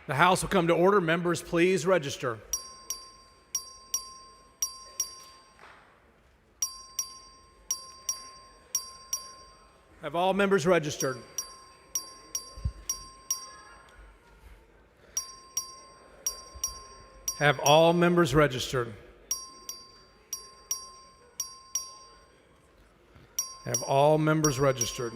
The House will come to order. Members, please register. Have all members registered? Have all members registered? Have all members registered?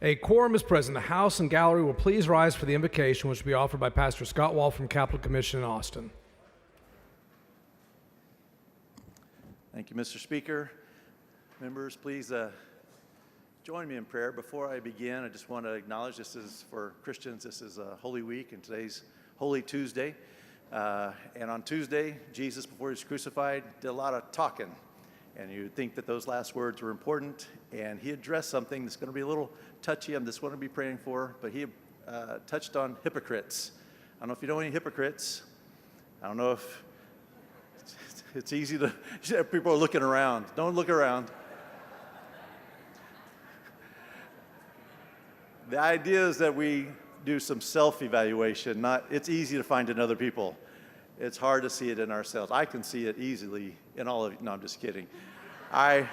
A quorum is present. The House and gallery will please rise for the invocation, which will be offered by Pastor Scott Wall from Capital Commission in Austin. Thank you, Mr. Speaker. Members, please join me in prayer. Before I begin, I just want to acknowledge this is for Christians. This is a Holy Week, and today's Holy Tuesday. And on Tuesday, Jesus, before he was crucified, did a lot of talking. And you'd think that those last words were important. And he addressed something that's going to be a little touchy. I'm just going to be praying for. But he touched on hypocrites. I don't know if you know any hypocrites. I don't know if it's easy to, people are looking around. Don't look around. The idea is that we do some self-evaluation. It's easy to find in other people. It's hard to see it in ourselves. I can see it easily in all of you. No, I'm just kidding. But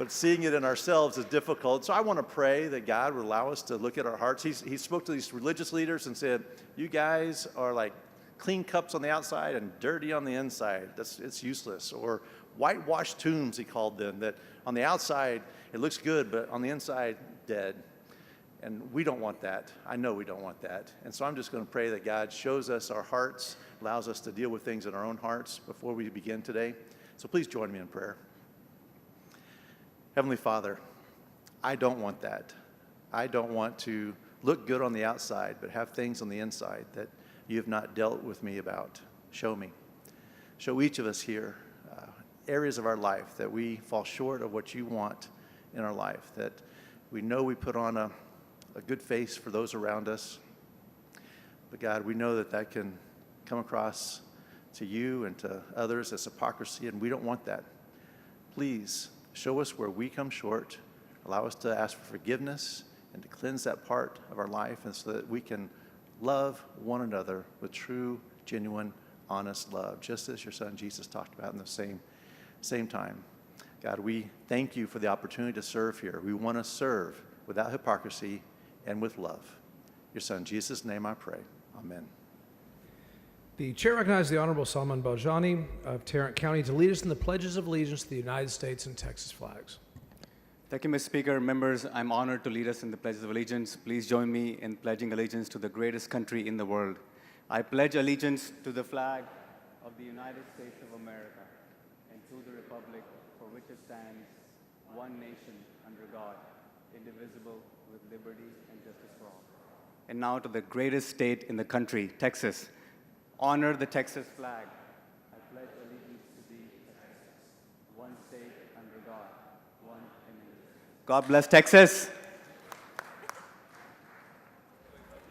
seeing it in ourselves is difficult. So I want to pray that God would allow us to look at our hearts. He spoke to these religious leaders and said, you guys are like clean cups on the outside and dirty on the inside. It's useless. Or whitewashed tombs, he called them, that on the outside it looks good, but on the inside, dead. And we don't want that. I know we don't want that. And so I'm just going to pray that God shows us our hearts, allows us to deal with things in our own hearts before we begin today. So please join me in prayer. Heavenly Father, I don't want that. I don't want to look good on the outside, but have things on the inside that you have not dealt with me about. Show me. Show each of us here areas of our life that we fall short of what you want in our life, that we know we put on a good face for those around us. But God, we know that can come across to you and to others as hypocrisy, and we don't want that. Please show us where we come short. Allow us to ask for forgiveness and to cleanse that part of our life, and so that we can love one another with true, genuine, honest love, just as your son Jesus talked about in the same time. God, we thank you for the opportunity to serve here. We want to serve without hypocrisy and with love. Your son Jesus' name I pray. Amen. The chair recognizes the Honorable Salman Baljani of Tarrant County to lead us in the pledges of allegiance to the United States and Texas flags. Thank you, Mr. Speaker. Members, I'm honored to lead us in the pledges of allegiance. Please join me in pledging allegiance to the greatest country in the world. I pledge allegiance to the flag of the United States of America and to the republic for which it stands, one nation under God, indivisible, with liberty and justice for all. And now to the greatest state in the country, Texas. Honor the Texas flag. I pledge allegiance to thee, one state under God, one and indivisible. God bless Texas.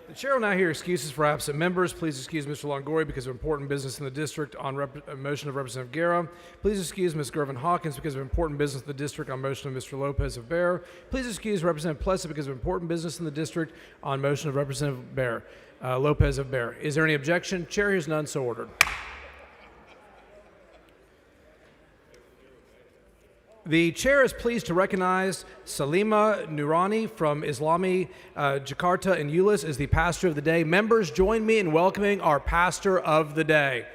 The chair will now hear excuses for absent members. Please excuse Mr. Longoria because of important business in the district on motion of Representative Guerra. Please excuse Ms. Gervin Hawkins because of important business in the district on motion of Mr. Lopez of Bear. Please excuse Representative Plessa because of important business in the district on motion of Representative Bear, Lopez of Bear. Is there any objection? Chair hears none, so ordered. The chair is pleased to recognize Salima Noorani from Islami Jakarta in Euless as the pastor of the day. Members, join me in welcoming our pastor of the day.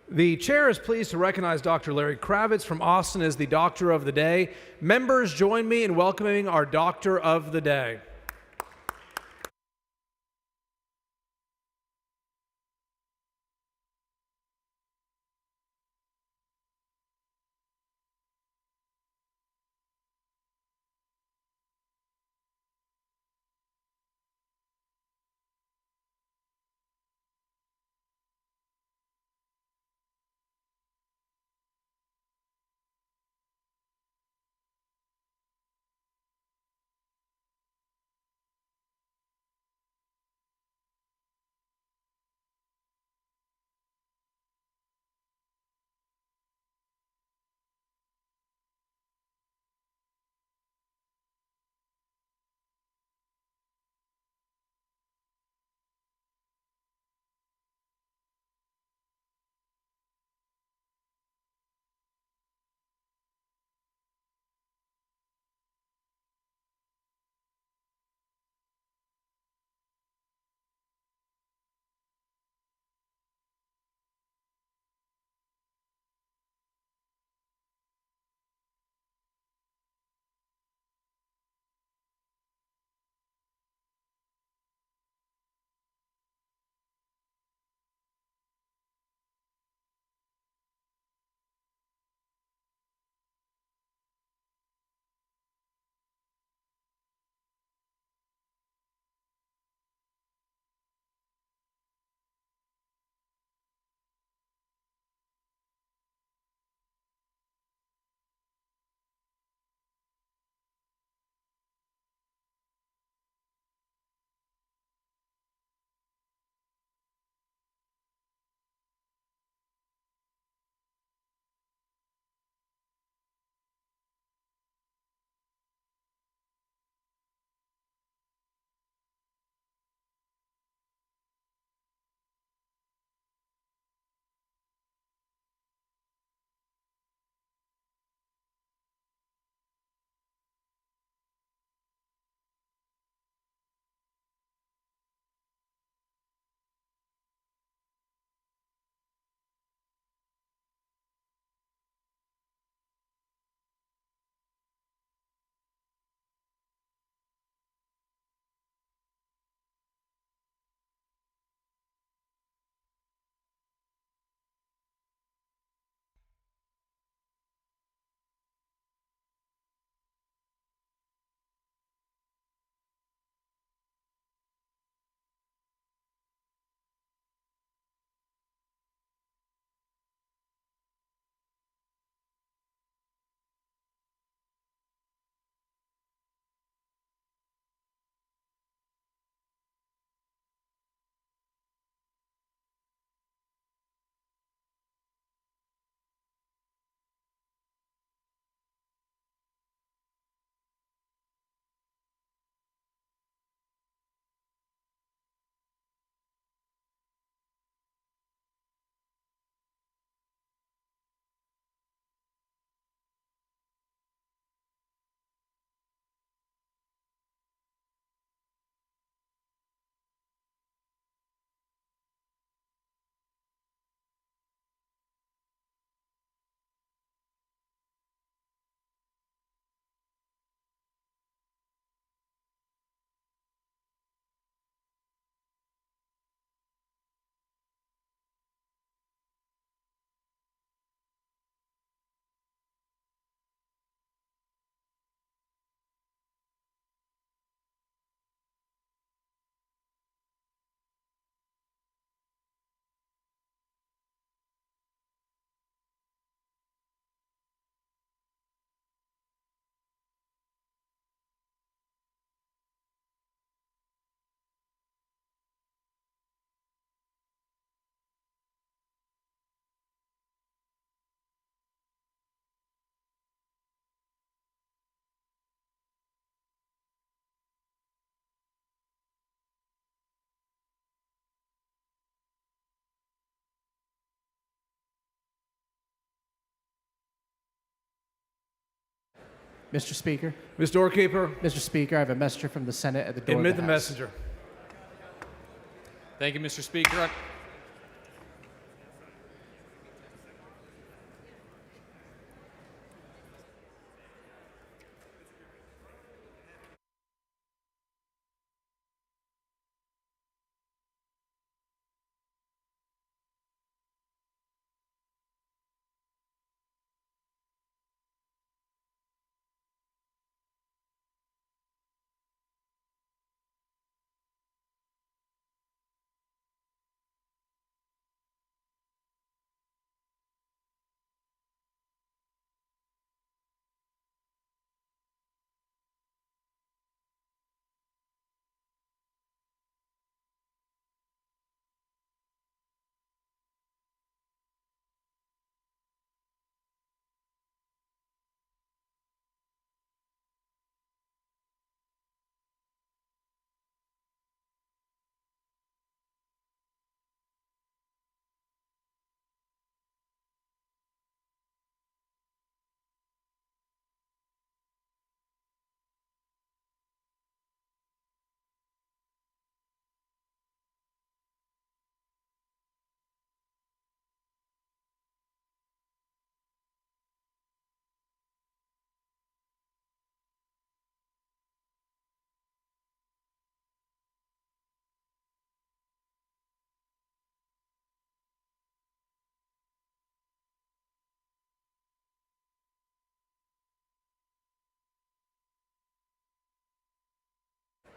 The chair is pleased to recognize Dr. Larry Kravitz from Austin as the Doctor of the Day. Members, join me in welcoming our Doctor of the Day. Mr. Speaker, Ms. Doorkeeper, Mr. Speaker, I have a messenger from the Senate at the door admit of the the House. messenger. Thank you, Mr. Speaker.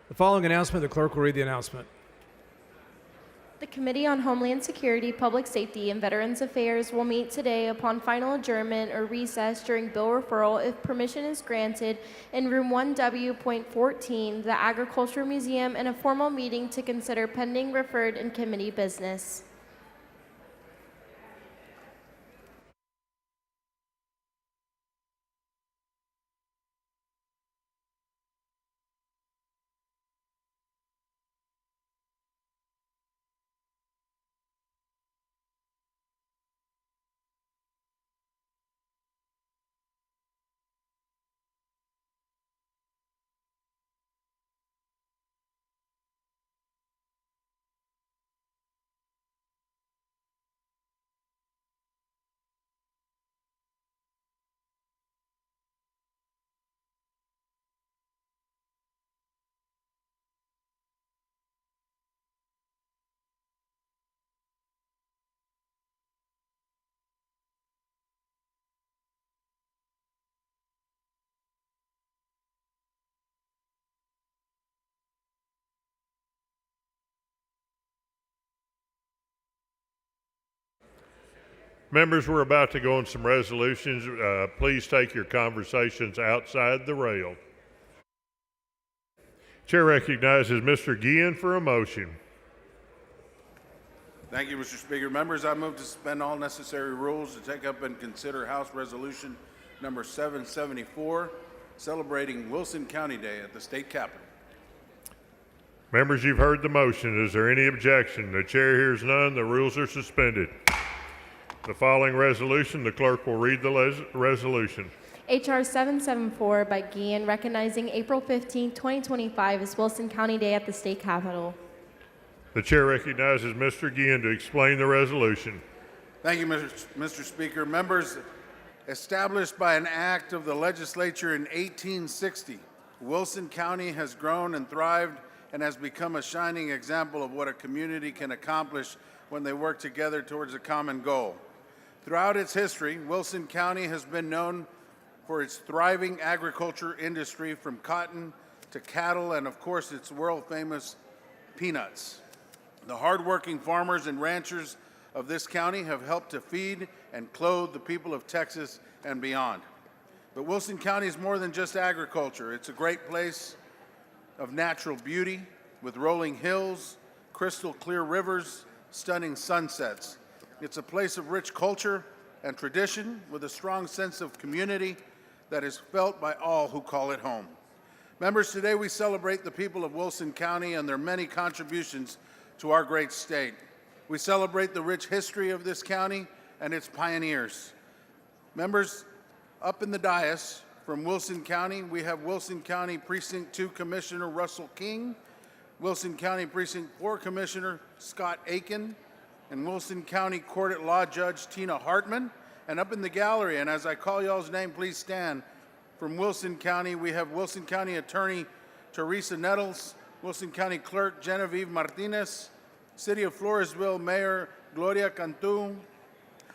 The following announcement, the clerk will read the announcement. The Committee on Homeland Security, Public Safety, and Veterans Affairs will meet today upon final adjournment or recess during bill referral if permission is granted in room 1W.14, the Agriculture Museum, and a formal meeting to consider pending referred and committee business. Members, we're about to go on some resolutions. Please take your conversations outside the rail. Chair recognizes Mr. Guillen for a motion. Thank you, Mr. Speaker. Members, I move to suspend all necessary rules to take up and consider House Resolution number 774, celebrating Wilson County Day at the State Capitol. Members, you've heard the motion. Is there any objection? The chair hears none. The rules are suspended. The following resolution, the clerk will read the resolution. H.R. 774 by Guillen, recognizing April 15, 2025 as Wilson County Day at the State Capitol. The chair recognizes Mr. Guillen to explain the resolution. Thank you, Mr. Speaker. Members, established by an act of the legislature in 1860, Wilson County has grown and thrived and has become a shining example of what a community can accomplish when they work together towards a common goal. Throughout its history, Wilson County has been known for its thriving agriculture industry, from cotton to cattle, and of course its world-famous peanuts. The hardworking farmers and ranchers of this county have helped to feed and clothe the people of Texas and beyond. But Wilson County is more than just agriculture. It's a great place of natural beauty with rolling hills, crystal clear rivers, stunning sunsets. It's a place of rich culture and tradition with a strong sense of community that is felt by all who call it home. Members, today we celebrate the people of Wilson County and their many contributions to our great state. We celebrate the rich history of this county and its pioneers. Members, up in the dais from Wilson County, we have Wilson County Precinct 2 Commissioner Russell King, Wilson County Precinct 4 Commissioner Scott Aiken, and Wilson County Court at Law Judge Tina Hartman. And up in the gallery, and as I call y'all's name, please stand. From Wilson County, we have Wilson County Attorney Teresa Nettles, Wilson County Clerk Genevieve Martinez, City of Floresville Mayor Gloria Cantu,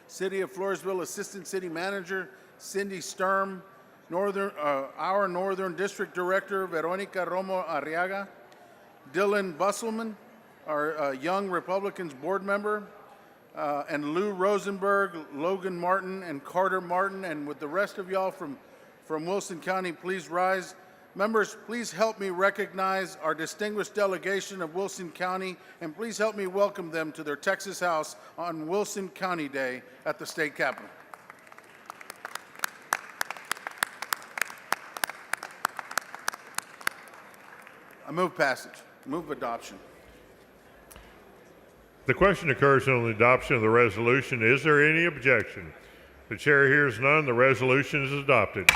City of Floresville Assistant City Manager Cindy Sturm, our Northern District Director Veronica Romo Arriaga, Dylan Busselman, our Young Republicans board member, and Lou Rosenberg, Logan Martin, and Carter Martin. And with the rest of y'all from Wilson County, please rise. Members, please help me recognize our distinguished delegation of Wilson County, and please help me welcome them to their Texas House on Wilson County Day at the State Capitol. I move passage. Move adoption. The question occurs on the adoption of the resolution. Is there any objection? The chair hears none. The resolution is adopted.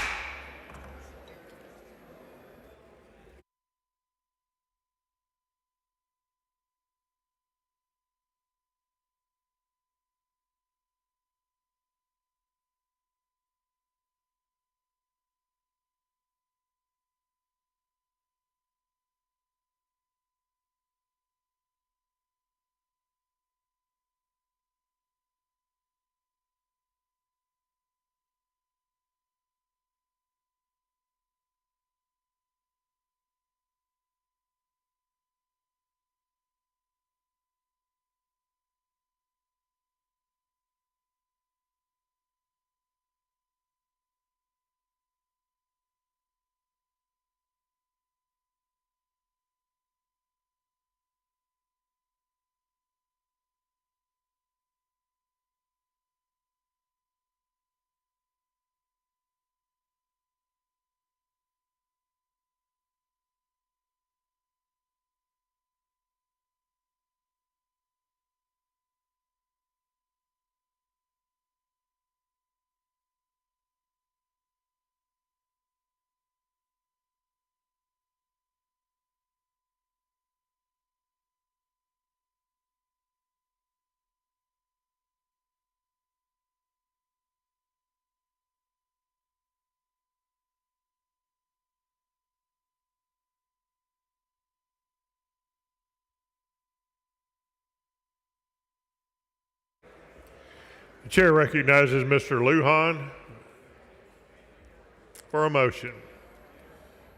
The chair recognizes Mr. Lujan for a motion.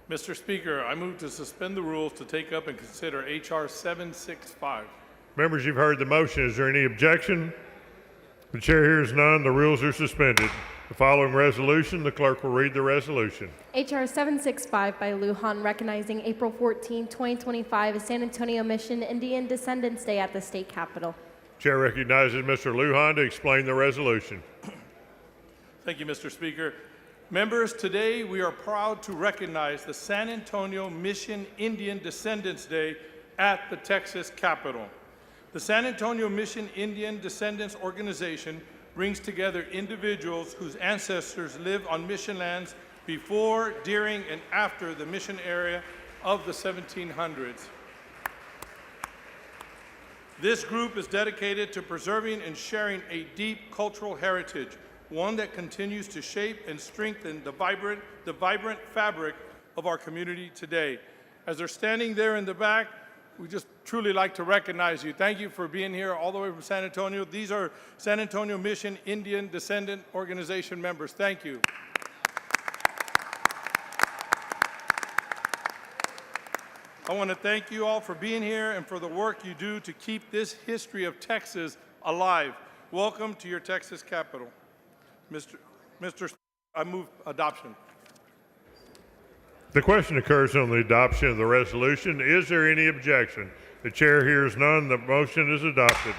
Mr. Speaker, I move to suspend the rules to take up and consider H.R. 765. Members, you've heard the motion. Is there any objection? The chair hears none. The rules are suspended. The following resolution, the clerk will read the resolution. H.R. 765 by Lujan, recognizing April 14, 2025 as San Antonio Mission Indian Descendants Day at the state capitol. Chair recognizes Mr. Lujan to explain the resolution. Thank you, Mr. Speaker. Members, today we are proud to recognize the San Antonio Mission Indian Descendants Day at the Texas Capitol. The San Antonio Mission Indian Descendants Organization brings together individuals whose ancestors lived on mission lands before, during, and after the mission era of the 1700s. This group is dedicated to preserving and sharing a deep cultural heritage, one that continues to shape and strengthen the vibrant fabric of our community today. As they're standing there in the back, we just truly like to recognize you. Thank you for being here all the way from San Antonio. These are San Antonio Mission Indian Descendant Organization members. Thank you. I want to thank you all for being here and for the work you do to keep this history of Texas alive. Welcome to your Texas Capitol. I move adoption. The question occurs on the adoption of the resolution. Is there any objection? The chair hears none. The motion is adopted.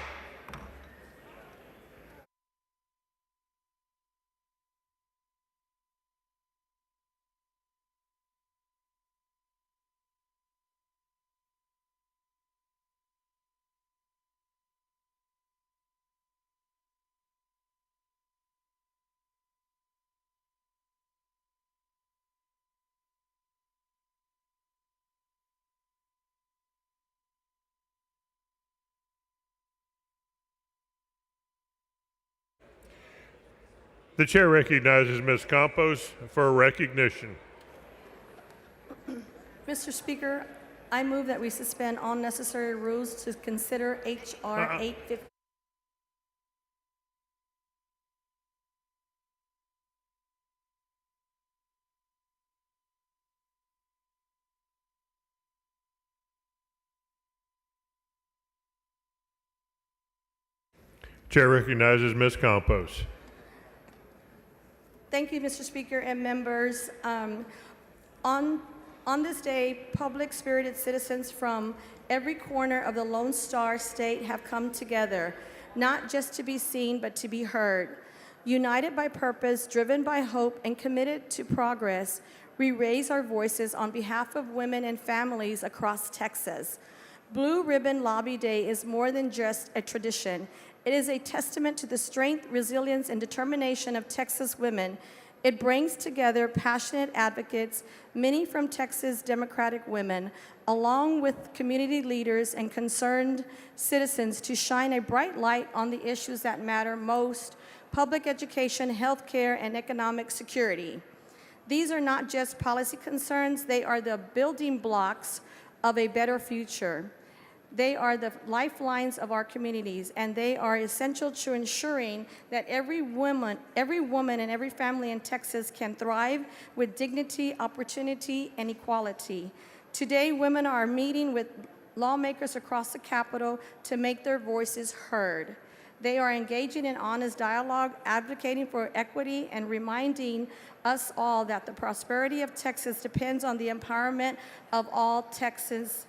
The chair recognizes Ms. Campos for recognition. Mr. Speaker, I move that we suspend all necessary rules to consider H.R. 850. Chair recognizes Ms. Campos. Thank you, Mr. Speaker and members. On this day, public-spirited citizens from every corner of the Lone Star State have come together, not just to be seen, but to be heard. United by purpose, driven by hope, and committed to progress, we raise our voices on behalf of women and families across Texas. Blue Ribbon Lobby Day is more than just a tradition. It is a testament to the strength, resilience, and determination of Texas women. It brings together passionate advocates, many from Texas Democratic women, along with community leaders and concerned citizens to shine a bright light on the issues that matter most: public education, healthcare, and economic security. These are not just policy concerns, they are the building blocks of a better future. They are the lifelines of our communities, and they are essential to ensuring that every woman and every family in Texas can thrive with dignity, opportunity, and equality. Today, women are meeting with lawmakers across the Capitol to make their voices heard. They are engaging in honest dialogue, advocating for equity, and reminding us all that the prosperity of Texas depends on the empowerment of all Texans,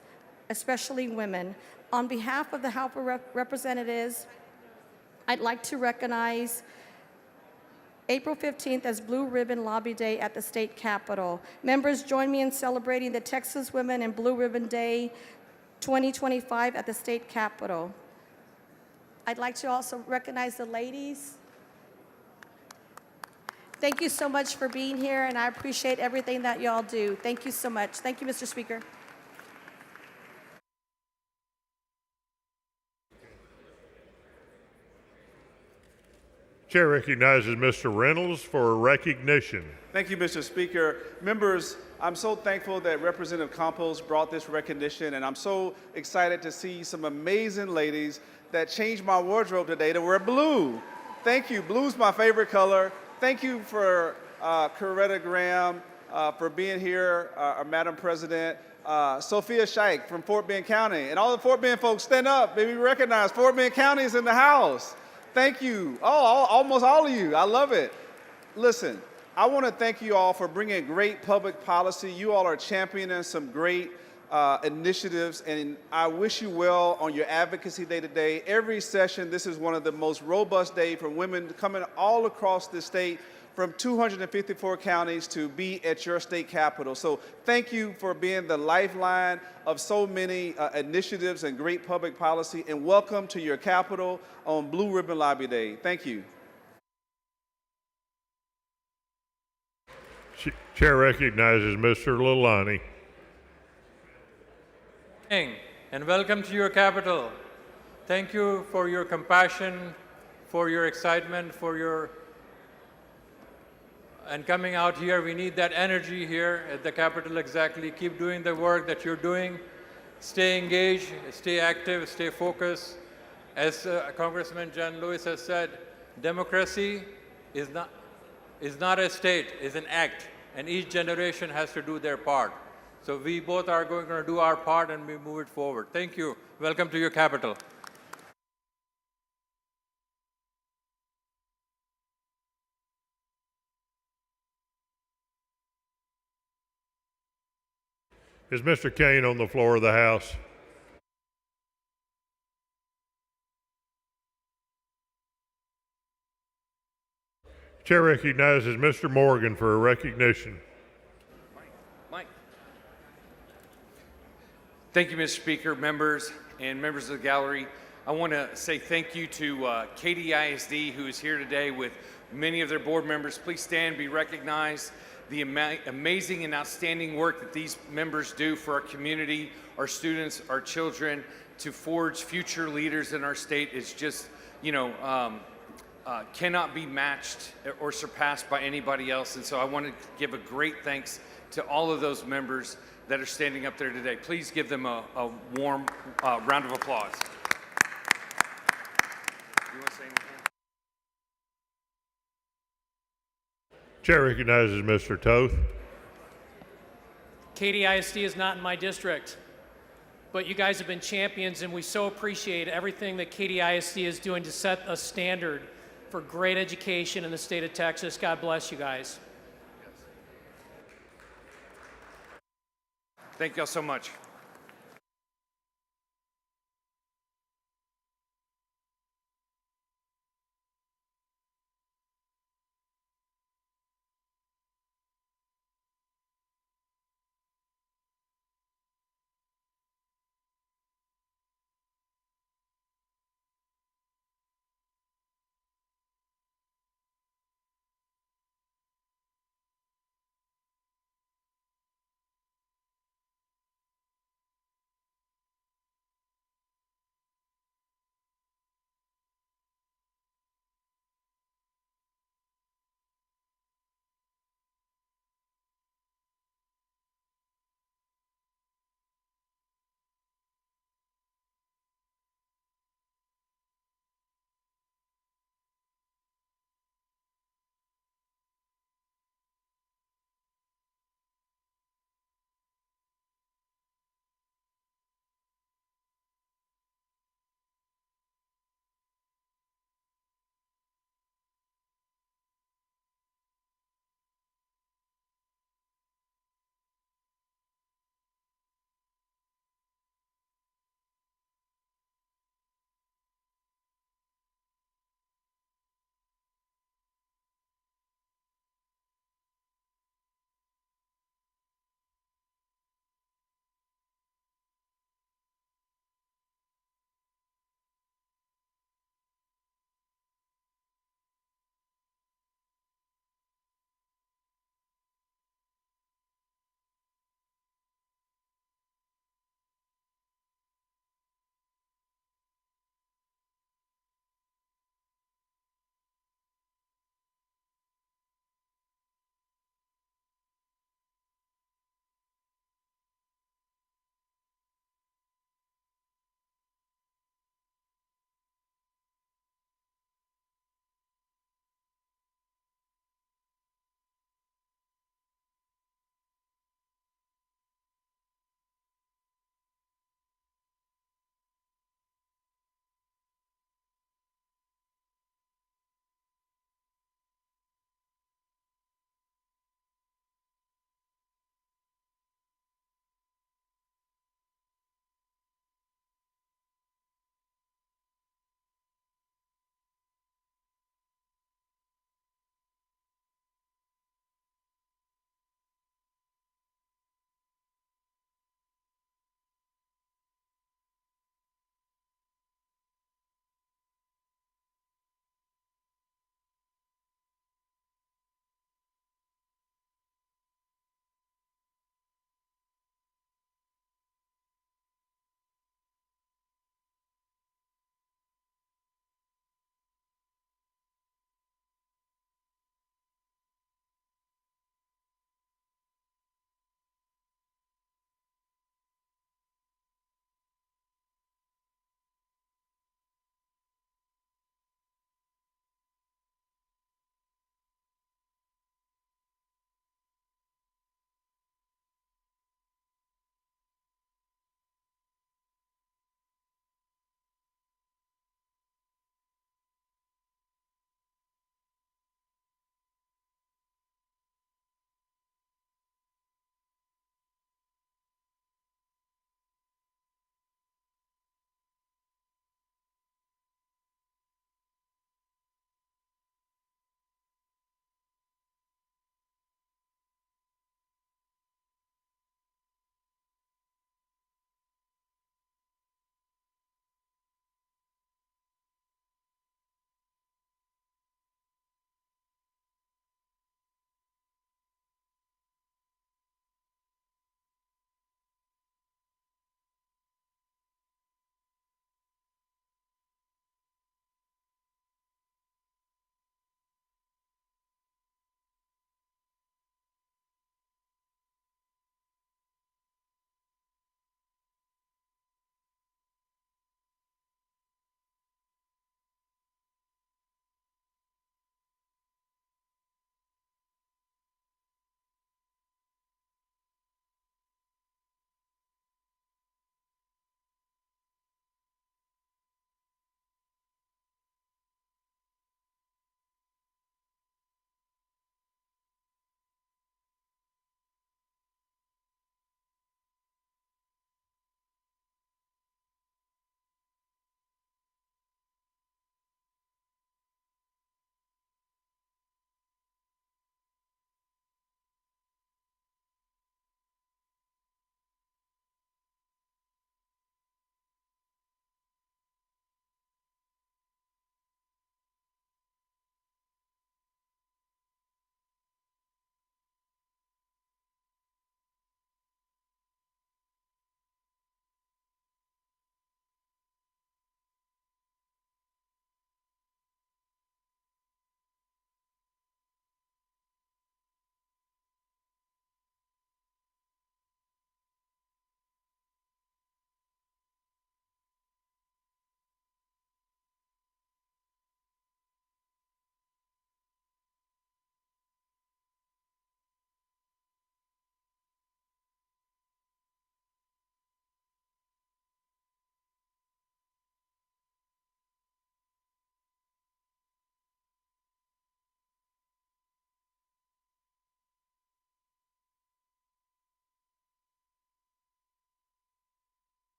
especially women. On behalf of the House of Representatives, I'd like to recognize April 15th as Blue Ribbon Lobby Day at the state capitol. Members, join me in celebrating the Texas Women and Blue Ribbon Day 2025 at the state capitol. I'd like to also recognize the ladies. Thank you so much for being here, and I appreciate everything that y'all do. Thank you so much. Thank you, Mr. Speaker. Chair recognizes Mr. Reynolds for recognition. Thank you, Mr. Speaker. Members, I'm so thankful that Representative Campos brought this recognition, and I'm so excited to see some amazing ladies that changed my wardrobe today to wear blue. Thank you. Blue's my favorite color. Thank you for Coretta Graham for being here, our Madam President. Sophia Scheich from Fort Bend County. And all the Fort Bend folks, stand up. Maybe recognize Fort Bend County is in the house. Thank you. Oh, almost all of you. I love it. Listen, I want to thank you all for bringing great public policy. You all are championing some great initiatives, and I wish you well on your advocacy day today. Every session, this is one of the most robust days for women coming all across the state from 254 counties to be at your state capitol. So thank you for being the lifeline of so many initiatives and great public policy, and welcome to your capitol on Blue Ribbon Lobby Day. Thank you. Chair recognizes Mr. Lalani. And welcome to your capital. Thank you for your compassion, for your excitement, and coming out here. We need that energy here at the Capitol exactly. Keep doing the work that you're doing. Stay engaged, stay active, stay focused. As Congressman John Lewis has said, democracy is not a state, it's an act, and each generation has to do their part. So we both are going to do our part and we move it forward. Thank you. Welcome to your capital. Is Mr. Kane on the floor of the House? Chair recognizes Mr. Morgan for a recognition. Mike. Thank you, Mr. Speaker, members, and members of the gallery. I want to say thank you to Katy ISD, who is here today with many of their board members. Please stand, be recognized. The amazing and outstanding work that these members do for our community, our students, our children, to forge future leaders in our state is just, cannot be matched or surpassed by anybody else. And so I want to give a great thanks to all of those members that are standing up there today. Please give them a warm round of applause. You want to say anything? Chair recognizes Mr. Toth. Katy ISD is not in my district, but you guys have been champions, and we so appreciate everything that Katy ISD is doing to set a standard for great education in the state of Texas. God bless you guys. Thank y'all so much.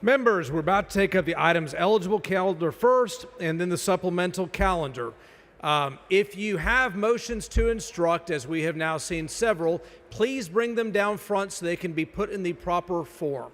Members, we're about to take up the items eligible calendar first and then the supplemental calendar. If you have motions to instruct, as we have now seen several, please bring them down front so they can be put in the proper form.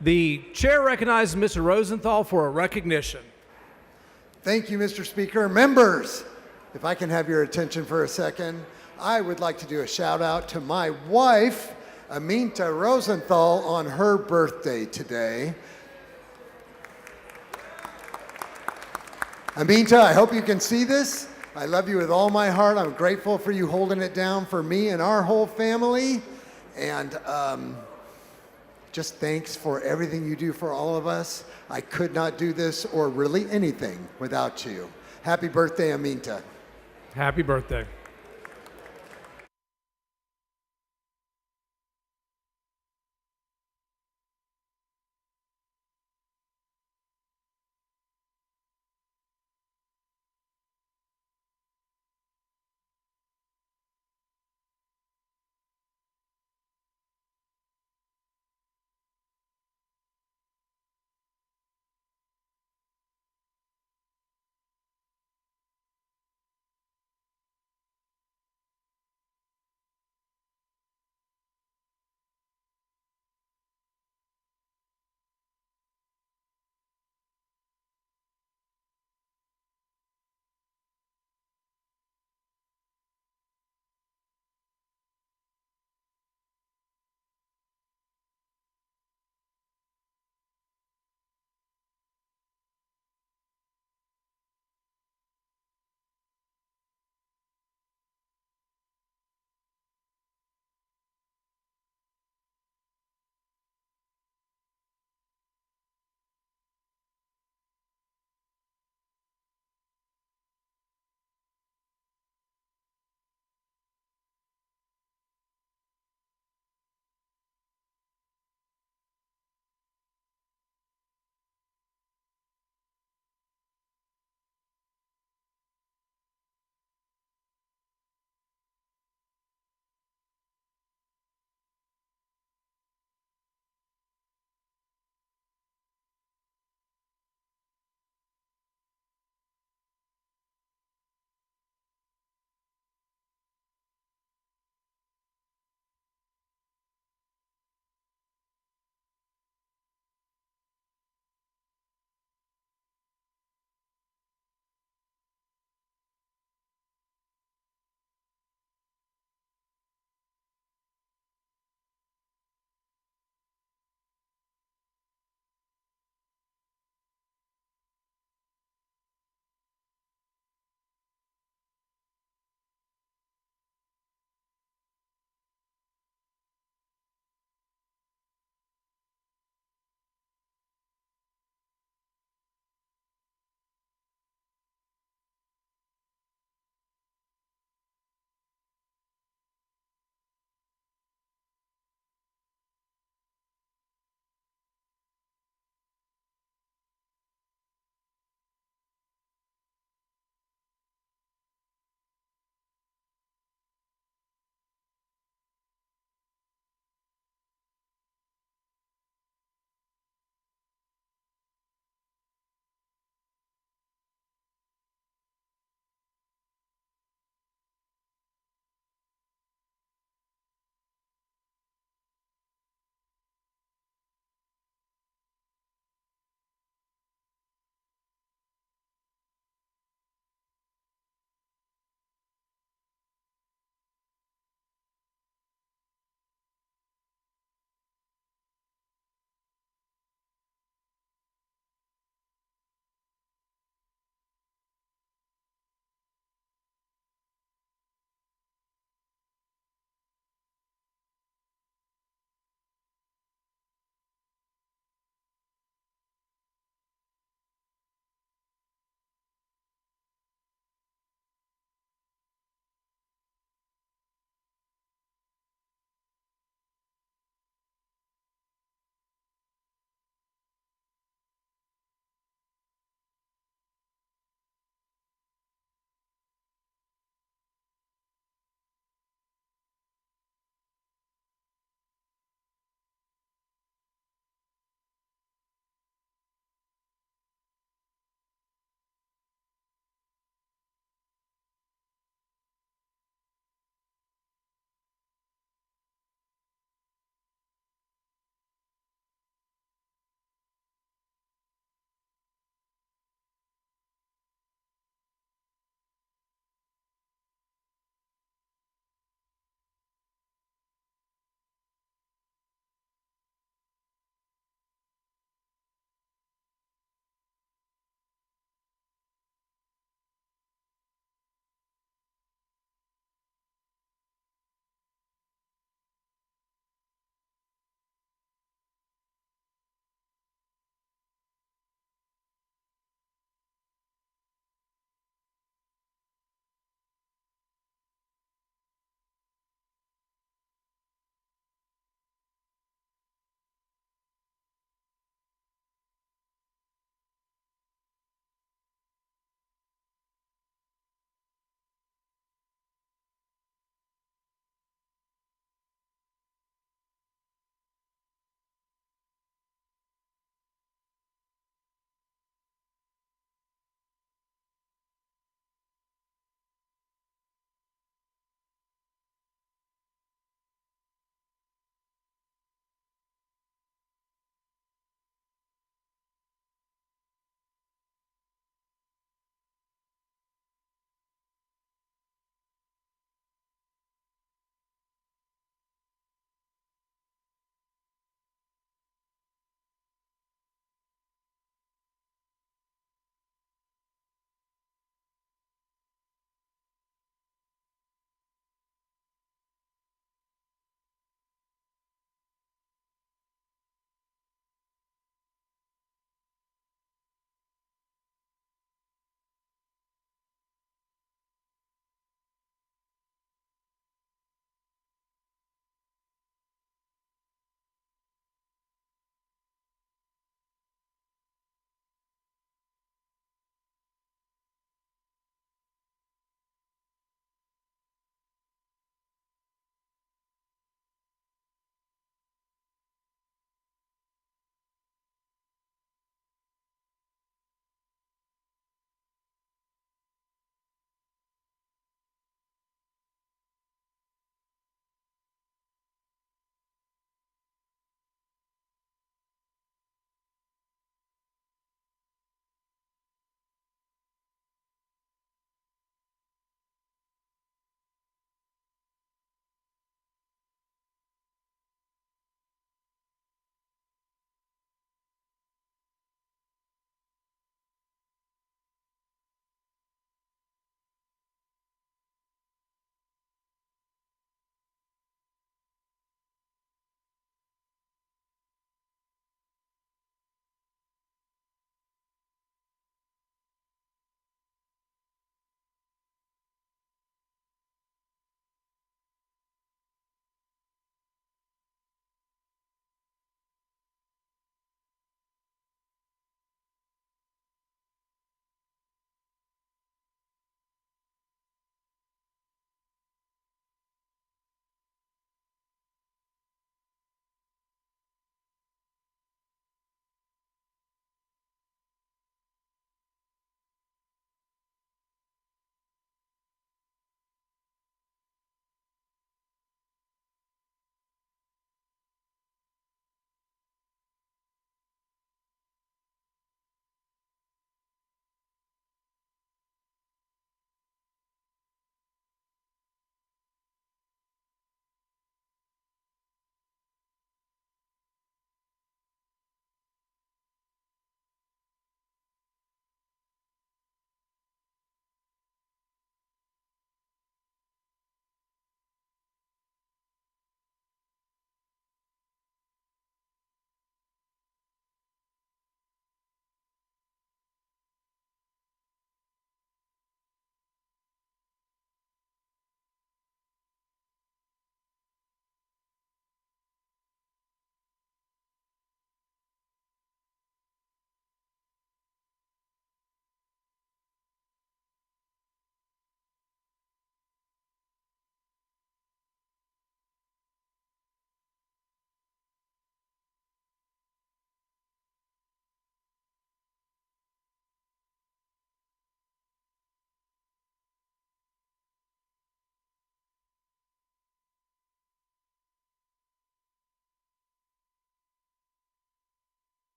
The chair recognizes Mr. Rosenthal for a recognition. Thank you, Mr. Speaker. Members, if I can have your attention for a second, I would like to do a shout out to my wife, Aminta Rosenthal, on her birthday today. Aminta, I hope you can see this. I love you with all my heart. I'm grateful for you holding it down for me and our whole family. And just thanks for everything you do for all of us. I could not do this or really anything without you. Happy birthday, Aminta. Happy birthday.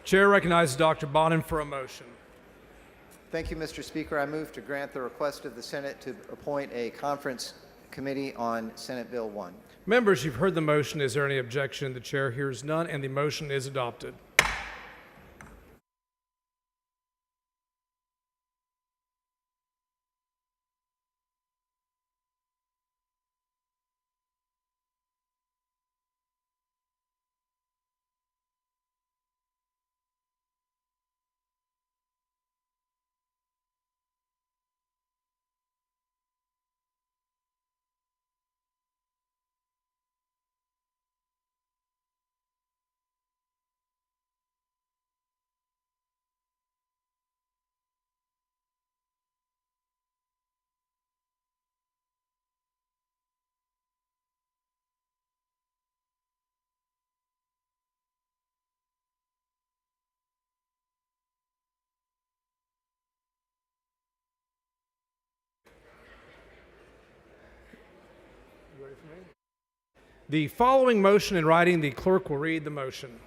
Chair recognizes Dr. Bonin for a motion. Thank you, Mr. Speaker. I move to grant the request of the Senate to appoint a conference committee on Senate Bill 1. Members, you've heard the motion. Is there any objection? The chair hears none, and the motion is adopted. The following motion in writing, the clerk will read the motion.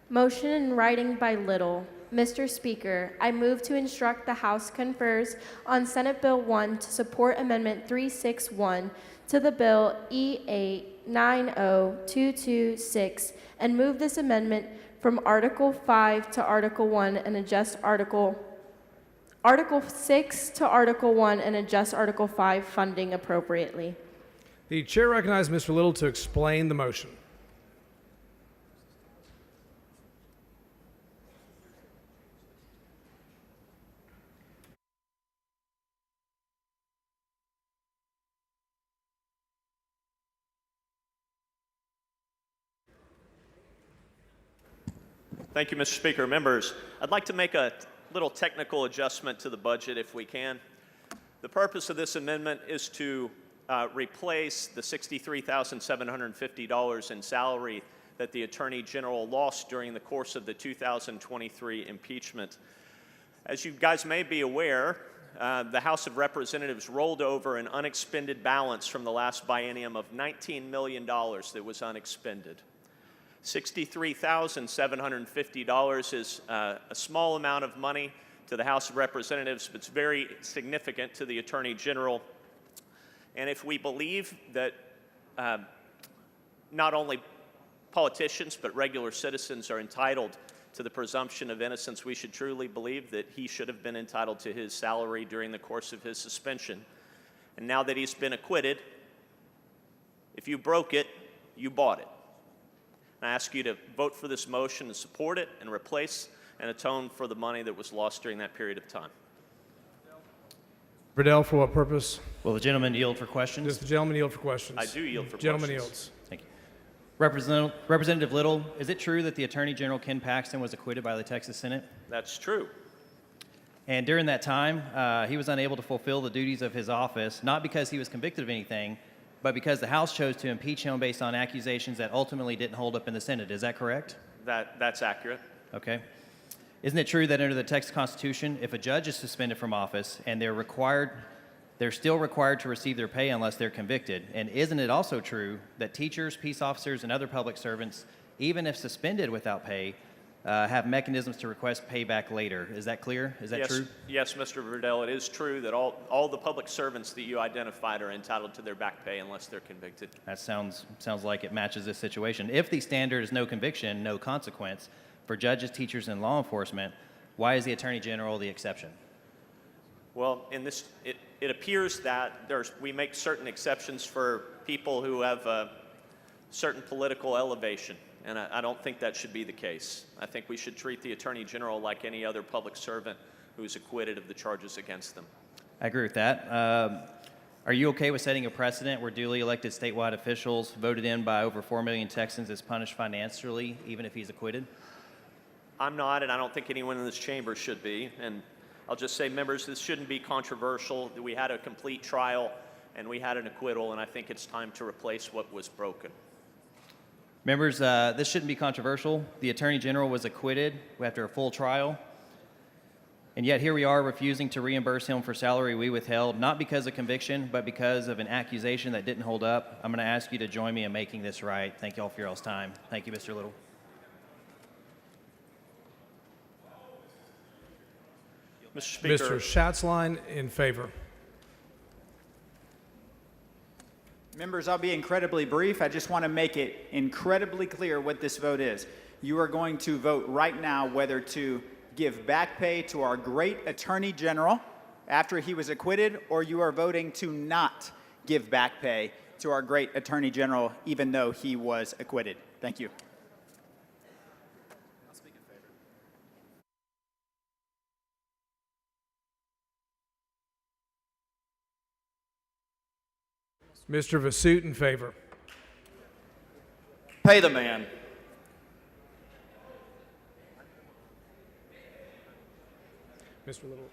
Motion in writing by Little. Mr. Speaker, I move to instruct the House confers on Senate Bill 1 to support Amendment 361 to the bill E890226 and move this amendment from Article 5 to Article 1 and adjust Article 6 to Article 1 and adjust Article 5 funding appropriately. The chair recognizes Mr. Little to explain the motion. Thank you, Mr. Speaker. Members, I'd like to make a little technical adjustment to the budget if we can. The purpose of this amendment is to replace the $63,750 in salary that the Attorney General lost during the course of the 2023 impeachment. As you guys may be aware, the House of Representatives rolled over an unexpended balance from the last biennium of $19 million that was unexpended. $63,750 is a small amount of money to the House of Representatives, but it's very significant to the Attorney General. And if we believe that not only politicians but regular citizens are entitled to the presumption of innocence, we should truly believe that he should have been entitled to his salary during the course of his suspension. And now that he's been acquitted, if you broke it, you bought it. I ask you to vote for this motion and support it and replace and atone for the money that was lost during that period of time. Riddell, for what purpose? Will the gentleman yield for questions? Does the gentleman yield for questions? I do yield for Gentleman questions. yields. Thank you. Representative Little, is it true that the Attorney General Ken Paxton was acquitted by the Texas Senate? That's true. And during that time, he was unable to fulfill the duties of his office, not because he was convicted of anything, but because the House chose to impeach him based on accusations that ultimately didn't hold up in the Senate. Is that correct? That's accurate. Okay. Isn't it true that under the Texas Constitution, if a judge is suspended from office and they're still required to receive their pay unless they're convicted? And isn't it also true that teachers, peace officers, and other public servants, even if suspended without pay, have mechanisms to request payback later? Is that clear? Is that true? Yes, Mr. Riddell, it is true that all the public servants that you identified are entitled to their back pay unless they're convicted. That sounds like it matches this situation. If the standard is no conviction, no consequence for judges, teachers, and law enforcement, why is the Attorney General the exception? Well, in this, it appears that we make certain exceptions for people who have a certain political elevation, and I don't think that should be the case. I think we should treat the Attorney General like any other public servant who is acquitted of the charges against them. I agree with that. Are you okay with setting a precedent where duly elected statewide officials voted in by over 4 million Texans is punished financially, even if he's acquitted? I'm not, and I don't think anyone in this chamber should be. And I'll just say, members, this shouldn't be controversial. We had a complete trial, and we had an acquittal, and I think it's time to replace what was broken. Members, this shouldn't be controversial. The Attorney General was acquitted after a full trial, and yet here we are refusing to reimburse him for salary we withheld, not because of conviction, but because of an accusation that didn't hold up. I'm going to ask you to join me in making this right. Thank you all for your all's time. Thank you, Mr. Little. Mr. Speaker. Mr. Schatzline, in favor. Members, I'll be incredibly brief. I just want to make it incredibly clear what this vote is. You are going to vote right now whether to give back pay to our great Attorney General after he was acquitted, or you are voting to not give back pay to our great Attorney General even though he was acquitted. Thank you. Mr. Vasut, in favor. Pay the man. Mr. Little.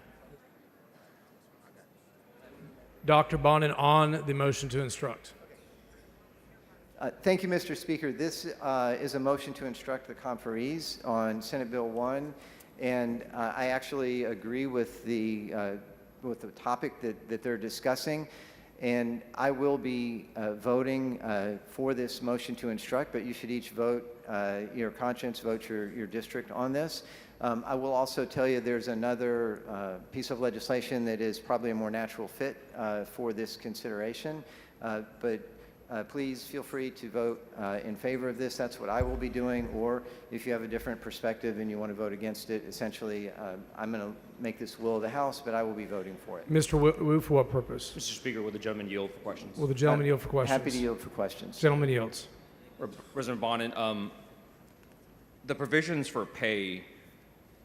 Dr. Bonin on the motion to instruct. Thank you, Mr. Speaker. This is a motion to instruct the conferees on Senate Bill 1, and I actually agree with the topic that they're discussing. And I will be voting for this motion to instruct, but you should each vote your conscience, vote your district on this. I will also tell you there's another piece of legislation that is probably a more natural fit for this consideration. But please feel free to vote in favor of this. That's what I will be doing. Or if you have a different perspective and you want to vote against it, essentially, I'm going to make this will of the House, but I will be voting for it. Mr. Wu, for what purpose? Mr. Speaker, will the gentleman yield for questions? Will the gentleman yield for questions? Happy to yield for questions. Gentleman yields. President Bonin, the provisions for pay,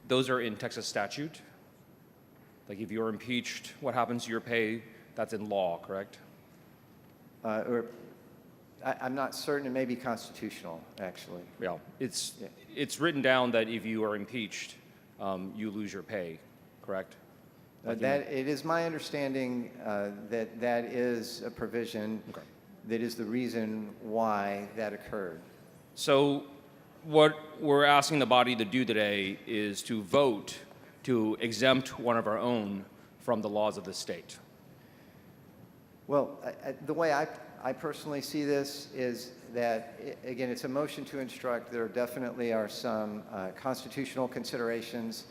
those are in Texas statute? Like if you're impeached, what happens to your pay? That's in law, correct? I'm not certain. It may be constitutional, actually. Yeah, it's written down that if you are impeached, you lose your pay, correct? It is my understanding that that is a provision that is the reason why that occurred. So what we're asking the body to do today is to vote to exempt one of our own from the laws of the state. Well, the way I personally see this is that, again, it's a motion to instruct. There definitely are some constitutional considerations,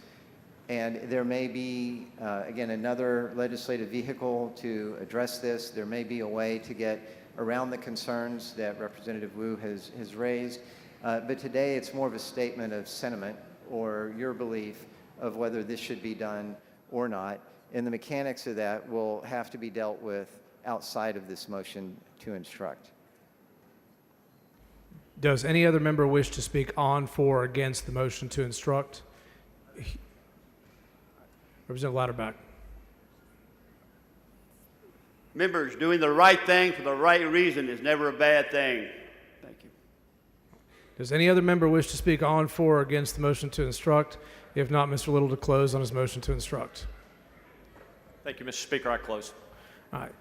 and there may be, again, another legislative vehicle to address this. There may be a way to get around the concerns that Representative Wu has raised. But today it's more of a statement of sentiment or your belief of whether this should be done or not. And the mechanics of that will have to be dealt with outside of this motion to instruct. Does any other member wish to speak on, for, or against the motion to instruct? Representative Louderback. Members, doing the right thing for the right reason is never a bad thing. Thank you. Does any other member wish to speak on, for, or against the motion to instruct? If not, Mr. Little to close on his motion to instruct. Thank you, Mr. Speaker. I close. All right.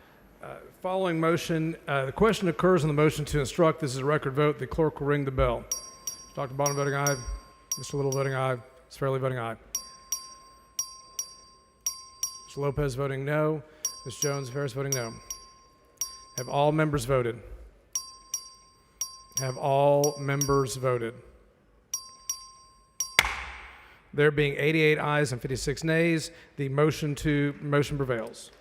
Following motion, the question occurs on the motion to instruct. This is a record vote. The clerk will ring the bell. Dr. Bonin voting aye. Mr. Little voting aye. Ms. Fairley voting aye. Mr. Lopez voting no. Ms. Jones Ferris voting no. Have all members voted? Have all members voted? There being 88 ayes and 56 nays, the motion prevails.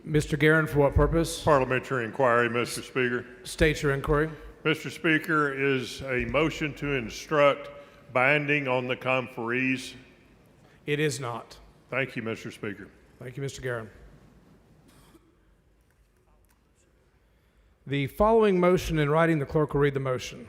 Mr. Guerin, for what purpose? Parliamentary inquiry, Mr. Speaker. State your inquiry. Mr. Speaker, is a motion to instruct binding on the conferees? It is not. Thank you, Mr. Speaker. Thank you, Mr. Guerin. The following motion in writing, the clerk will read the motion.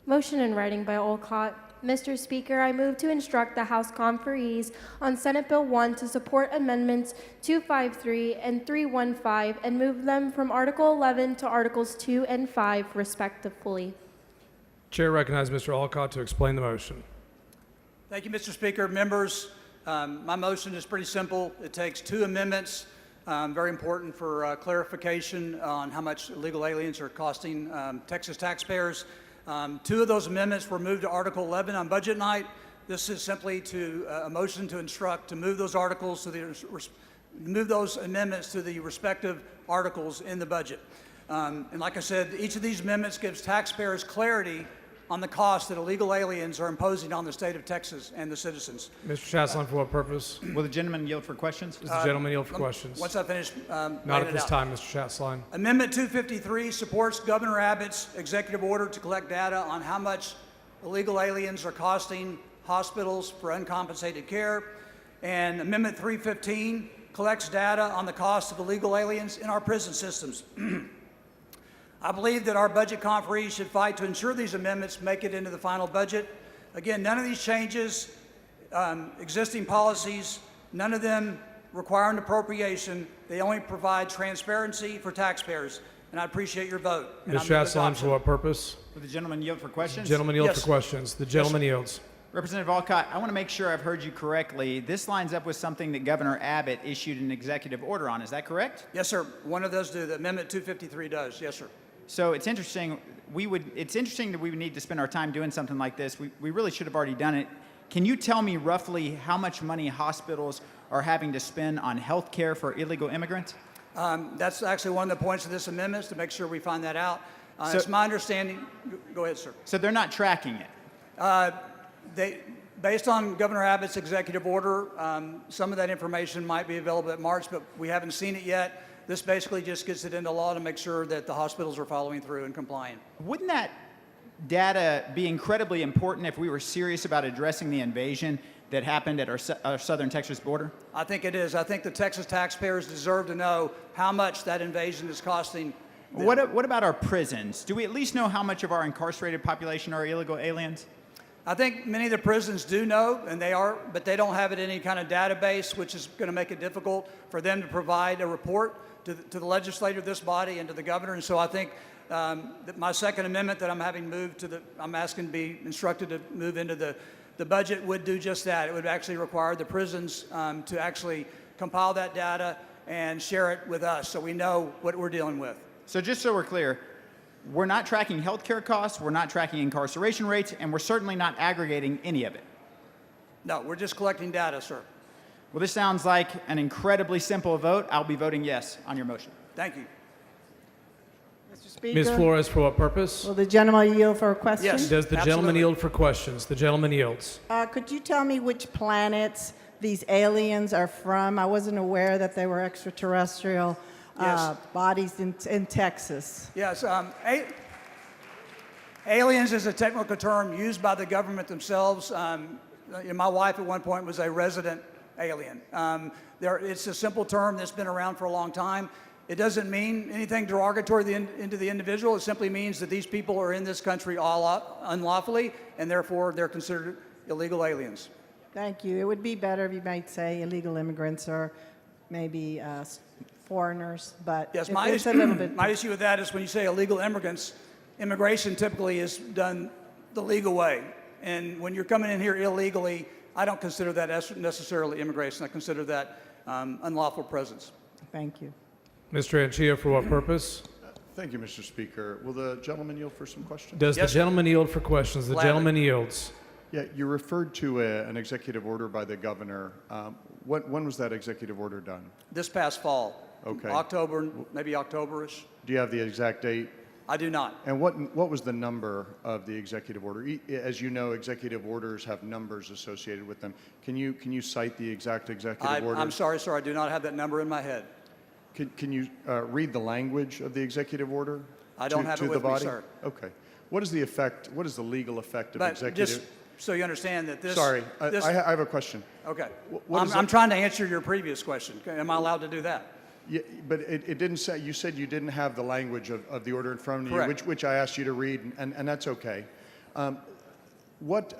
Motion in writing by Olcott. Mr. Speaker, I move to instruct the House conferees on Senate Bill 1 to support amendments 253 and 315 and move them from Article 11 to Articles 2 and 5, respectively. Chair recognizes Mr. Alcott to explain the motion. Thank you, Mr. Speaker. Members, my motion is pretty simple. It takes two amendments, very important for clarification on how much illegal aliens are costing Texas taxpayers. Two of those amendments were moved to Article 11 on budget night. This is simply a motion to instruct to move those articles to move those amendments to the respective articles in the budget. And like I said, each of these amendments gives taxpayers clarity on the cost that illegal aliens are imposing on the state of Texas and the citizens. Mr. Chasline, for what purpose? Will the gentleman yield for questions? Does the gentleman yield for questions? Once I finish, Not at this time, Mr. Chasline. Amendment 253 supports Governor Abbott's executive order to collect data on how much illegal aliens are costing hospitals for uncompensated care. And Amendment 315 collects data on the cost of illegal aliens in our prison systems. I believe that our budget conferees should fight to ensure these amendments make it into the final budget. Again, none of these changes, existing policies, none of them require an appropriation. They only provide transparency for taxpayers. And I appreciate your vote. And I Ms. move Chasline, adoption. for what purpose? Will the gentleman yield for questions? Gentleman yield Yes. for questions. The gentleman yields. Representative Alcott, I want to make sure I've heard you correctly. This lines up with something that Governor Abbott issued an executive order on. Is that correct? Yes, sir. One of those do. The Amendment 253 does. Yes, sir. So it's interesting. It's interesting that we would need to spend our time doing something like this. We really should have already done it. Can you tell me roughly how much money hospitals are having to spend on health care for illegal immigrants? That's actually one of the points of this amendment, is to make sure we find that out. So- It's my understanding. Go ahead, sir. So they're not tracking it. Based on Governor Abbott's executive order, some of that information might be available at March, but we haven't seen it yet. This basically just gets it into law to make sure that the hospitals are following through and complying. Wouldn't that data be incredibly important if we were serious about addressing the invasion that happened at our southern Texas border? I think it is. I think the Texas taxpayers deserve to know how much that invasion is costing them. What about our prisons? Do we at least know how much of our incarcerated population are illegal aliens? I think many of the prisons do know, and but they don't have it in any kind of database, which is going to make it difficult for them to provide a report to the legislature, this body, and to the governor. And so I think that my second amendment that I'm having moved I'm asking to be instructed to move into the budget would do just that. It would actually require the prisons to actually compile that data and share it with us so we know what we're dealing with. So just so we're clear, we're not tracking healthcare costs, we're not tracking incarceration rates, and we're certainly not aggregating any of it. No, we're just collecting data, sir. Well, this sounds like an incredibly simple vote. I'll be voting yes on your motion. Thank you. Mr. Speaker. Ms. Flores, for what purpose? Will the gentleman yield for a question? Yes. Does the gentleman yield for questions? The gentleman yields. Could you tell me which planets these aliens are from? I wasn't aware that they were extraterrestrial Yes. bodies in Texas. Yes, aliens is a technical term used by the government themselves. My wife at one point was a resident alien. It's a simple term that's been around for a long time. It doesn't mean anything derogatory into the individual. It simply means that these people are in this country all unlawfully, and therefore they're considered illegal aliens. Thank you. It would be better if you might say illegal immigrants or maybe foreigners, but Yes, it's a little bit. my issue with that is when you say illegal immigrants, immigration typically is done the legal way. And when you're coming in here illegally, I don't consider that necessarily immigration. I consider that unlawful presence. Thank you. Mr. Anchia, for what purpose? Thank you, Mr. Speaker. Will the gentleman yield for some questions? Does Yes, the sir. gentleman yield for questions? The Gladly. gentleman yields. Yeah, you referred to an executive order by the governor. When was that executive order done? This past fall. Okay. October, maybe October-ish. Do you have the exact date? I do not. And what was the number of the executive order? As you know, executive orders have numbers associated with them. Can you cite the exact executive order? I'm sorry, sir. I do not have that number in my head. Can you read the language of the executive order? I don't have to it the with me, body? sir. Okay. What is the effect? What is the legal effect of But executive? just so you understand that this. Sorry, this, I have a question. Okay. What is I'm it- trying to answer your previous question. Am I allowed to do that? Yeah, but it didn't say, you said you didn't have the language of the order in front of you, Correct. which I asked you to read, and that's okay. What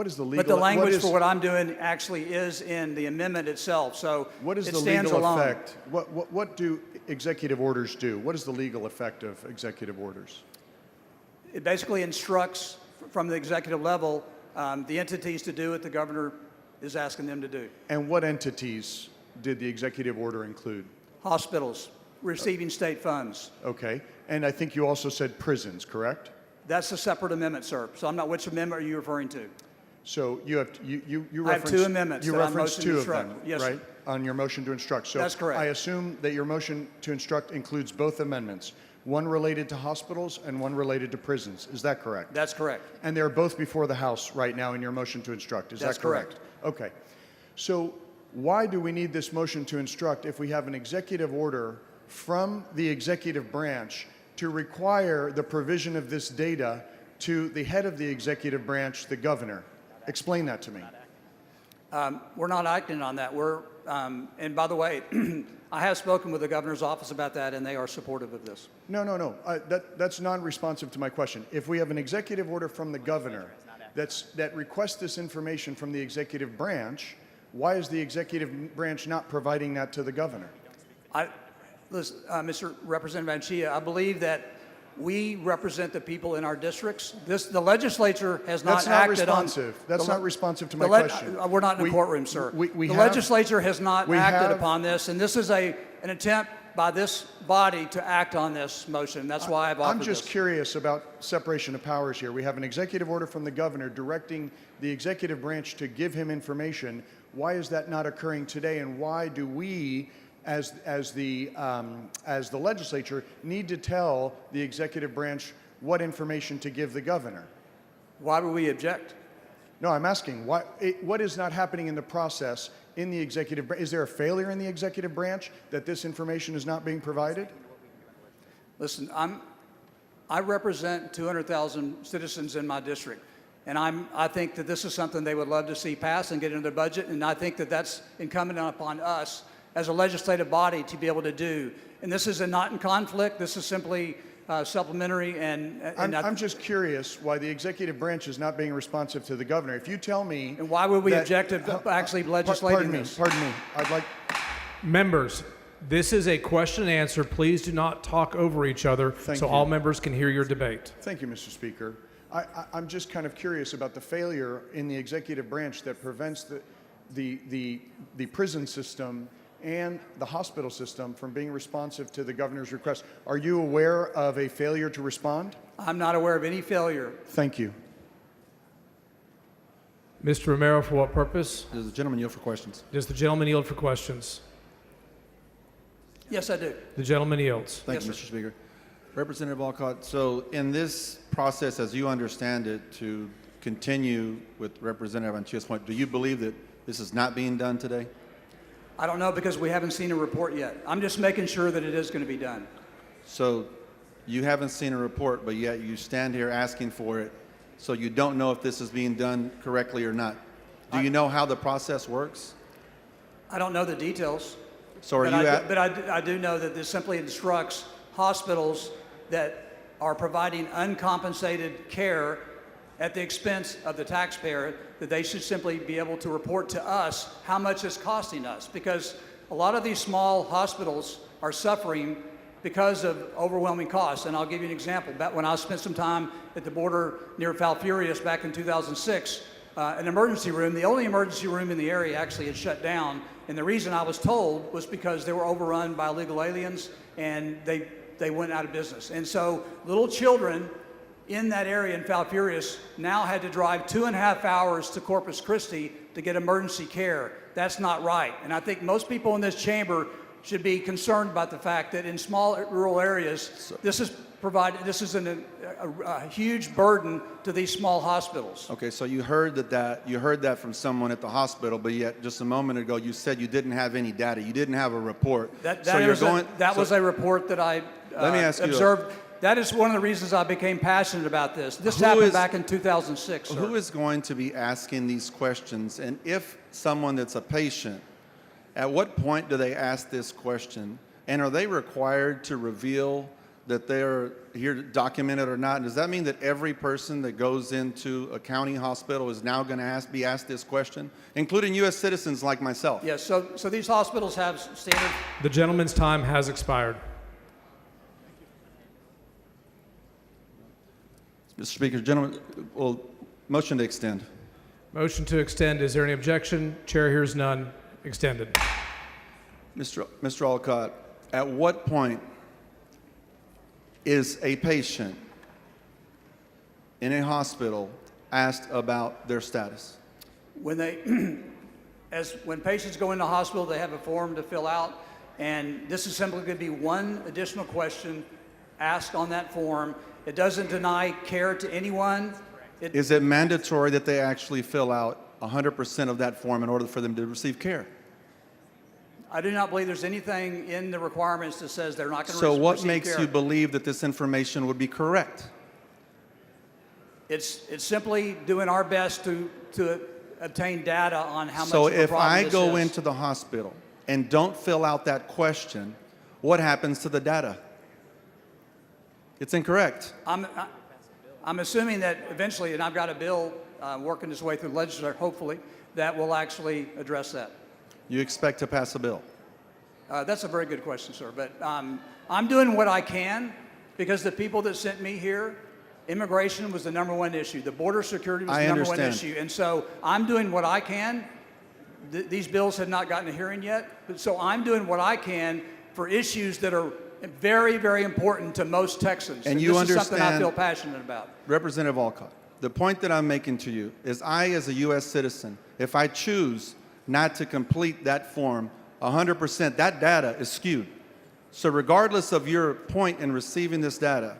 is the legal? But the language what is, for what I'm doing actually is in the amendment itself, so what is it the stands legal alone. effect? What do executive orders do? What is the legal effect of executive orders? It basically instructs from the executive level the entities to do what the governor is asking them to do. And what entities did the executive order include? Hospitals receiving state funds. Okay. And I think you also said prisons, correct? That's a separate amendment, sir. So I'm not, which amendment are you referring to? So you have you I have referenced two amendments You that I'm referenced motioning two to of instruct. them, Yes, right? sir. On your motion to instruct. So That's correct. I assume that your motion to instruct includes both amendments, one related to hospitals and one related to prisons. Is that correct? That's correct. And they're both before the House right now in your motion to instruct. Is That's that correct? Okay. So why do we need this motion to instruct if we have an executive order from the executive branch to require the provision of this data to the head of the executive branch, the governor? Explain that to me. We're not acting on that. And by the way, I have spoken with the governor's office about that, and they are supportive of this. No. That's non-responsive to my question. If we have an executive order from the governor that requests this information from the executive branch, why is the executive branch not providing that to the governor? Listen, Mr. Representative Anchia, I believe that we represent the people in our districts. The legislature has not That's not acted responsive. on. That's not responsive to my question. We're not in the courtroom, sir. we The have- legislature has not we acted have- upon this, and this is an attempt by this body to act on this motion. That's why I've offered I'm just this. curious about separation of powers here. We have an executive order from the governor directing the executive branch to give him information. Why is that not occurring today, and why do we, as the legislature, need to tell the executive branch what information to give the governor? Why would we object? No, I'm asking what is not happening in the process in the executive branch? Is there a failure in the executive branch that this information is not being provided? Listen, I represent 200,000 citizens in my district, and I think that this is something they would love to see pass and get into their budget, and I think that that's incumbent upon us as a legislative body to be able to do. And this is not in conflict. This is simply supplementary. I'm just curious why the executive branch is not being responsive to the governor. If you tell me, and why would we that- object to actually legislating this? Pardon me. I'd like. Members, this is a question and answer. Please do not talk over each other Thank so you. all members can hear your debate. Thank you, Mr. Speaker. I'm just kind of curious about the failure in the executive branch that prevents the prison system and the hospital system from being responsive to the governor's request. Are you aware of a failure to respond? I'm not aware of any failure. Thank you. Mr. Romero, for what purpose? Does the gentleman yield for questions? Does the gentleman yield for questions? Yes, I do. The gentleman yields. Thank you, Mr. Speaker. Representative Alcott, so in this process, as you understand it, to continue with Representative Anchia's point, do you believe that this is not being done today? I don't know because we haven't seen a report yet. I'm just making sure that it is going to be done. So you haven't seen a report, but yet you stand here asking for it, so you don't know if this is being done correctly or not. Do you know how the process works? I don't know the details. So are but you but I do know that this simply instructs hospitals that are providing uncompensated care at the expense of the taxpayer, that they should simply be able to report to us how much it's costing us. Because a lot of these small hospitals are suffering because of overwhelming costs. And I'll give you an example. Back when I spent some time at the border near Falfurrias back in 2006, an emergency room, the only emergency room in the area actually had shut down. And the reason I was told was because they were overrun by illegal aliens and they went out of business. And so little children in that area in Falfurrias now had to drive 2.5 hours to Corpus Christi to get emergency care. That's not right. And I think most people in this chamber should be concerned about the fact that in small rural areas, this is a huge burden to these small hospitals. Okay, so you heard that from someone at the hospital, but yet just a moment ago you said you didn't have any data, you didn't have a report. That So was a report that I Let me ask you observed. That is one of the reasons I became passionate about this. This happened back in 2006, sir. Who is going to be asking these questions? And if someone that's a patient, at what point do they ask this question? And are they required to reveal that they're here documented or not? Does that mean that every person that goes into a county hospital is now going to be asked this question, including U.S. citizens like myself? Yes, so these hospitals have standard. The gentleman's time has expired. Mr. Speaker, gentlemen, well, motion to extend. Motion to extend. Is there any objection? Chair hears none. Extended. Mr. Alcott, at what point is a patient in a hospital asked about their status? When they, when patients go into hospital, they have a form to fill out, and this is simply going to be one additional question asked on that form. It doesn't deny care to anyone. Is it mandatory that they actually fill out 100% of that form in order for them to receive care? I do not believe there's anything in the requirements that says they're not going to So receive what makes care. you believe that this information would be correct? It's simply doing our best to obtain data on how So much of a if problem I this go is. into the hospital and don't fill out that question, what happens to the data? It's incorrect. I'm assuming that eventually, and I've got a bill working its way through the legislature, hopefully, that will actually address that. You expect to pass a bill? That's a very good question, sir. But I'm doing what I can because the people that sent me here, immigration was the #1 issue. The border security was the #1 understand. issue. And so I'm doing what I can. These bills have not gotten a hearing yet. But so I'm doing what I can for issues that are very, very important to most Texans. And you this is something I understand- feel passionate about. Representative Alcott, the point that I'm making to you is I, as a U.S. citizen, if I choose not to complete that form 100%, that data is skewed. So regardless of your point in receiving this data,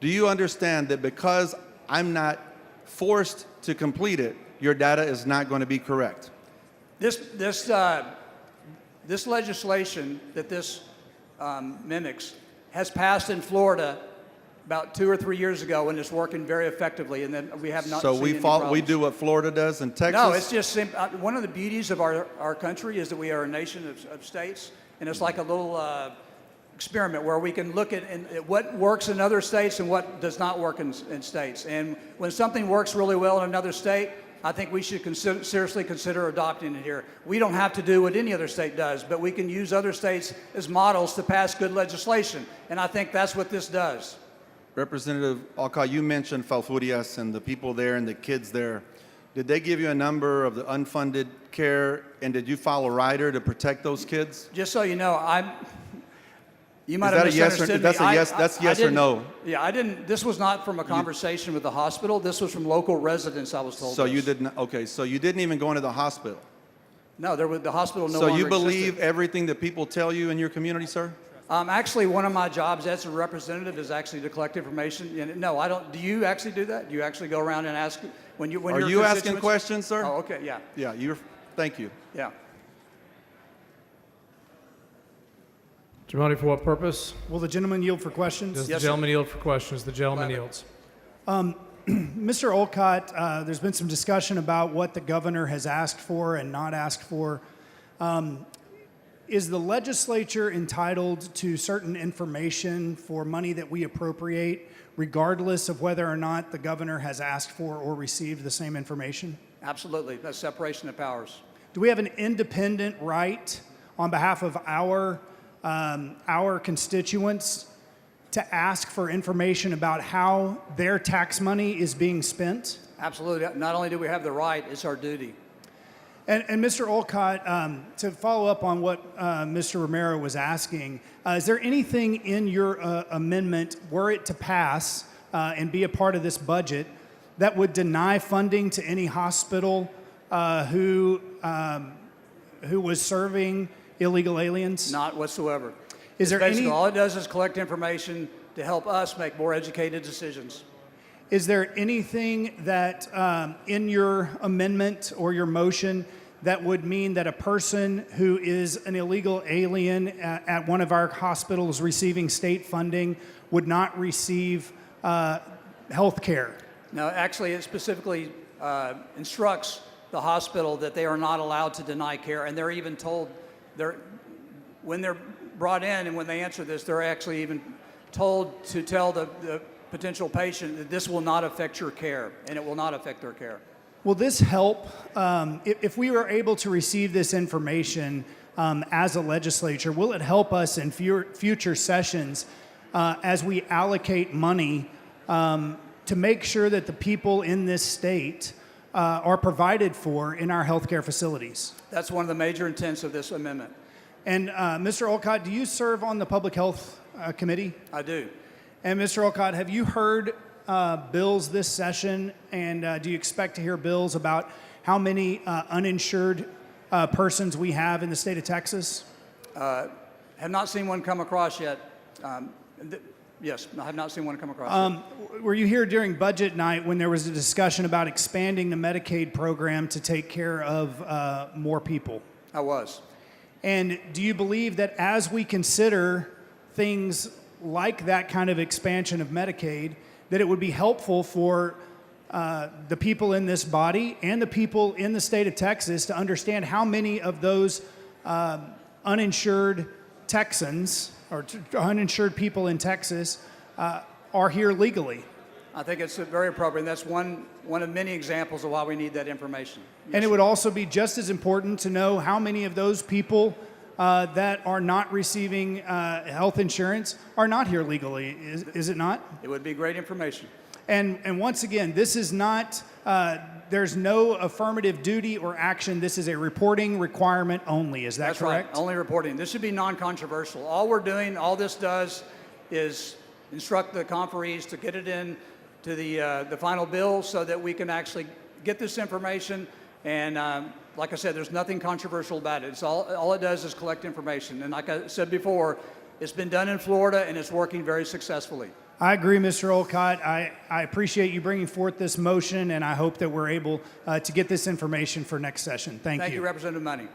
do you understand that because I'm not forced to complete it, your data is not going to be correct? This legislation that this mimics has passed in Florida about 2 or 3 years ago, and it's working very effectively. And then we have not So seen we any follow, we problems. do what Florida does in Texas? No, it's just one of the beauties of our country is that we are a nation of states, and it's like a little experiment where we can look at what works in other states and what does not work in states. And when something works really well in another state, I think we should seriously consider adopting it here. We don't have to do what any other state does, but we can use other states as models to pass good legislation, and I think that's what this does. Representative Alcott, you mentioned Falfurrias and the people there and the kids there. Did they give you a number of the unfunded care, and did you file a rider to protect those kids? Just so you know, you might Is have that a yes or- misunderstood that's me. a yes- that's yes or didn't- no? Yeah, I didn't. This was not from a conversation with the hospital. This was from local residents. I was told. So this. you didn't, okay, so you didn't even go into the hospital? No, the hospital no So longer you believe existed. everything that people tell you in your community, sir? Actually, one of my jobs as a representative is actually to collect information. And no, I don't. Do you actually do that? Do you actually go around and ask when you when Are your you asking constituents- questions, sir? Oh, okay, yeah, Yeah, thank you. yeah. Jamoni, for what purpose? Will the gentleman yield for questions? Does the gentleman yield for questions? The gentleman yields. Mr. Olcott, there's been some discussion about what the governor has asked for and not asked for. Is the legislature entitled to certain information for money that we appropriate, regardless of whether or not the governor has asked for or received the same information? Absolutely, that's separation of powers. Do we have an independent right on behalf of our constituents to ask for information about how their tax money is being spent? Absolutely. Not only do we have the right, it's our duty. And Mr. Olcott, to follow up on what Mr. Romero was asking, is there anything in your amendment, were it to pass and be a part of this budget, that would deny funding to any hospital who was serving illegal aliens? Not whatsoever. Is there Basically, any? all it does is collect information to help us make more educated decisions. Is there anything that in your amendment or your motion that would mean that a person who is an illegal alien at one of our hospitals receiving state funding would not receive health care? No, actually, it specifically instructs the hospital that they are not allowed to deny care, and they're even told when they're brought in and when they answer this, they're actually even told to tell the potential patient that this will not affect your care, and it will not affect their care. Will this help if we were able to receive this information as a legislature? Will it help us in future sessions as we allocate money to make sure that the people in this state are provided for in our healthcare facilities? That's one of the major intents of this amendment. And Mr. Olcott, do you serve on the Public Health Committee? I do. And Mr. Olcott, have you heard bills this session, and do you expect to hear bills about how many uninsured persons we have in the state of Texas? Have not seen one come across yet. Yes, I have not seen one come across yet. Were you here during budget night when there was a discussion about expanding the Medicaid program to take care of more people? I was. And do you believe that as we consider things like that kind of expansion of Medicaid, that it would be helpful for the people in this body and the people in the state of Texas to understand how many of those uninsured Texans or uninsured people in Texas are here legally? I think it's very appropriate. And that's one of many examples of why we need that information. And it would also be just as important to know how many of those people that are not receiving health insurance are not here legally. Is it not? It would be great information. And once again, this is not, there's no affirmative duty or action. This is a reporting requirement only. Is that That's correct? Right. Only reporting. This should be non-controversial. All we're doing, all this does is instruct the conferees to get it in to the final bill so that we can actually get this information. And like I said, there's nothing controversial about it. It's all it does is collect information. And like I said before, it's been done in Florida and it's working very successfully. I agree, Mr. Olcott. I appreciate you bringing forth this motion, and I hope that we're able to get this information for next session. Thank you. Thank you, Representative Money.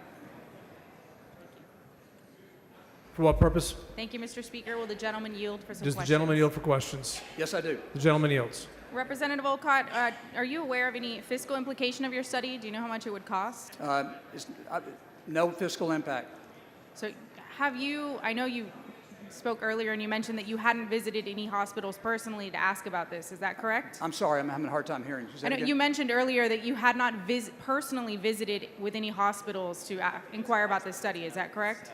For what purpose? Thank you, Mr. Speaker. Will the gentleman yield for some Does questions? the gentleman yield for questions? Yes, I do. The gentleman yields. Representative Olcott, are you aware of any fiscal implication of your study? Do you know how much it would cost? No fiscal impact. So have you, I know you spoke earlier and you mentioned that you hadn't visited any hospitals personally to ask about this. Is that correct? I'm sorry, I'm having a hard time hearing. I know you mentioned earlier that you had not personally visited with any hospitals to inquire about this study. Is that correct?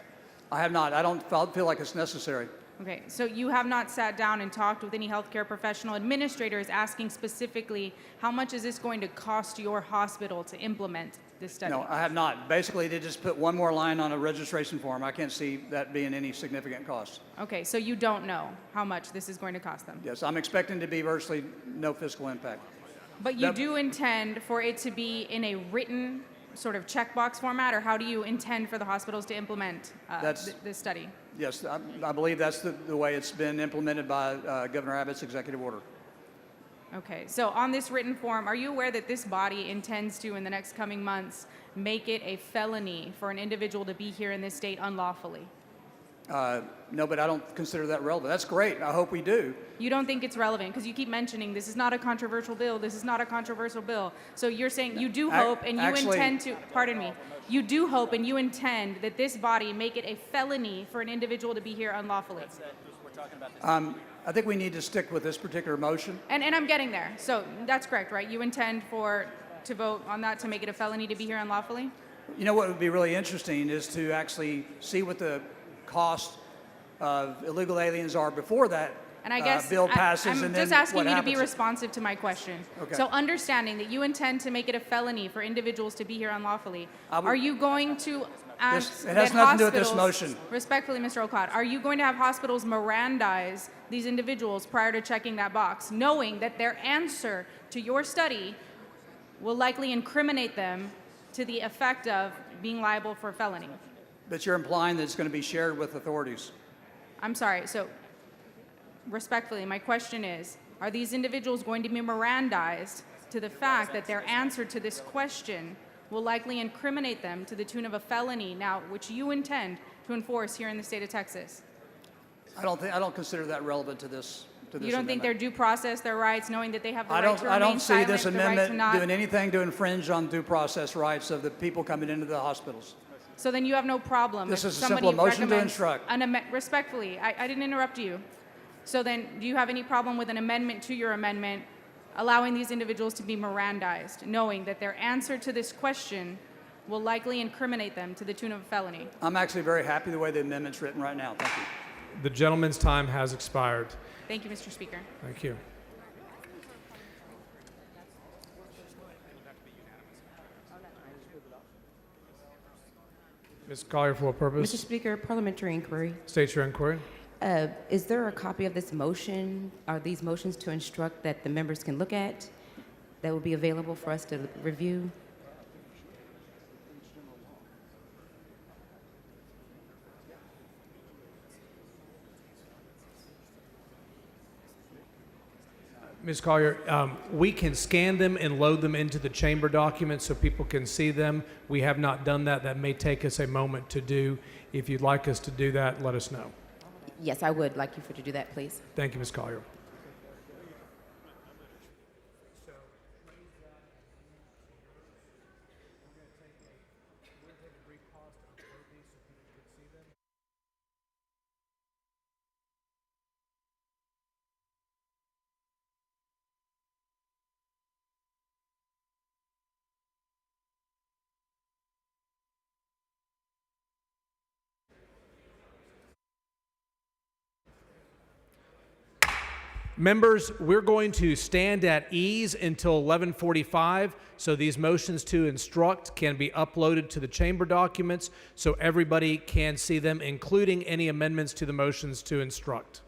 I have not. I don't feel like it's necessary. Okay, so you have not sat down and talked with any healthcare professional administrators asking specifically how much is this going to cost your hospital to implement this study? No, I have not. Basically, they just put one more line on a registration form. I can't see that being any significant cost. Okay, so you don't know how much this is going to cost them? Yes, I'm expecting to be virtually no fiscal impact. But you do intend for it to be in a written sort of checkbox format, or how do you intend for the hospitals to implement this study? Yes, I believe that's the way it's been implemented by Governor Abbott's executive order. Okay, so on this written form, are you aware that this body intends to, in the next coming months, make it a felony for an individual to be here in this state unlawfully? No, but I don't consider that relevant. That's great. I hope we do. You don't think it's relevant because you keep mentioning this is not a controversial bill, this is not a controversial bill. So you're saying you do hope and you intend to, pardon me, you do hope and you intend that this body make it a felony for an individual to be here unlawfully. I think we need to stick with this particular motion. And I'm getting there. So that's correct, right? You intend to vote on that to make it a felony to be here unlawfully? You know what would be really interesting is to actually see what the cost of illegal aliens are before that And I guess bill passes. I'm and then just asking what you to be happens. responsive to my question. Okay. So understanding that you intend to make it a felony for individuals to be here unlawfully, I would- are you going to ask it has that nothing to do with this hospitals- motion. Respectfully, Mr. Olcott, are you going to have hospitals Mirandize these individuals prior to checking that box, knowing that their answer to your study will likely incriminate them to the effect of being liable for a felony? But you're implying that it's going to be shared with authorities. I'm sorry. So, respectfully, my question is, are these individuals going to be Mirandized to the fact that their answer to this question will likely incriminate them to the tune of a felony now, which you intend to enforce here in the state of Texas? I don't consider that relevant to this. You don't think their due process, their rights, knowing that they have the I right don't. to I remain don't see silent, this the right to amendment not. doing anything to infringe on due process rights of the people coming into the hospitals. So then you have no problem. This if is a somebody simple motion to recommends instruct. Respectfully, I didn't interrupt you. So then, do you have any problem with an amendment to your amendment allowing these individuals to be Mirandized, knowing that their answer to this question will likely incriminate them to the tune of a felony? I'm actually very happy the way the amendment's written right now. Thank you. The gentleman's time has expired. Thank you, Mr. Speaker. Thank you. Ms. Collier, for what purpose? Mr. Speaker, parliamentary inquiry. State your inquiry. Is there a copy of this motion? Are these motions to instruct that the members can look at that will be available for us to review? Ms. Collier, we can scan them and load them into the chamber documents so people can see them. We have not done that. That may take us a moment to do. If you'd like us to do that, let us know. Yes, I would like you to do that, please. Thank you, Ms. Collier. Members, we're going to stand at ease until 11:45, so these motions to instruct can be uploaded to the chamber documents so everybody can see them, including any amendments to the motions to instruct.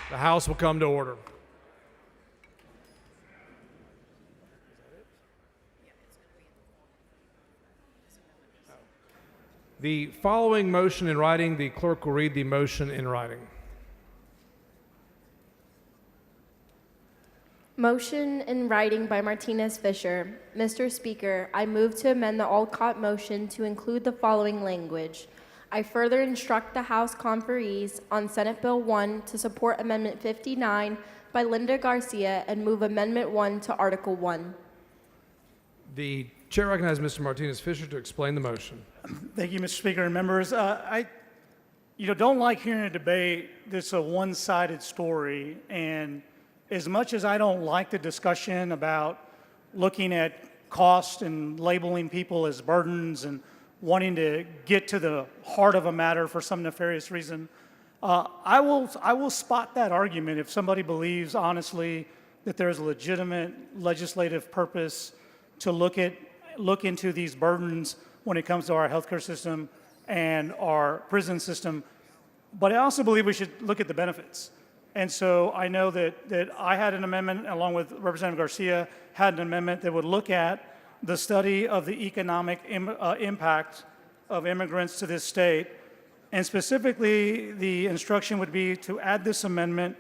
The House will come to order. The following motion in writing, the clerk will read the motion in writing. Motion in writing by Martinez Fisher. Mr. Speaker, I move to amend the Alcott motion to include the following language. I further instruct the House conferees on Senate Bill 1 to support Amendment 59 by Linda Garcia and move Amendment 1 to Article 1. The chair recognizes Mr. Martinez Fisher to explain the motion. Thank you, Mr. Speaker and members. I don't like hearing a debate that's a one-sided story. And as much as I don't like the discussion about looking at cost and labeling people as burdens and wanting to get to the heart of a matter for some nefarious reason, I will spot that argument if somebody believes honestly that there's a legitimate legislative purpose to look into these burdens when it comes to our healthcare system and our prison system. But I also believe we should look at the benefits. And so I know that I had an amendment, along with Representative Garcia, had an amendment that would look at the study of the economic impact of immigrants to this state. And specifically, the instruction would be to add this amendment,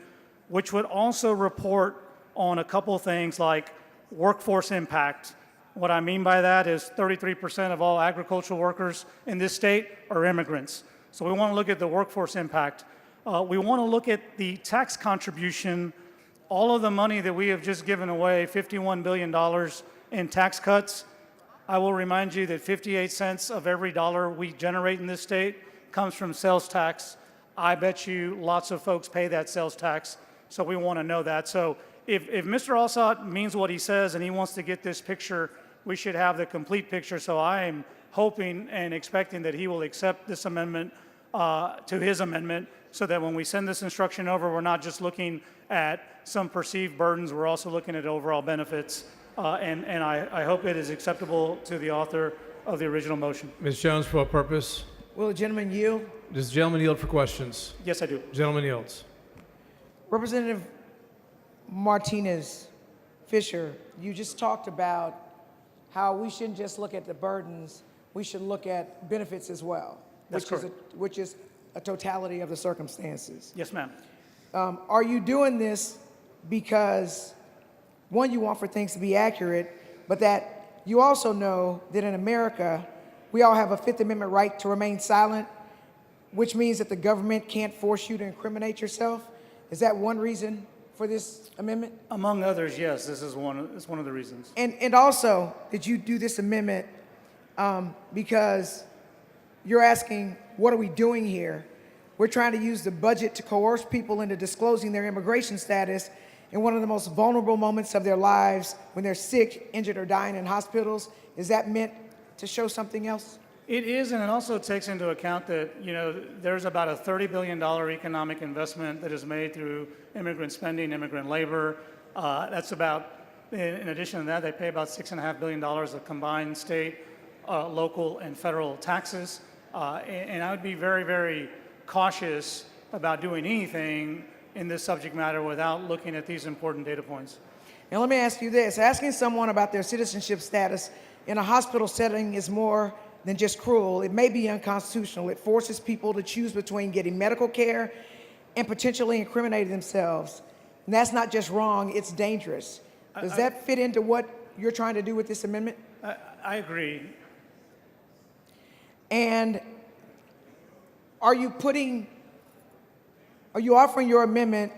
which would also report on a couple things like workforce impact. What I mean by that is 33% of all agricultural workers in this state are immigrants. So we want to look at the workforce impact. We want to look at the tax contribution, all of the money that we have just given away, $51 billion in tax cuts. I will remind you that 58 cents of every dollar we generate in this state comes from sales tax. I bet you lots of folks pay that sales tax, so we want to know that. So if Mr. Alstott means what he says and he wants to get this picture, we should have the complete picture. So I am hoping and expecting that he will accept this amendment to his amendment, so that when we send this instruction over, we're not just looking at some perceived burdens, we're also looking at overall benefits. And I hope it is acceptable to the author of the original motion. Ms. Jones, for what purpose? Will the gentleman yield? Does the gentleman yield for questions? Yes, I do. Gentleman yields. Representative Martinez Fisher, you just talked about how we shouldn't just look at the burdens, we should look at benefits as well. That's correct. Which is a totality of the circumstances. Yes, ma'am. Are you doing this because, one, you want for things to be accurate, but that you also know that in America, we all have a Fifth Amendment right to remain silent, which means that the government can't force you to incriminate yourself? Is that one reason for this amendment? Among others, yes, this is one of the reasons. And also, did you do this amendment because you're asking, what are we doing here? We're trying to use the budget to coerce people into disclosing their immigration status in one of the most vulnerable moments of their lives when they're sick, injured, or dying in hospitals. Is that meant to show something else? It is, and it also takes into account that, there's about a $30 billion economic investment that is made through immigrant spending, immigrant labor. That's about, in addition to that, they pay about $6.5 billion of combined state, local, and federal taxes. And I would be very, very cautious about doing anything in this subject matter without looking at these important data points. Now let me ask you this. Asking someone about their citizenship status in a hospital setting is more than just cruel. It may be unconstitutional. It forces people to choose between getting medical care and potentially incriminating themselves. And that's not just wrong, it's dangerous. Does that fit into what you're trying to do with this amendment? I agree. And are you offering your amendment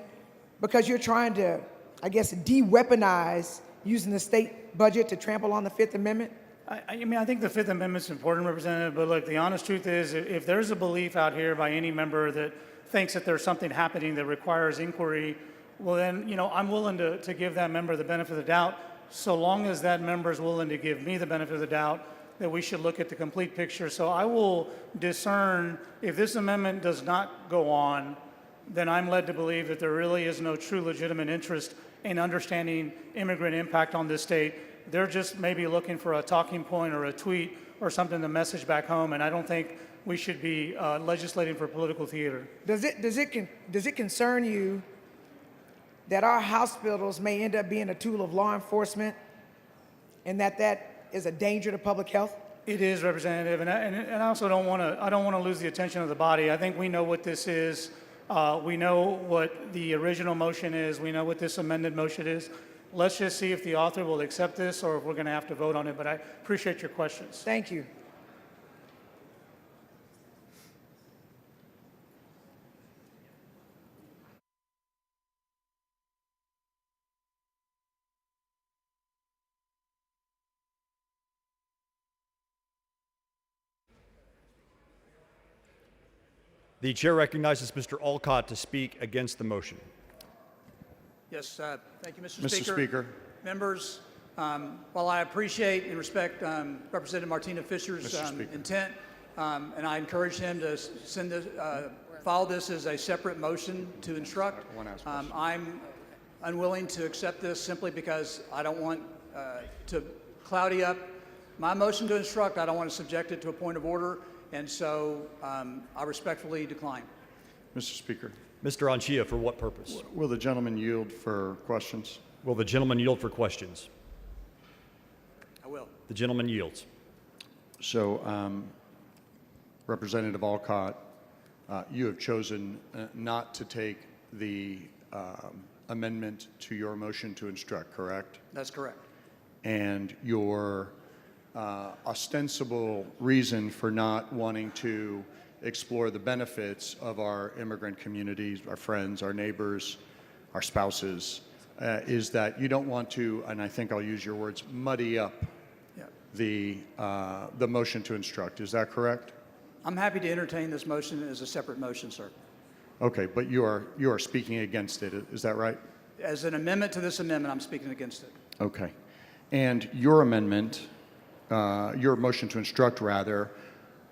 because you're trying to, I guess, de-weaponize using the state budget to trample on the Fifth Amendment? I think the Fifth Amendment is important, Representative, but look, the honest truth is if there's a belief out here by any member that thinks that there's something happening that requires inquiry, well then, I'm willing to give that member the benefit of the doubt, so long as that member is willing to give me the benefit of the doubt that we should look at the complete picture. So I will discern, if this amendment does not go on, then I'm led to believe that there really is no true legitimate interest in understanding immigrant impact on this state. They're just maybe looking for a talking point or a tweet or something to message back home, and I don't think we should be legislating for political theater. Does it concern you that our hospitals may end up being a tool of law enforcement and that is a danger to public health? It is, Representative, and I also don't want to lose the attention of the body. I think we know what this is. We know what the original motion is. We know what this amended motion is. Let's just see if the author will accept this or if we're going to have to vote on it. But I appreciate your questions. Thank you. The chair recognizes Mr. Olcott to speak against the motion. Yes, thank you, Mr. Mr. Speaker. Members, while I appreciate and respect Representative Martina Fisher's Mr. Speaker. intent, and I encourage him to send this, file this as a separate motion to instruct, I'm unwilling to accept this simply because I don't want to cloudy up my motion to instruct. I don't want to subject it to a point of order, and so I respectfully decline. Mr. Speaker. Mr. Anchia, for what purpose? Will the gentleman yield for questions? Will the gentleman yield for questions? I will. The gentleman yields. So, Representative Olcott, you have chosen not to take the amendment to your motion to instruct, correct? That's correct. And your ostensible reason for not wanting to explore the benefits of our immigrant communities, our friends, our neighbors, our spouses, is that you don't want to, and I think I'll use your words, muddy up the motion to instruct. Is that correct? I'm happy to entertain this motion as a separate motion, sir. Okay, but you are speaking against it. Is that right? As an amendment to this amendment, I'm speaking against it. Okay. And your amendment, your motion to instruct, rather,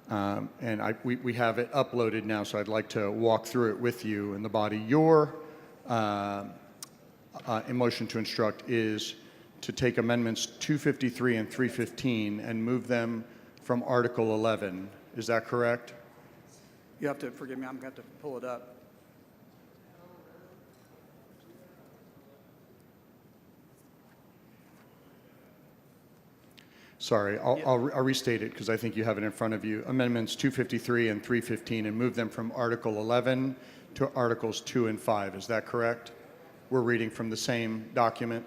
and we have it uploaded now, so I'd like to walk through it with you in the body. Your motion to instruct is to take amendments 253 and 315 and move them from Article 11. Is that correct? You have to forgive me. I'm going to have to pull it up. Sorry, I'll restate it because I think you have it in front of you. Amendments 253 and 315 and move them from Article 11 to Articles 2 and 5. Is that correct? We're reading from the same document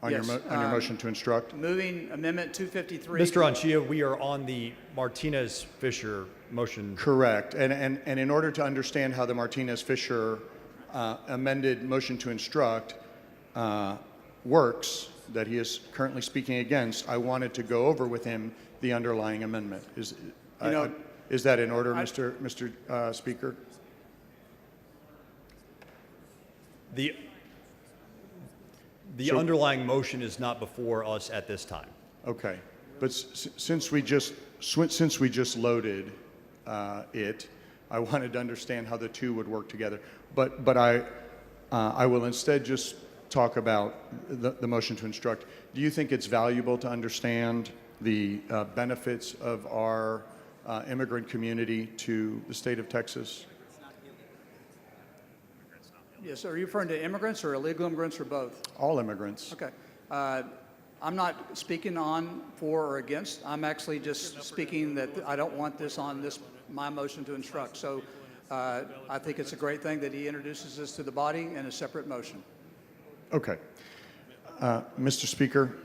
on, Yes, your motion to instruct? Moving Amendment 253. Mr. Anchia, we are on the Martinez-Fisher motion. Correct. And in order to understand how the Martinez-Fisher amended motion to instruct works, that he is currently speaking against, I wanted to go over with him the underlying amendment. Is that in order, Mr. Speaker? The underlying motion is not before us at this time. Okay, but since we just loaded it, I wanted to understand how the two would work together. But I will instead just talk about the motion to instruct. Do you think it's valuable to understand the benefits of our immigrant community to the state of Texas? Yes, are you referring to immigrants or illegal immigrants or both? All immigrants. Okay. I'm not speaking on for or against. I'm actually just speaking that I don't want this on my motion to instruct. So I think it's a great thing that he introduces this to the body in a separate motion. Okay. Mr. Speaker.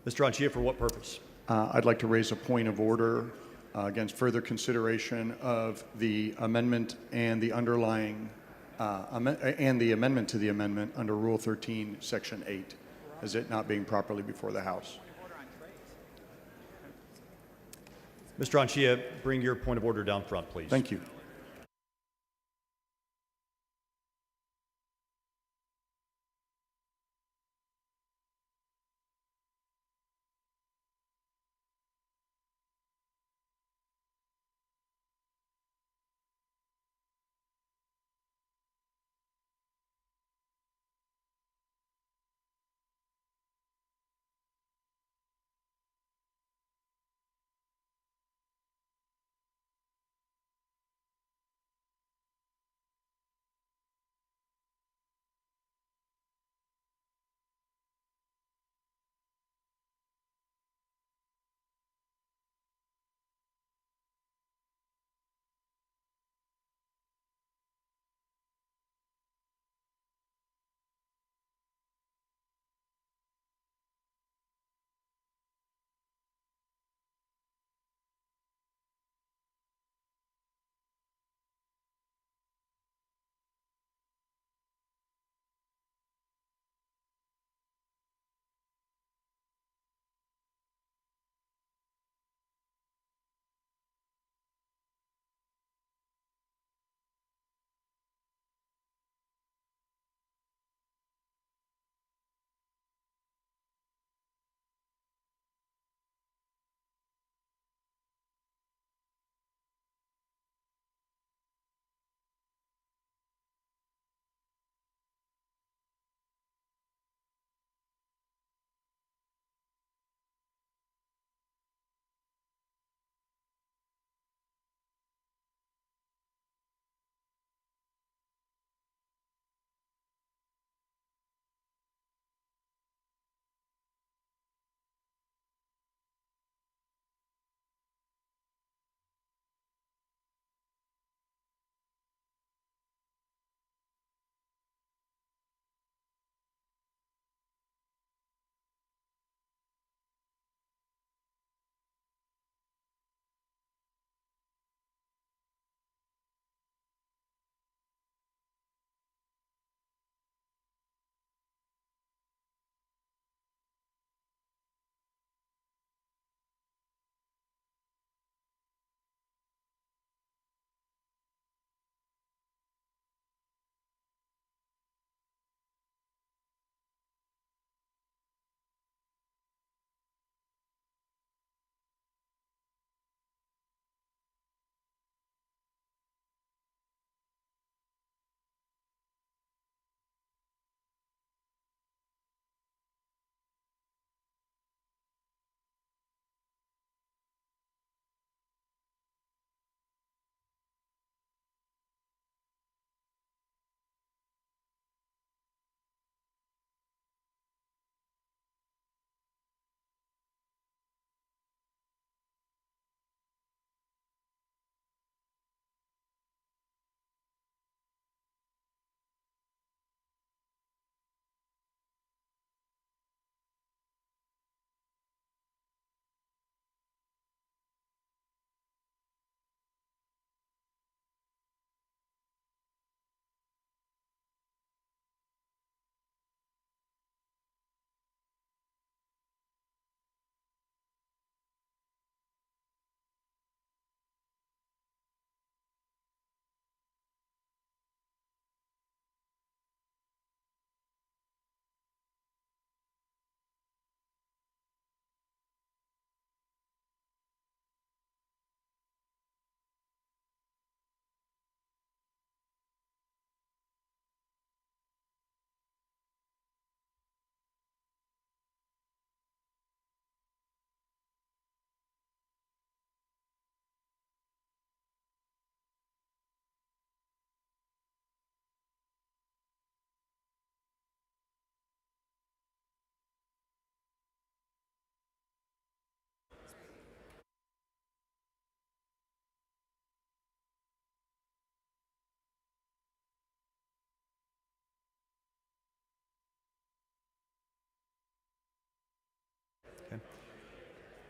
Mr. Anchia, for what purpose? I'd like to raise a point of order against further consideration of the amendment and the underlying and the amendment to the amendment under Rule 13, Section 8, as it not being properly before the House. Mr. Anchia, bring your point of order down front, please. Thank you.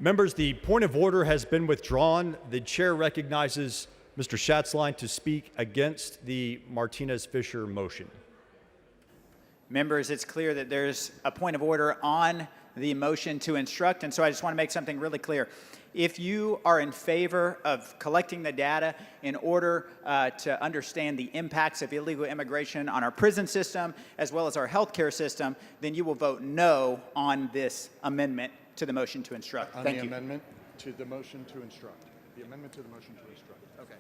Members, the point of order has been withdrawn. The chair recognizes Mr. Schatzline to speak against the Martinez-Fisher motion. Members, it's clear that there's a point of order on the motion to instruct, and so I just want to make something really clear. If you are in favor of collecting the data in order to understand the impacts of illegal immigration on our prison system as well as our healthcare system, then you will vote no on this amendment to the motion to instruct. On Thank the you. amendment to the motion to instruct. The amendment to the motion to instruct. Okay.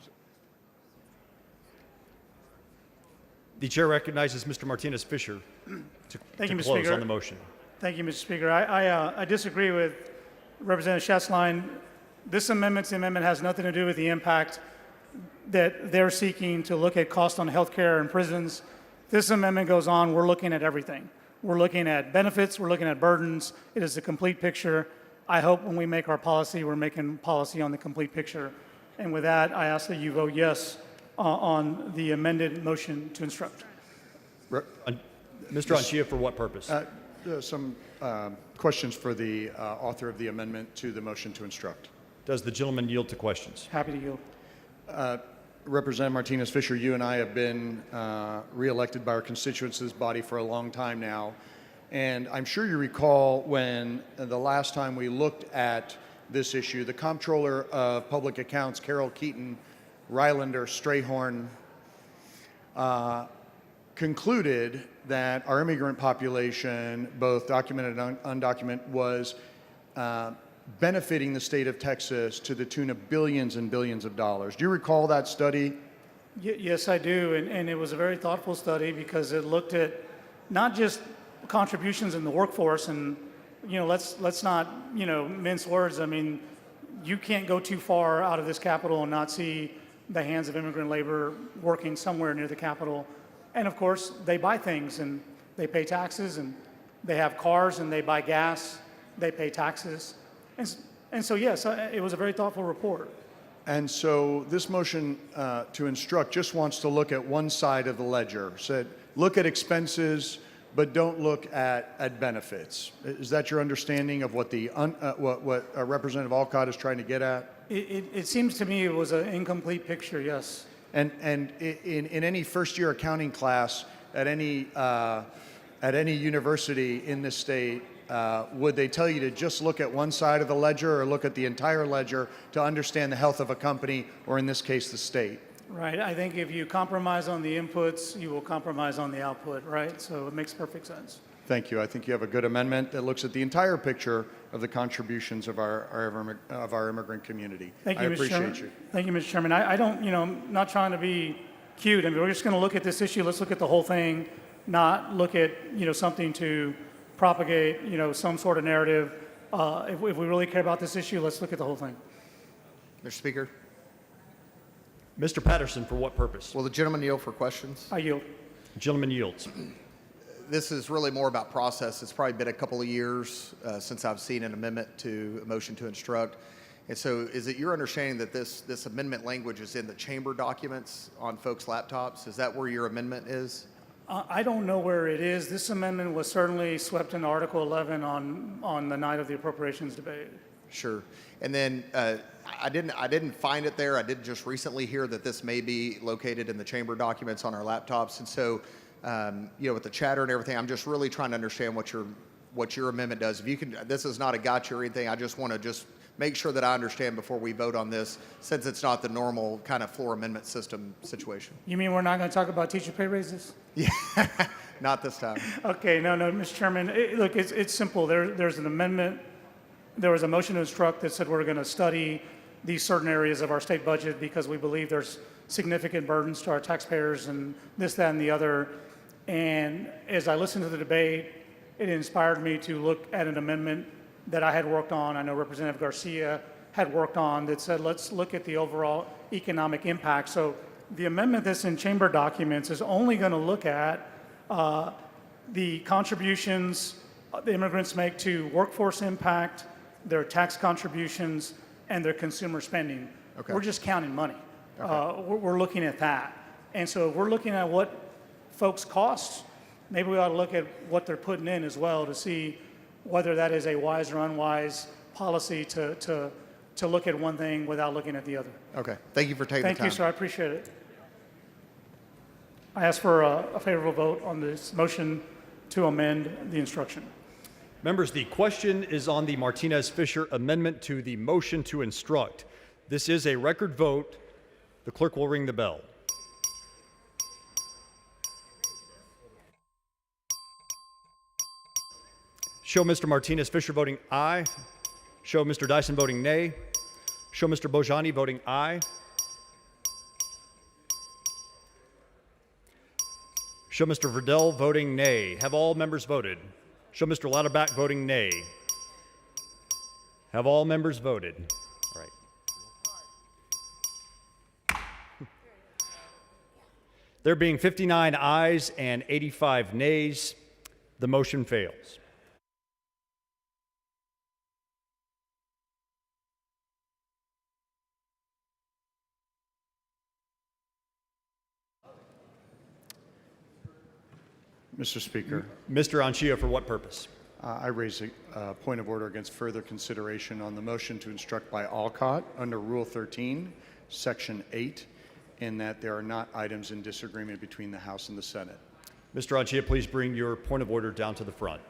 The chair recognizes Mr. Martinez-Fisher to Thank you, Mr. close Speaker. on the motion. Thank you, Mr. Speaker. I disagree with Representative Schatzline. This amendment to the amendment has nothing to do with the impact that they're seeking to look at cost on health care and prisons. This amendment goes on, we're looking at everything. We're looking at benefits, we're looking at burdens. It is a complete picture. I hope when we make our policy, we're making policy on the complete picture. And with that, I ask that you vote yes on the amended motion to instruct. Mr. Anchia, for what purpose? Some questions for the author of the amendment to the motion to instruct. Does the gentleman yield to questions? Happy to yield. Representative Martinez-Fisher, you and I have been reelected by our constituents of this body for a long time now. And I'm sure you recall when the last time we looked at this issue, the Comptroller of Public Accounts, Carol Keaton Rylander Strayhorn, concluded that our immigrant population, both documented and undocumented, was benefiting the state of Texas to the tune of billions and billions of dollars. Do you recall that study? Yes, I do, and it was a very thoughtful study because it looked at not just contributions in the workforce, and let's not mince words. I mean, you can't go too far out of this Capitol and not see the hands of immigrant labor working somewhere near the Capitol. And of course, they buy things and they pay taxes, and they have cars and they buy gas, they pay taxes. And so, yes, it was a very thoughtful report. And so this motion to instruct just wants to look at one side of the ledger. Said, look at expenses, but don't look at benefits. Is that your understanding of what what Representative Alcott is trying to get at? It seems to me it was an incomplete picture, yes. And in any first-year accounting class at any university in this state, would they tell you to just look at one side of the ledger or look at the entire ledger to understand the health of a company, or in this case, the state? Right. I think if you compromise on the inputs, you will compromise on the output, right? So it makes perfect sense. Thank you. I think you have a good amendment that looks at the entire picture of the contributions of our immigrant community. Thank you, I Mr. appreciate Chairman. you. Thank you, Mr. Chairman. I don't, I'm not trying to be cute. I mean, we're just going to look at this issue. Let's look at the whole thing, not look at, something to propagate, some sort of narrative. If we really care about this issue, let's look at the whole thing. Mr. Speaker, Mr. Patterson, for what purpose? will the gentleman yield for questions? I yield. Gentleman yields. This is really more about process. It's probably been a couple of years since I've seen an amendment to a motion to instruct. And so is it your understanding that this amendment language is in the chamber documents on folks' laptops? Is that where your amendment is? I don't know where it is. This amendment was certainly swept in Article 11 on the night of the appropriations debate. Sure. And then I didn't find it there. I did just recently hear that this may be located in the chamber documents on our laptops. And so, with the chatter and everything, I'm just really trying to understand what your amendment does. If you can, this is not a gotcha or anything. I just want to make sure that I understand before we vote on this, since it's not the normal kind of floor amendment system situation. You mean we're not going to talk about teacher pay raises? Yeah, not this time. Okay, no, Mr. Chairman. Look, it's simple. There's an amendment. There was a motion to instruct that said we're going to study these certain areas of our state budget because we believe there's significant burdens to our taxpayers and this, that, and the other. And as I listened to the debate, it inspired me to look at an amendment that I had worked on. I know Representative Garcia had worked on that said, let's look at the overall economic impact. So the amendment that's in chamber documents is only going to look at the contributions the immigrants make to workforce impact, their tax contributions, and their consumer spending. Okay. We're just counting money. Okay. We're looking at that. And so if we're looking at what folks cost, maybe we ought to look at what they're putting in as well to see whether that is a wise or unwise policy to look at one thing without looking at the other. Okay. Thank you for taking Thank the time. you, sir. I appreciate it. I ask for a favorable vote on this motion to amend the instruction. Members, the question is on the Martinez-Fisher amendment to the motion to instruct. This is a record vote. The clerk will ring the bell. Show Mr. Martinez-Fisher voting aye. Show Mr. Dyson voting nay. Show Mr. Bojani voting aye. Show Mr. Verdell voting nay. Have all members voted? Show Mr. Lauterbach voting nay. Have all members voted? All right. There being 59 ayes and 85 nays, the motion fails. Mr. Speaker, Mr. Anchia, for what purpose? I raise a point of order against further consideration on the motion to instruct by Alcott under Rule 13, Section 8, in that there are not items in disagreement between the House and the Senate. Mr. Anchia, please bring your point of order down to the front.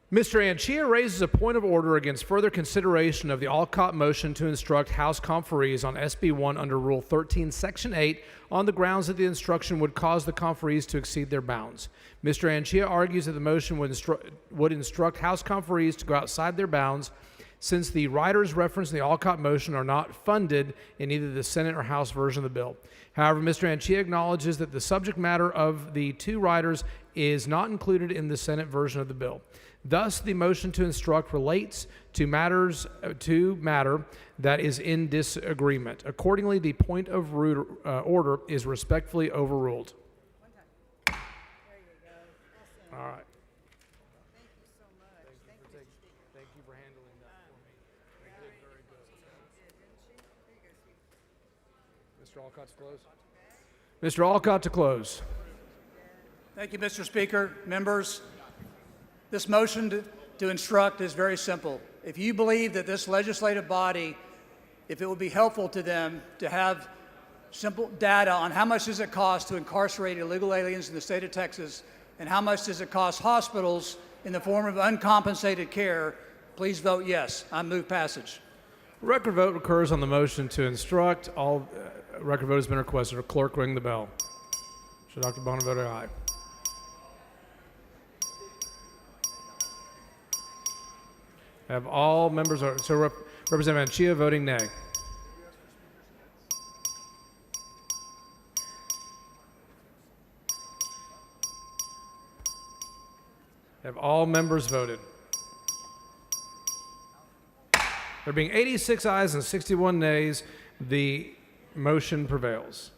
Mr. Anchia raises a point of order against further consideration of the Alcott motion to instruct House conferees on SB 1 under Rule 13, Section 8, on the grounds that the instruction would cause the conferees to exceed their bounds. Mr. Anchia argues that the motion would instruct House conferees to go outside their bounds since the riders referenced in the Alcott motion are not funded in either the Senate or House version of the bill. However, Mr. Anchia acknowledges that the subject matter of the two riders is not included in the Senate version of the bill. Thus, the motion to instruct relates to matter that is in disagreement. Accordingly, the point of order is respectfully overruled. All right. Thank you for handling that for me. You did very good. Mr. Alcott to close. Mr. Alcott to close. Thank you, Mr. Speaker. Members, this motion to instruct is very simple. If you believe that this legislative body, if it would be helpful to them to have simple data on how much does it cost to incarcerate illegal aliens in the state of Texas and how much does it cost hospitals in the form of uncompensated care, please vote yes. I move passage. Record vote occurs on the motion to instruct. All record vote has been requested. Clerk, ring the bell. Should Dr. Bonner vote aye? Have all members, Representative Anchia voting nay. Have all members voted? There being 86 ayes and 61 nays, the motion prevails.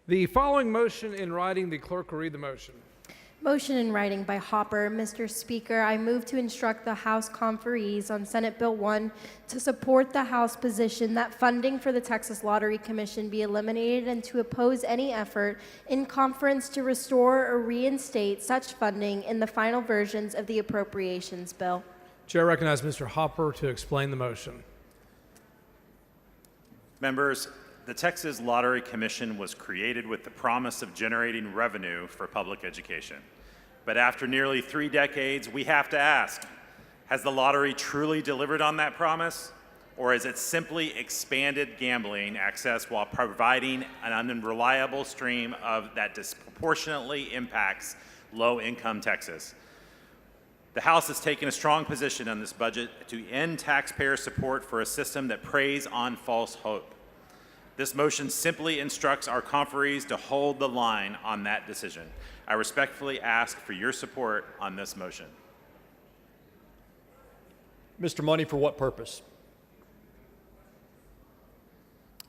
The following motion in writing, the clerk will read the motion. Motion in writing by Hopper. Mr. Speaker, I move to instruct the House conferees on Senate Bill 1 to support the House position that funding for the Texas Lottery Commission be eliminated and to oppose any effort in conference to restore or reinstate such funding in the final versions of the appropriations bill. Chair recognizes Mr. Hopper to explain the motion. Members, the Texas Lottery Commission was created with the promise of generating revenue for public education. But after nearly 3 decades, we have to ask, has the lottery truly delivered on that promise? Or has it simply expanded gambling access while providing an unreliable stream that disproportionately impacts low-income Texas? The House has taken a strong position on this budget to end taxpayer support for a system that preys on false hope. This motion simply instructs our conferees to hold the line on that decision. I respectfully ask for your support on this motion. Mr. Money, for what purpose?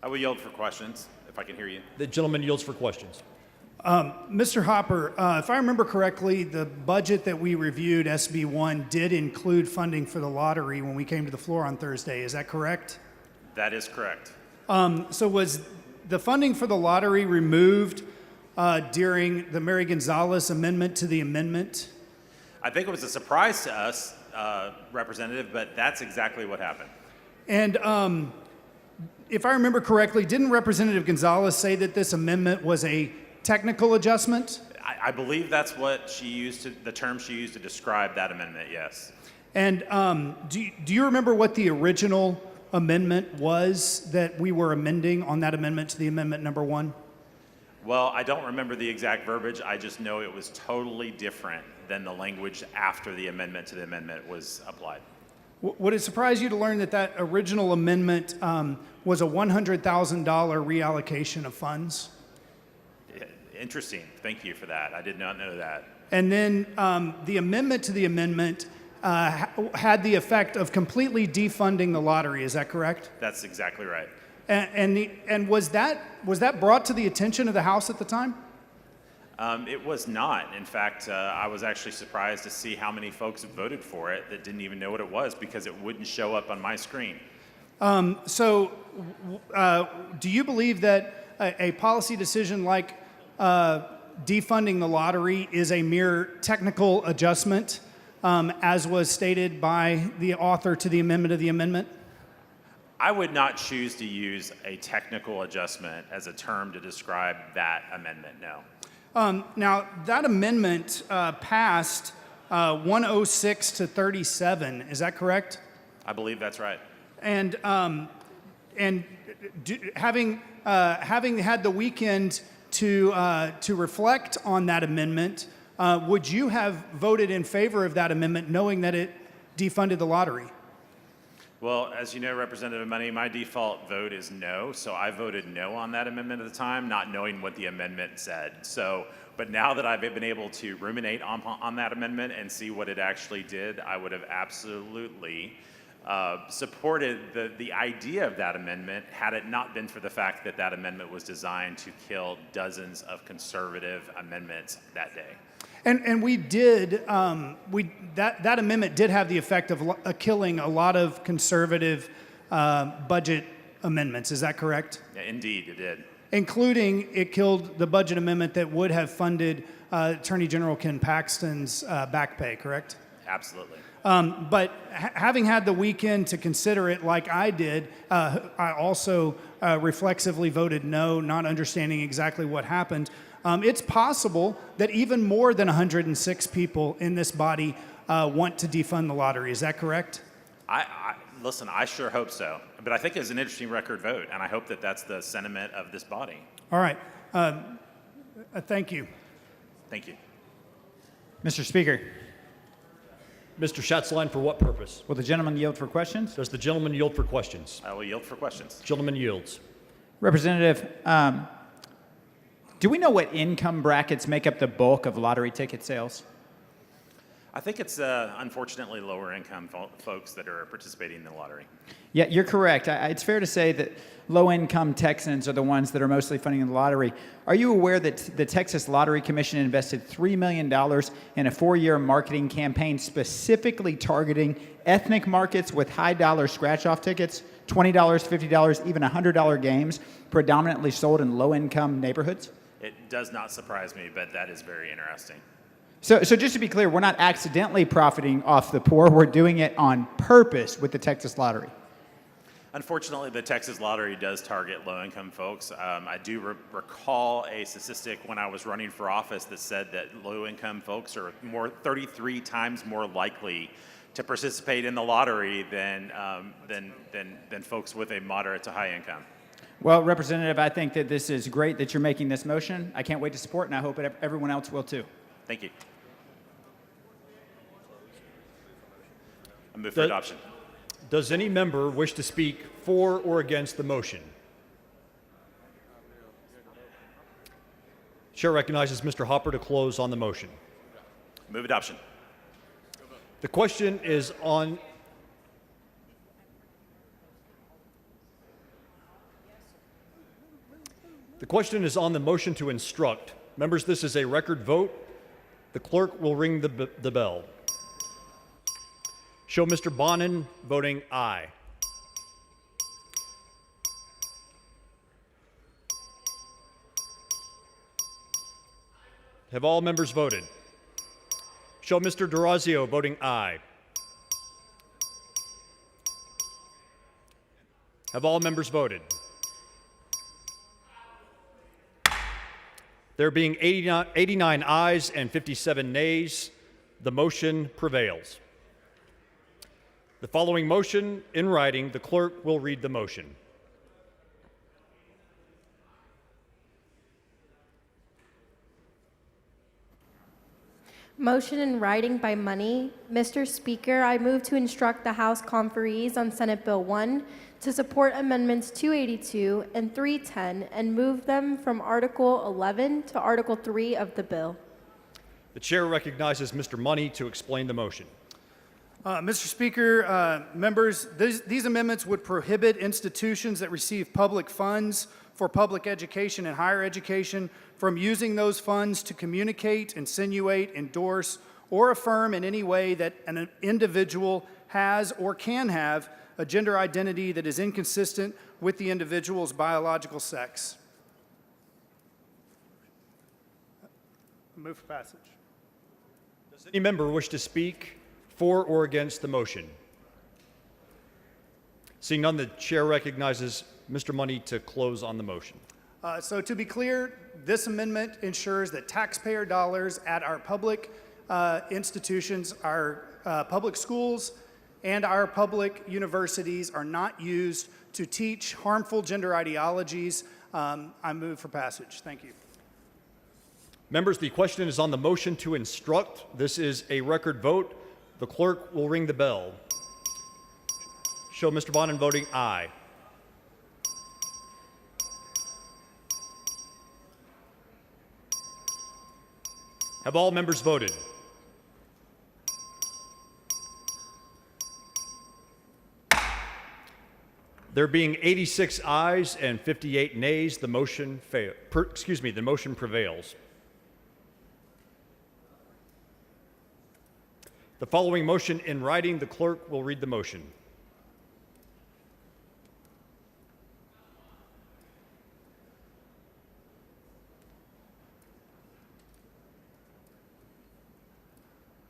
I will yield for questions, if I can hear you. The gentleman yields for questions. Mr. Hopper, if I remember correctly, the budget that we reviewed, SB 1, did include funding for the lottery when we came to the floor on Thursday. Is that correct? That is correct. So was the funding for the lottery removed during the Mary Gonzalez amendment to the amendment? I think it was a surprise to us, Representative, but that's exactly what happened. And if I remember correctly, didn't Representative Gonzalez say that this amendment was a technical adjustment? I believe that's what she used the term she used to describe that amendment, yes. And do you remember what the original amendment was that we were amending on that amendment to the amendment number 1? Well, I don't remember the exact verbiage. I just know it was totally different than the language after the amendment to the amendment was applied. Would it surprise you to learn that that original amendment was a $100,000 reallocation of funds? Interesting. Thank you for that. I did not know that. And then the amendment to the amendment had the effect of completely defunding the lottery. Is that correct? That's exactly right. And was that brought to the attention of the House at the time? It was not. In fact, I was actually surprised to see how many folks voted for it that didn't even know what it was because it wouldn't show up on my screen. Do you believe that a policy decision like defunding the lottery is a mere technical adjustment, as was stated by the author to the amendment of the amendment? I would not choose to use a technical adjustment as a term to describe that amendment, no. Now, that amendment passed 106 to 37. Is that correct? I believe that's right. And having had the weekend to reflect on that amendment, would you have voted in favor of that amendment, knowing that it defunded the lottery? Well, as you know, Representative Money, my default vote is no, so I voted no on that amendment at the time, not knowing what the amendment said. But now that I've been able to ruminate on that amendment and see what it actually did, I would have absolutely supported the idea of that amendment had it not been for the fact that that amendment was designed to kill dozens of conservative amendments that day. And we did, that amendment did have the effect of killing a lot of conservative budget amendments. Is that correct? Yeah, indeed, it did. Including it killed the budget amendment that would have funded Attorney General Ken Paxton's back pay, correct? Absolutely. But having had the weekend to consider it like I did, I also reflexively voted no, not understanding exactly what happened. It's possible that even more than 106 people in this body want to defund the lottery. Is that correct? Listen, I sure hope so. But I think it's an interesting record vote, and I hope that that's the sentiment of this body. All right. Thank you. Thank you. Mr. Speaker, Mr. Schatzline, for what purpose? will the gentleman yield for questions? Does the gentleman yield for questions? I will yield for questions. Gentleman yields. Representative, do we know what income brackets make up the bulk of lottery ticket sales? I think it's unfortunately lower income folks that are participating in the lottery. Yeah, you're correct. It's fair to say that low-income Texans are the ones that are mostly funding the lottery. Are you aware that the Texas Lottery Commission invested $3 million in a 4-year marketing campaign specifically targeting ethnic markets with high-dollar scratch-off tickets, $20, $50, even $100 games, predominantly sold in low-income neighborhoods? It does not surprise me, but that is very interesting. So just to be clear, we're not accidentally profiting off the poor. We're doing it on purpose with the Texas Lottery. Unfortunately, the Texas Lottery does target low-income folks. I do recall a statistic when I was running for office that said that low-income folks are 33 times more likely to participate in the lottery than folks with a moderate to high income. Well, Representative, I think that this is great that you're making this motion. I can't wait to support, and I hope everyone else will too. Thank you. I move for adoption. Does any member wish to speak for or against the motion? Chair recognizes Mr. Hopper to close on the motion. Move adoption. The question is on the motion to instruct. Members, this is a record vote. The clerk will ring the bell. Show Mr. Bonin voting aye. Have all members voted? Show Mr. D'Orazio voting aye. Have all members voted? There being 89 ayes and 57 nays, the motion prevails. The following motion in writing, the clerk will read the motion. Motion in writing by Money. Mr. Speaker, I move to instruct the House conferees on Senate Bill 1 to support Amendments 282 and 310 and move them from Article 11 to Article 3 of the bill. The chair recognizes Mr. Money to explain the motion. Mr. Speaker, members, these amendments would prohibit institutions that receive public funds for public education and higher education from using those funds to communicate, insinuate, endorse, or affirm in any way that an individual has or can have a gender identity that is inconsistent with the individual's biological sex. Move for passage. Does any member wish to speak for or against the motion? Seeing none, the chair recognizes Mr. Money to close on the motion. So to be clear, this amendment ensures that taxpayer dollars at our public institutions, our public schools, and our public universities are not used to teach harmful gender ideologies. I move for passage. Thank you. Members, the question is on the motion to instruct. This is a record vote. The clerk will ring the bell. Show Mr. Bonin voting aye. Have all members voted? There being 86 ayes and 58 nays, the motion the motion prevails. The following motion in writing, the clerk will read the motion.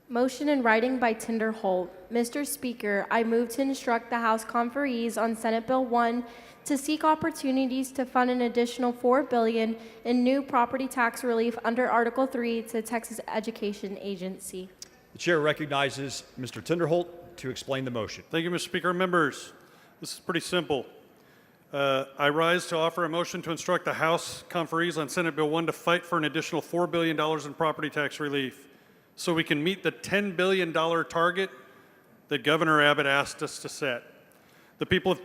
Motion in writing by Tinder Holt. Mr. Speaker, I move to instruct the House conferees on Senate Bill 1 to seek opportunities to fund an additional $4 billion in new property tax relief under Article 3 to Texas Education Agency. The chair recognizes Mr. Tinderholt to explain the motion. Thank you, Mr. Speaker. Members, this is pretty simple. I rise to offer a motion to instruct the House conferees on Senate Bill 1 to fight for an additional $4 billion in property tax relief so we can meet the $10 billion target that Governor Abbott asked us to set. The people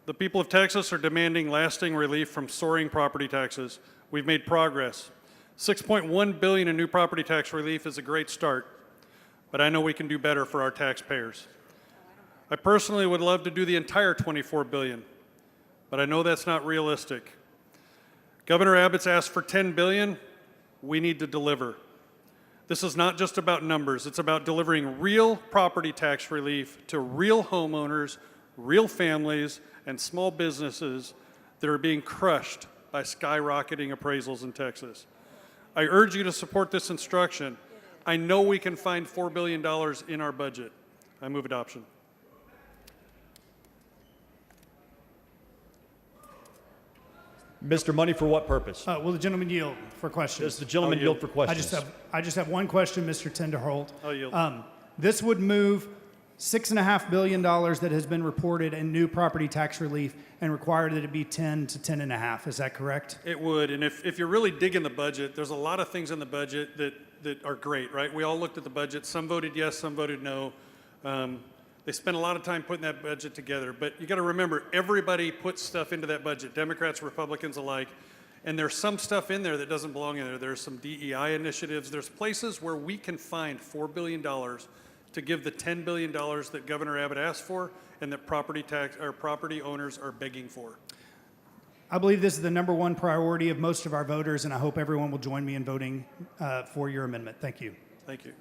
of Texas are demanding lasting relief from soaring property taxes. We've made progress. $6.1 billion in new property tax relief is a great start, but I know we can do better for our taxpayers. I personally would love to do the entire $24 billion, but I know that's not realistic. Governor Abbott's asked for $10 billion. We need to deliver. This is not just about numbers. It's about delivering real property tax relief to real homeowners, real families, and small businesses that are being crushed by skyrocketing appraisals in Texas. I urge you to support this instruction. I know we can find $4 billion in our budget. I move adoption. Mr. Money, for what purpose? Will the gentleman yield for questions? Does the gentleman yield for questions? I just have one question, Mr. Tinderholt. I'll yield. This would move $6.5 billion that has been reported in new property tax relief and require that it be 10 to 10.5. Is that correct? It would, and if you're really digging the budget, there's a lot of things in the budget that are great, right? We all looked at the budget. Some voted yes, some voted no. They spent a lot of time putting that budget together, but you got to remember, everybody puts stuff into that budget, Democrats, Republicans alike, and there's some stuff in there that doesn't belong in there. There's some DEI initiatives. There's places where we can find $4 billion to give the $10 billion that Governor Abbott asked for and that property owners are begging for. I believe this is the number one priority of most of our voters, and I hope everyone will join me in voting for your amendment. Thank you. Thank you.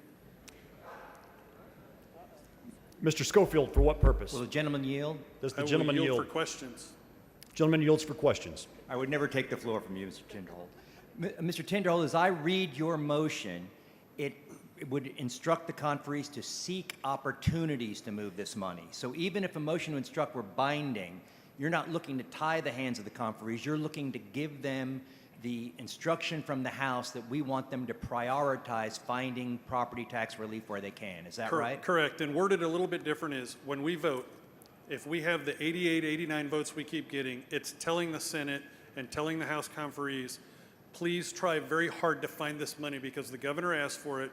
Mr. Schofield, for what purpose? Will the gentleman yield? Does the I will gentleman yield for questions. Gentleman yields for questions. I would never take the floor from you, Mr. Tinderholt. Mr. Tinderholt, as I read your motion, it would instruct the conferees to seek opportunities to move this money. So even if a motion to instruct were binding, you're not looking to tie the hands of the conferees. You're looking to give them the instruction from the House that we want them to prioritize finding property tax relief where they can. Is that right? Correct. And worded a little bit different is when we vote, if we have the 88, 89 votes we keep getting, it's telling the Senate and telling the House conferees, please try very hard to find this money because the governor asked for it,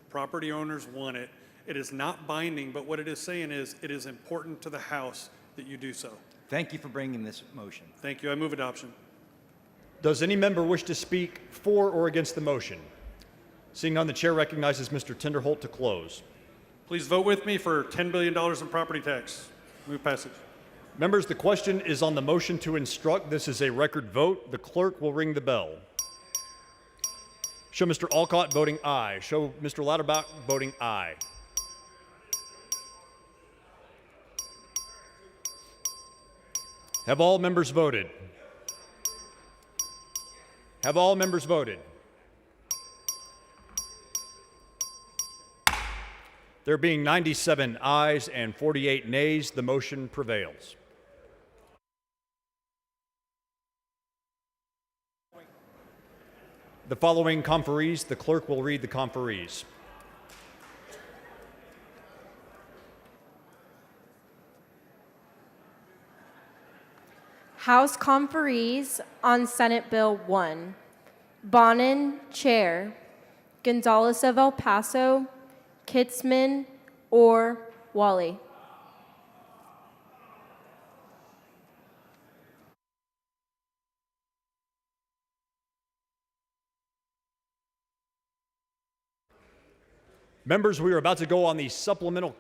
property owners want it. It is not binding, but what it is saying is it is important to the House that you do so. Thank you for bringing this motion. Thank you. I move adoption. Does any member wish to speak for or against the motion? Seeing none, the chair recognizes Mr. Tinderholt to close. Please vote with me for $10 billion in property tax. Move passage. Members, the question is on the motion to instruct. This is a record vote. The clerk will ring the bell. Show Mr. Alcott voting aye. Show Mr. Lauterbach voting aye. Have all members voted? Have all members voted? There being 97 ayes and 48 nays, the motion prevails. The following conferees, the clerk will read the conferees. House conferees on Senate Bill 1. Bonin, Chair. Gonzalez of El Paso, Kitzman, or Wally. Members, we are about to go on the supplemental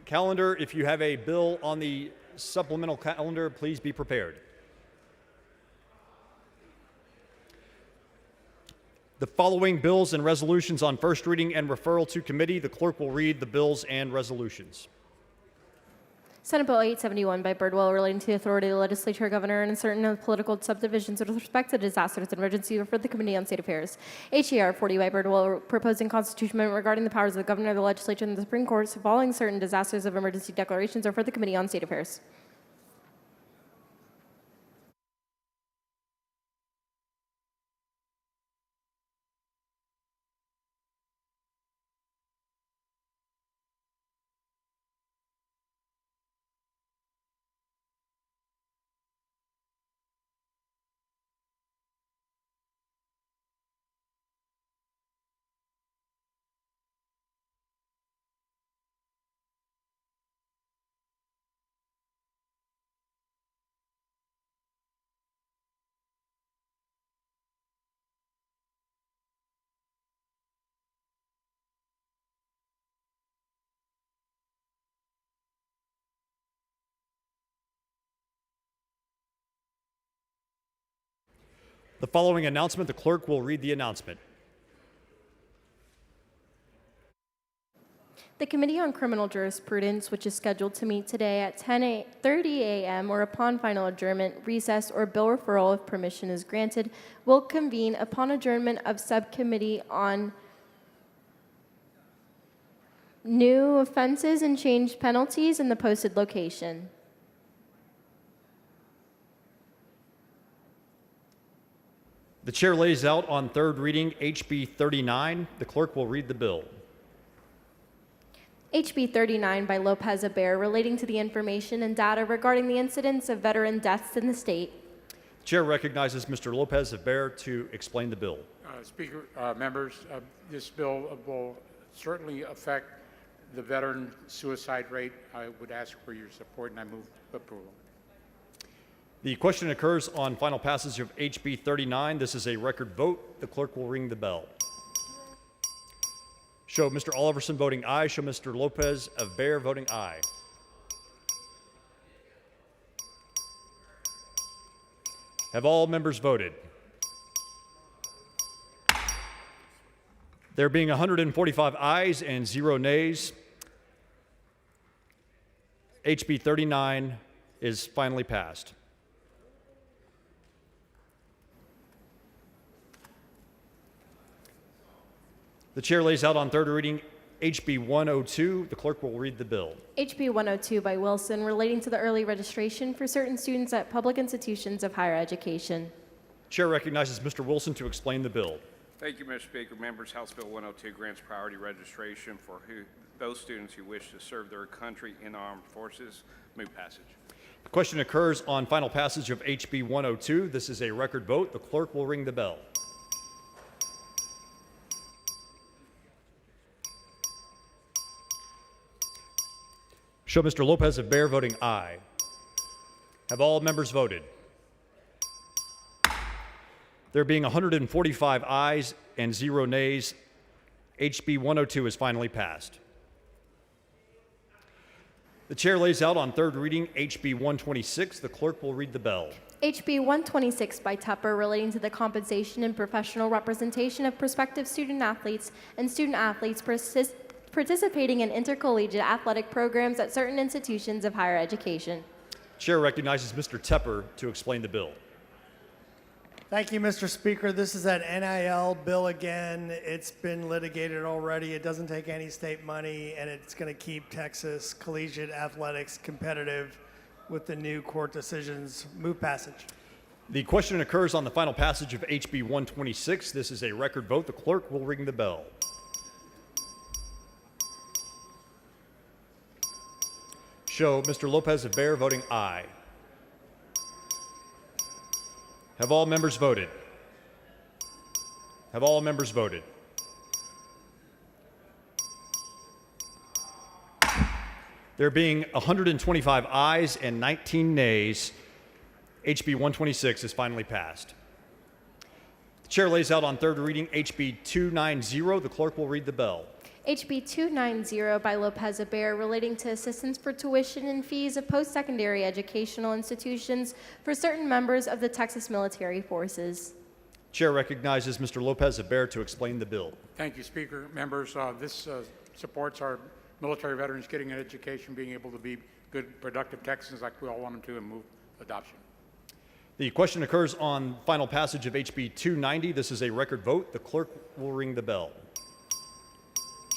calendar. If you have a bill on the supplemental calendar, please be prepared. The following bills and resolutions on first reading and referral to committee. The clerk will read the bills and resolutions. Senate Bill 871 by Birdwell relating to the authority of the legislature, governor, and certain political subdivisions with respect to disasters and emergency for the Committee on State Affairs. HER 40 by Birdwell proposing constitution amendment regarding the powers of the governor, the legislature, and the Supreme Court following certain disasters of emergency declarations or for the Committee on State Affairs. The following announcement, the clerk will read the announcement. The Committee on Criminal Jurisprudence, which is scheduled to meet today at 10:30 a.m. or upon final adjournment, recess, or bill referral if permission is granted, will convene upon adjournment of subcommittee on new offenses and changed penalties in the posted location. The chair lays out on third reading HB 39. The clerk will read the bill. HB 39 by Lopez Abair relating to the information and data regarding the incidence of veteran deaths in the state. The chair recognizes Mr. Lopez Abair to explain the bill. Speaker, members, this bill will certainly affect the veteran suicide rate. I would ask for your support, and I move approval. The question occurs on final passage of HB 39. This is a record vote. The clerk will ring the bell. Show Mr. Oliverson voting aye. Show Mr. Lopez Abair voting aye. Have all members voted? There being 145 ayes and 0 nays, HB 39 is finally passed. The chair lays out on third reading HB 102. The clerk will read the bill. HB 102 by Wilson relating to the early registration for certain students at public institutions of higher education. Chair recognizes Mr. Wilson to explain the bill. Thank you, Mr. Speaker. Members, House Bill 102 grants priority registration for those students who wish to serve their country in the armed forces. Move passage. The question occurs on final passage of HB 102. This is a record vote. The clerk will ring the bell. Show Mr. Lopez Abair voting aye. Have all members voted? There being 145 ayes and 0 nays, HB 102 is finally passed. The chair lays out on third reading HB 126. The clerk will read the bell. HB 126 by Tupper relating to the compensation and professional representation of prospective student athletes and student athletes participating in intercollegiate athletic programs at certain institutions of higher education. Chair recognizes Mr. Tepper to explain the bill. Thank you, Mr. Speaker. This is that NIL bill again. It's been litigated already. It doesn't take any state money, and it's going to keep Texas collegiate athletics competitive with the new court decisions. Move passage. The question occurs on the final passage of HB 126. This is a record vote. The clerk will ring the bell. Show Mr. Lopez of Bear voting aye. Have all members voted? Have all members voted? There being 125 ayes and 19 nays, HB 126 is finally passed. The chair lays out on third reading HB 290. The clerk will read the bell. HB 290 by Lopez Abair relating to assistance for tuition and fees of post-secondary educational institutions for certain members of the Texas Military Forces. Chair recognizes Mr. Lopez Abair to explain the bill. Thank you, Speaker. Members, this supports our military veterans getting an education, being able to be good, productive Texans like we all want them to, and move adoption. The question occurs on final passage of HB 290. This is a record vote. The clerk will ring the bell.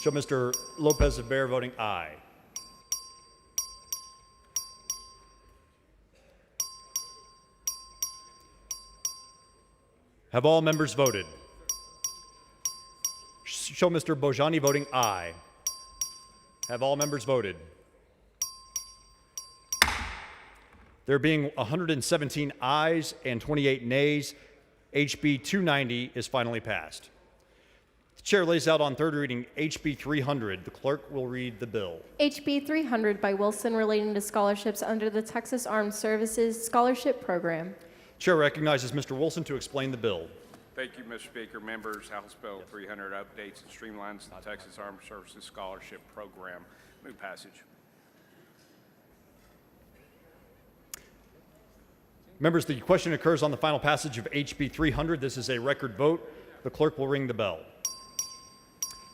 Show Mr. Lopez Abair voting aye. Have all members voted? Show Mr. Bojani voting aye. Have all members voted? There being 117 ayes and 28 nays, HB 290 is finally passed. The chair lays out on third reading HB 300. The clerk will read the bill. HB 300 by Wilson relating to scholarships under the Texas Armed Services Scholarship Program. Chair recognizes Mr. Wilson to explain the bill. Thank you, Mr. Speaker. Members, House Bill 300 updates and streamlines the Texas Armed Services Scholarship Program. Move passage. Members, the question occurs on the final passage of HB 300. This is a record vote. The clerk will ring the bell.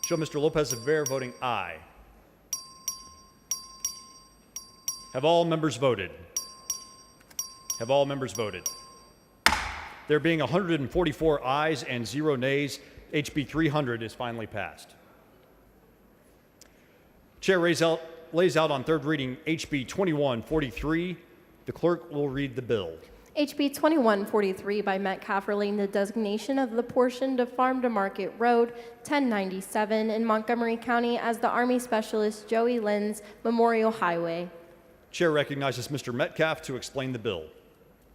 Show Mr. Lopez Abair voting aye. Have all members voted? Have all members voted? There being 144 ayes and 0 nays, HB 300 is finally passed. Chair lays out on third reading HB 2143. The clerk will read the bill. HB 2143 by Metcalf relating the designation of the portion of Farm to Market Road 1097 in Montgomery County as the Army Specialist Joey Lenz Memorial Highway. Chair recognizes Mr. Metcalf to explain the bill.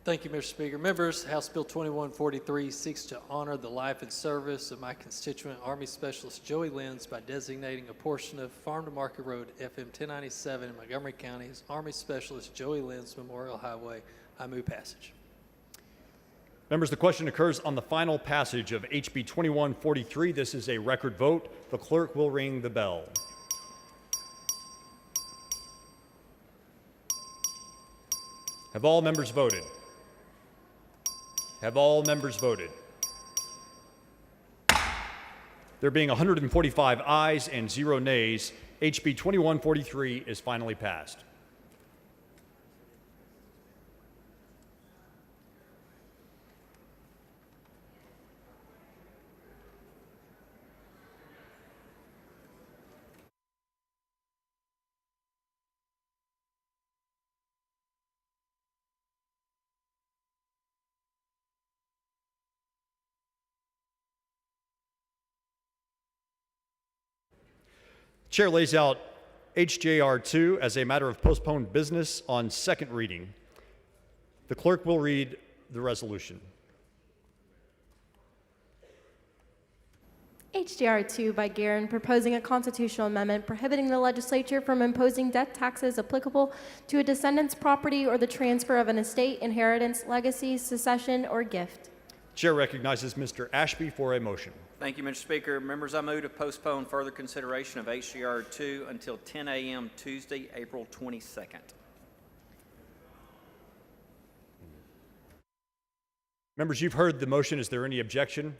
Thank you, Mr. Speaker. Members, House Bill 2143 seeks to honor the life and service of my constituent Army Specialist Joey Lenz by designating a portion of Farm to Market Road FM 1097 in Montgomery County as Army Specialist Joey Lenz Memorial Highway. I move passage. Members, the question occurs on the final passage of HB 2143. This is a record vote. The clerk will ring the bell. Have all members voted? Have all members voted? There being 145 ayes and 0 nays, HB 2143 is finally passed. Chair lays out HJR 2 as a matter of postponed business on second reading. The clerk will read the resolution. HJR 2 by Guerin proposing a constitutional amendment prohibiting the legislature from imposing death taxes applicable to a descendant's property or the transfer of an estate, inheritance, legacy, succession, or gift. Chair recognizes Mr. Ashby for a motion. Thank you, Mr. Speaker. Members, I move to postpone further consideration of HJR 2 until 10 a.m. Tuesday, April 22nd. Members, you've heard the motion. Is there any objection?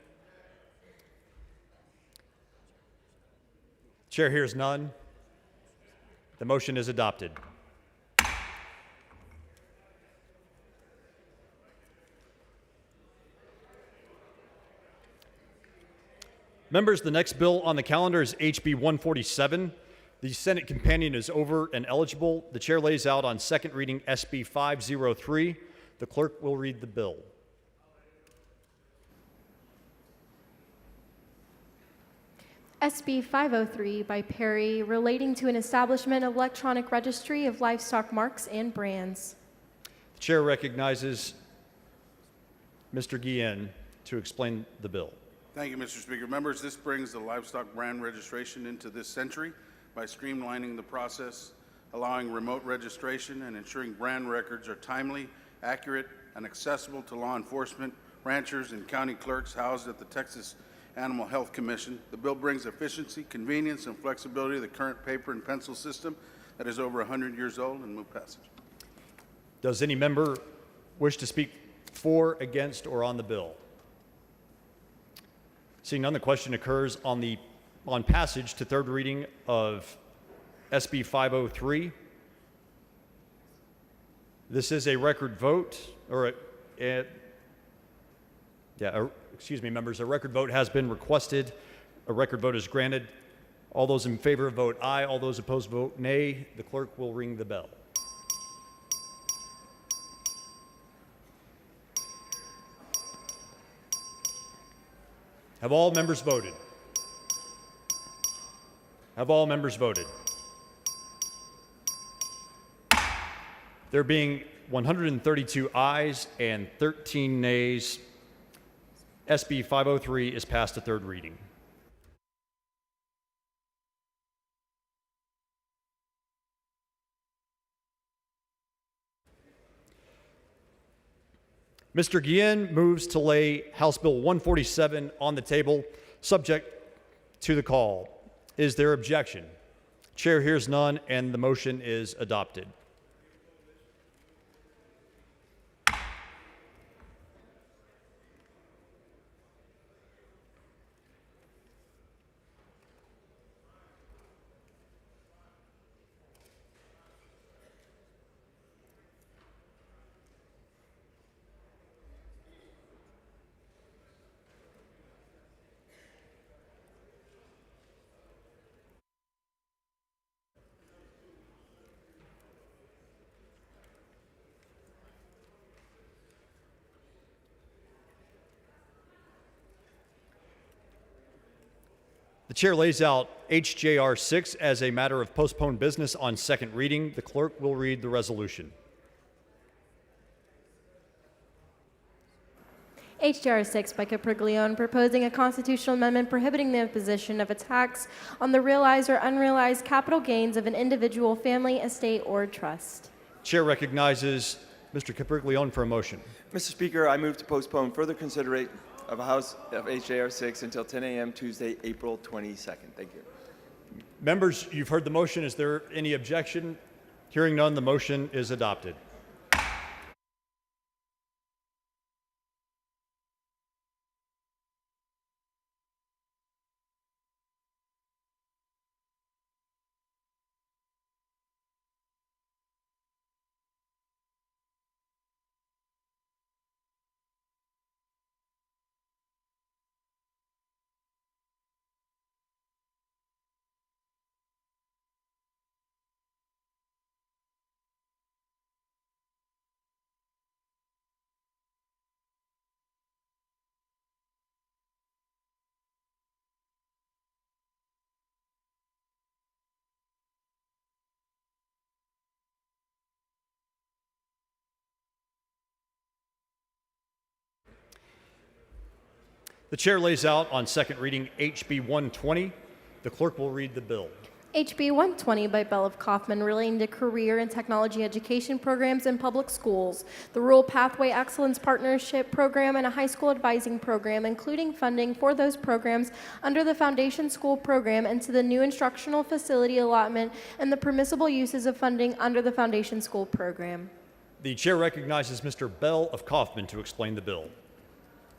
Chair hears none. The motion is adopted. Members, the next bill on the calendar is HB 147. The Senate companion is over and eligible. The chair lays out on second reading SB 503. The clerk will read the bill. SB 503 by Perry, relating to an establishment of electronic registry of livestock marks and brands. The chair recognizes Mr. Guillen to explain the bill. Thank you, Mr. Speaker. Members, this brings the livestock brand registration into this century by streamlining the process, allowing remote registration, and ensuring brand records are timely, accurate, and accessible to law enforcement, ranchers, and county clerks housed at the Texas Animal Health Commission. The bill brings efficiency, convenience, and flexibility to the current paper and pencil system that is over 100 years old, and move passage. Does any member wish to speak for, against, or on the bill? Seeing none, the question occurs on passage to third reading of SB 503. This is a record vote, excuse me, members, a record vote has been requested. A record vote is granted. All those in favor vote aye. All those opposed vote nay. The clerk will ring the bell. Have all members voted? Have all members voted? There being 132 ayes and 13 nays, SB 503 is passed to third reading. Mr. Guillen moves to lay House Bill 147 on the table, subject to the call. Is there objection? Chair hears none, and the motion is adopted. The chair lays out HJR 6 as a matter of postponed business on second reading. The clerk will read the resolution. HJR 6 by Capriglione, proposing a constitutional amendment prohibiting the imposition of a tax on the realized or unrealized capital gains of an individual, family, estate, or trust. Chair recognizes Mr. Capriglione for a motion. Mr. Speaker, I move to postpone further consideration of House of HJR 6 until 10 a.m. Tuesday, April 22nd. Thank you. Members, you've heard the motion. Is there any objection? Hearing none, the motion is adopted. The chair lays out on second reading HB 120. The clerk will read the bill. HB 120 by Belov Kaufman, relating to career and technology education programs in public schools, the Rural Pathway Excellence Partnership Program, and a high school advising program, including funding for those programs under the Foundation School Program and to the new instructional facility allotment and the permissible uses of funding under the Foundation School Program. The chair recognizes Mr. Bell of Kaufman to explain the bill.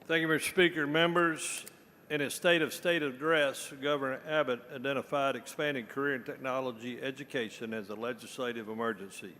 Thank you, Mr. Speaker. Members, in his State Address, Governor Abbott identified expanding career and technology education as a legislative emergency,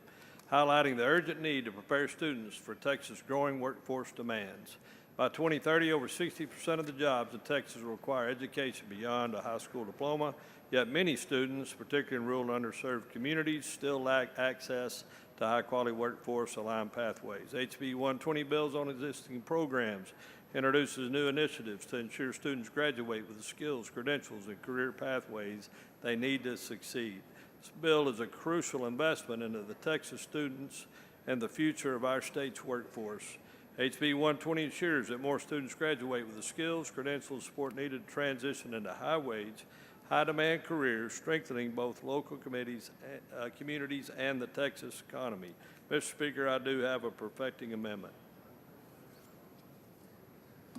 highlighting the urgent need to prepare students for Texas' growing workforce demands. By 2030, over 60% of the jobs in Texas will require education beyond a high school diploma, yet many students, particularly in rural and underserved communities, still lack access to high-quality workforce aligned pathways. HB 120 builds on existing programs, introduces new initiatives to ensure students graduate with the skills, credentials, and career pathways they need to succeed. This bill is a crucial investment into the Texas students and the future of our state's workforce. HB 120 ensures that more students graduate with the skills, credentials, and support needed to transition into high-wage, high-demand careers, strengthening both local communities and the Texas economy. Mr. Speaker, I do have a perfecting amendment.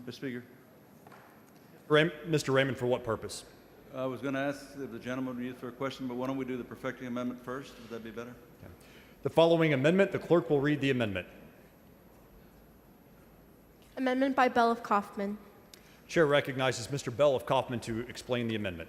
Mr. Speaker, Mr. Raymond, for what purpose? I was going to ask if the gentleman would use for a question, but why don't we do the perfecting amendment first? Would that be better? Okay. The following amendment, the clerk will read the amendment. Amendment by Bell of Kaufman. Chair recognizes Mr. Bell of Kaufman to explain the amendment.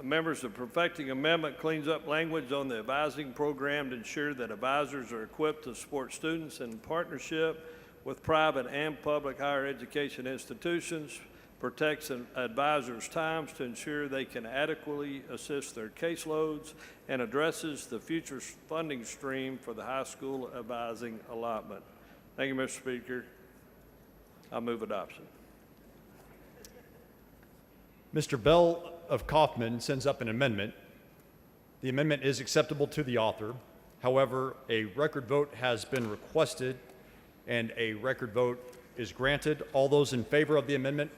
Members, the perfecting amendment cleans up language on the advising program to ensure that advisors are equipped to support students in partnership with private and public higher education institutions, protects advisors' times to ensure they can adequately assist their caseloads, and addresses the future funding stream for the high school advising allotment. Thank you, Mr. Speaker. I move adoption. Mr. Bell of Kaufman sends up an amendment. The amendment is acceptable to the author. However, a record vote has been requested and a record vote is granted. All those in favor of the amendment,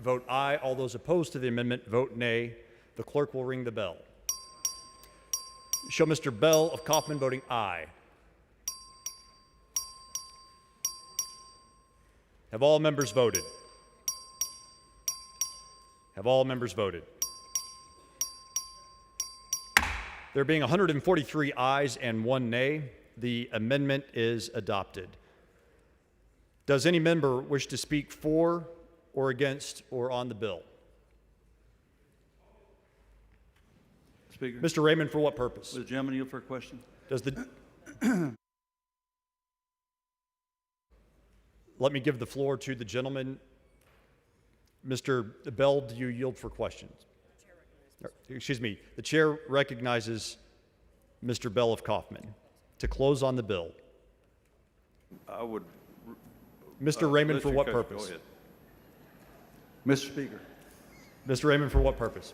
vote aye. All those opposed to the amendment, vote nay. The clerk will ring the bell. Show Mr. Bell of Kaufman voting aye. Have all members voted? Have all members voted? There being 143 ayes and 1 nay, the amendment is adopted. Does any member wish to speak for or against or on the bill? Speaker. Mr. Raymond, for what purpose? Does the gentleman yield for a question? Does the Let me give the floor to the gentleman. Mr. Bell, do you yield for questions? Excuse me. The chair recognizes Mr. Bell of Kaufman to close on the bill. I would. Mr. Raymond, for Mr. what Coach, purpose? Go ahead. Mr. Speaker, Mr. Raymond, for what purpose?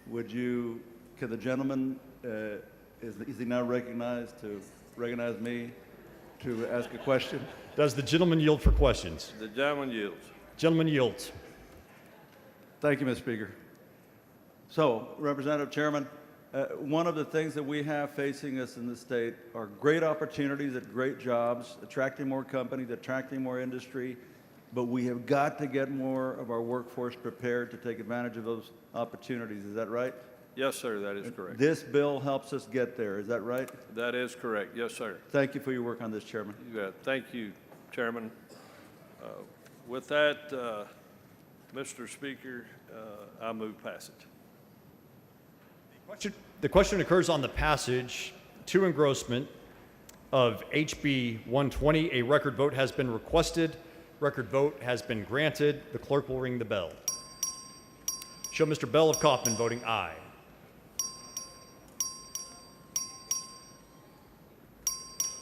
could the gentleman, is he now recognized to recognize me to ask a question? Does the gentleman yield for questions? The gentleman yields. Gentleman yields. Thank you, Mr. Speaker. So, Representative Chairman, one of the things that we have facing us in the state are great opportunities at great jobs, attracting more companies, attracting more industry, but we have got to get more of our workforce prepared to take advantage of those opportunities. Is that right? Yes, sir, that is correct. This bill helps us get there. Is that right? That is correct. Yes, sir. Thank you for your work on this, Chairman. You bet. Thank you, Chairman. With that, Mr. Speaker, I move passage. The question occurs on the passage to engrossment of HB 120. A record vote has been requested. Record vote has been granted. The clerk will ring the bell. Show Mr. Bell of Kaufman voting aye.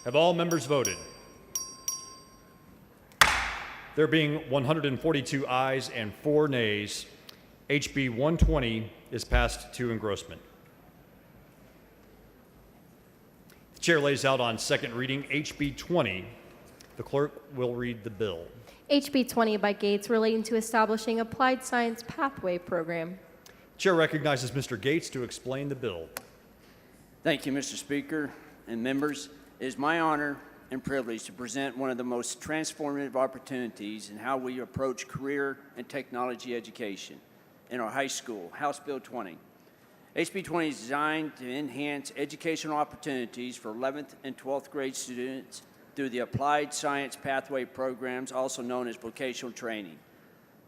Have all members voted? There being 142 ayes and 4 nays, HB 120 is passed to engrossment. The chair lays out on second reading HB 20. The clerk will read the bill. HB 20 by Gates relating to establishing Applied Science Pathway Program. Chair recognizes Mr. Gates to explain the bill. Thank you, Mr. Speaker and members. It is my honor and privilege to present one of the most transformative opportunities in how we approach career and technology education in our high school, House Bill 20. HB 20 is designed to enhance educational opportunities for 11th and 12th grade students through the Applied Science Pathway programs, also known as vocational training.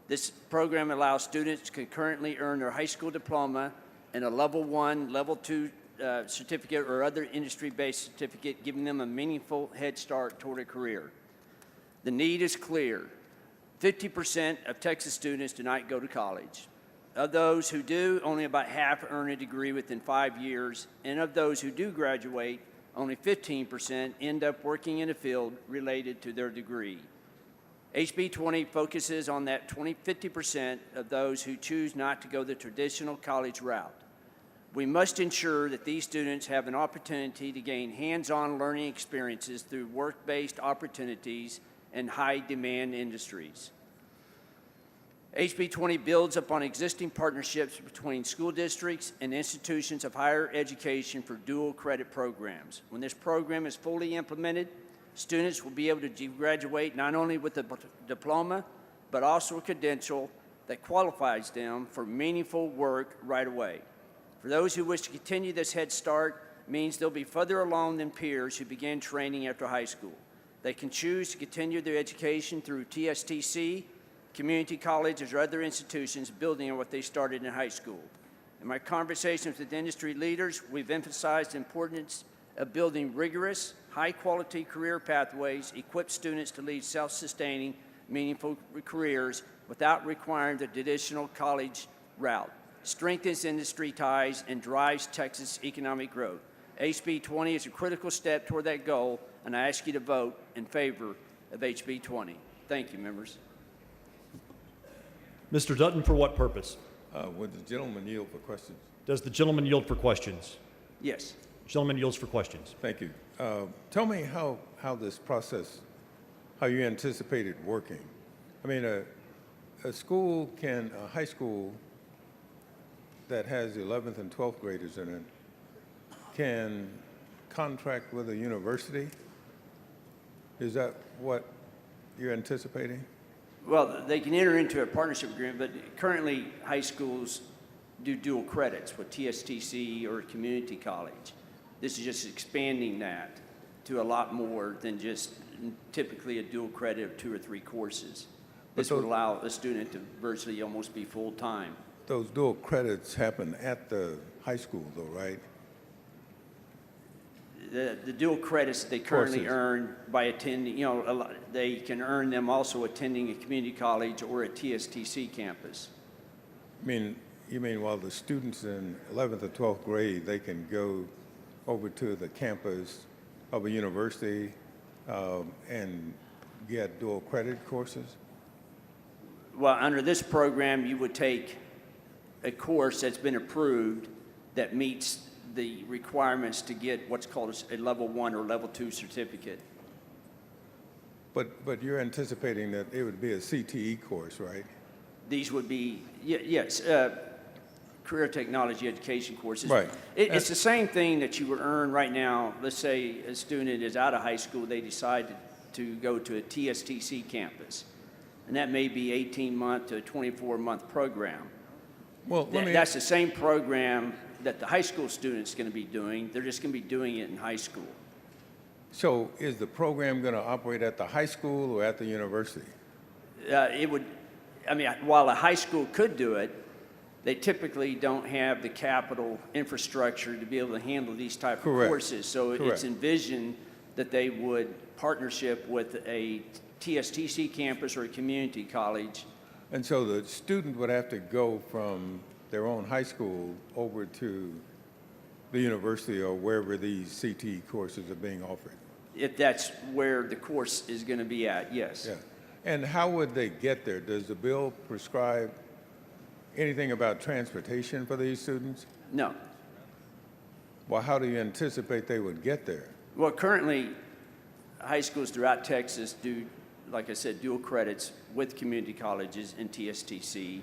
This program allows students to concurrently earn their high school diploma and a level 1, level 2 certificate or other industry-based certificate, giving them a meaningful head start toward a career. The need is clear. 50% of Texas students do not go to college. Of those who do, only about half earn a degree within 5 years, and of those who do graduate, only 15% end up working in a field related to their degree. HB 20 focuses on that 50% of those who choose not to go the traditional college route. We must ensure that these students have an opportunity to gain hands-on learning experiences through work-based opportunities in high-demand industries. HB 20 builds upon existing partnerships between school districts and institutions of higher education for dual credit programs. When this program is fully implemented, students will be able to graduate not only with a diploma, but also a credential that qualifies them for meaningful work right away. For those who wish to continue this Head Start, means they'll be further along than peers who began training after high school. They can choose to continue their education through TSTC, community colleges, or other institutions building on what they started in high school. In my conversations with industry leaders, we've emphasized the importance of building rigorous, high-quality career pathways, equip students to lead self-sustaining, meaningful careers without requiring the traditional college route, strengthens industry ties, and drives Texas economic growth. HB 20 is a critical step toward that goal, and I ask you to vote in favor of HB 20. Thank you, members. Mr. Dutton, for what purpose? Would the gentleman yield for questions? Does the gentleman yield for questions? Yes. Gentleman yields for questions. Thank you. Tell me how this process, how you anticipate it working. I mean, a high school that has 11th and 12th graders in it can contract with a university? Is that what you're anticipating? Well, they can enter into a partnership agreement, but currently high schools do dual credits with TSTC or community college. This is just expanding that to a lot more than just typically a dual credit of 2 or 3 courses. This would allow a student to virtually almost be full-time. Those dual credits happen at the high school, though, right? The dual credits that they currently Courses. earn by attending, they can earn them also attending a community college or a TSTC campus. You mean while the students in 11th or 12th grade, they can go over to the campus of a university and get dual credit courses? Well, under this program, you would take a course that's been approved that meets the requirements to get what's called a level 1 or level 2 certificate. But you're anticipating that it would be a CTE course, right? These would be, yes, career technology education courses. Right. It's the same thing that you would earn right now. Let's say a student is out of high school, they decide to go to a TSTC campus. And that may be 18-month to a 24-month program. Well, that's the same program that the high school student's going to be doing. They're just going to be doing it in high school. So is the program going to operate at the high school or at the university? While a high school could do it, they typically don't have the capital infrastructure to be able to handle these type of courses. So it's envisioned that they would partnership with a TSTC campus or a community college. And so the student would have to go from their own high school over to the university or wherever these CTE courses are being offered? If that's where the course is going to be at, yes. Yeah. And how would they get there? Does the bill prescribe anything about transportation for these students? No. Well, how do you anticipate they would get there? Well, currently, high schools throughout Texas do, like I said, dual credits with community colleges and TSTC.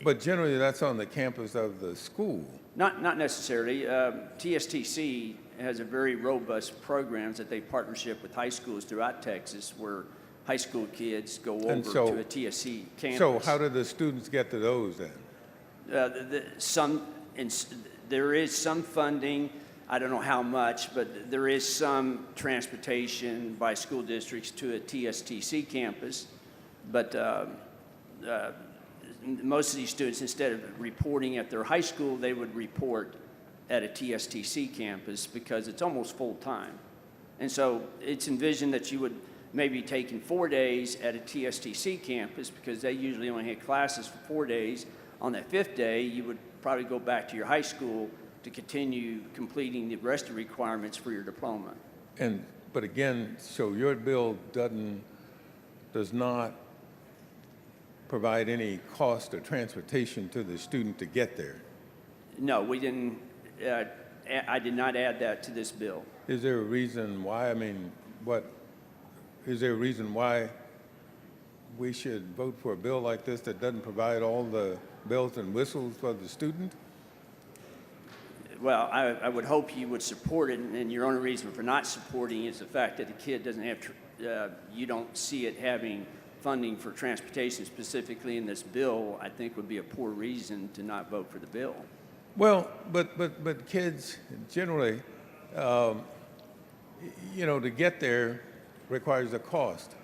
But generally, that's on the campus of the school. Not necessarily. TSTC has a very robust programs that they partnership with high schools throughout Texas where high school kids go over to a TSC campus. So how do the students get to those then? There is some funding. I don't know how much, but there is some transportation by school districts to a TSTC campus. But most of these students, instead of reporting at their high school, they would report at a TSTC campus because it's almost full-time. And so it's envisioned that you would maybe taking 4 days at a TSTC campus because they usually only had classes for 4 days. On that 5th day, you would probably go back to your high school to continue completing the rest of the requirements for your diploma. But again, so your bill does not provide any cost or transportation to the student to get there? No, we didn't, I did not add that to this bill. Is there a reason why? I mean, is there a reason why we should vote for a bill like this that doesn't provide all the bells and whistles for the student? Well, I would hope you would support it, and your only reason for not supporting it is the fact that the kid doesn't have, you don't see it having funding for transportation specifically in this bill. I think would be a poor reason to not vote for the bill. Well, but kids generally, to get there requires a cost.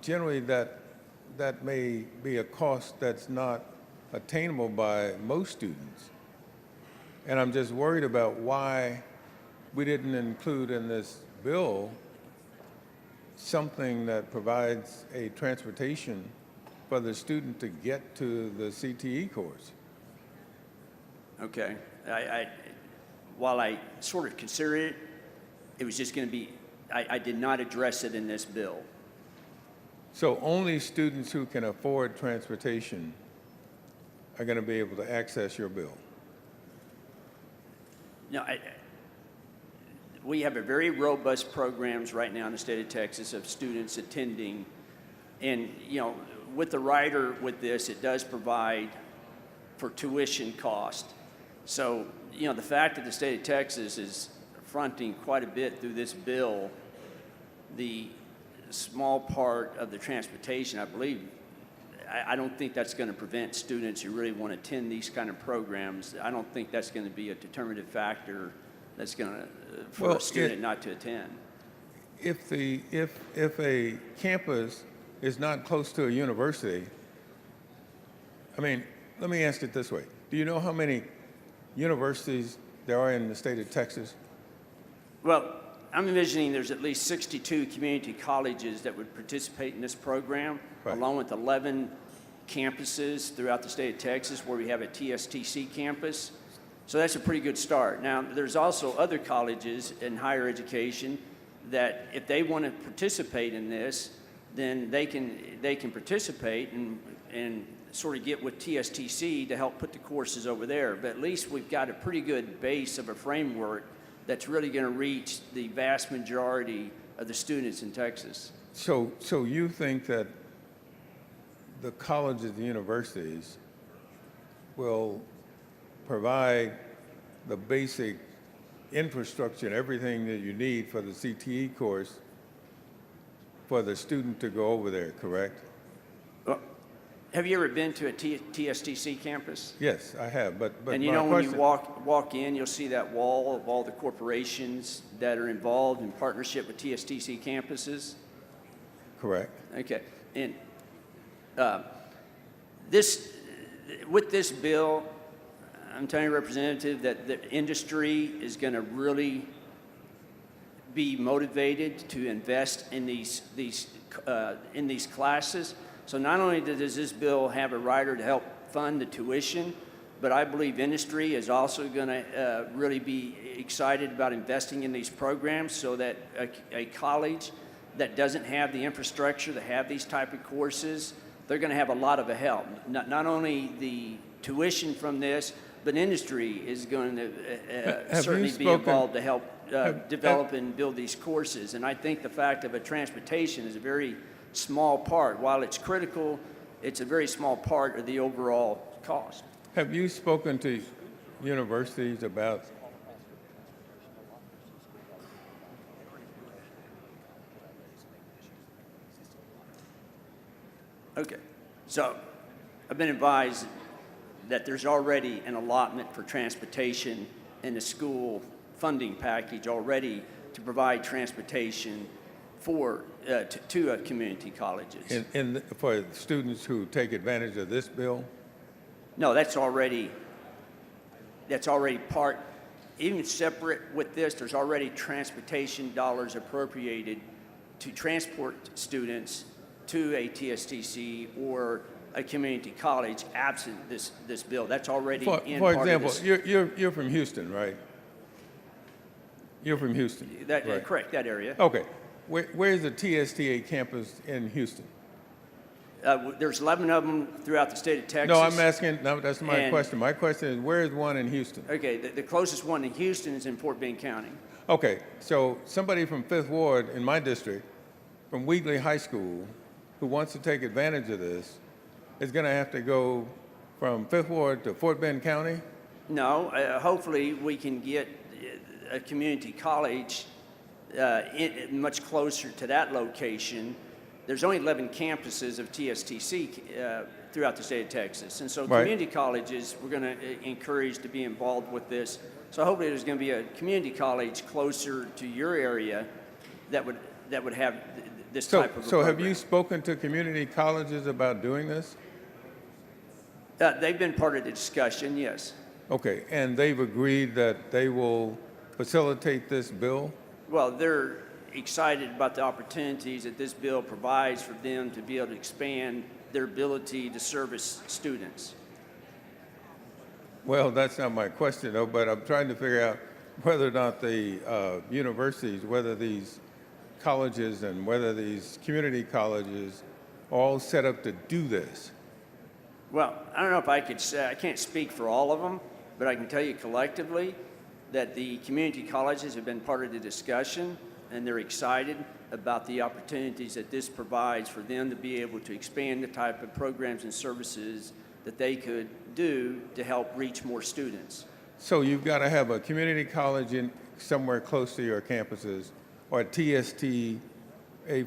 Generally, that may be a cost that's not attainable by most students. And I'm just worried about why we didn't include in this bill something that provides a transportation for the student to get to the CTE course. Okay. While I sort of consider it, it was just going to be, I did not address it in this bill. So only students who can afford transportation are going to be able to access your bill? No, we have a very robust programs right now in the state of Texas of students attending. And, with the rider with this, it does provide for tuition cost. So, the fact that the state of Texas is fronting quite a bit through this bill, the small part of the transportation, I believe, I don't think that's going to prevent students who really want to attend these kind of programs. I don't think that's going to be a determinative factor that's going to, for a student not to attend. If a campus is not close to a university, let me ask it this way. Do you know how many universities there are in the state of Texas? Well, I'm envisioning there's at least 62 community colleges that would participate in this program, along with 11 campuses throughout the state of Texas where we have a TSTC campus. So that's a pretty good start. Now, there's also other colleges in higher education that if they want to participate in this, then they can participate and sort of get with TSTC to help put the courses over there. But at least we've got a pretty good base of a framework that's really going to reach the vast majority of the students in Texas. So you think that the colleges and universities will provide the basic infrastructure and everything that you need for the CTE course for the student to go over there, correct? Have you ever been to a TSTC campus? Yes, I have, but and my when question, you walk in, you'll see that wall of all the corporations that are involved in partnership with TSTC campuses. correct. Okay, and with this bill, I'm telling you, Representative, that the industry is going to really be motivated to invest in these classes. So not only does this bill have a rider to help fund the tuition, but I believe industry is also going to really be excited about investing in these programs so that a college that doesn't have the infrastructure to have these type of courses, they're going to have a lot of help. Not only the tuition from this, but industry is going to certainly be involved to help develop and build these courses. And I think the fact of a transportation is a very small part. While it's critical, it's a very small part of the overall cost. Have you spoken to universities about Okay, so I've been advised that there's already an allotment for transportation in the school funding package already to provide transportation for to community colleges. for students who take advantage of this bill? No, that's already part, even separate with this, there's already transportation dollars appropriated to transport students to a TSTC or a community college absent this bill. That's already For in part example, of this. you're from Houston, right? You're from Houston. Right. Correct, that area. Okay. Where's the TSTA campus in Houston? There's 11 of them throughout the state of Texas. No, I'm asking, no, that's my And- question. My question is, where is one in Houston? Okay, the closest one in Houston is in Fort Bend County. Okay, so somebody from Fifth Ward in my district, from Wheatley High School, who wants to take advantage of this, is going to have to go from Fifth Ward to Fort Bend County? No, hopefully we can get a community college much closer to that location. There's only 11 campuses of TSTC throughout the state of Texas. And so Right. community colleges, we're going to encourage to be involved with this. So hopefully there's going to be a community college closer to your area that would have this type of a So have program. you spoken to community colleges about doing this? They've been part of the discussion, yes. Okay, and they've agreed that they will facilitate this bill? Well, they're excited about the opportunities that this bill provides for them to be able to expand their ability to service students. Well, that's not my question, though, but I'm trying to figure out whether or not the universities, whether these colleges and whether these community colleges are all set up to do this. Well, I don't know if I could say, I can't speak for all of them, but I can tell you collectively that the community colleges have been part of the discussion, and they're excited about the opportunities that this provides for them to be able to expand the type of programs and services that they could do to help reach more students. So you've got to have a community college in somewhere close to your campuses, or a TSTA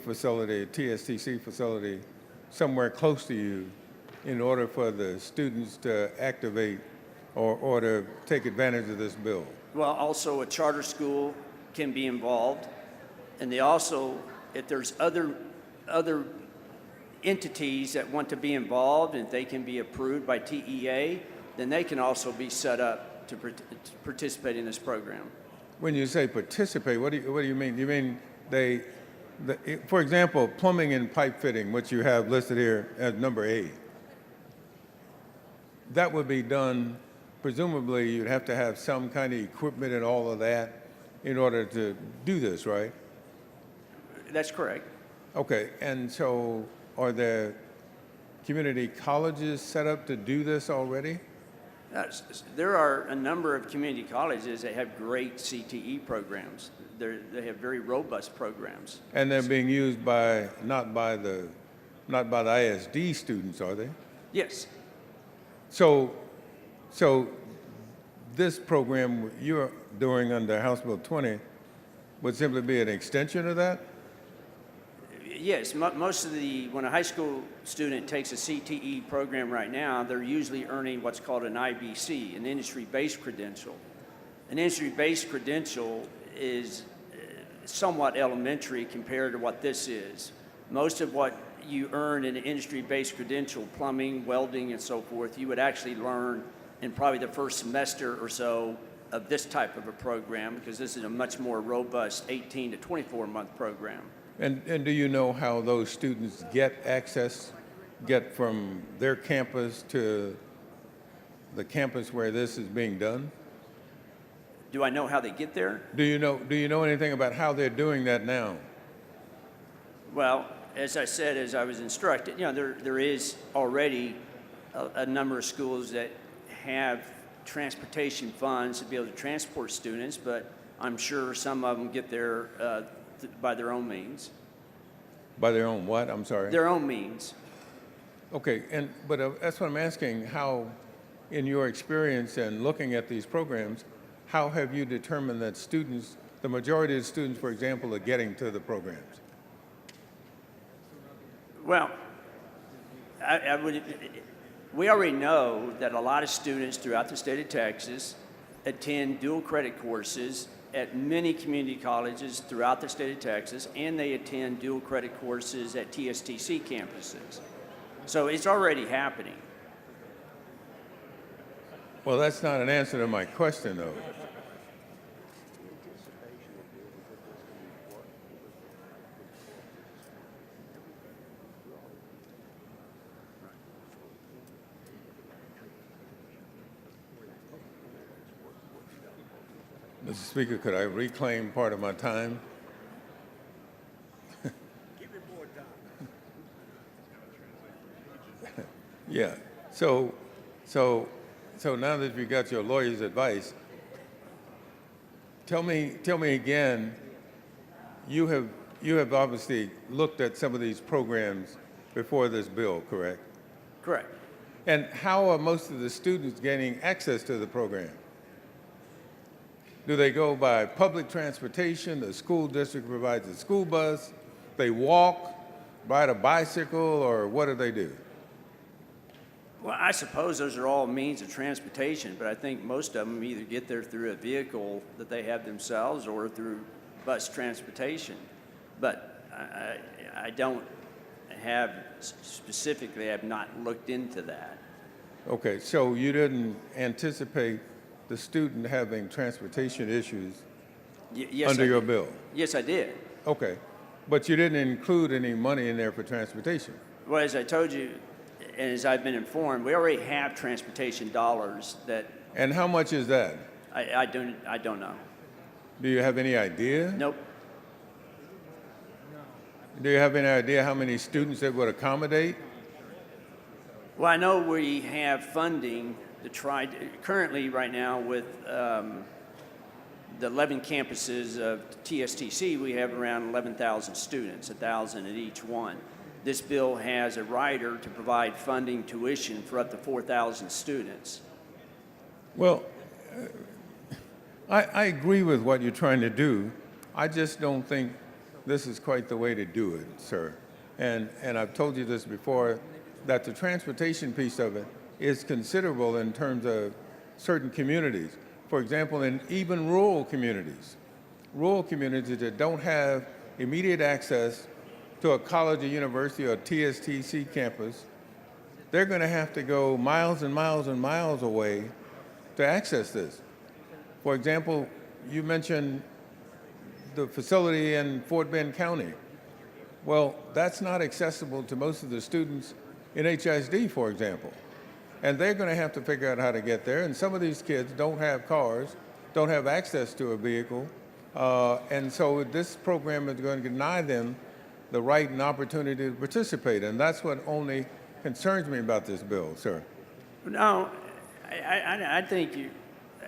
facility, a TSTC facility somewhere close to you in order for the students to activate or to take advantage of this bill. Well, also a charter school can be involved, and they also, if there's other entities that want to be involved and if they can be approved by TEA, then they can also be set up to participate in this program. When you say participate, what do you mean? You mean for example, plumbing and pipe fitting, which you have listed here as number 8. That would be done, presumably you'd have to have some kind of equipment and all of that in order to do this, right? That's correct. Okay, and so are there community colleges set up to do this already? There are a number of community colleges that have great CTE programs. They have very robust programs. And they're being used by not by the ISD students, are they? Yes. So this program you're doing under House Bill 20 would simply be an extension of that? Yes, most of when a high school student takes a CTE program right now, they're usually earning what's called an IBC, an industry-based credential. An industry-based credential is somewhat elementary compared to what this is. Most of what you earn in an industry-based credential, plumbing, welding, and so forth, you would actually learn in probably the first semester or so of this type of a program, because this is a much more robust 18 to 24-month program. And do you know how those students get from their campus to the campus where this is being done? Do I know how they get there? Do you know anything about how they're doing that now? Well, as I said, as I was instructed, there is already a number of schools that have transportation funds to be able to transport students, but I'm sure some of them get there by their own means. By their own what? I'm sorry. Their own means. Okay, but that's what I'm asking. How, in your experience and looking at these programs, how have you determined that students, the majority of students, for example, are getting to the programs? Well, we already know that a lot of students throughout the state of Texas attend dual credit courses at many community colleges throughout the state of Texas, and they attend dual credit courses at TSTC campuses. So it's already happening. Well, that's not an answer to my question, though. Mr. Speaker, could I reclaim part of my time? Yeah. So now that you got your lawyer's advice, tell me again. You have obviously looked at some of these programs before this bill, correct? Correct. And how are most of the students getting access to the program? Do they go by public transportation? The school district provides a school bus? They walk, ride a bicycle, or what do they do? Well, I suppose those are all means of transportation, but I think most of them either get there through a vehicle that they have themselves or through bus transportation. But I don't have specifically, I've not looked into that. Okay, so you didn't anticipate the student having transportation issues Yes, under I your did. bill? Yes, I did. Okay, but you didn't include any money in there for transportation? Well, as I told you, and as I've been informed, we already have transportation dollars that And how much is that? I don't know. Do you have any idea? Nope. Do you have any idea how many students it would accommodate? Well, I know we have funding to try, currently right now with the 11 campuses of TSTC, we have around 11,000 students, 1,000 at each one. This bill has a rider to provide funding tuition for up to 4,000 students. Well, I agree with what you're trying to do. I just don't think this is quite the way to do it, sir. And I've told you this before, that the transportation piece of it is considerable in terms of certain communities. For example, in even rural communities that don't have immediate access to a college or university or TSTC campus, they're going to have to go miles and miles and miles away to access this. For example, you mentioned the facility in Fort Bend County. Well, that's not accessible to most of the students in HISD, for example. And they're going to have to figure out how to get there. And some of these kids don't have cars, don't have access to a vehicle. And so this program is going to deny them the right and opportunity to participate. And that's what only concerns me about this bill, sir. No, I think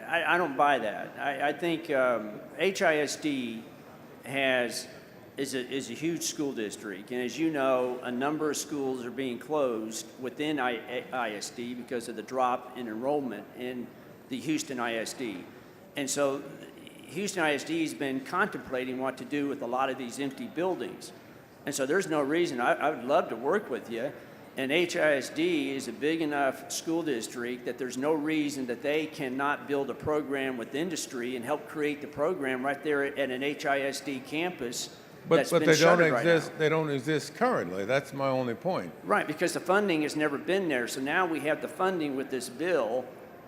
I don't buy that. I think HISD is a huge school district, and as you know, a number of schools are being closed within ISD because of the drop in enrollment in the Houston ISD. And so Houston ISD has been contemplating what to do with a lot of these empty buildings. And so there's no reason, I would love to work with you, and HISD is a big enough school district that there's no reason that they cannot build a program with industry and help create the program right there at an HISD campus. But they don't exist. They don't exist currently. That's my only point. Right, because the funding has never been there. So now we have the funding with this bill,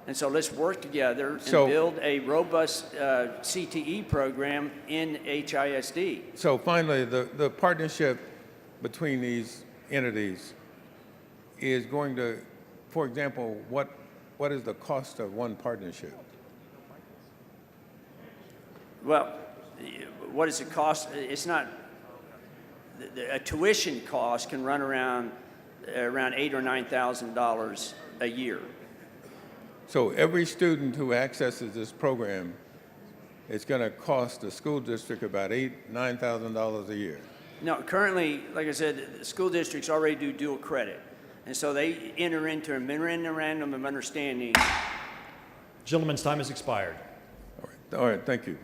and so let's work together and build a robust CTE program in HISD. So finally, the partnership between these entities is going to, for example, what is the cost of one partnership? Well, what does it cost? It's not, a tuition cost can run around $8,000 or $9,000 a year. So every student who accesses this program, it's going to cost the school district about $8,000, $9,000 a year. No, currently, like I said, the school districts already do dual credit. And so they enter into a memorandum of understanding. Gentleman's time has expired. All right, thank you.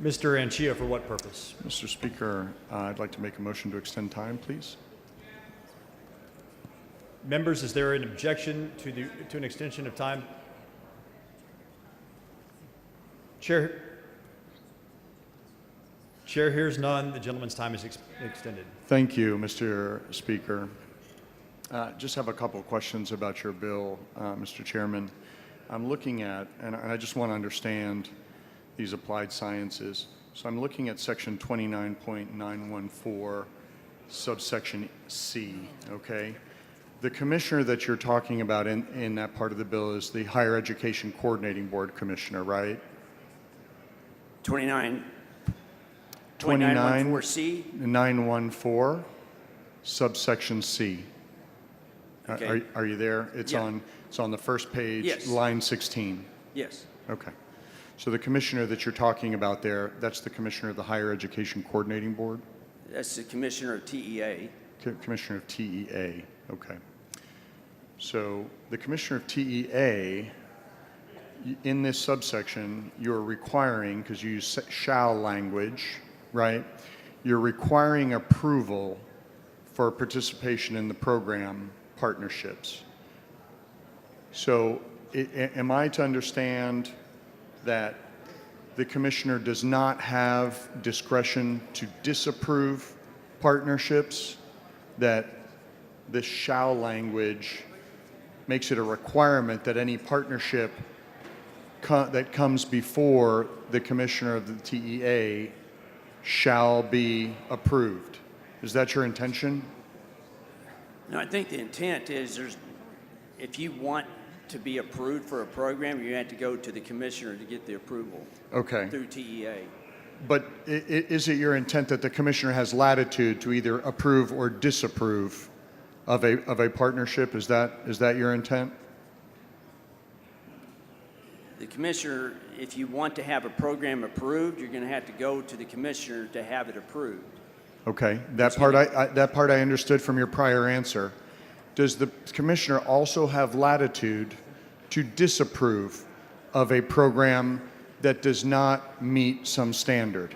Mr. Anchia, for what purpose? Mr. Speaker, I'd like to make a motion to extend time, please. Members, is there an objection to an extension of time? Chair hears none. The gentleman's time is extended. Thank you, Mr. Speaker. Just have a couple of questions about your bill, Mr. Chairman. I'm looking at, and I just want to understand these applied sciences. So I'm looking at section 29.914, subsection C, okay? the commissioner that you're talking about in that part of the bill is the Higher Education Coordinating Board Commissioner, right? 2914C. 914, subsection C. Okay. Are you there? It's Yeah. on the first page, Yes. line 16. Yes. Okay. So the commissioner that you're talking about there, that's the commissioner of the Higher Education Coordinating Board? That's the commissioner of TEA. Commissioner of TEA, okay. So the commissioner of TEA, in this subsection, you're requiring, because you use shall language, right? You're requiring approval for participation in the program partnerships. So am I to understand that the commissioner does not have discretion to disapprove partnerships, that the shall language makes it a requirement that any partnership that comes before the commissioner of the TEA shall be approved? Is that your intention? No, I think the intent is if you want to be approved for a program, you have to go to the commissioner to get the approval. Okay. Through TEA. But is it your intent that the commissioner has latitude to either approve or disapprove of a partnership? Is that your intent? The commissioner, if you want to have a program approved, you're going to have to go to the commissioner to have it approved. Okay, that part I understood from your prior answer. Does the commissioner also have latitude to disapprove of a program that does not meet some standard?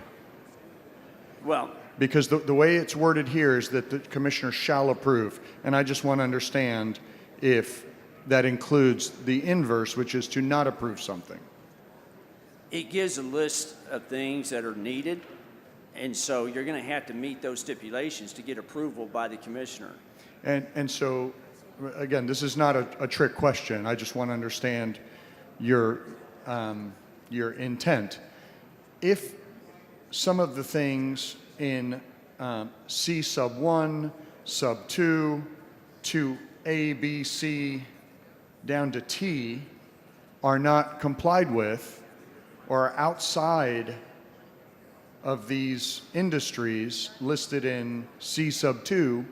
Well, because the way it's worded here is that the commissioner shall approve, and I just want to understand if that includes the inverse, which is to not approve something. it gives a list of things that are needed, and so you're going to have to meet those stipulations to get approval by the commissioner. And so, again, this is not a trick question. I just want to understand your intent. If some of the things in C sub 1, sub 2, to A, B, C, down to T are not complied with or are outside of these industries listed in C sub 2,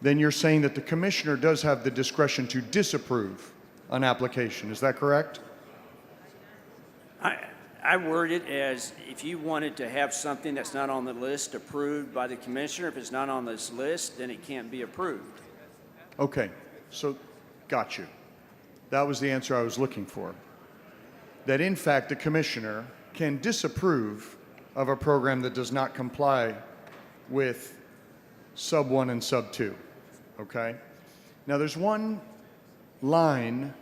then you're saying that the commissioner does have the discretion to disapprove an application. Is that correct? I word it as if you wanted to have something that's not on the list approved by the commissioner, if it's not on this list, then it can't be approved. Okay, so got you. That was the answer I was looking for. That in fact the commissioner can disapprove of a program that does not comply with sub 1 and sub 2. Okay? Now there's one line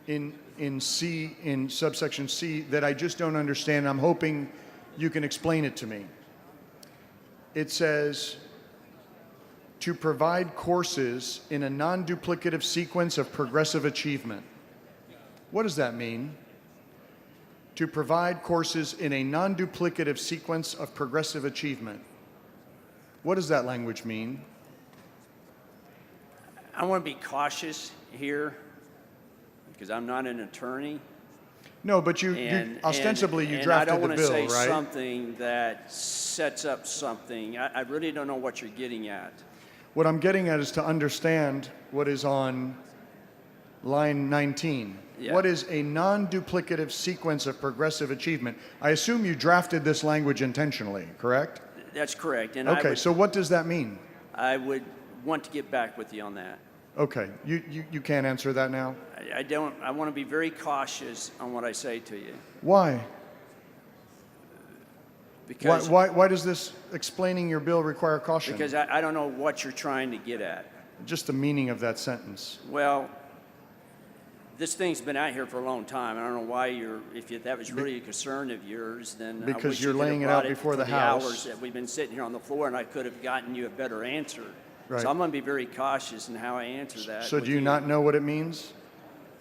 in C, in subsection C, that I just don't understand. I'm hoping you can explain it to me. It says, to provide courses in a non-duplicative sequence of progressive achievement. What does that mean? To provide courses in a non-duplicative sequence of progressive achievement. What does that language mean? I want to be cautious here because I'm not an attorney. No, but you ostensibly you drafted the bill, right? I don't want to say something that sets up something. I really don't know what you're getting at. What I'm getting at is to understand what is on line 19. Yeah. What is a non-duplicative sequence of progressive achievement? I assume you drafted this language intentionally, correct? That's correct. And Okay, so what does that mean? I would want to get back with you on that. Okay, you can't answer that now? I don't. I want to be very cautious on what I say to you. Why? Because Why does this explaining your bill require caution? Because I don't know what you're trying to get at. Just the meaning of that sentence. Well, this thing's been out here for a long time. I don't know why if that was really a concern of yours, then I Because wish you're you could have laying it brought out before for the House. hours that we've been sitting here on the floor, and I could have gotten you a better answer. Right. So I'm going to be very cautious in how I answer that. So with do you not know what it means?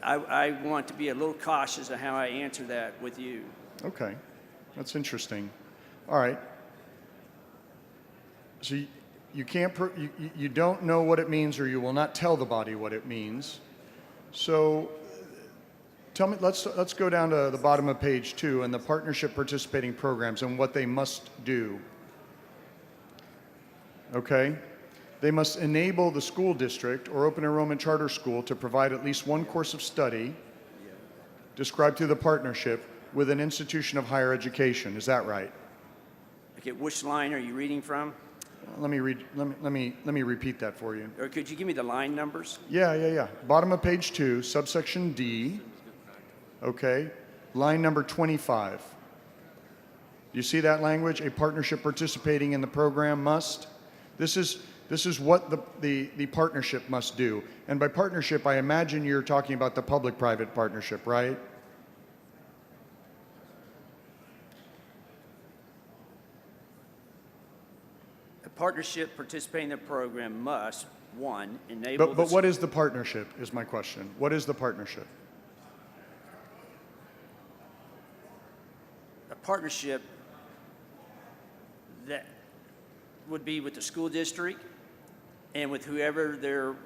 I want to be a little cautious of how I answer that with you. Okay, that's interesting. All right. So you can't, you don't know what it means, or you will not tell the body what it means. So tell me, let's go down to the bottom of page 2 and the partnership participating programs and what they must do. Okay? They must enable the school district or open enrollment charter school to provide at least one course of study described through the partnership with an institution of higher education. Is that right? Okay, which line are you reading from? Let me repeat that for you. Or could you give me the line numbers? Yeah. Bottom of page 2, subsection D. Okay. Line number 25. Do you see that language? A partnership participating in the program must. This is what the partnership must do. And by partnership, I imagine you're talking about the public-private partnership, right? A partnership participating in the program must, 1, enable But what is the partnership, is my question. What is the partnership? a partnership that would be with the school district and with whoever they're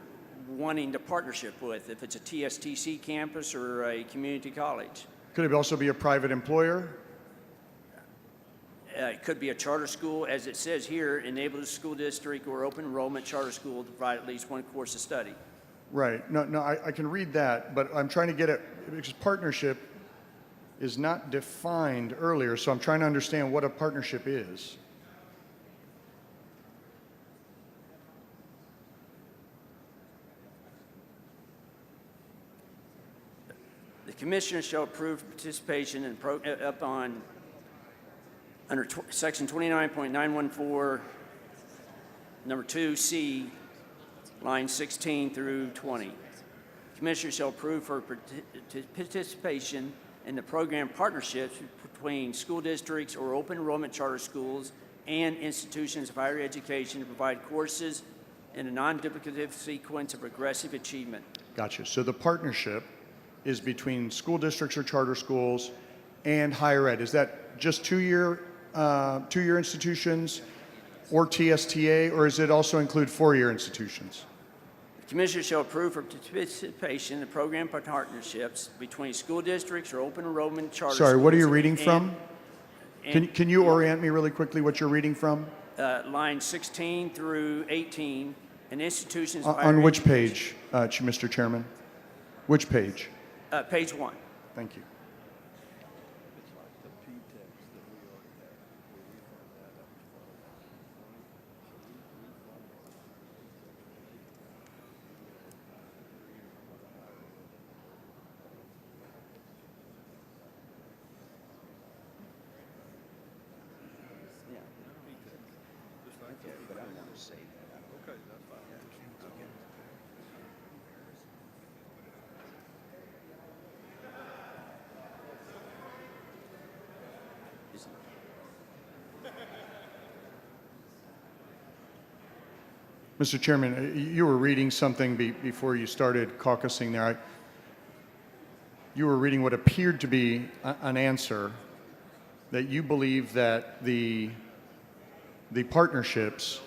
wanting to partnership with, if it's a TSTC campus or a community college. Could it also be a private employer? It could be a charter school, as it says here, enable the school district or open enrollment charter school to provide at least one course of study. Right. No, I can read that, but I'm trying to get it, because partnership is not defined earlier, so I'm trying to understand what a partnership is. The commissioner shall approve participation in under section 29.914, number 2C, line 16 through 20. Commissioner shall approve for participation in the program partnerships between school districts or open enrollment charter schools and institutions of higher education to provide courses in a non-duplicative sequence of progressive achievement. Gotcha. So the partnership is between school districts or charter schools and higher ed. Is that just two-year institutions or TSTA, or does it also include four-year institutions? The Commissioner shall approve for participation in the program partnerships between school districts or open enrollment charter schools. Sorry, what are you reading from? Can you orient me really quickly what you're reading from? Line 16 through 18, and institutions of higher On which education. page, Mr. Chairman? Which page? Page 1. Thank you. Mr. Chairman, you were reading something before you started caucusing there. You were reading what appeared to be an answer that you believe that the partnerships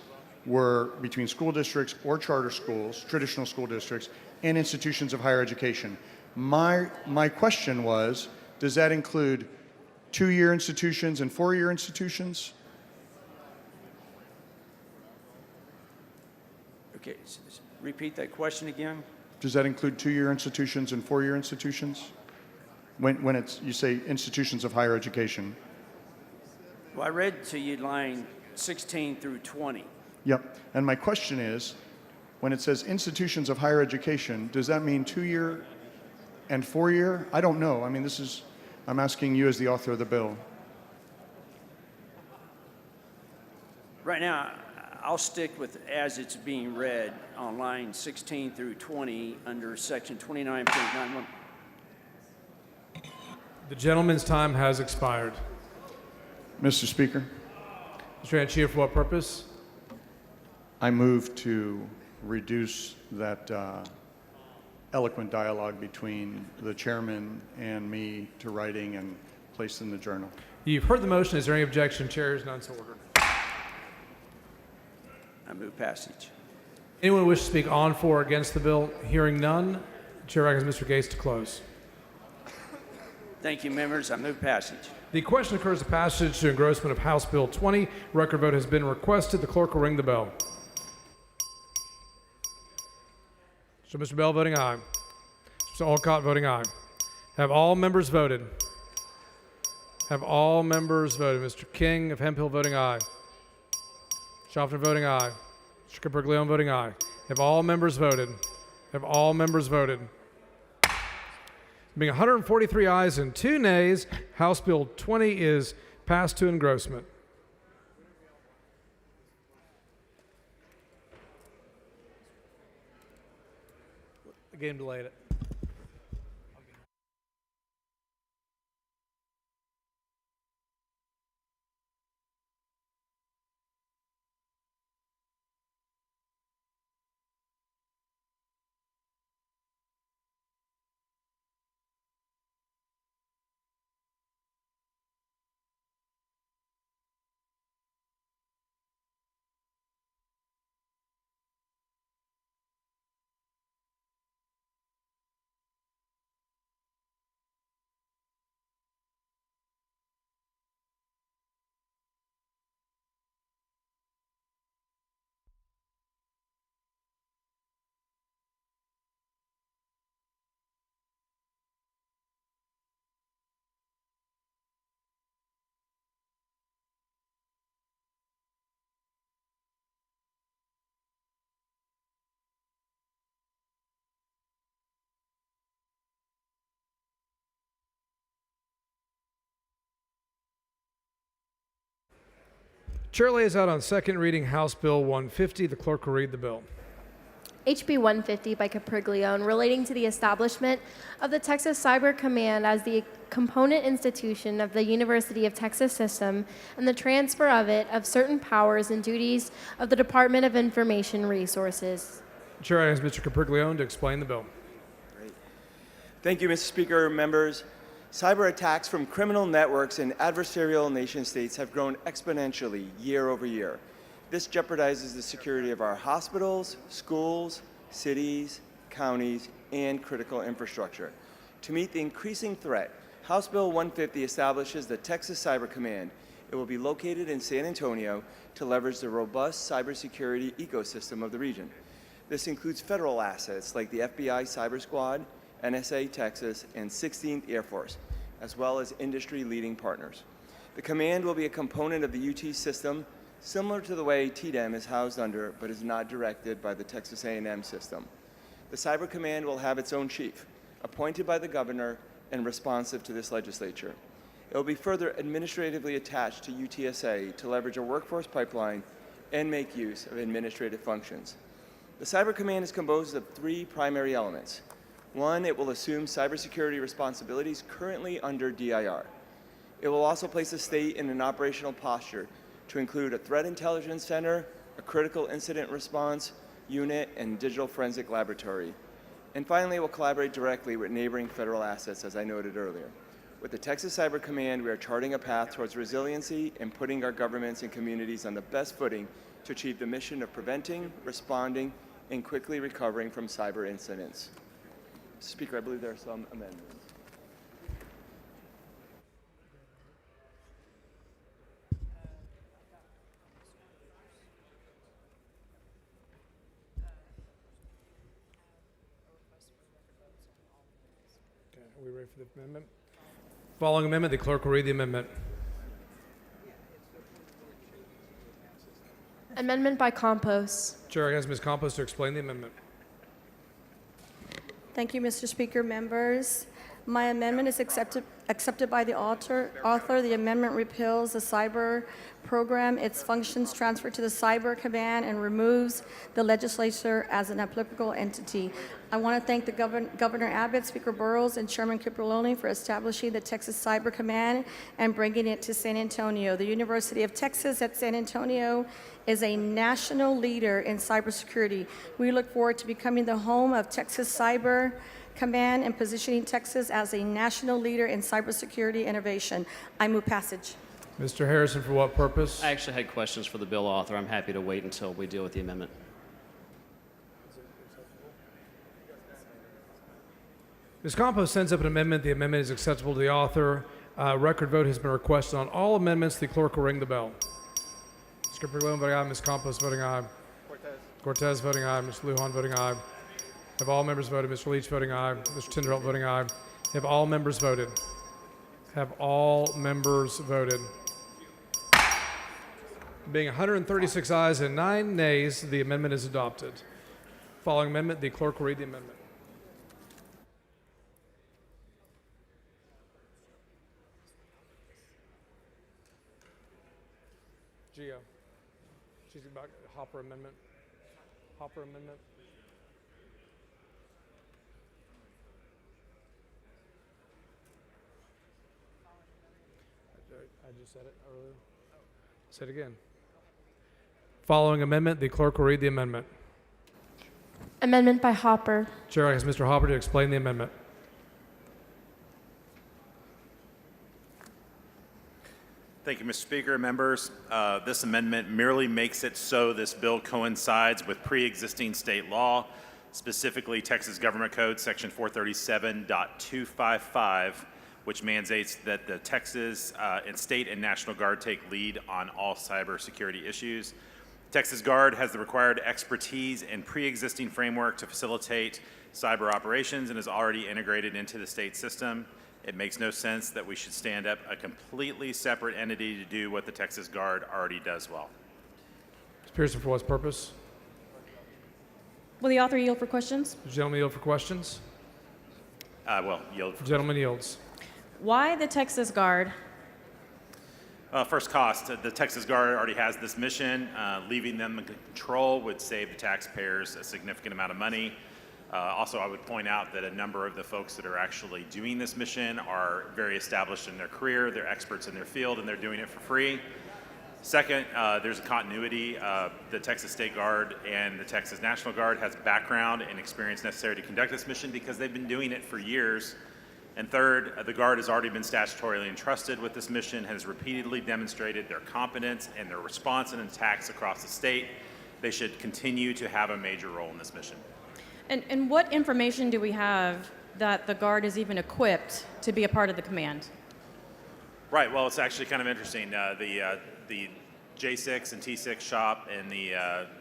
were between school districts or charter schools, traditional school districts, and institutions of higher education. My question was, does that include two-year institutions and four-year institutions? Okay, repeat that question again. Does that include two-year institutions and four-year institutions? When you say institutions of higher education? Well, I read to you line 16 through 20. Yep. And my question is, when it says institutions of higher education, does that mean two-year and four-year? I don't know. I mean, I'm asking you as the author of the bill. Right now, I'll stick with as it's being read on line 16 through 20 under section 29.91. The gentleman's time has expired. Mr. Speaker. Mr. Anchia, for what purpose? I move to reduce that eloquent dialogue between the chairman and me to writing and placed in the journal. You've heard the motion. Is there any objection? Chair is none so ordered. I move passage. Anyone wish to speak on, for, or against the bill? Hearing none, Chair recognizes Mr. Gase to close. Thank you, members. I move passage. The question occurs to passage to engrossment of House Bill 20. Record vote has been requested. The clerk will ring the bell. So Mr. Bell voting aye. Mr. Olcott voting aye. Have all members voted? Have all members voted? Mr. King of Hemphill voting aye. Schaffner voting aye. Mr. Capriglione voting aye. Have all members voted? Have all members voted? Being 143 ayes and 2 nays, House Bill 20 is passed to engrossment. The game delayed it. Chair lays out on second reading House Bill 150. The clerk will read the bill. HB 150 by Capriglione, relating to the establishment of the Texas Cyber Command as the component institution of the University of Texas system and the transfer of it of certain powers and duties of the Department of Information Resources. Chair asks Mr. Capriglione to explain the bill. Thank you, Mr. Speaker. Members, cyber attacks from criminal networks in adversarial nation states have grown exponentially year over year. This jeopardizes the security of our hospitals, schools, cities, counties, and critical infrastructure. To meet the increasing threat, House Bill 150 establishes the Texas Cyber Command. It will be located in San Antonio to leverage the robust cybersecurity ecosystem of the region. This includes federal assets like the FBI Cyber Squad, NSA Texas, and 16th Air Force, as well as industry-leading partners. The command will be a component of the UT system, similar to the way TDEM is housed under, but is not directed by the Texas A&M system. The Cyber Command will have its own chief, appointed by the governor and responsive to this legislature. It will be further administratively attached to UTSA to leverage a workforce pipeline and make use of administrative functions. The Cyber Command is composed of 3 primary elements. 1, it will assume cybersecurity responsibilities currently under DIR. It will also place the state in an operational posture to include a threat intelligence center, a critical incident response unit, and digital forensic laboratory. And finally, it will collaborate directly with neighboring federal assets, as I noted earlier. With the Texas Cyber Command, we are charting a path towards resiliency and putting our governments and communities on the best footing to achieve the mission of preventing, responding, and quickly recovering from cyber incidents. Speaker, I believe there are some amendments. Okay, are we ready for the amendment? Following amendment, the clerk will read the amendment. Amendment by Campos. Chair asks Ms. Campos to explain the amendment. Thank you, Mr. Speaker. Members, my amendment is accepted by the author. The amendment repeals the cyber program, its functions transferred to the Cyber Command, and removes the legislature as an applicable entity. I want to thank the Governor Abbott, Speaker Burrows, and Chairman Cipollone for establishing the Texas Cyber Command and bringing it to San Antonio. The University of Texas at San Antonio is a national leader in cybersecurity. We look forward to becoming the home of Texas Cyber Command and positioning Texas as a national leader in cybersecurity innovation. I move passage. Mr. Harrison, for what purpose? I actually had questions for the bill author. I'm happy to wait until we deal with the amendment. Ms. Campos sends up an amendment. The amendment is acceptable to the author. Record vote has been requested on all amendments. The clerk will ring the bell. Mr. Capriglione voting aye. Ms. Campos voting aye. Cortez voting aye. Mr. Lujan voting aye. Have all members voted? Mr. Leach voting aye. Mr. Tinderholt voting aye. Have all members voted? Have all members voted? Being 136 ayes and 9 nays, the amendment is adopted. Following amendment, the clerk will read the amendment. Gio. She's about Hopper amendment. Hopper amendment. I just said it earlier. Say it again. Following amendment, the clerk will read the amendment. Amendment by Hopper. Chair asks Mr. Hopper to explain the amendment. Thank you, Mr. Speaker. Members, this amendment merely makes it so this bill coincides with pre-existing state law, specifically Texas Government Code Section 437.255, which mandates that the Texas and state and National Guard take lead on all cybersecurity issues. Texas Guard has the required expertise and pre-existing framework to facilitate cyber operations and is already integrated into the state system. It makes no sense that we should stand up a completely separate entity to do what the Texas Guard already does well. Ms. Pearson, for what purpose? Will the author yield for questions? The gentleman yield for questions. Yield. The gentleman yields. Why the Texas Guard? First cost, the Texas Guard already has this mission. Leaving them in control would save the taxpayers a significant amount of money. Also, I would point out that a number of the folks that are actually doing this mission are very established in their career, they're experts in their field, and they're doing it for free. Second, there's a continuity. The Texas State Guard and the Texas National Guard has background and experience necessary to conduct this mission because they've been doing it for years. And third, the Guard has already been statutorily entrusted with this mission, has repeatedly demonstrated their competence and their response in attacks across the state. They should continue to have a major role in this mission. And what information do we have that the Guard is even equipped to be a part of the command? Right, well, it's actually kind of interesting. The J6 and T6 shop in the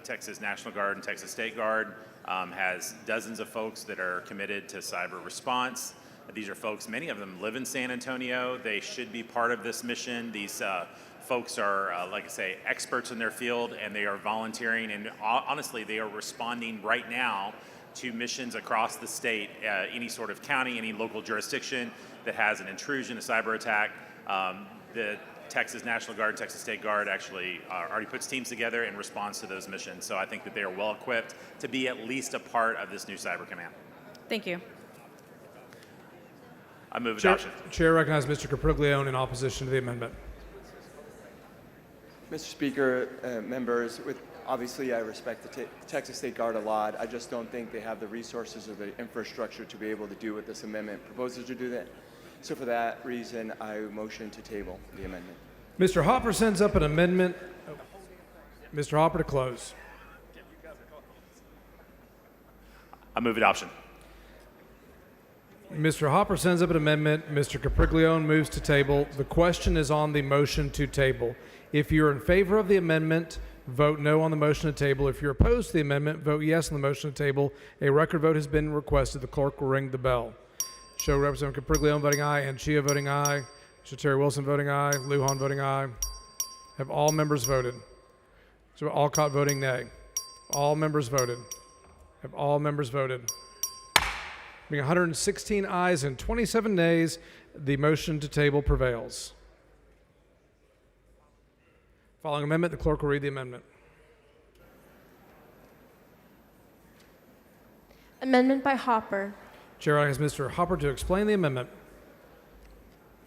Texas National Guard and Texas State Guard has dozens of folks that are committed to cyber response. These are folks, many of them live in San Antonio. They should be part of this mission. These folks are, like I say, experts in their field, and they are volunteering. And honestly, they are responding right now to missions across the state, any sort of county, any local jurisdiction that has an intrusion, a cyber attack. The Texas National Guard and Texas State Guard actually already puts teams together and responds to those missions. So I think that they are well equipped to be at least a part of this new cyber command. Thank you. I move adoption. Chair recognizes Mr. Capriglione in opposition to the amendment. Mr. Speaker, members, obviously I respect the Texas State Guard a lot. I just don't think they have the resources or the infrastructure to be able to do what this amendment proposes to do that. So for that reason, I motion to table the amendment. Mr. Hopper sends up an amendment. Mr. Hopper to close. I move adoption. Mr. Hopper sends up an amendment. Mr. Capriglione moves to table. The question is on the motion to table. If you're in favor of the amendment, vote no on the motion to table. If you're opposed to the amendment, vote yes on the motion to table. A record vote has been requested. The clerk will ring the bell. Show Representative Capriglione voting aye, and Chia voting aye. Mr. Terry Wilson voting aye. Lujan voting aye. Have all members voted? So Alcott voting nay. All members voted. Have all members voted? Being 116 ayes and 27 nays, the motion to table prevails. Following amendment, the clerk will read the amendment. Amendment by Hopper. Chair asks Mr. Hopper to explain the amendment.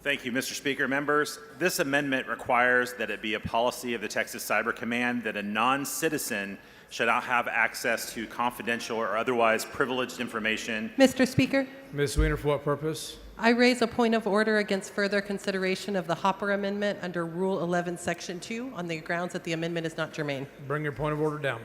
Thank you, Mr. Speaker. Members, this amendment requires that it be a policy of the Texas Cyber Command that a non-citizen should not have access to confidential or otherwise privileged information. Mr. Speaker, Ms. Weiner, for what purpose? I raise a point of order against further consideration of the Hopper Amendment under Rule 11, Section 2 on the grounds that the amendment is not germane. Bring your point of order down.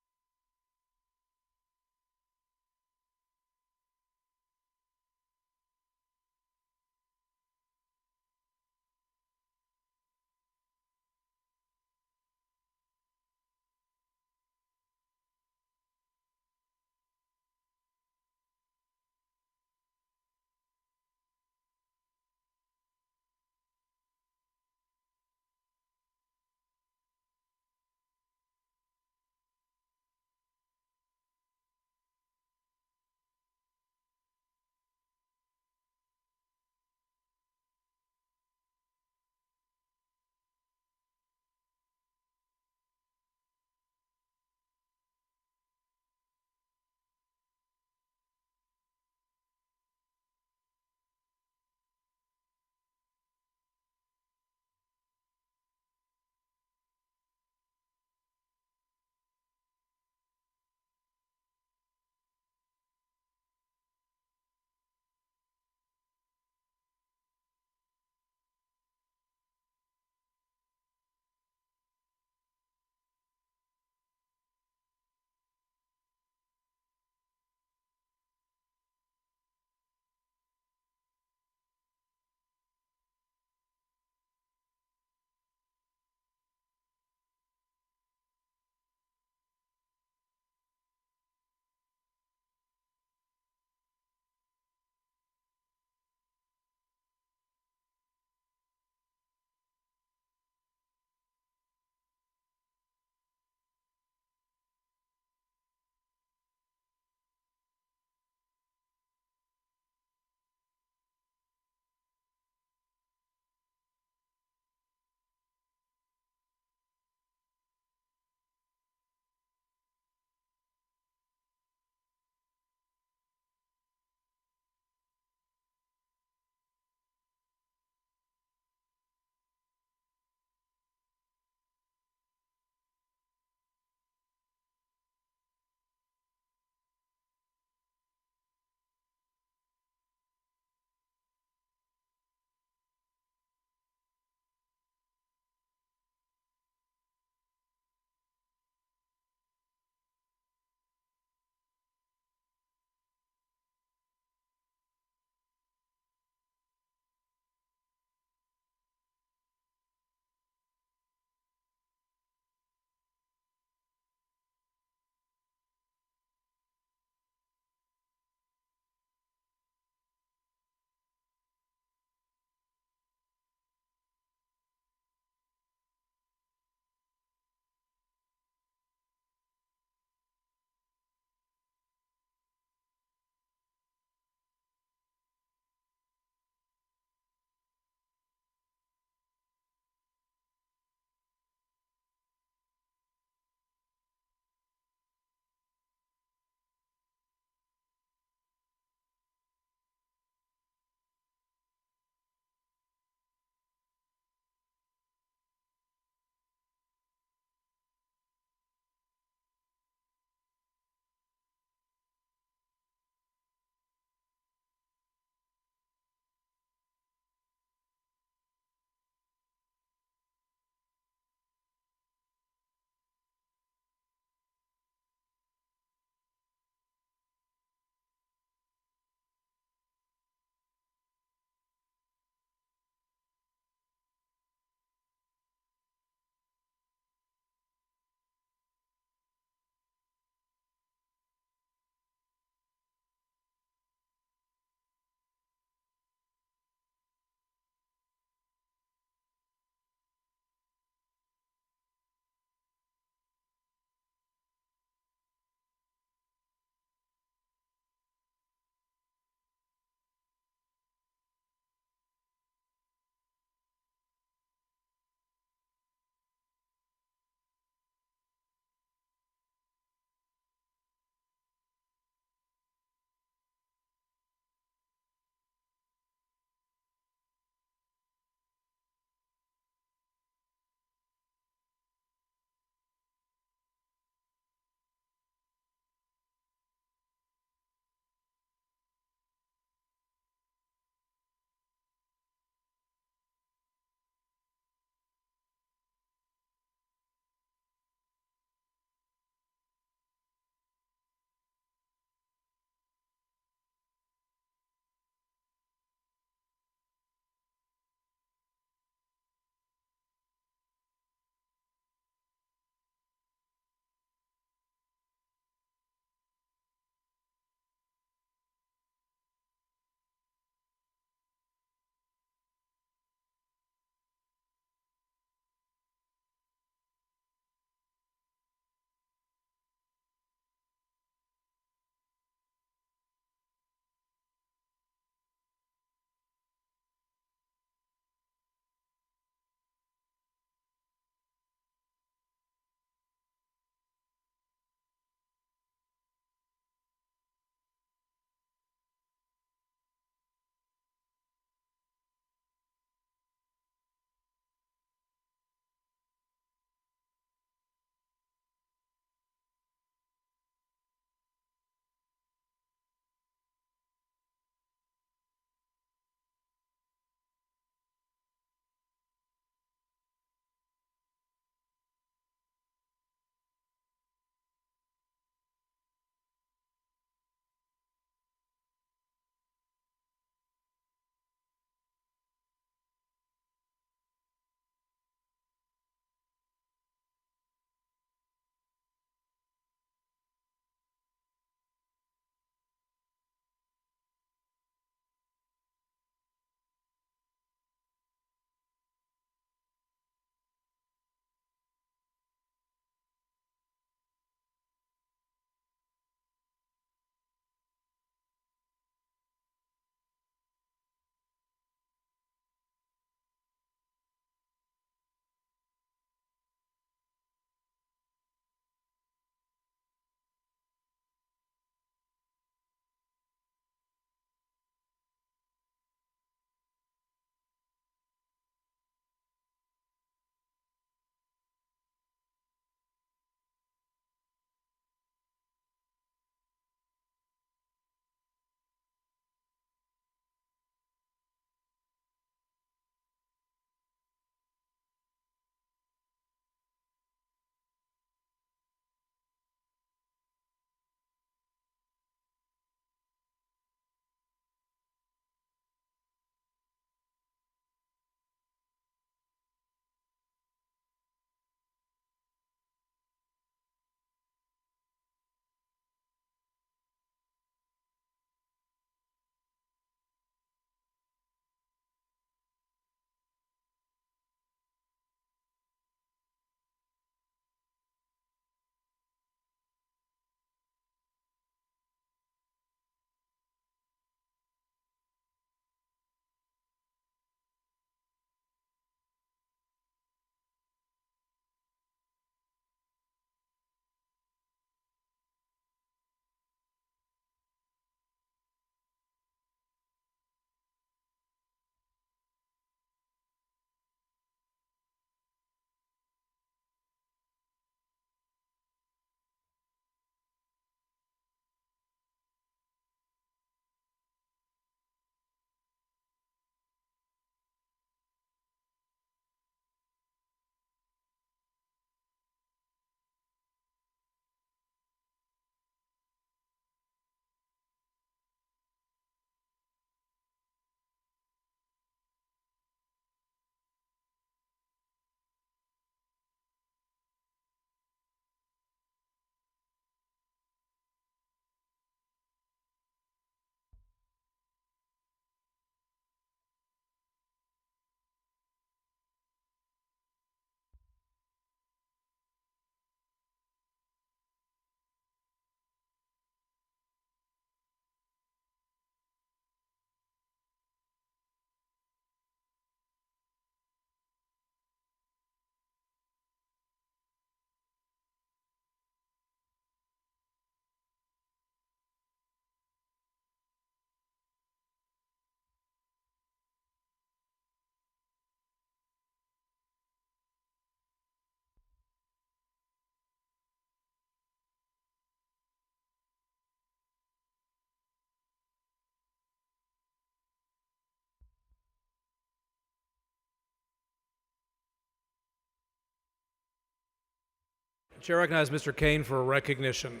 Chair recognizes Mr. Kane for recognition.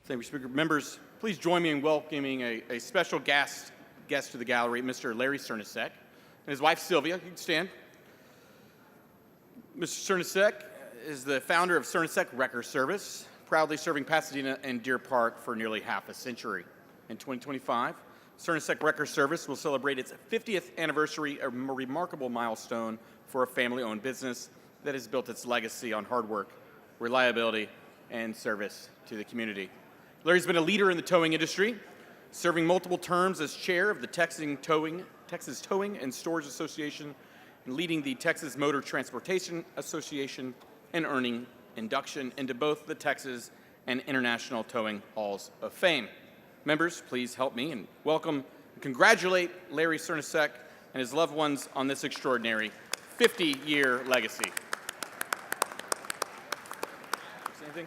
Thank you, Speaker. Members, please join me in welcoming a special guest to the gallery, Mr. Larry Cernusek, and his wife Sylvia. You can stand. Mr. Cernusek is the founder of Cernusek Wrecker Service, proudly serving Pasadena and Deer Park for nearly half a century. In 2025, Cernusek Wrecker Service will celebrate its 50th anniversary, a remarkable milestone for a family-owned business that has built its legacy on hard work, reliability, and service to the community. Larry's been a leader in the towing industry, serving multiple terms as chair of the Texas Towing and Storage Association, and leading the Texas Motor Transportation Association, and earning induction into both the Texas and International Towing Halls of Fame. Members, please help me and welcome and congratulate Larry Cernusek and his loved ones on this extraordinary 50-year legacy. Anything?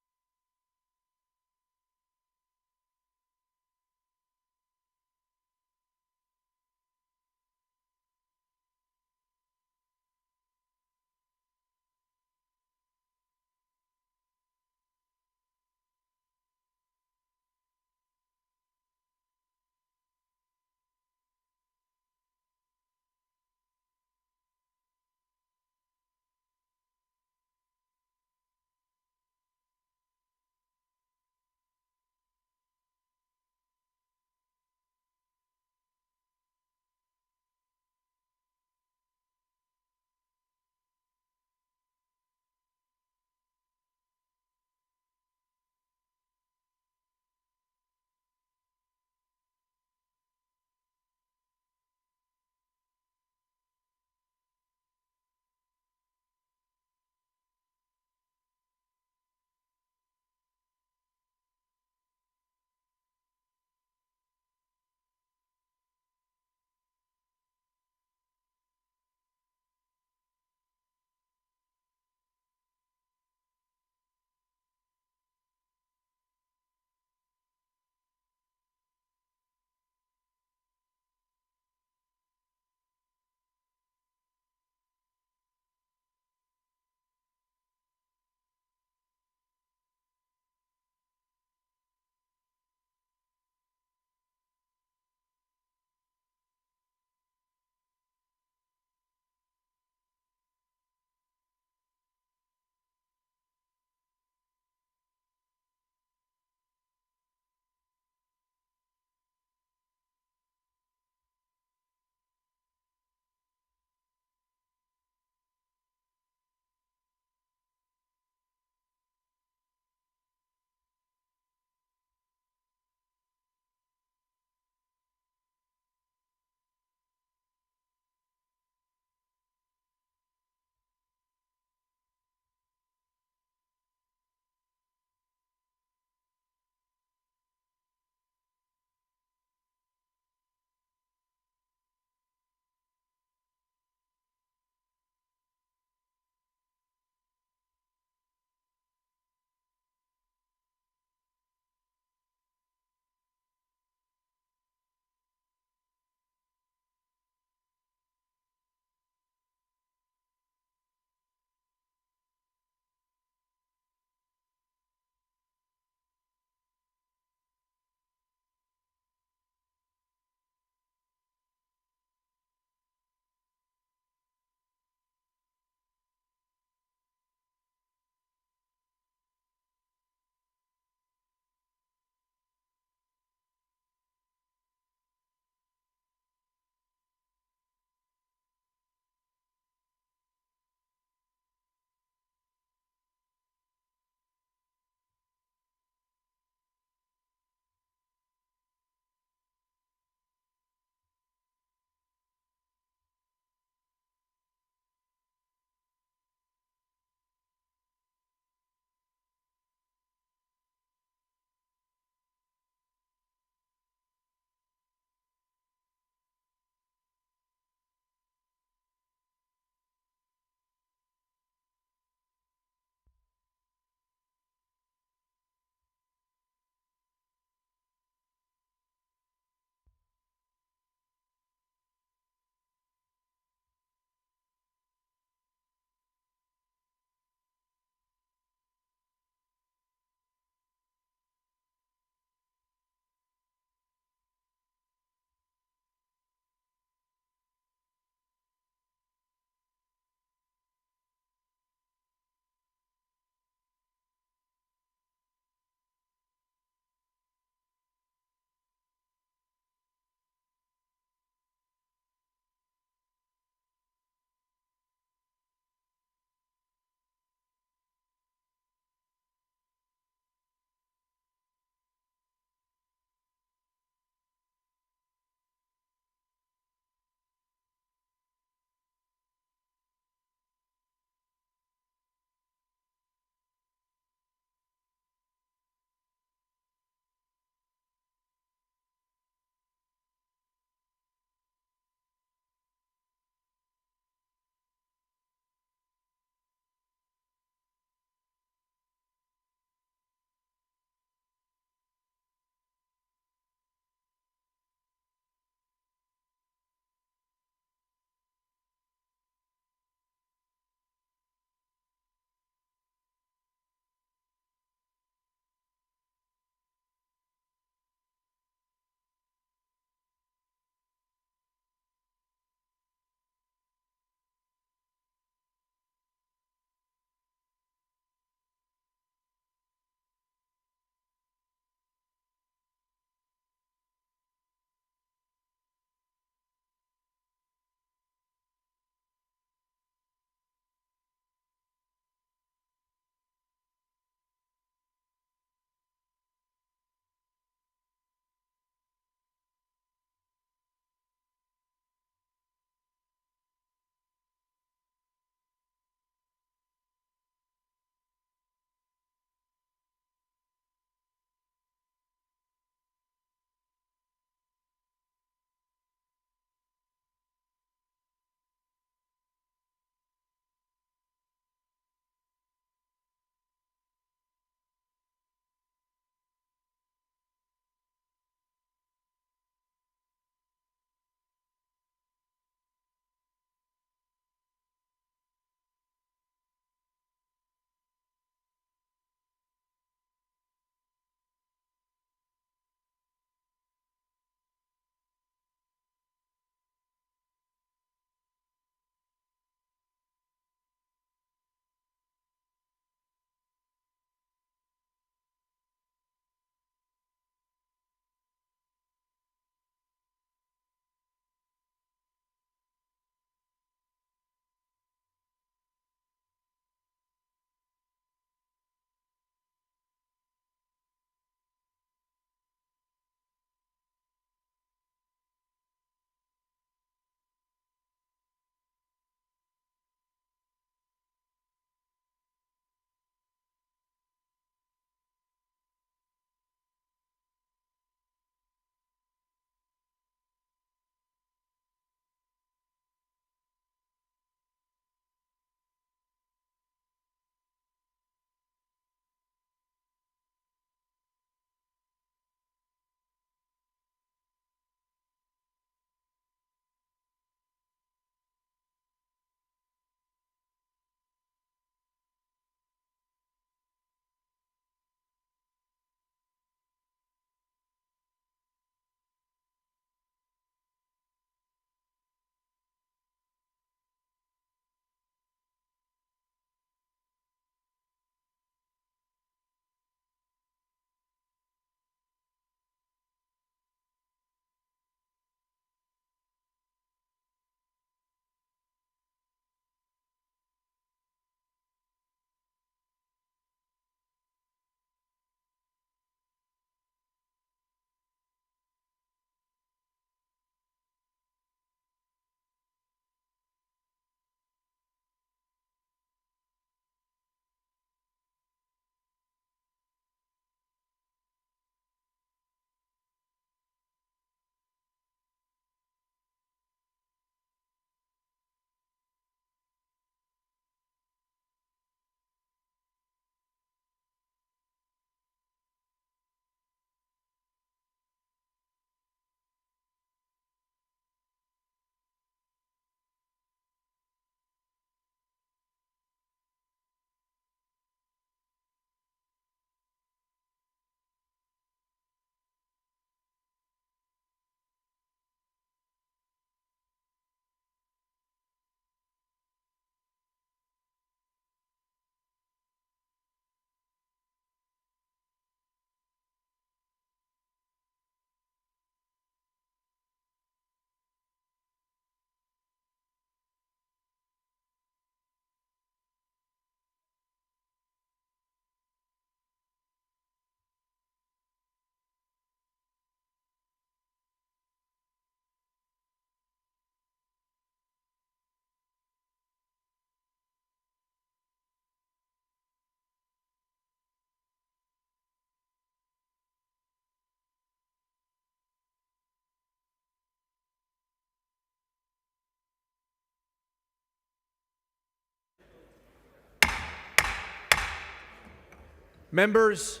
Members,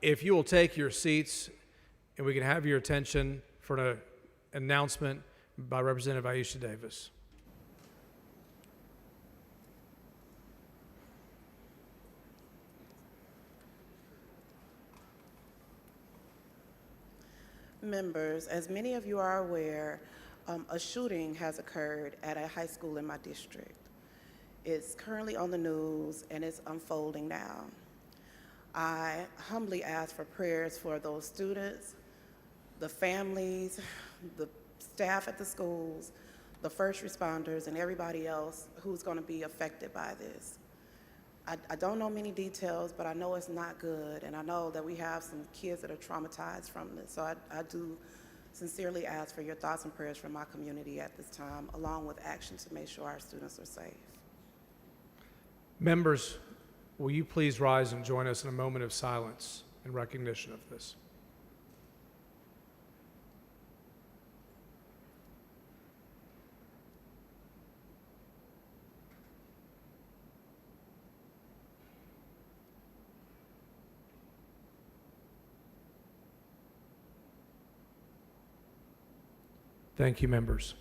if you will take your seats and we can have your attention for an announcement by Representative Aisha Davis. Members, as many of you are aware, a shooting has occurred at a high school in my district. It's currently on the news and it's unfolding now. I humbly ask for prayers for those students, the families, the staff at the schools, the first responders, and everybody else who's going to be affected by this. I don't know many details, but I know it's not good, and I know that we have some kids that are traumatized from this. So I do sincerely ask for your thoughts and prayers from my community at this time, along with action to make sure our students are safe. Members, will you please rise and join us in a moment of silence in recognition of this? Thank you, members.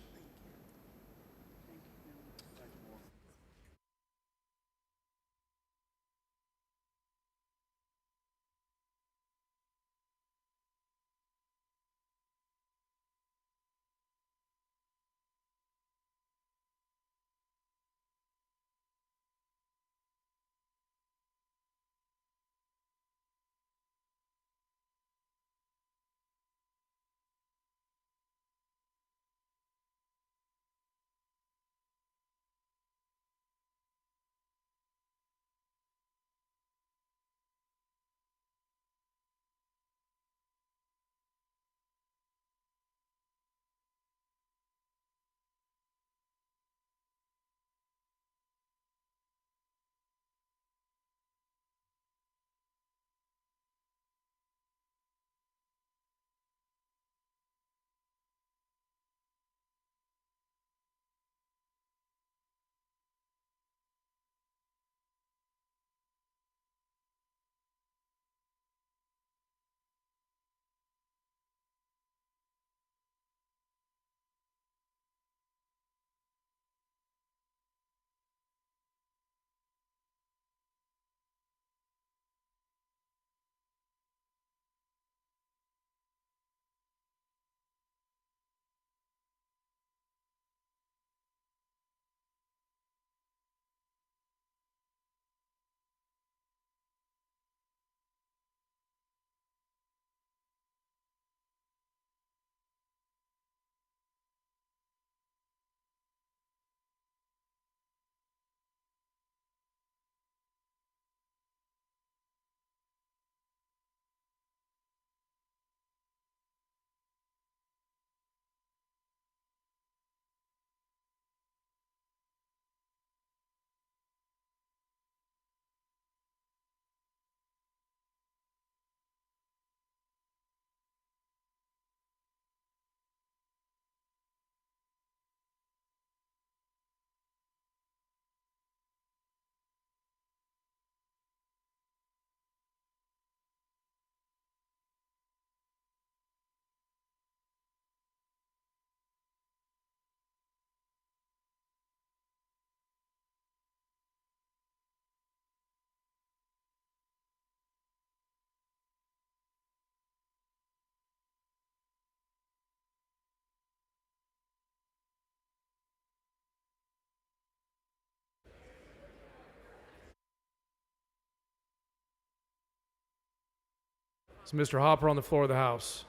Is Mr. Hopper on the floor of the House?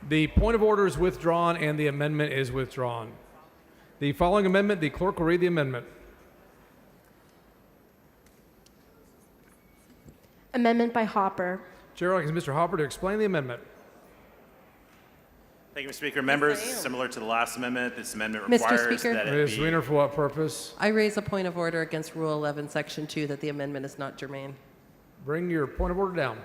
The point of order is withdrawn and the amendment is withdrawn. The following amendment, the clerk will read the amendment. Amendment by Hopper. Chair recognizes Mr. Hopper to explain the amendment. Thank you, Mr. Speaker. Members, similar to the last amendment, this amendment Mr. requires Speaker. that it Ms. be... Weiner, for what purpose? I raise a point of order against Rule 11, Section 2, that the amendment is not germane. Bring your point of order down.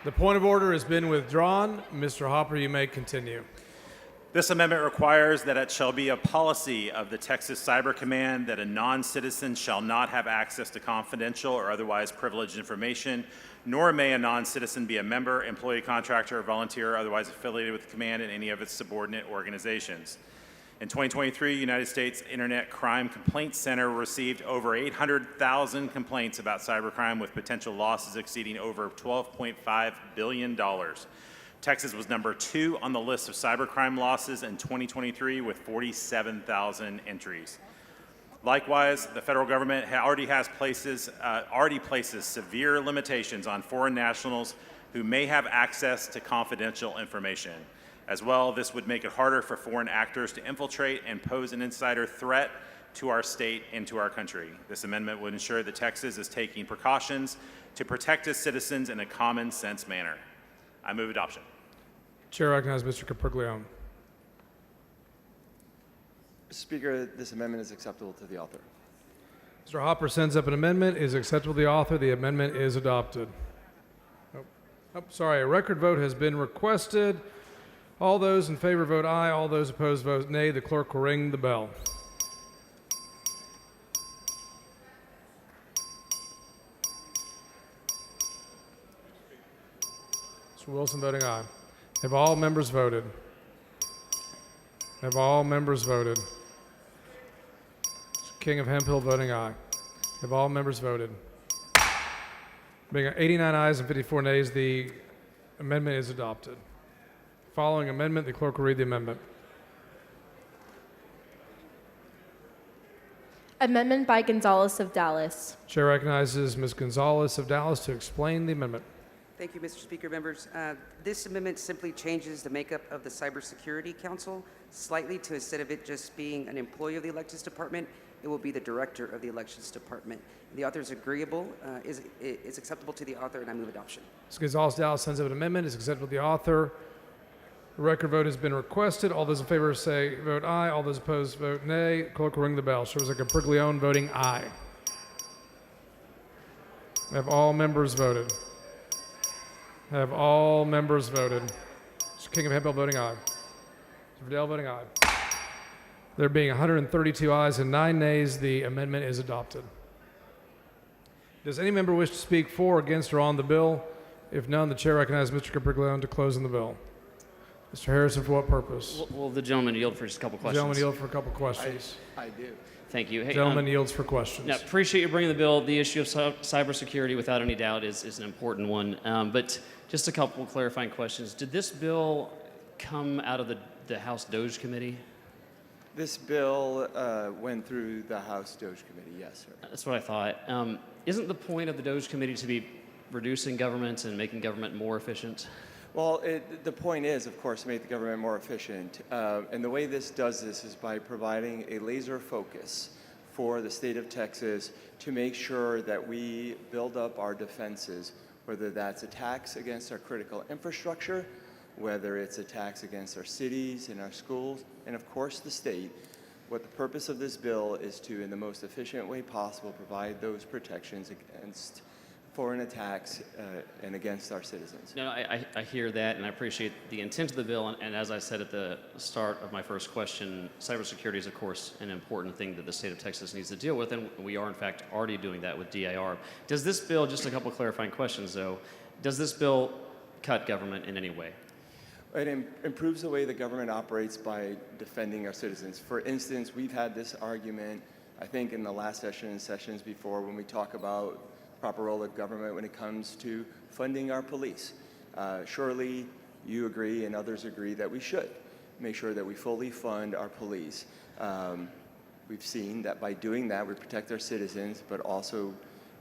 The point of order has been withdrawn. Mr. Hopper, you may continue. This amendment requires that it shall be a policy of the Texas Cyber Command that a non-citizen shall not have access to confidential or otherwise privileged information, nor may a non-citizen be a member, employee, contractor, or volunteer or otherwise affiliated with the command in any of its subordinate organizations. In 2023, United States Internet Crime Complaint Center received over 800,000 complaints about cybercrime with potential losses exceeding over $12.5 billion. Texas was number 2 on the list of cybercrime losses in 2023 with 47,000 entries. Likewise, the federal government already places severe limitations on foreign nationals who may have access to confidential information. As well, this would make it harder for foreign actors to infiltrate and pose an insider threat to our state and to our country. This amendment would ensure that Texas is taking precautions to protect its citizens in a common sense manner. I move adoption. Chair recognizes Mr. Capriglione. Mr. Speaker, this amendment is acceptable to the author. Mr. Hopper sends up an amendment. Is acceptable to the author. The amendment is adopted. A record vote has been requested. All those in favor vote aye. All those opposed vote nay. The clerk will ring the bell. Mr. Wilson voting aye. Have all members voted? Have all members voted? Mr. King of Hemphill voting aye. Have all members voted? Being 89 ayes and 54 nays, the amendment is adopted. Following amendment, the clerk will read the amendment. Amendment by Gonzalez of Dallas. Chair recognizes Ms. Gonzalez of Dallas to explain the amendment. Thank you, Mr. Speaker. Members, this amendment simply changes the makeup of the Cybersecurity Council slightly to, instead of it just being an employee of the Elections Department, it will be the director of the Elections Department. The author is agreeable, is acceptable to the author, and I move adoption. Ms. Gonzalez of Dallas sends up an amendment. It's acceptable to the author. The record vote has been requested. All those in favor say vote aye. All those opposed vote nay. Clerk will ring the bell. Shows like a Capriglione voting aye. Have all members voted? Have all members voted? Mr. King of Hemphill voting aye. Mr. Vidal voting aye. There being 132 ayes and 9 nays, the amendment is adopted. Does any member wish to speak for, against, or on the bill? If none, the chair recognizes Mr. Capriglione to close on the bill. Mr. Harrison, for what purpose? Will the gentleman yield for just a couple questions? Gentleman yield for a couple questions. I do. Thank you. Hey, Gentleman yields for questions. Now, appreciate you bringing the bill. The issue of cybersecurity, without any doubt, is an important one. But just a couple clarifying questions. Did this bill come out of the House DOJ Committee? This bill went through the House DOJ Committee, yes, sir. That's what I thought. Isn't the point of the DOJ Committee to be reducing government and making government more efficient? Well, the point is, of course, to make the government more efficient. And the way this does this is by providing a laser focus for the state of Texas to make sure that we build up our defenses, whether that's attacks against our critical infrastructure, whether it's attacks against our cities and our schools, and of course the state. What the purpose of this bill is to, in the most efficient way possible, provide those protections against foreign attacks and against our citizens. No, I hear that, and I appreciate the intent of the bill. And as I said at the start of my first question, cybersecurity is, of course, an important thing that the state of Texas needs to deal with, and we are, in fact, already doing that with DIR. Does this bill, just a couple clarifying questions, though, does this bill cut government in any way? It improves the way the government operates by defending our citizens. For instance, we've had this argument, I think, in the last session and sessions before when we talk about proper role of government when it comes to funding our police. Surely you agree and others agree that we should make sure that we fully fund our police. We've seen that by doing that, we protect our citizens, but also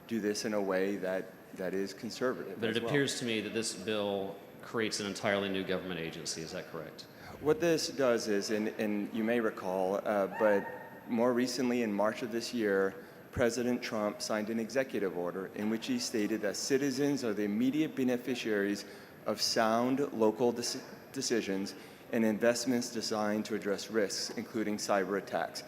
do this in a way that is conservative. But it appears to me that this bill creates an entirely new government agency. Is that correct? What this does is, and you may recall, but more recently in March of this year, President Trump signed an executive order in which he stated that citizens are the immediate beneficiaries of sound local decisions and investments designed to address risks, including cyber attacks.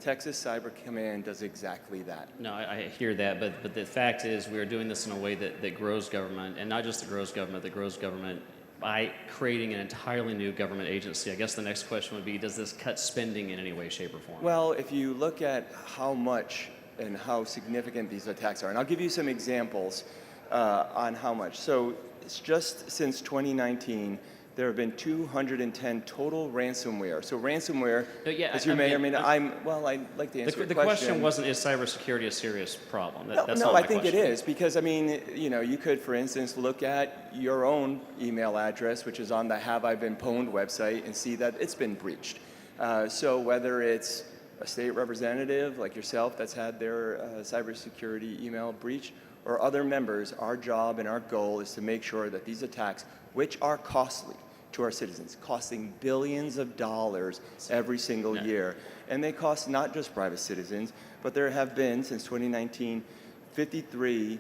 Texas Cyber Command does exactly that. No, I hear that, but the fact is we are doing this in a way that grows government, and not just that grows government by creating an entirely new government agency. I guess the next question would be, does this cut spending in any way, shape, or form? Well, if you look at how much and how significant these attacks are, and I'll give you some examples on how much. So it's just since 2019, there have been 210 total ransomware. So ransomware, as you may or may not, I'd like to answer your question. The question wasn't, is cybersecurity a serious problem? That's No, not my I think question. it is, because, I mean, you know, you could, for instance, look at your own email address, which is on the Have I Been Pwned website, and see that it's been breached. So whether it's a state representative like yourself that's had their cybersecurity email breached, or other members, our job and our goal is to make sure that these attacks, which are costly to our citizens, costing billions of dollars every single year, and they cost not just private citizens, but there have been, since 2019, 53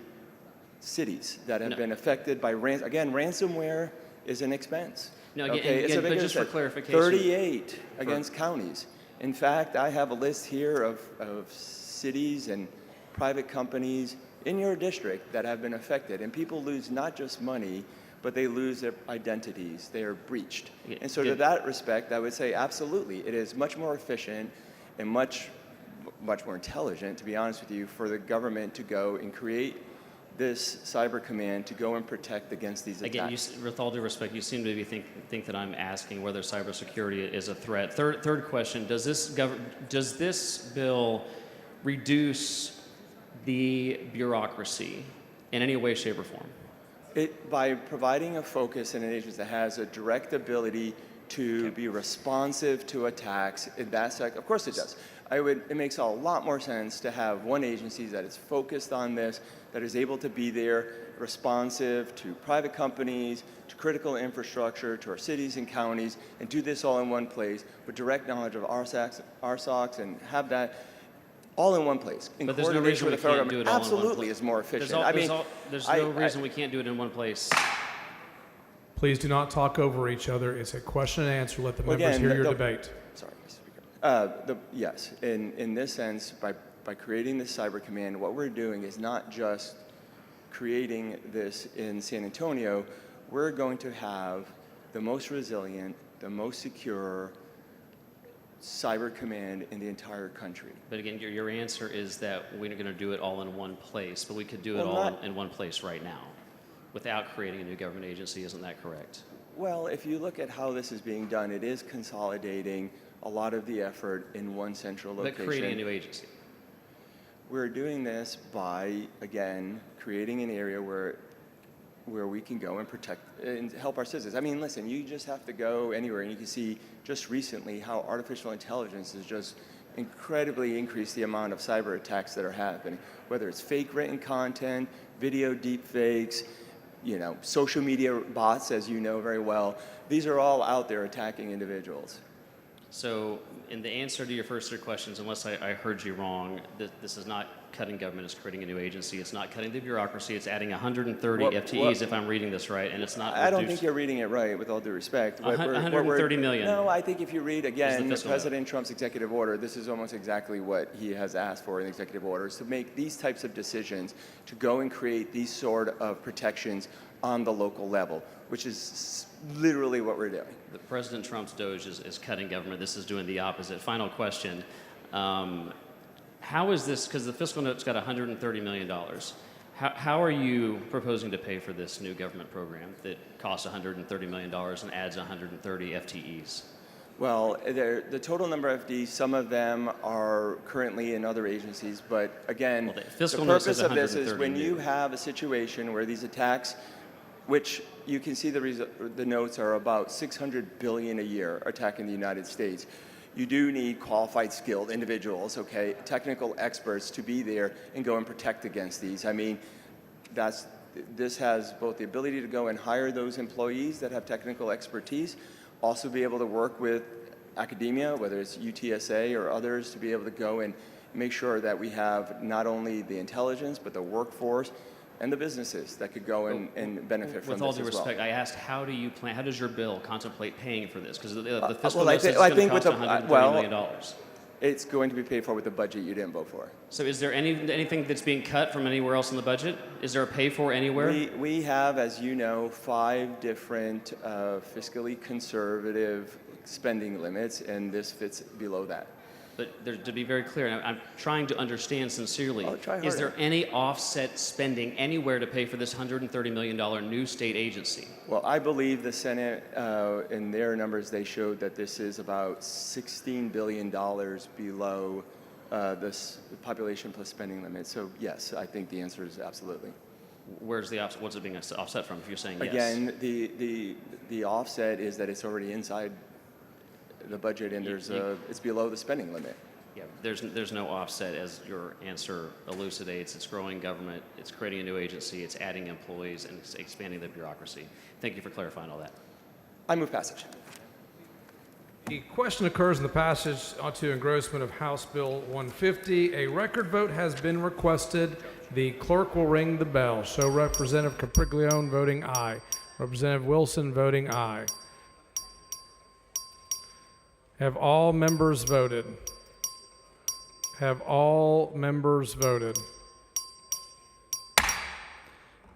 cities that have been affected by ransomware is an expense. No, again, Okay, it's a but big just for expense. clarification. 38 against counties. In fact, I have a list here of cities and private companies in your district that have been affected, and people lose not just money, but they lose their identities. They are breached. And so to that respect, I would say absolutely, it is much more efficient and much more intelligent, to be honest with you, for the government to go and create this cyber command to go and protect against these attacks. Again, with all due respect, you seem to be think that I'm asking whether cybersecurity is a threat. Third question: does this bill reduce the bureaucracy in any way, shape, or form? By providing a focus in an agency that has a direct ability to be responsive to attacks in that sector, of course it does. It makes a lot more sense to have one agency that is focused on this, that is able to be there, responsive to private companies, to critical infrastructure, to our cities and counties, and do this all in one place with direct knowledge of RSOCs and have that all in one place. In But there's no reason we can't do it all in one place. Absolutely is more efficient. There's no reason we can't do it in one place. Please do not talk over each other. It's a question and answer. Let the members hear your debate. Sorry, Mr. Speaker. Yes, in this sense, by creating this cyber command, what we're doing is not just creating this in San Antonio. We're going to have the most resilient, the most secure cyber command in the entire country. But again, your answer is that we're going to do it all in one place, but we could do it all in one place right now without creating a new government agency. Isn't that correct? Well, if you look at how this is being done, it is consolidating a lot of the effort in one central location. But creating a new agency. We're doing this by, again, creating an area where we can go and protect and help our citizens. I mean, listen, you just have to go anywhere and you can see just recently how artificial intelligence has just incredibly increased the amount of cyber attacks that are happening, whether it's fake written content, video deep fakes, social media bots, as you know very well. These are all out there attacking individuals. So in the answer to your first three questions, unless I heard you wrong, this is not cutting government, it's creating a new agency. It's not cutting the bureaucracy, it's adding 130 FTEs, if I'm reading this right, and it's not I don't think you're reading it right, with all due respect. 130 million. No, I think if you read, again, fiscal President Trump's executive order, this is almost exactly what he has asked for in the executive order, is to make these types of decisions, to go and create these sort of protections on the local level, which is literally what we're doing. President Trump's DOGE is cutting government. This is doing the opposite. Final question. How is this, because the fiscal note's got $130 million, how are you proposing to pay for this new government program that costs $130 million and adds 130 FTEs? Well, the total number of FTEs, some of them are currently in other agencies, but again, the purpose of this is when you have a situation where these attacks, which you can see the notes are about $600 billion a year attacking the United States. You do need qualified, skilled individuals, okay, technical experts to be there and go and protect against these. I mean, this has both the ability to go and hire those employees that have technical expertise, also be able to work with academia, whether it's UTSA or others, to be able to go and make sure that we have not only the intelligence, but the workforce and the businesses that could go and benefit from this as well. With all due respect, I asked, how does your bill contemplate paying for this? Because the fiscal note says it's going to cost $130 million. It's going to be paid for with the budget you didn't vote for. So is there anything that's being cut from anywhere else in the budget? Is there a pay for anywhere? We have, as you know, 5 different fiscally conservative spending limits, and this fits below that. But to be very clear, and I'm trying to understand sincerely, try is there harder. any offset spending anywhere to pay for this $130 million new state agency? Well, I believe the Senate, in their numbers, they showed that this is about $16 billion below this population plus spending limit. So yes, I think the answer is absolutely. Where's the offset? What's it being offset from? If you're saying yes. Again, the offset is that it's already inside the budget, and it's below the spending limit. Yeah, there's no offset, as your answer elucidates. It's growing government, it's creating a new agency, it's adding employees, and it's expanding the bureaucracy. Thank you for clarifying all that. I move passage. The question occurs in the passage to engrossment of House Bill 150. A record vote has been requested. The clerk will ring the bell. Show Representative Capriglione voting aye. Representative Wilson voting aye. Have all members voted? Have all members voted?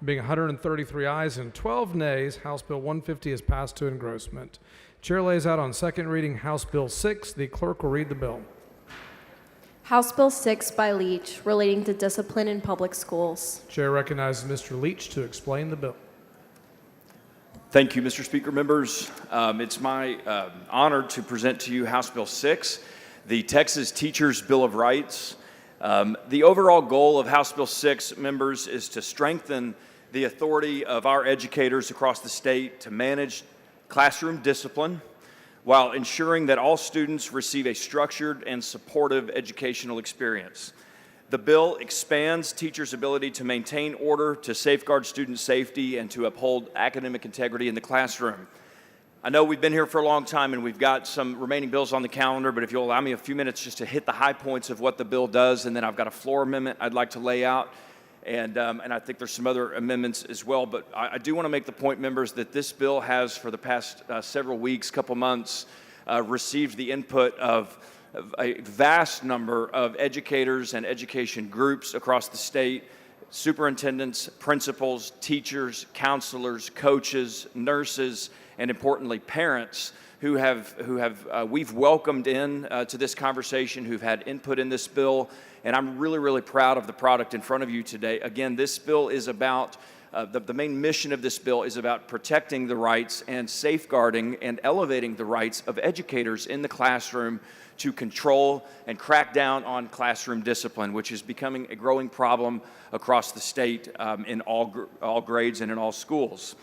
Being 133 ayes and 12 nays, House Bill 150 is passed to engrossment. Chair lays out on second reading House Bill 6. The clerk will read the bill. House Bill 6 by Leach, relating to discipline in public schools. Chair recognizes Mr. Leach to explain the bill. Thank you, Mr. Speaker. Members, it's my honor to present to you House Bill 6, the Texas Teachers Bill of Rights. The overall goal of House Bill 6, members, is to strengthen the authority of our educators across the state to manage classroom discipline while ensuring that all students receive a structured and supportive educational experience. The bill expands teachers' ability to maintain order, to safeguard student safety, and to uphold academic integrity in the classroom. I know we've been here for a long time and we've got some remaining bills on the calendar, but if you'll allow me a few minutes just to hit the high points of what the bill does, and then I've got a floor amendment I'd like to lay out, and I think there's some other amendments as well. But I do want to make the point, members, that this bill has, for the past several weeks, couple months, received the input of a vast number of educators and education groups across the state, superintendents, principals, teachers, counselors, coaches, nurses, and importantly, parents who we've welcomed in to this conversation, who've had input in this bill, and I'm really, really proud of the product in front of you today. Again, this bill is about, the main mission of this bill is about protecting the rights and safeguarding and elevating the rights of educators in the classroom to control and crack down on classroom discipline, which is becoming a growing problem across the state in all grades and in all schools.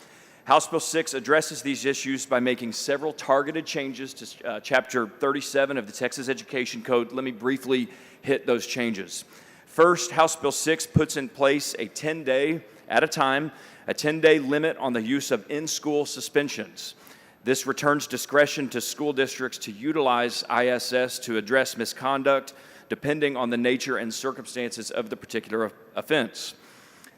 House Bill 6 addresses these issues by making several targeted changes to Chapter 37 of the Texas Education Code. Let me briefly hit those changes. First, House Bill 6 puts in place a 10-day at a time, a 10-day limit on the use of in-school suspensions. This returns discretion to school districts to utilize ISS to address misconduct depending on the nature and circumstances of the particular offense.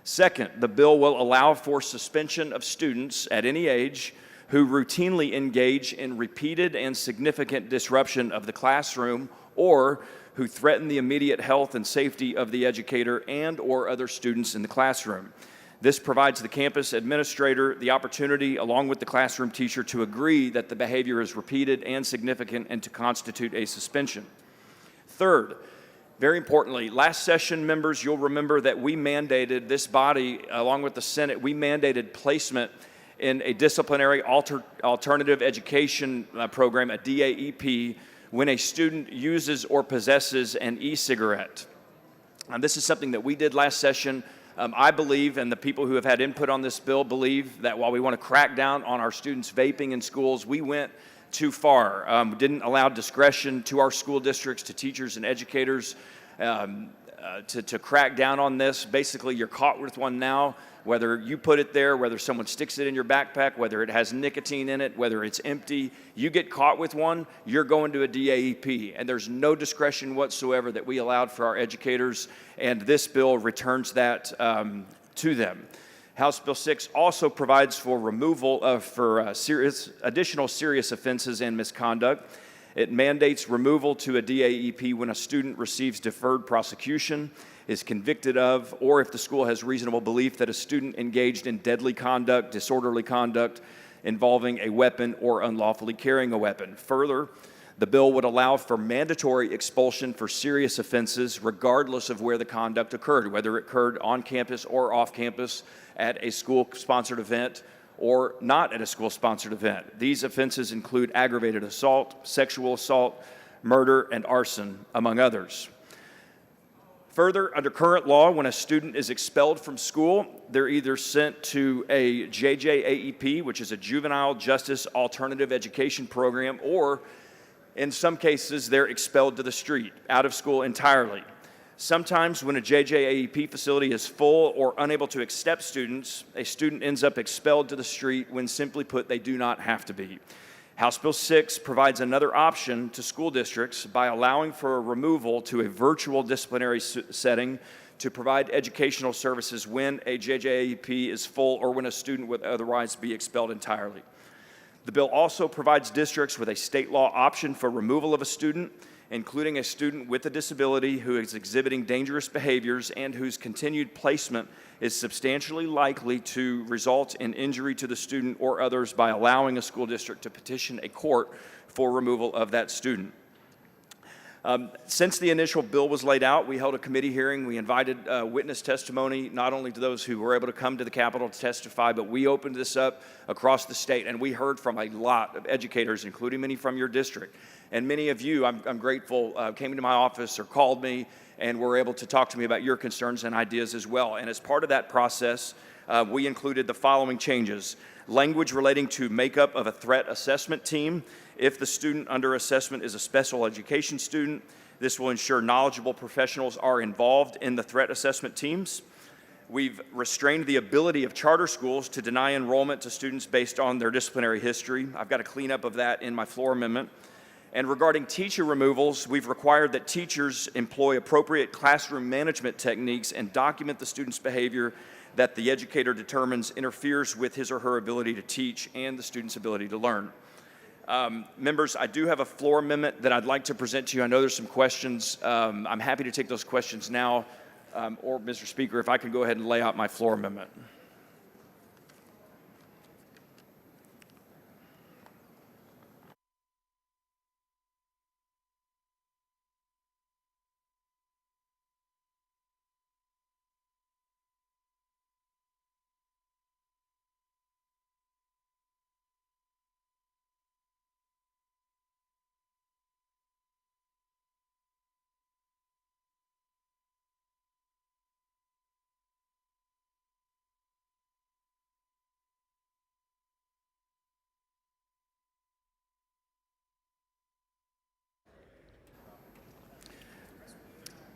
Second, the bill will allow for suspension of students at any age who routinely engage in repeated and significant disruption of the classroom or who threaten the immediate health and safety of the educator and or other students in the classroom. This provides the campus administrator the opportunity, along with the classroom teacher, to agree that the behavior is repeated and significant and to constitute a suspension. Third, very importantly, last session, members, you'll remember that we mandated, this body, along with the Senate, we mandated placement in a disciplinary alternative education program, a DAEP, when a student uses or possesses an e-cigarette. This is something that we did last session. I believe, and the people who have had input on this bill believe, that while we want to crack down on our students vaping in schools, we went too far. We didn't allow discretion to our school districts, to teachers and educators to crack down on this. Basically, you're caught with one now, whether you put it there, whether someone sticks it in your backpack, whether it has nicotine in it, whether it's empty. You get caught with one, you're going to a DAEP. And there's no discretion whatsoever that we allowed for our educators, and this bill returns that to them. House Bill 6 also provides for removal of additional serious offenses and misconduct. It mandates removal to a DAEP when a student receives deferred prosecution, is convicted of, or if the school has reasonable belief that a student engaged in deadly conduct, disorderly conduct involving a weapon, or unlawfully carrying a weapon. Further, the bill would allow for mandatory expulsion for serious offenses regardless of where the conduct occurred, whether it occurred on campus or off campus, at a school-sponsored event or not at a school-sponsored event. These offenses include aggravated assault, sexual assault, murder, and arson, among others. Further, under current law, when a student is expelled from school, they're either sent to a JJAEP, which is a Juvenile Justice Alternative Education Program, or in some cases, they're expelled to the street, out of school entirely. Sometimes when a JJAEP facility is full or unable to accept students, a student ends up expelled to the street when, simply put, they do not have to be. House Bill 6 provides another option to school districts by allowing for a removal to a virtual disciplinary setting to provide educational services when a JJAEP is full or when a student would otherwise be expelled entirely. The bill also provides districts with a state law option for removal of a student, including a student with a disability who is exhibiting dangerous behaviors and whose continued placement is substantially likely to result in injury to the student or others, by allowing a school district to petition a court for removal of that student. Since the initial bill was laid out, we held a committee hearing. We invited witness testimony, not only to those who were able to come to the Capitol to testify, but we opened this up across the state, and we heard from a lot of educators, including many from your district. And many of you, I'm grateful, came into my office or called me and were able to talk to me about your concerns and ideas as well. And as part of that process, we included the following changes. Language relating to makeup of a threat assessment team. If the student under assessment is a special education student, this will ensure knowledgeable professionals are involved in the threat assessment teams. We've restrained the ability of charter schools to deny enrollment to students based on their disciplinary history. I've got a cleanup of that in my floor amendment. And regarding teacher removals, we've required that teachers employ appropriate classroom management techniques and document the student's behavior that the educator determines interferes with his or her ability to teach and the student's ability to learn. Members, I do have a floor amendment that I'd like to present to you. I know there's some questions. I'm happy to take those questions now, or Mr. Speaker, if I could go ahead and lay out my floor amendment.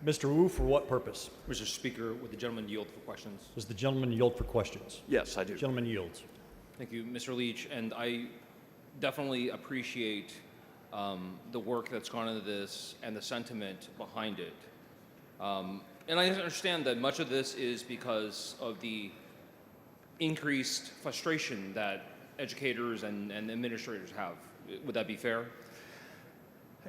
Mr. Wu, for what purpose? Mr. Speaker, would the gentleman yield for questions? Does the gentleman yield for questions? Yes, I do. Gentleman yields. Thank you, Mr. Leach, and I definitely appreciate the work that's gone into this and the sentiment behind it. And I understand that much of this is because of the increased frustration that educators and administrators have. Would that be fair?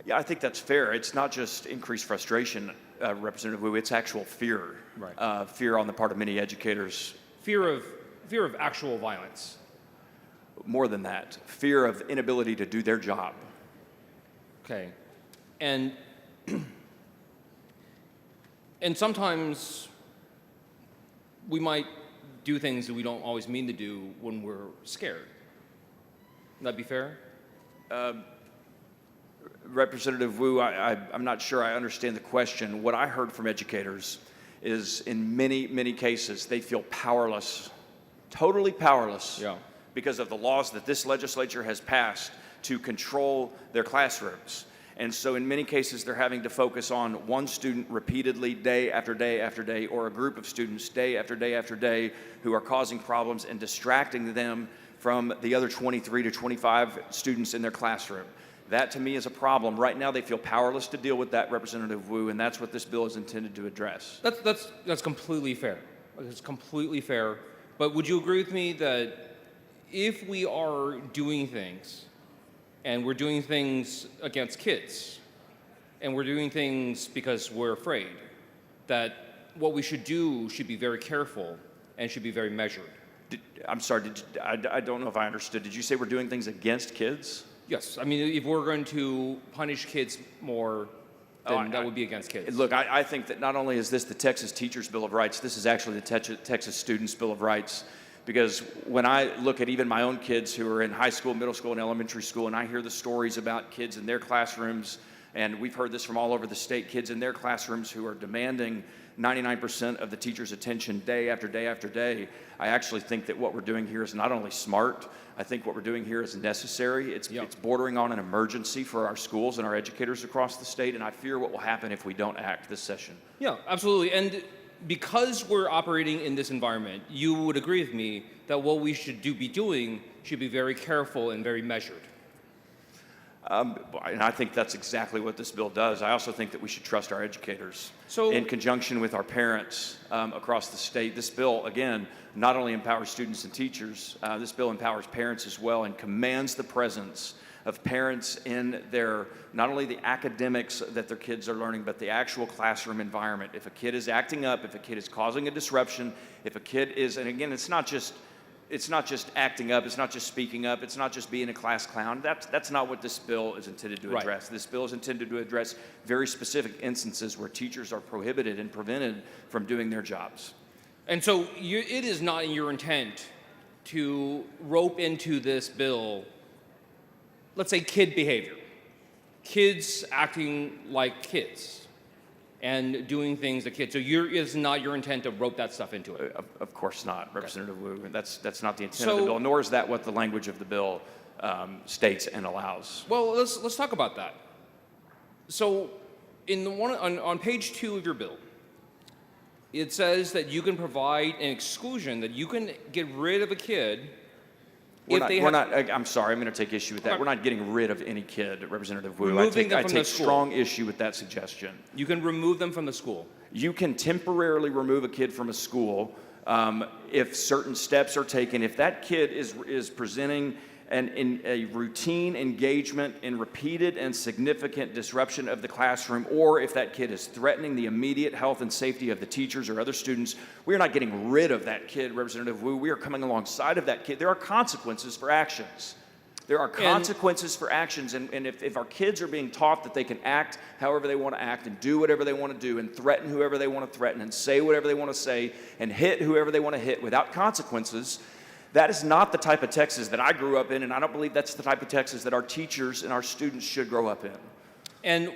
Yeah, I think that's fair. It's not just increased frustration, Representative Wu, it's actual fear. Right. Fear on the part of many educators. Fear of actual violence. More than that, fear of inability to do their job. Okay. And and sometimes we might do things that we don't always mean to do when we're scared. Would that be fair? Representative Wu, I'm not sure I understand the question. What I heard from educators is in many, many cases, they feel powerless, totally powerless, because of the laws that this legislature has passed to control their classrooms. And so in many cases, they're having to focus on one student repeatedly, day after day after day, or a group of students day after day after day who are causing problems and distracting them from the other 23 to 25 students in their classroom. That, to me, is a problem. Right now, they feel powerless to deal with that, Representative Wu, and that's what this bill is intended to address. That's completely fair. It's completely fair. But would you agree with me that if we are doing things and we're doing things against kids, and we're doing things because we're afraid, that what we should do should be very careful and should be very measured. I'm sorry, I don't know if I understood. Did you say we're doing things against kids? Yes, I mean, if we're going to punish kids more, then that would be against kids. Look, I think that not only is this the Texas Teachers Bill of Rights, this is actually the Texas Students Bill of Rights. Because when I look at even my own kids who are in high school, middle school, and elementary school, and I hear the stories about kids in their classrooms, and we've heard this from all over the state, kids in their classrooms who are demanding 99% of the teacher's attention day after day after day, I actually think that what we're doing here is not only smart, I think what we're doing here is necessary. It's bordering on an emergency for our schools and our educators across the state, and I fear what will happen if we don't act this session. Yeah, absolutely. And because we're operating in this environment, you would agree with me that what we should be doing should be very careful and very measured. And I think that's exactly what this bill does. I also think that we should trust our educators. So, in conjunction with our parents across the state, this bill, again, not only empowers students and teachers, this bill empowers parents as well and commands the presence of parents in their, not only the academics that their kids are learning, but the actual classroom environment. If a kid is acting up, if a kid is causing a disruption, if a kid is, and again, it's not just acting up, it's not just speaking up, it's not just being a class clown. That's not what this bill is intended to address. This bill is intended to address very specific instances where teachers are prohibited and prevented from doing their jobs. And so it is not in your intent to rope into this bill, let's say, kid behavior. Kids acting like kids and doing things that kids. So it's not your intent to rope that stuff into it? Of course not, Representative Wu. That's not the intent of the bill, nor is that what the language of the bill states and allows. Well, let's talk about that. So in the one on page 2 of your bill, it says that you can provide an exclusion, that you can get rid of a kid I'm sorry, I'm going to take issue with that. We're not getting rid of any kid, Representative Wu. I take strong issue with that suggestion. You can remove them from the school. You can temporarily remove a kid from a school if certain steps are taken. If that kid is presenting in a routine engagement in repeated and significant disruption of the classroom, or if that kid is threatening the immediate health and safety of the teachers or other students, we are not getting rid of that kid, Representative Wu. We are coming alongside of that kid. There are consequences for actions. There are consequences for actions, and if our kids are being taught that they can act however they want to act and do whatever they want to do and threaten whoever they want to threaten and say whatever they want to say and hit whoever they want to hit without consequences, that is not the type of Texas that I grew up in, and I don't believe that's the type of Texas that our teachers and our students should grow up in. And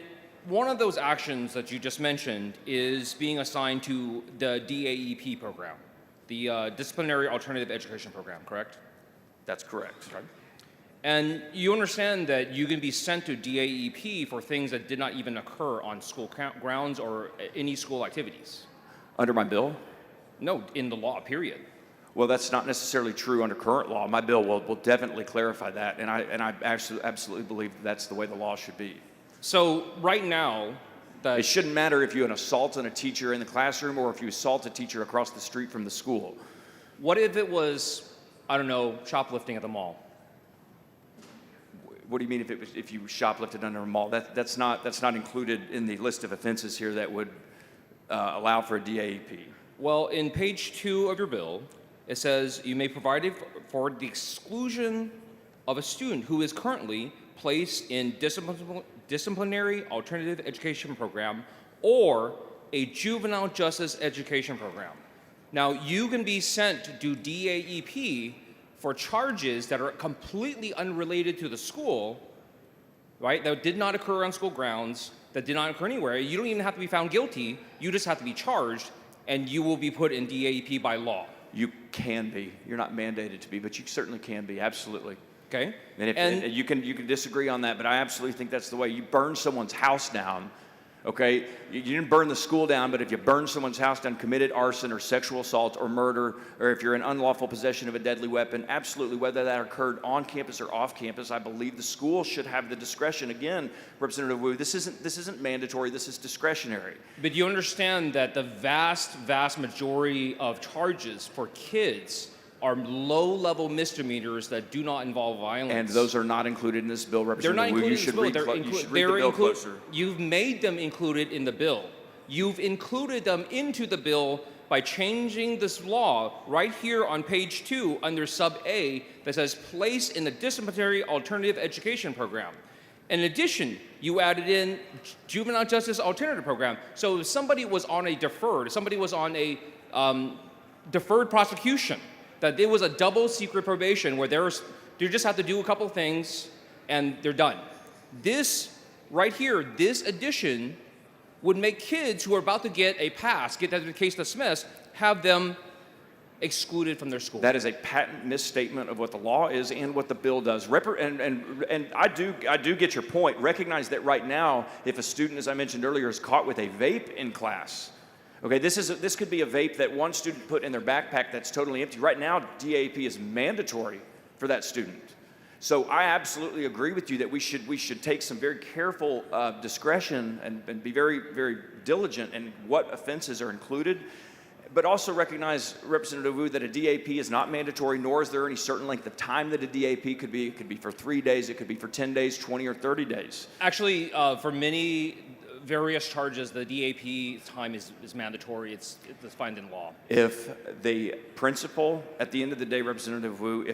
one of those actions that you just mentioned is being assigned to the DAEP program, the Disciplinary Alternative Education Program, correct? That's correct. Okay. And you understand that you can be sent to DAEP for things that did not even occur on school grounds or any school activities. Under my bill? No, in the law, period. Well, that's not necessarily true under current law. My bill will definitely clarify that, and I actually absolutely believe that's the way the law should be. So right now, it shouldn't matter if you assault a teacher in the classroom or if you assault a teacher across the street from the school. What if it was, I don't know, shoplifting at the mall? What do you mean if you shoplifted under a mall? That's not included in the list of offenses here that would allow for a DAEP. Well, in page 2 of your bill, it says you may provide it for the exclusion of a student who is currently placed in disciplinary alternative education program or a juvenile justice education program. Now, you can be sent to DAEP for charges that are completely unrelated to the school, right? That did not occur on school grounds, that did not occur anywhere. You don't even have to be found guilty. You just have to be charged, and you will be put in DAEP by law. You can be. You're not mandated to be, but you certainly can be, absolutely. Okay. And you can disagree on that, but I absolutely think that's the way. You burn someone's house down, okay? You didn't burn the school down, but if you burn someone's house down, committed arson or sexual assault or murder, or if you're in unlawful possession of a deadly weapon, absolutely, whether that occurred on campus or off campus, I believe the school should have the discretion. Again, Representative Wu, this isn't mandatory, this is discretionary. But you understand that the vast majority of charges for kids are low-level misdemeanors that do not involve violence. And those are not included in this bill, They're not Representative Wu. included You in should this bill. read, you should read the bill closer. You've made them included in the bill. You've included them into the bill by changing this law right here on page 2 under sub A that says place in the disciplinary alternative education program. In addition, you added in juvenile justice alternative program. So if somebody was on a deferred, somebody was on a deferred prosecution, that there was a double secret probation where you just have to do a couple things and they're done. This right here, this addition would make kids who are about to get a pass, get their case dismissed, have them excluded from their school. That is a patent misstatement of what the law is and what the bill does. And I do get your point. Recognize that right now, if a student, as I mentioned earlier, is caught with a vape in class, okay, this could be a vape that one student put in their backpack that's totally empty. Right now, DAP is mandatory for that student. So I absolutely agree with you that we should take some very careful discretion and be very, very diligent in what offenses are included, but also recognize, Representative Wu, that a DAP is not mandatory, nor is there any certain length of time that a DAP could be. It could be for 3 days, it could be for 10 days, 20 or 30 days. Actually, for many various charges, the DAP time is mandatory. It's defined in law. If the principal, at the end of the day, Representative Wu,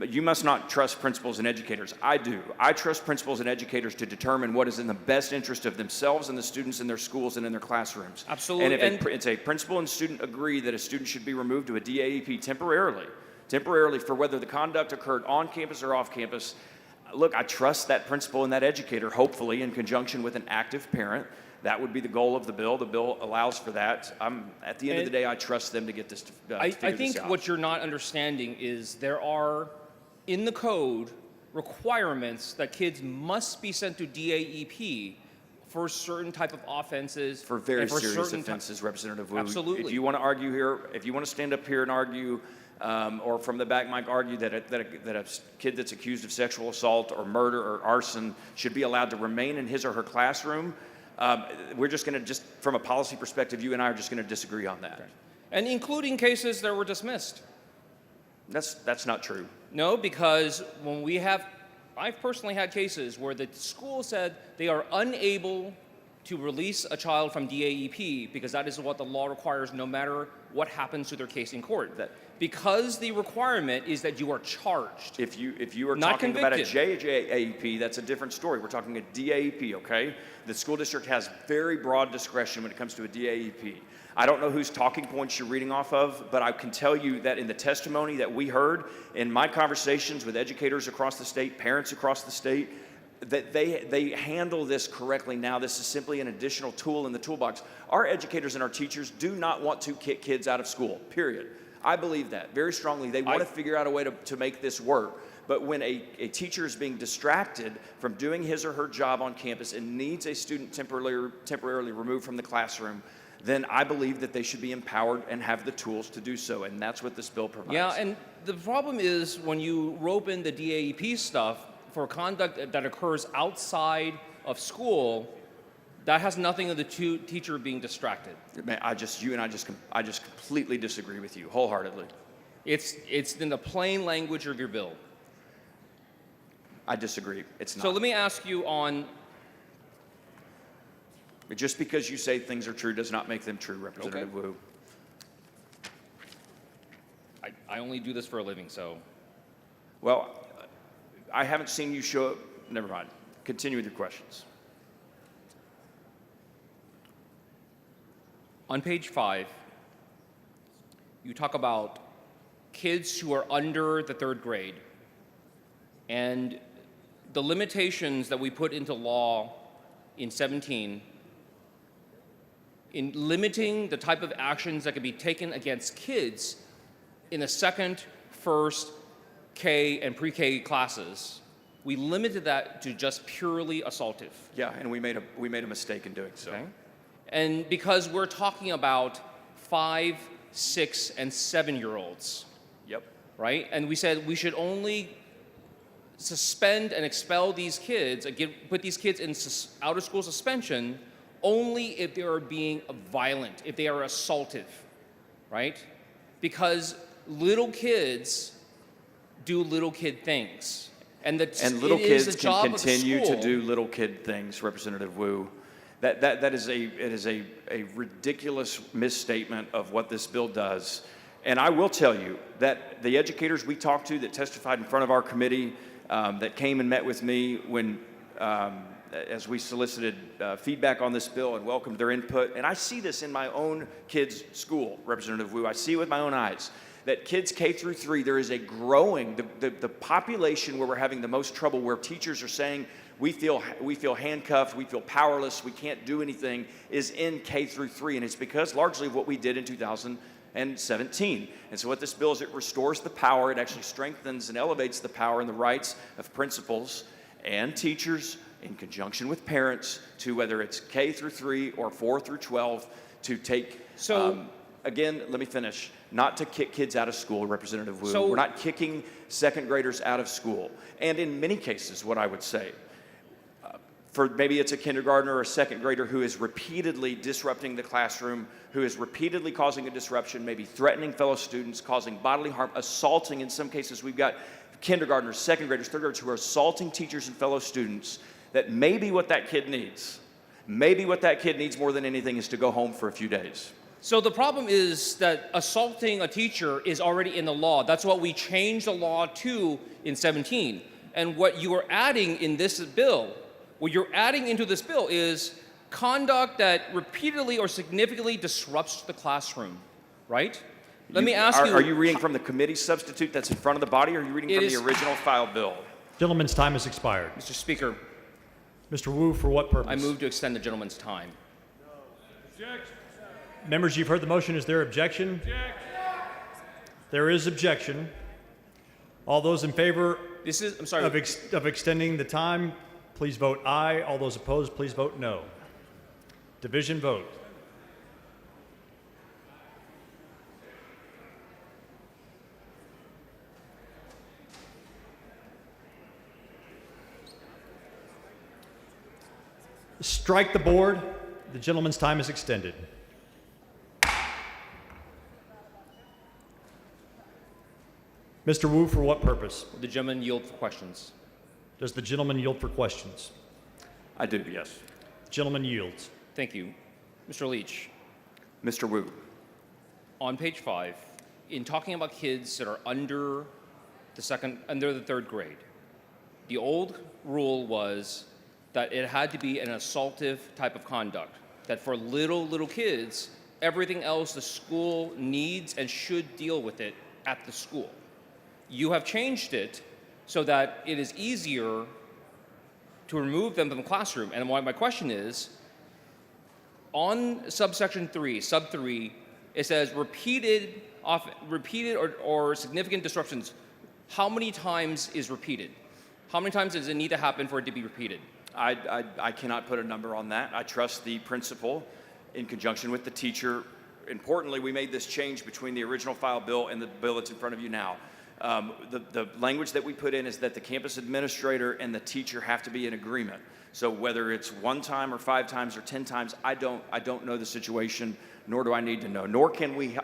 you must not trust principals and educators. I do. I trust principals and educators to determine what is in the best interest of themselves and the students in their schools and in their classrooms. Absolutely. And if it's a principal and student agree that a student should be removed to a DAEP temporarily for whether the conduct occurred on campus or off campus, look, I trust that principal and that educator, hopefully in conjunction with an active parent. That would be the goal of the bill. The bill allows for that. At the end of the day, I trust them to get this I think what you're not understanding is there are, in the code, requirements that kids must be sent to DAEP for certain type of offenses. For very and for serious certain offenses, Representative Wu. Absolutely. If you want to argue here, if you want to stand up here and argue, or from the back mic argue that a kid that's accused of sexual assault or murder or arson should be allowed to remain in his or her classroom, we're just going to, from a policy perspective, you and I are just going to disagree on that. And including cases that were dismissed. That's not true. No, because I've personally had cases where the school said they are unable to release a child from DAEP because that is what the law requires no matter what happens to their case in court. Because the requirement is that you are charged. If you are not talking convicted. about a JJAP, that's a different story. We're talking a DAEP, okay? The school district has very broad discretion when it comes to a DAEP. I don't know whose talking points you're reading off of, but I can tell you that in the testimony that we heard, in my conversations with educators across the state, parents across the state, that they handle this correctly now. This is simply an additional tool in the toolbox. Our educators and our teachers do not want to kick kids out of school, period. I believe that very strongly. They want to figure out a way to make this work. But when a teacher is being distracted from doing his or her job on campus and needs a student temporarily removed from the classroom, then I believe that they should be empowered and have the tools to do so, and that's what this bill provides. Yeah, and the problem is when you rope in the DAEP stuff for conduct that occurs outside of school, that has nothing of the teacher being distracted. Man, I just completely disagree with you wholeheartedly. It's in the plain language of your bill. I disagree. It's not. So let me ask you on. Just because you say things are true does not make them true, Representative Wu. I only do this for a living, so. Well, I haven't seen you show up. Never mind. Continue with your questions. On page 5, you talk about kids who are under the 3rd grade and the limitations that we put into law in 17 in limiting the type of actions that can be taken against kids in the 2nd, 1st, K, and pre-K classes. We limited that to just purely assaultive. Yeah, and we made a mistake in doing so. Okay. And because we're talking about 5, 6, and 7-year-olds. Yep. Right? And we said we should only suspend and expel these kids, put these kids in out-of-school suspension only if they are being violent, if they are assaultive, right? Because little kids do little kid things. And little it is kids the job can of the continue to school. do little kid things, Representative Wu. That is a ridiculous misstatement of what this bill does. And I will tell you that the educators we talked to that testified in front of our committee, that came and met with me when, as we solicited feedback on this bill and welcomed their input, and I see this in my own kids' school, Representative Wu. I see it with my own eyes, that kids K through 3, there is a growing, the population where we're having the most trouble, where teachers are saying, we feel handcuffed, we feel powerless, we can't do anything, is in K through 3, and it's because largely of what we did in 2017. And so what this bill is, it restores the power, it actually strengthens and elevates the power and the rights of principals and teachers in conjunction with parents to, whether it's K through 3 or 4 through 12, to take, again, let me finish, not to kick kids out of school, Representative Wu. We're not kicking second graders out of school. And in many cases, what I would say, for maybe it's a kindergartner or a second grader who is repeatedly disrupting the classroom, who is repeatedly causing a disruption, maybe threatening fellow students, causing bodily harm, assaulting. In some cases, we've got kindergartners, second graders, third graders who are assaulting teachers and fellow students, that maybe what that kid needs more than anything is to go home for a few days. So the problem is that assaulting a teacher is already in the law. That's what we changed the law to in 17. And what you are adding in this bill, what you're adding into this bill is conduct that repeatedly or significantly disrupts the classroom, right? Let me ask you. Are you reading from the committee substitute that's in front of the body, or are you reading from the original file bill? Gentleman's time has expired. Mr. Speaker. Mr. Wu, for what purpose? I move to extend the gentleman's time. Members, you've heard the motion. Is there objection? There is objection. All those in favor of extending the time, please vote aye. All those opposed, please vote no. Division vote. Strike the board. The gentleman's time is extended. Mr. Wu, for what purpose? The gentleman yield for questions. Does the gentleman yield for questions? I do, yes. Gentleman yields. Thank you. Mr. Leach. Mr. Wu. On page 5, in talking about kids that are under the third grade, the old rule was that it had to be an assaultive type of conduct, that for little kids, everything else the school needs and should deal with it at the school. You have changed it so that it is easier to remove them from the classroom. And my question is, on subsection 3, sub 3, it says repeated or significant disruptions. How many times is repeated? How many times does it need to happen for it to be repeated? I cannot put a number on that. I trust the principal in conjunction with the teacher. Importantly, we made this change between the original file bill and the bill that's in front of you now. The language that we put in is that the campus administrator and the teacher have to be in agreement. So whether it's 1 time or 5 times or 10 times, I don't know the situation, nor do I need to know. Nor can we,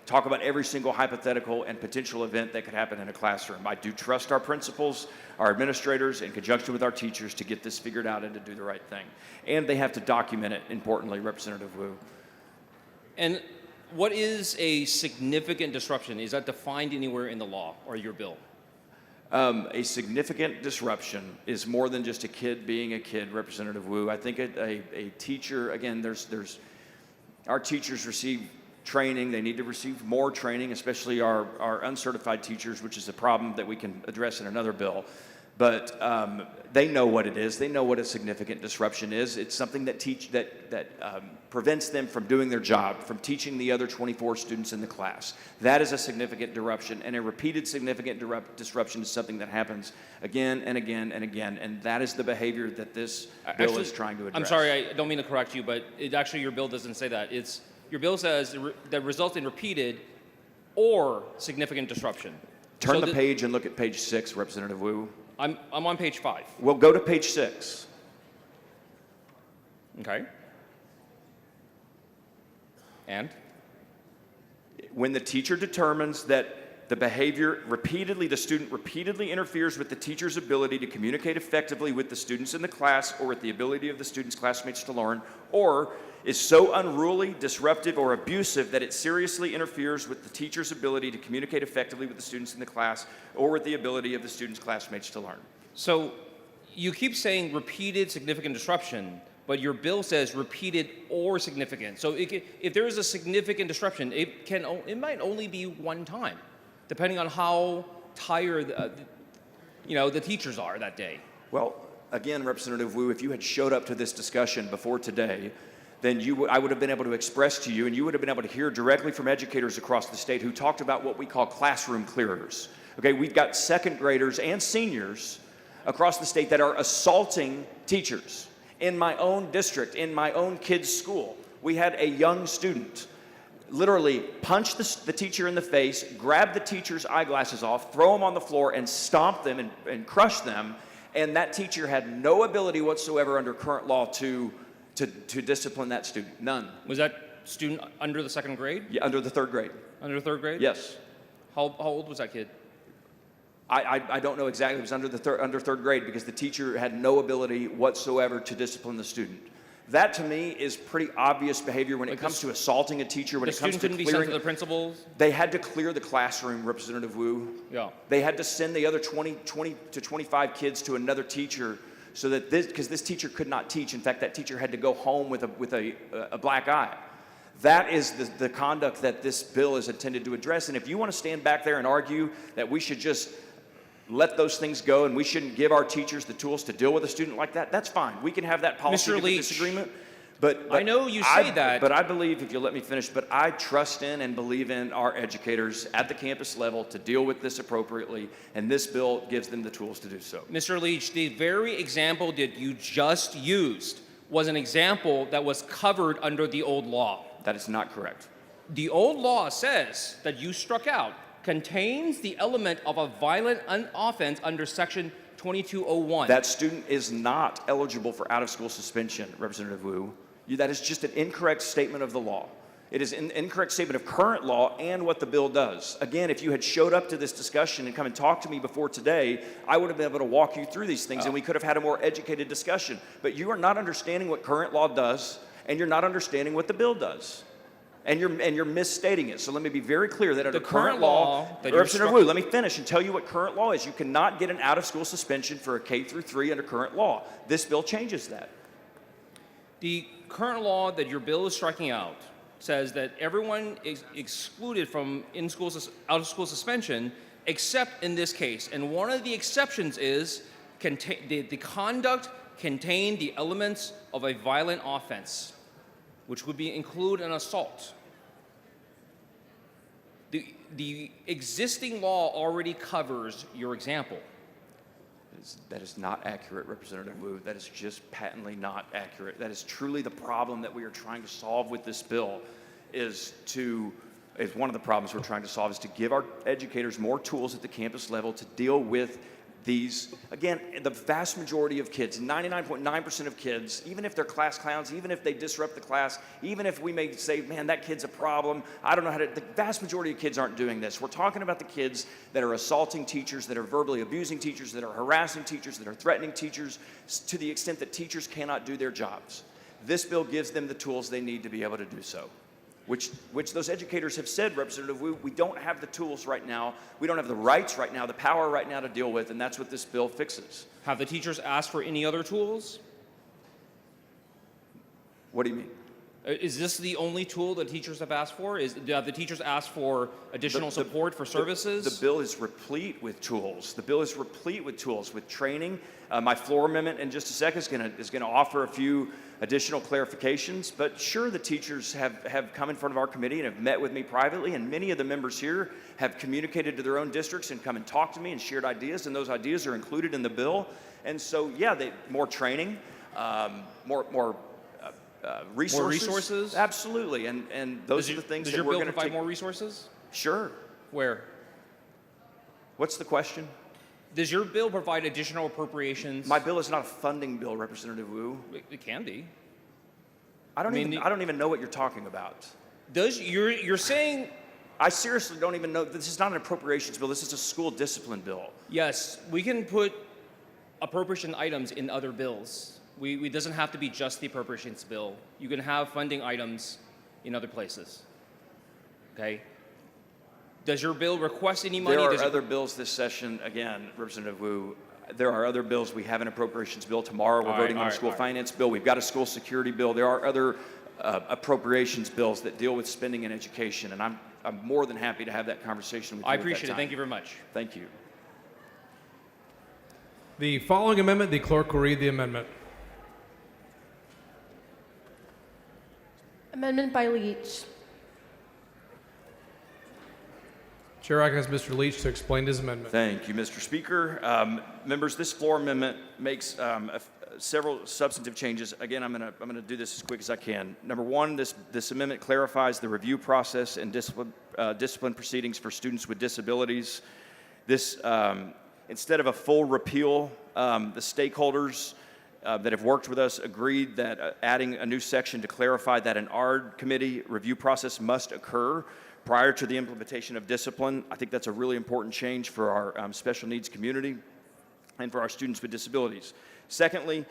talk about every single hypothetical and potential event that could happen in a classroom. I do trust our principals, our administrators, in conjunction with our teachers, to get this figured out and to do the right thing. And they have to document it, importantly, Representative Wu. And what is a significant disruption? Is that defined anywhere in the law or your bill? A significant disruption is more than just a kid being a kid, Representative Wu. I think a teacher, again, our teachers receive training. They need to receive more training, especially our uncertified teachers, which is a problem that we can address in another bill. But they know what it is. They know what a significant disruption is. It's something that prevents them from doing their job, from teaching the other 24 students in the class. That is a significant disruption, and a repeated significant disruption is something that happens again and again and again, and that is the behavior that this bill is trying to address. I'm sorry, I don't mean to correct you, but your bill doesn't say that. Your bill says that results in repeated or significant disruption. Turn the page and look at page 6, Representative Wu. I'm on page 5. Well, go to page 6. Okay. And? when the teacher determines that the student repeatedly interferes with the teacher's ability to communicate effectively with the students in the class or with the ability of the student's classmates to learn, or is so unruly, disruptive, or abusive that it seriously interferes with the teacher's ability to communicate effectively with the students in the class or with the ability of the student's classmates to learn. So you keep saying repeated significant disruption, but your bill says repeated or significant. So if there is a significant disruption, it might only be one time, depending on how tired the teachers are that day. Well, again, Representative Wu, if you had showed up to this discussion before today, then I would have been able to express to you, and you would have been able to hear directly from educators across the state who talked about what we call classroom clearers. Okay, we've got second graders and seniors across the state that are assaulting teachers. In my own district, in my own kid's school, we had a young student literally punch the teacher in the face, grab the teacher's eyeglasses off, throw them on the floor, and stomp them and crush them. And that teacher had no ability whatsoever under current law to discipline that student. None. Was that student under the second grade? Yeah, under the third grade. Under the third grade? Yes. How old was that kid? I don't know exactly. It was under third grade because the teacher had no ability whatsoever to discipline the student. That to me is pretty obvious behavior when it comes to assaulting a teacher. When it comes to couldn't be sent to the principals? They had to clear the classroom, Representative Wu. Yeah. They had to send the other 20 to 25 kids to another teacher so that because this teacher could not teach. In fact, that teacher had to go home with a black eye. That is the conduct that this bill is intended to address. And if you want to stand back there and argue that we should just let those things go and we shouldn't give our teachers the tools to deal with a student like that, that's fine. We can have that policy disagreement. But I know you say that. But I believe, if you'll let me finish, but I trust in and believe in our educators at the campus level to deal with this appropriately, and this bill gives them the tools to do so. Mr. Leach, the very example that you just used was an example that was covered under the old law. That is not correct. The old law says that you struck out contains the element of a violent offense under Section 2201. That student is not eligible for out-of-school suspension, Representative Wu. That is just an incorrect statement of the law. It is an incorrect statement of current law and what the bill does. Again, if you had showed up to this discussion and come and talked to me before today, I would have been able to walk you through these things and we could have had a more educated discussion. But you are not understanding what current law does, and you're not understanding what the bill does. And you're misstating it. So let me be very clear that under current law, Representative Wu, let me finish and tell you what current law is. You cannot get an out-of-school suspension for a K through 3 under current law. This bill changes that. The current law that your bill is striking out says that everyone is excluded from out-of-school suspension except in this case. And one of the exceptions is the conduct contained the elements of a violent offense, which would include an assault. The existing law already covers your example. That is not accurate, Representative Wu. That is just patently not accurate. That is truly the problem that we are trying to solve with this bill. One of the problems we're trying to solve is to give our educators more tools at the campus level to deal with these. Again, the vast majority of kids, 99.9% of kids, even if they're class clowns, even if they disrupt the class, even if we may say, man, that kid's a problem, I don't know how to, the vast majority of kids aren't doing this. We're talking about the kids that are assaulting teachers, that are verbally abusing teachers, that are harassing teachers, that are threatening teachers, to the extent that teachers cannot do their jobs. This bill gives them the tools they need to be able to do so. Which those educators have said, Representative Wu, we don't have the tools right now, we don't have the rights right now, the power right now to deal with, and that's what this bill fixes. Have the teachers asked for any other tools? What do you mean? Is this the only tool that teachers have asked for? Have the teachers asked for additional support for services? The bill is replete with tools. The bill is replete with tools, with training. My floor amendment in just a second is going to offer a few additional clarifications. But sure, the teachers have come in front of our committee and have met with me privately, and many of the members here have communicated to their own districts and come and talked to me and shared ideas, and those ideas are included in the bill. And so, yeah, more training, more resources. More resources? Absolutely, and those are the things that we're going to take. Does your bill provide more resources? Sure. Where? What's the question? Does your bill provide additional appropriations? My bill is not a funding bill, Representative Wu. It can be. I don't even know what you're talking about. You're saying I seriously don't even know. This is not an appropriations bill. This is a school discipline bill. Yes, we can put appropriation items in other bills. It doesn't have to be just the appropriations bill. You can have funding items in other places. Okay? Does your bill request any money? There are other bills this session. Again, Representative Wu, there are other bills. We have an appropriations bill. Tomorrow we're voting on a school finance bill. We've got a school security bill. There are other appropriations bills that deal with spending in education, and I'm more than happy to have that conversation with you. I appreciate it. Thank you very much. Thank you. The following amendment, the clerk will read the amendment. Amendment by Leach. Chair recognizes Mr. Leach to explain his amendment. Thank you, Mr. Speaker. Members, this floor amendment makes several substantive changes. Again, I'm going to do this as quick as I can. Number one, this amendment clarifies the review process and discipline proceedings for students with disabilities. This, instead of a full repeal, the stakeholders that have worked with us agreed that adding a new section to clarify that an ARD committee review process must occur prior to the implementation of discipline. I think that's a really important change for our special needs community and for our students with disabilities. Secondly,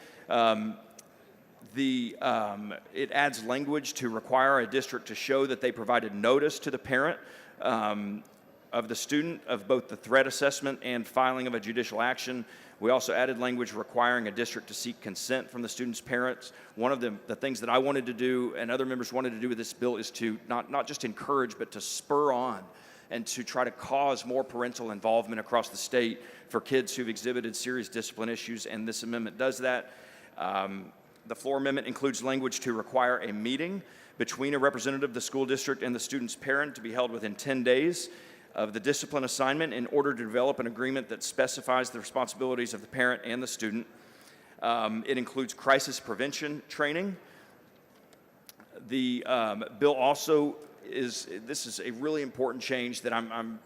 it adds language to require a district to show that they provided notice to the parent of the student of both the threat assessment and filing of a judicial action. We also added language requiring a district to seek consent from the student's parents. One of the things that I wanted to do and other members wanted to do with this bill is to not just encourage, but to spur on and to try to cause more parental involvement across the state for kids who've exhibited serious discipline issues, and this amendment does that. The floor amendment includes language to require a meeting between a representative of the school district and the student's parent to be held within 10 days of the discipline assignment in order to develop an agreement that specifies the responsibilities of the parent and the student. It includes crisis prevention training. The bill also this is a really important change that I'm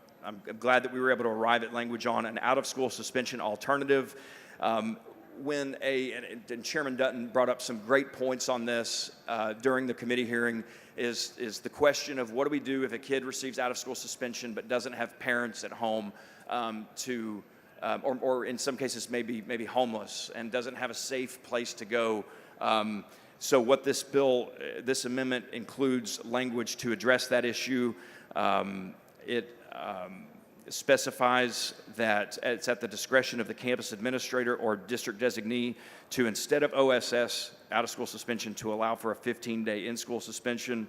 glad that we were able to arrive at language on, an out-of-school suspension alternative. And Chairman Dutton brought up some great points on this during the committee hearing, is the question of what do we do if a kid receives out-of-school suspension but doesn't have parents at home or in some cases maybe homeless and doesn't have a safe place to go. So what this amendment includes language to address that issue. It specifies that it's at the discretion of the campus administrator or district designee to, instead of OSS, out-of-school suspension, to allow for a 15-day in-school suspension.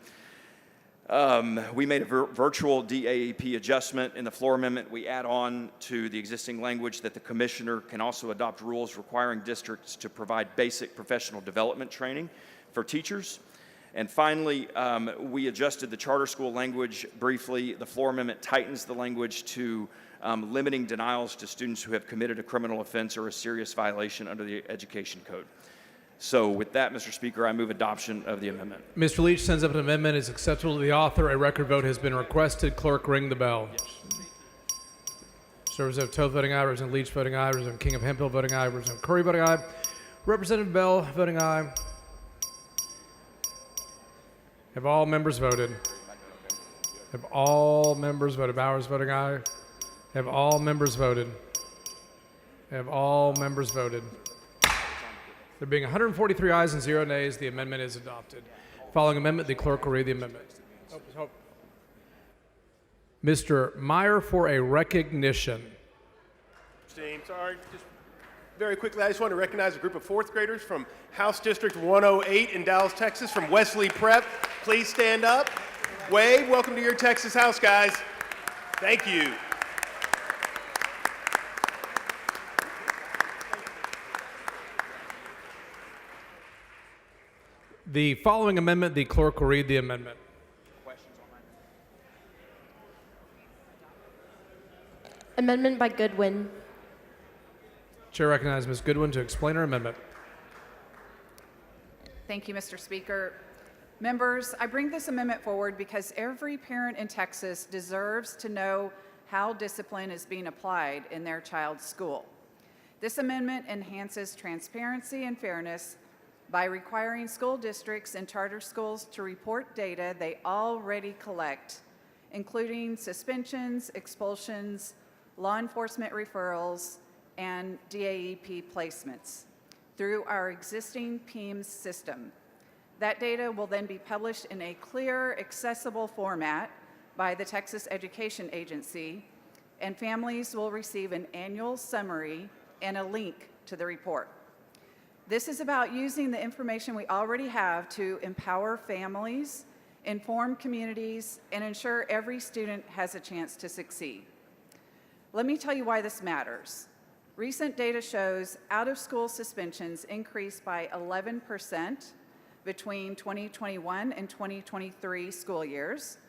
We made a virtual DAEP adjustment in the floor amendment. We add on to the existing language that the commissioner can also adopt rules requiring districts to provide basic professional development training for teachers. And finally, we adjusted the charter school language briefly. The floor amendment tightens the language to limiting denials to students who have committed a criminal offense or a serious violation under the Education Code. So with that, Mr. Speaker, I move adoption of the amendment. Mr. Leach sends up an amendment. Is acceptable to the author. A record vote has been requested. Clerk, ring the bell. So Representative Toth voting aye, Representative Leach voting aye, Representative King of Hemphill voting aye, Representative Curry voting aye, Representative Bell voting aye. Have all members voted? Have all members voted? Bowers voting aye. Have all members voted? Have all members voted? There being 143 ayes and 0 nays, the amendment is adopted. Following amendment, the clerk will read the amendment. Mr. Meyer for a recognition. Sorry, just very quickly, I just want to recognize a group of fourth graders from House District 108 in Dallas, Texas, from Wesley Prep. Please stand up. Wade, welcome to your Texas house, guys. Thank you. The following amendment, the clerk will read the amendment. Amendment by Goodwin. Chair recognizes Ms. Goodwin to explain her amendment. Thank you, Mr. Speaker. Members, I bring this amendment forward because every parent in Texas deserves to know how discipline is being applied in their child's school. This amendment enhances transparency and fairness by requiring school districts and charter schools to report data they already collect including suspensions, expulsions, law enforcement referrals, and DAEP placements through our existing PEMS system. That data will then be published in a clear, accessible format by the Texas Education Agency, and families will receive an annual summary and a link to the report. This is about using the information we already have to empower families, inform communities, and ensure every student has a chance to succeed. Let me tell you why this matters. Recent data shows out-of-school suspensions increased by 11% between 2021 and 2023 school years,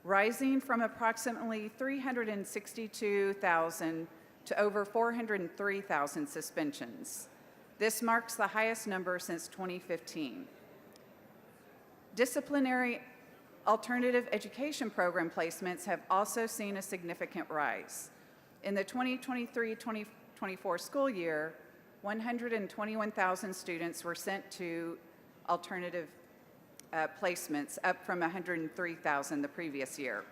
rising from approximately 362,000 to over 403,000 suspensions. This marks the highest number since 2015. Disciplinary alternative education program placements have also seen a significant rise. In the 2023-2024 school year, 121,000 students were sent to alternative placements, up from 103,000 the previous year.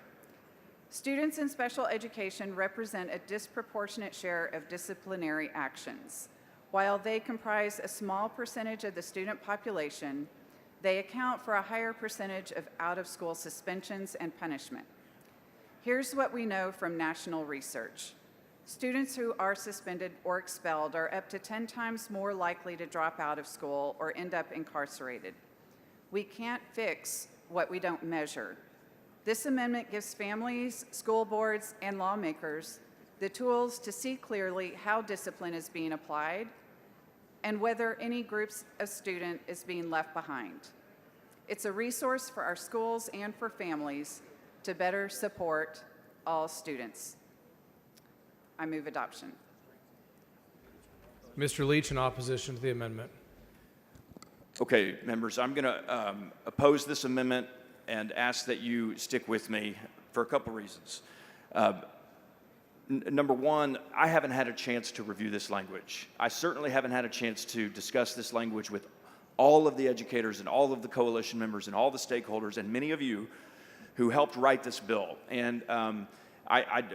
Students in special education represent a disproportionate share of disciplinary actions. While they comprise a small percentage of the student population, they account for a higher percentage of out-of-school suspensions and punishment. Here's what we know from national research. Students who are suspended or expelled are up to 10 times more likely to drop out of school or end up incarcerated. We can't fix what we don't measure. This amendment gives families, school boards, and lawmakers the tools to see clearly how discipline is being applied and whether any groups of student is being left behind. It's a resource for our schools and for families to better support all students. I move adoption. Mr. Leach, in opposition to the amendment. Okay, members, I'm going to oppose this amendment and ask that you stick with me for a couple reasons. Number one, I haven't had a chance to review this language. I certainly haven't had a chance to discuss this language with all of the educators and all of the coalition members and all the stakeholders and many of you who helped write this bill. And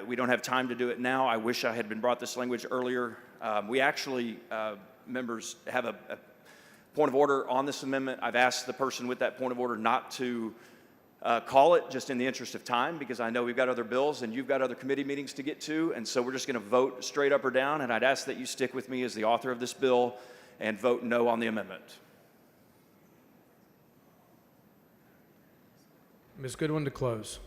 we don't have time to do it now. I wish I had been brought this language earlier. We actually, members, have a point of order on this amendment. I've asked the person with that point of order not to call it, just in the interest of time, because I know we've got other bills and you've got other committee meetings to get to, and so we're just going to vote straight up or down, and I'd ask that you stick with me as the author of this bill and vote no on the amendment. Ms. Goodwin to close.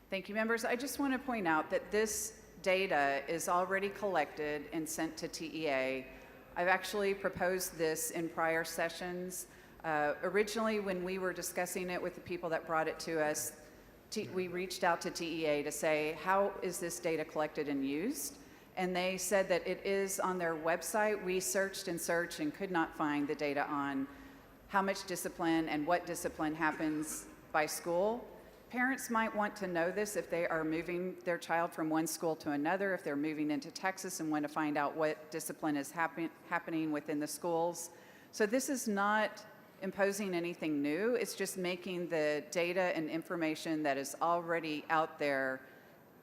Thank you, members. I just want to point out that this data is already collected and sent to TEA. I've actually proposed this in prior sessions. Originally, when we were discussing it with the people that brought it to us, we reached out to TEA to say, how is this data collected and used? And they said that it is on their website. We searched and searched and could not find the data on how much discipline and what discipline happens by school. Parents might want to know this if they are moving their child from one school to another, if they're moving into Texas and want to find out what discipline is happening within the schools. So this is not imposing anything new. It's just making the data and information that is already out there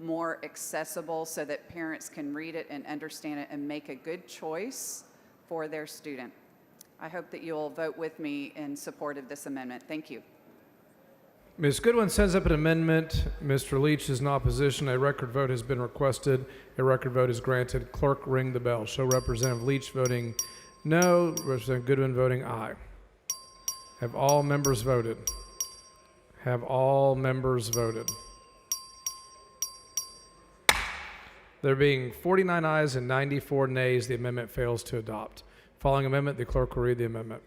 more accessible so that parents can read it and understand it and make a good choice for their student. I hope that you'll vote with me in support of this amendment. Thank you. Ms. Goodwin sends up an amendment. Mr. Leach is in opposition. A record vote has been requested. A record vote is granted. Clerk, ring the bell. Show Representative Leach voting no, Representative Goodwin voting aye. Have all members voted? Have all members voted? There being 49 ayes and 94 nays, the amendment fails to adopt. Following amendment, the clerk will read the amendment.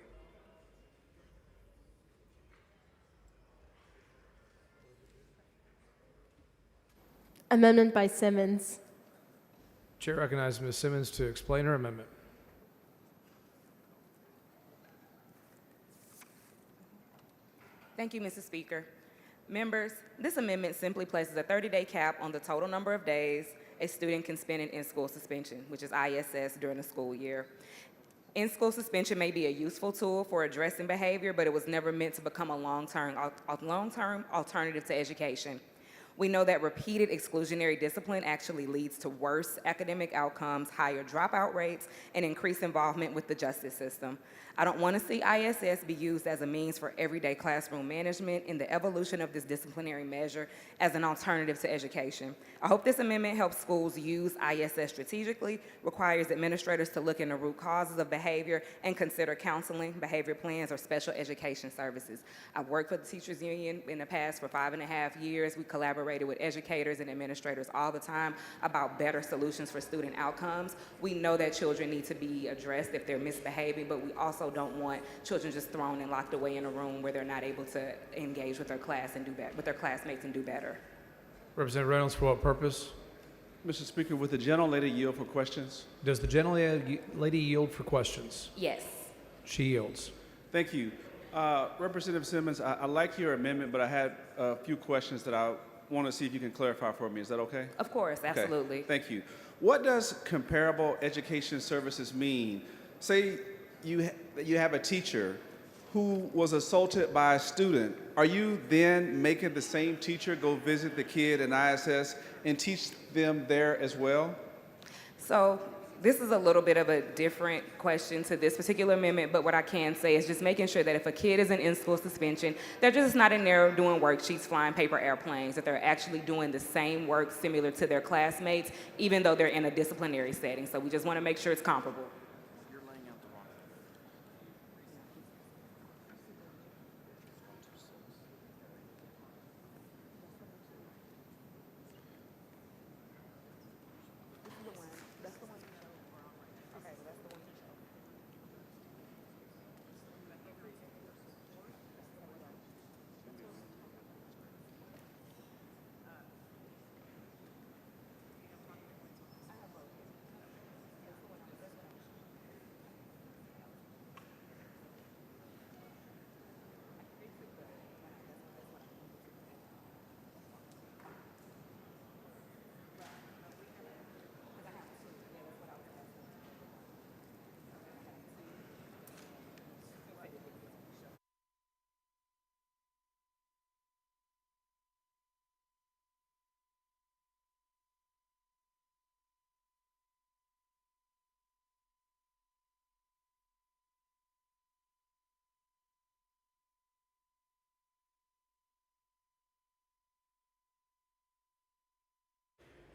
Amendment by Simmons. Chair recognizes Ms. Simmons to explain her amendment. Thank you, Mr. Speaker. Members, this amendment simply places a 30-day cap on the total number of days a student can spend in school suspension, which is ISS, during the school year. In-school suspension may be a useful tool for addressing behavior, but it was never meant to become a long-term alternative to education. We know that repeated exclusionary discipline actually leads to worse academic outcomes, higher dropout rates, and increased involvement with the justice system. I don't want to see ISS be used as a means for everyday classroom management in the evolution of this disciplinary measure as an alternative to education. I hope this amendment helps schools use ISS strategically, requires administrators to look into root causes of behavior, and consider counseling, behavior plans, or special education services. I've worked for the Teachers Union in the past for 5.5 years. We collaborated with educators and administrators all the time about better solutions for student outcomes. We know that children need to be addressed if they're misbehaving, but we also don't want children just thrown and locked away in a room where they're not able to engage with their class and do better, with their classmates and do better. Representative Reynolds, for what purpose? Mr. Speaker, would the gentlelady yield for questions? Does the gentlelady yield for questions? Yes. She yields. Thank you. Representative Simmons, I like your amendment, but I had a few questions that I want to see if you can clarify for me. Is that okay? Of course, absolutely. Okay, thank you. What does comparable education services mean? Say you have a teacher who was assaulted by a student. Are you then making the same teacher go visit the kid in ISS and teach them there as well? So this is a little bit of a different question to this particular amendment, but what I can say is just making sure that if a kid is in school suspension, they're just not in there doing worksheets, flying paper airplanes, that they're actually doing the same work similar to their classmates, even though they're in a disciplinary setting. So we just want to make sure it's comparable.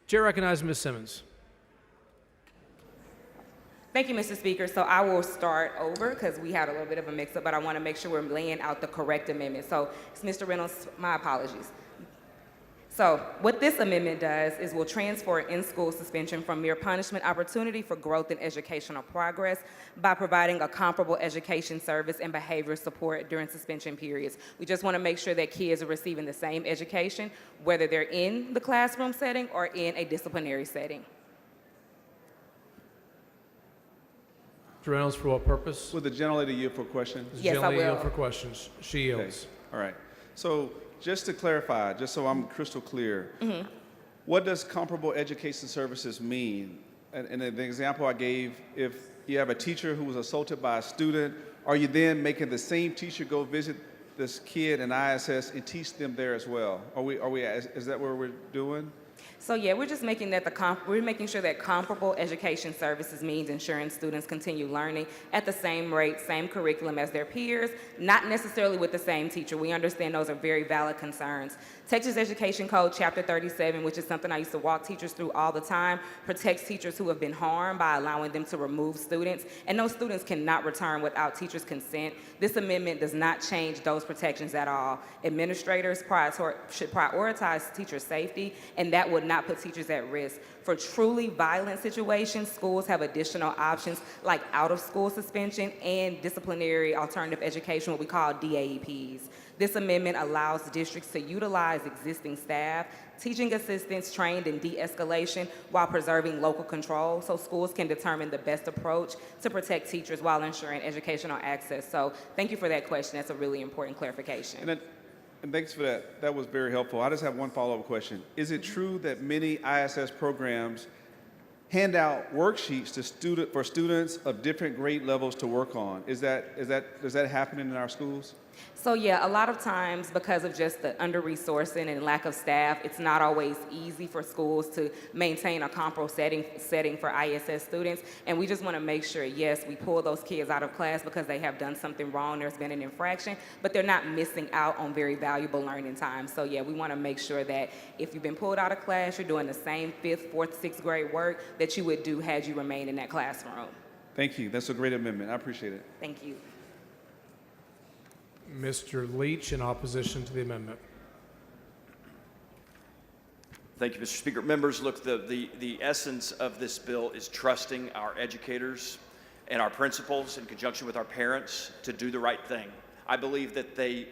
Chair recognizes Ms. Simmons. Thank you, Mr. Speaker. So I will start over because we had a little bit of a mix-up, but I want to make sure we're laying out the correct amendment. So, Mr. Reynolds, my apologies. So what this amendment does is will transfer in-school suspension from mere punishment opportunity for growth and educational progress by providing a comparable education service and behavior support during suspension periods. We just want to make sure that kids are receiving the same education, whether they're in the classroom setting or in a disciplinary setting. Mr. Reynolds, for what purpose? Would the gentlelady yield for questions? Yes, I will. Yield for questions. She yields. Okay. All right. So just to clarify, just so I'm crystal clear, what does comparable education services mean? And the example I gave, if you have a teacher who was assaulted by a student, are you then making the same teacher go visit this kid in ISS and teach them there as well? Is that what we're doing? So yeah, we're just making that we're making sure that comparable education services means ensuring students continue learning at the same rate, same curriculum as their peers, not necessarily with the same teacher. We understand those are very valid concerns. Texas Education Code Chapter 37, which is something I used to walk teachers through all the time, protects teachers who have been harmed by allowing them to remove students, and those students cannot return without teachers' consent. This amendment does not change those protections at all. Administrators should prioritize teacher safety, and that would not put teachers at risk. For truly violent situations, schools have additional options like out-of-school suspension and disciplinary alternative education, what we call DAEPs. This amendment allows districts to utilize existing staff, teaching assistants trained in de-escalation while preserving local control, so schools can determine the best approach to protect teachers while ensuring educational access. So thank you for that question. That's a really important clarification. And thanks for that. That was very helpful. I just have one follow-up question. Is it true that many ISS programs hand out worksheets to for students of different grade levels to work on. Does that happen in our schools? So yeah, a lot of times because of just the under-resourcing and lack of staff, it's not always easy for schools to maintain a comparable setting for ISS students. And we just want to make sure, yes, we pull those kids out of class because they have done something wrong, there's been an infraction, but they're not missing out on very valuable learning time. So yeah, we want to make sure that if you've been pulled out of class, you're doing the same 5th, 4th, 6th grade work that you would do had you remained in that classroom. Thank you. That's a great amendment. I appreciate it. Thank you. Mr. Leach, in opposition to the amendment. Thank you, Mr. Speaker. Members, look, the essence of this bill is trusting our educators and our principals in conjunction with our parents to do the right thing. I believe that they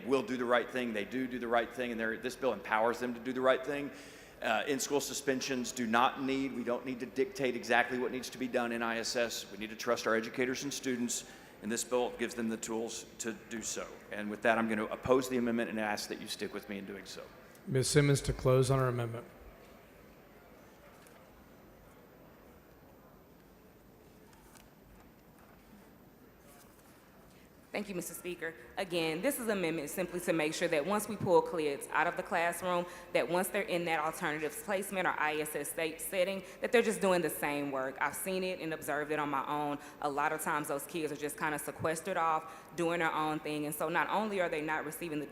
will do the right thing. They do the right thing, and this bill empowers them to do the right thing. In-school suspensions we don't need to dictate exactly what needs to be done in ISS. We need to trust our educators and students, and this bill gives them the tools to do so. And with that, I'm going to oppose the amendment and ask that you stick with me in doing so. Ms. Simmons to close on her amendment. Thank you, Mr. Speaker. Again, this is an amendment simply to make sure that once we pull kids out of the classroom, that once they're in that alternative placement or ISS state setting, that they're just doing the same work. I've seen it and observed it on my own. A lot of times those kids are just kind of sequestered off, doing their own thing. And so not only are they not receiving the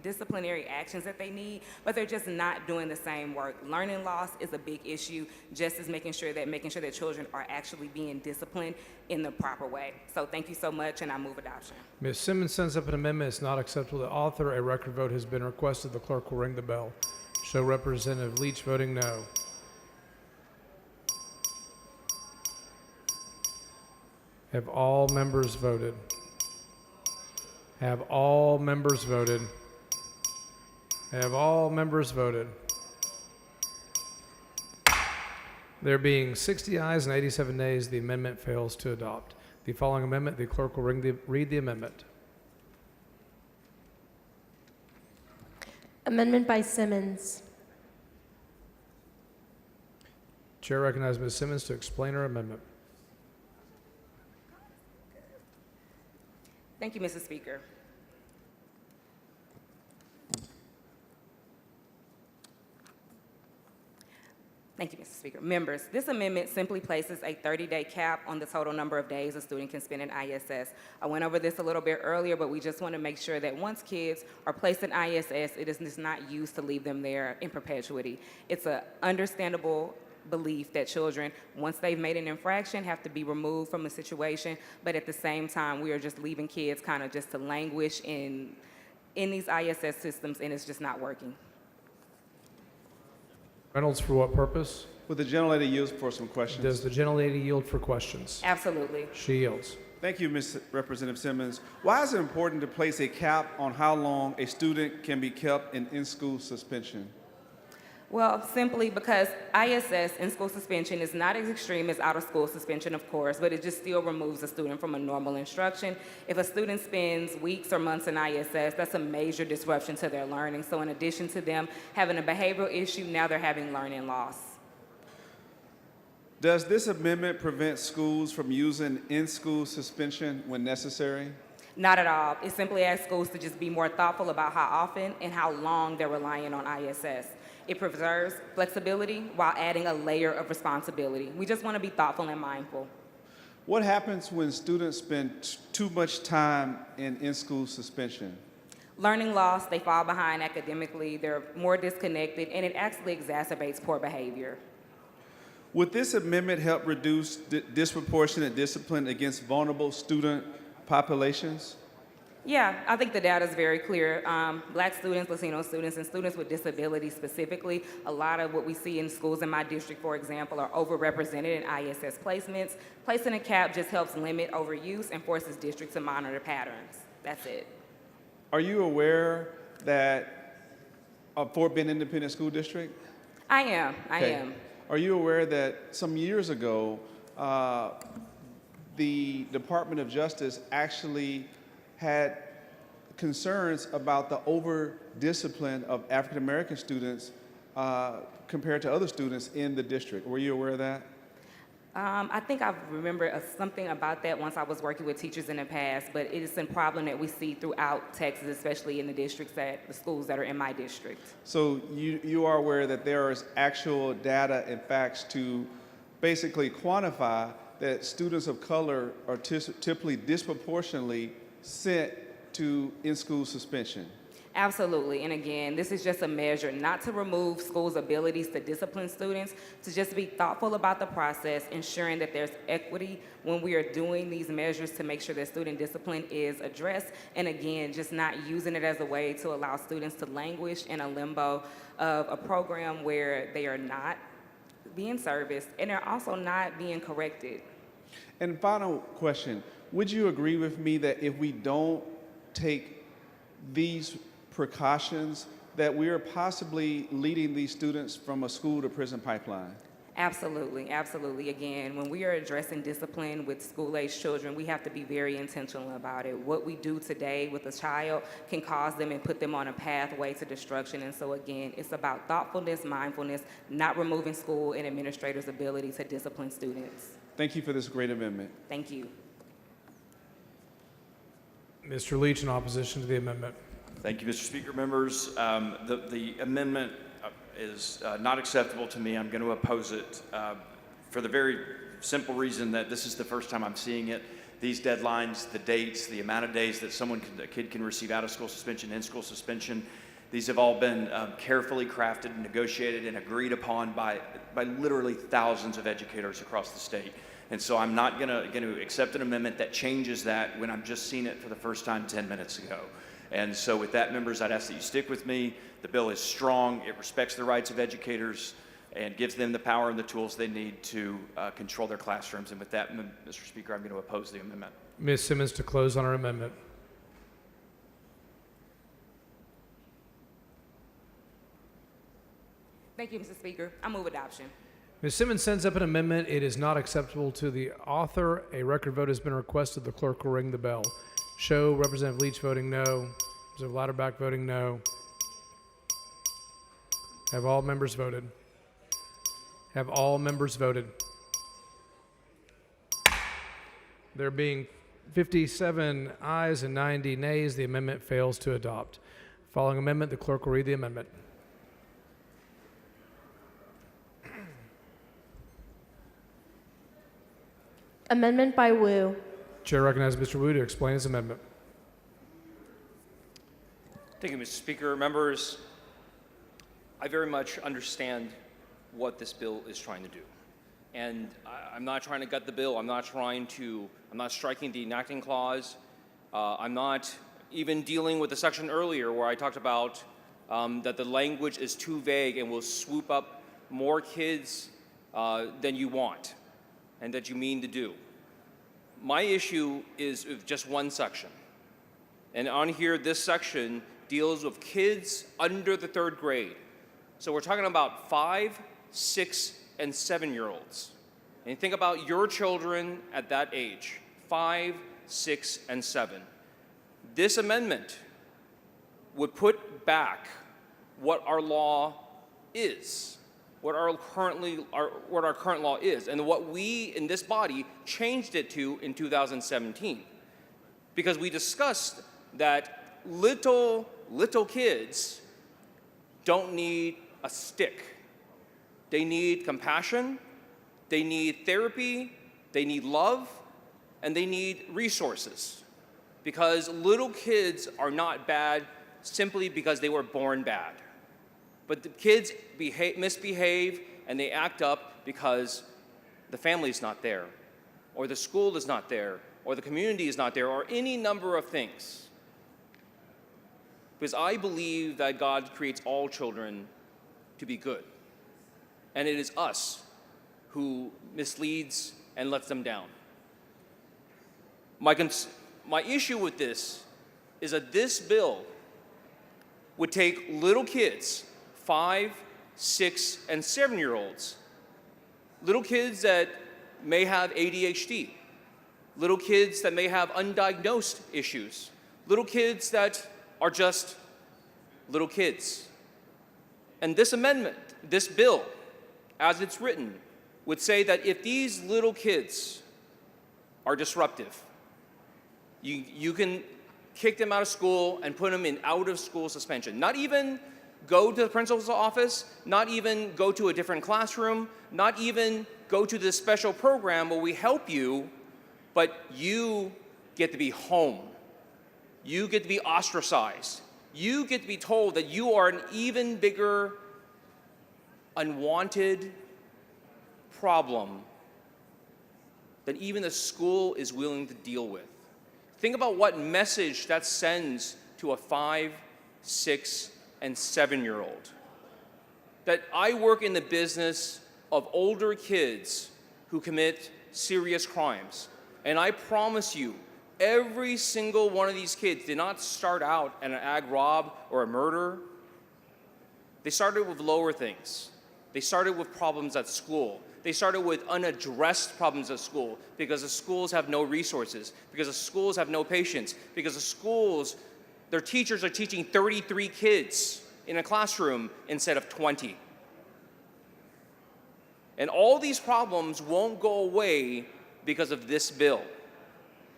disciplinary actions that they need, but they're just not doing the same work. Learning loss is a big issue, just as making sure that children are actually being disciplined in the proper way. So thank you so much, and I move adoption. Ms. Simmons sends up an amendment. It's not acceptable to the author. A record vote has been requested. The clerk will ring the bell. Show Representative Leach voting no. Have all members voted? Have all members voted? Have all members voted? There being 60 ayes and 87 nays, the amendment fails to adopt. The following amendment, the clerk will read the amendment. Amendment by Simmons. Chair recognizes Ms. Simmons to explain her amendment. Thank you, Mr. Speaker. Thank you, Mr. Speaker. Members, this amendment simply places a 30-day cap on the total number of days a student can spend in ISS. I went over this a little bit earlier, but we just want to make sure that once kids are placed in ISS, it is just not used to leave them there in perpetuity. It's an understandable belief that children, once they've made an infraction, have to be removed from the situation, but at the same time, we are just leaving kids kind of just to languish in these ISS systems, and it's just not working. Reynolds, for what purpose? Would the gentlelady yield for some questions? Does the gentlelady yield for questions? Absolutely. She yields. Thank you, Ms. Representative Simmons. Why is it important to place a cap on how long a student can be kept in-school suspension? Well, simply because ISS, in-school suspension, is not as extreme as out-of-school suspension, of course, but it just still removes a student from a normal instruction. If a student spends weeks or months in ISS, that's a major disruption to their learning. So in addition to them having a behavioral issue, now they're having learning loss. Does this amendment prevent schools from using in-school suspension when necessary? Not at all. It simply asks schools to just be more thoughtful about how often and how long they're relying on ISS. It preserves flexibility while adding a layer of responsibility. We just want to be thoughtful and mindful. What happens when students spend too much time in-school suspension? Learning loss, they fall behind academically, they're more disconnected, and it actually exacerbates poor behavior. Would this amendment help reduce disproportionate discipline against vulnerable student populations? Yeah, I think the data is very clear. Black students, Latino students, and students with disabilities specifically, a lot of what we see in schools in my district, for example, are overrepresented in ISS placements. Placing a cap just helps limit overuse and forces districts to monitor patterns. That's it. Are you aware that of Fort Bend Independent School District? I am. I am. Are you aware that some years ago, the Department of Justice actually had concerns about the over-discipline of African-American students compared to other students in the district. Were you aware of that? I think I remember something about that once I was working with teachers in the past, but it is a problem that we see throughout Texas, especially in the districts the schools that are in my district. So you are aware that there is actual data and facts to basically quantify that students of color are typically disproportionately sent to in-school suspension? Absolutely. And again, this is just a measure not to remove schools' abilities to discipline students, to just be thoughtful about the process, ensuring that there's equity when we are doing these measures to make sure that student discipline is addressed. And again, just not using it as a way to allow students to languish in a limbo of a program where they are not being serviced and they're also not being corrected. And final question, would you agree with me that if we don't take these precautions, that we are possibly leading these students from a school to prison pipeline? Absolutely, absolutely. Again, when we are addressing discipline with school-age children, we have to be very intentional about it. What we do today with a child can cause them and put them on a pathway to destruction. And so again, it's about thoughtfulness, mindfulness, not removing school and administrators' ability to discipline students. Thank you for this great amendment. Thank you. Mr. Leach, in opposition to the amendment. Thank you, Mr. Speaker. Members, the amendment is not acceptable to me. I'm going to oppose it for the very simple reason that this is the first time I'm seeing it. These deadlines, the dates, the amount of days that a kid can receive out-of-school suspension, in-school suspension, these have all been carefully crafted, negotiated, and agreed upon by literally thousands of educators across the state. And so I'm not going to accept an amendment that changes that when I'm just seeing it for the first time 10 minutes ago. And so with that, members, I'd ask that you stick with me. The bill is strong. It respects the rights of educators and gives them the power and the tools they need to control their classrooms. And with that, Mr. Speaker, I'm going to oppose the amendment. Ms. Simmons to close on her amendment. Thank you, Mr. Speaker. I move adoption. Ms. Simmons sends up an amendment. It is not acceptable to the author. A record vote has been requested. The clerk will ring the bell. Show Representative Leach voting no. Representative Louderback voting no. Have all members voted? Have all members voted? There being 57 ayes and 90 nays, the amendment fails to adopt. Following amendment, the clerk will read the amendment. Amendment by Wu. Chair recognizes Mr. Wu to explain his amendment. Thank you, Mr. Speaker. Members, I very much understand what this bill is trying to do. And I'm not trying to gut the bill. I'm not striking the enacting clause. I'm not even dealing with the section earlier where I talked about that the language is too vague and will swoop up more kids than you want and that you mean to do. My issue is with just one section. And on here, this section deals with kids under the 3rd grade. So we're talking about 5, 6, and 7-year-olds. And you think about your children at that age, 5, 6, and 7. This amendment would put back what our law is. What our current law is, and what we in this body changed it to in 2017, because we discussed that little kids don't need a stick. They need compassion, they need therapy, they need love, and they need resources, because little kids are not bad simply because they were born bad. But the kids misbehave and they act up because the family's not there, or the school is not there, or the community is not there, or any number of things. Because I believe that God creates all children to be good. And it is us who misleads and lets them down. My issue with this is that this bill would take little kids, 5, 6, and 7-year-olds, little kids that may have ADHD, little kids that may have undiagnosed issues, little kids that are just little kids. And this amendment this bill, as it's written, would say that if these little kids are disruptive, you can kick them out of school and put them in out-of-school suspension. Not even go to the principal's office, not even go to a different classroom, not even go to this special program where we help you, but you get to be home. You get to be ostracized. You get to be told that you are an even bigger unwanted problem than even the school is willing to deal with. Think about what message that sends to a 5, 6, and 7-year-old. That I work in the business of older kids who commit serious crimes. And I promise you, every single one of these kids did not start out at an ag rob or a murder. They started with lower things. They started with problems at school. They started with unaddressed problems at school because the schools have no resources, because the schools have no patience, because the schools, their teachers are teaching 33 kids in a classroom instead of 20. And all these problems won't go away because of this bill.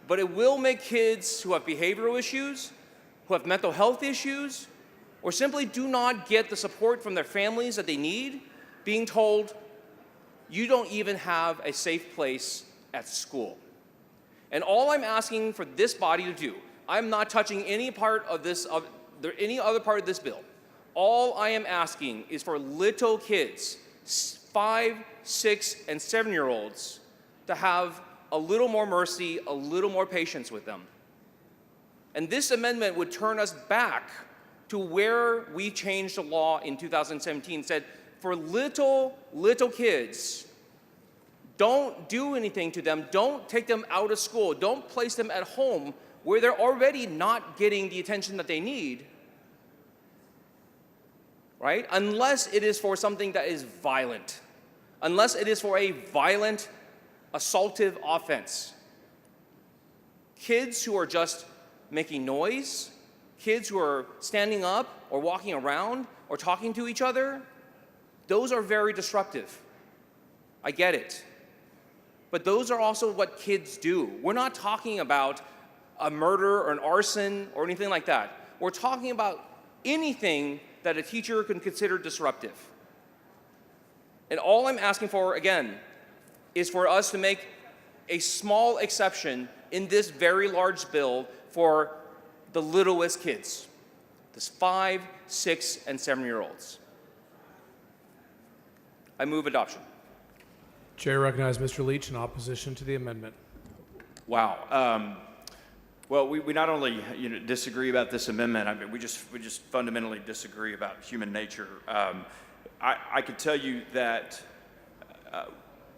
But it will make kids who have behavioral issues, who have mental health issues, or simply do not get the support from their families that they need, being told, you don't even have a safe place at school. And all I'm asking for this body to do, I'm not touching any part of this, any other part of this bill. All I am asking is for little kids, 5, 6, and 7-year-olds, to have a little more mercy, a little more patience with them. And this amendment would turn us back to where we changed the law in 2017, said, for little kids, don't do anything to them. Don't take them out of school. Don't place them at home where they're already not getting the attention that they need, right? Unless it is for something that is violent. Unless it is for a violent, assaultive offense. Kids who are just making noise, kids who are standing up or walking around or talking to each other, those are very disruptive. I get it. But those are also what kids do. We're not talking about a murder or an arson or anything like that. We're talking about anything that a teacher can consider disruptive. And all I'm asking for, again, is for us to make a small exception in this very large bill for the littlest kids, this 5, 6, and 7-year-olds. I move adoption. Chair recognizes Mr. Leach in opposition to the amendment. Wow. Well, we not only disagree about this amendment. I mean, we just fundamentally disagree about human nature. I could tell you that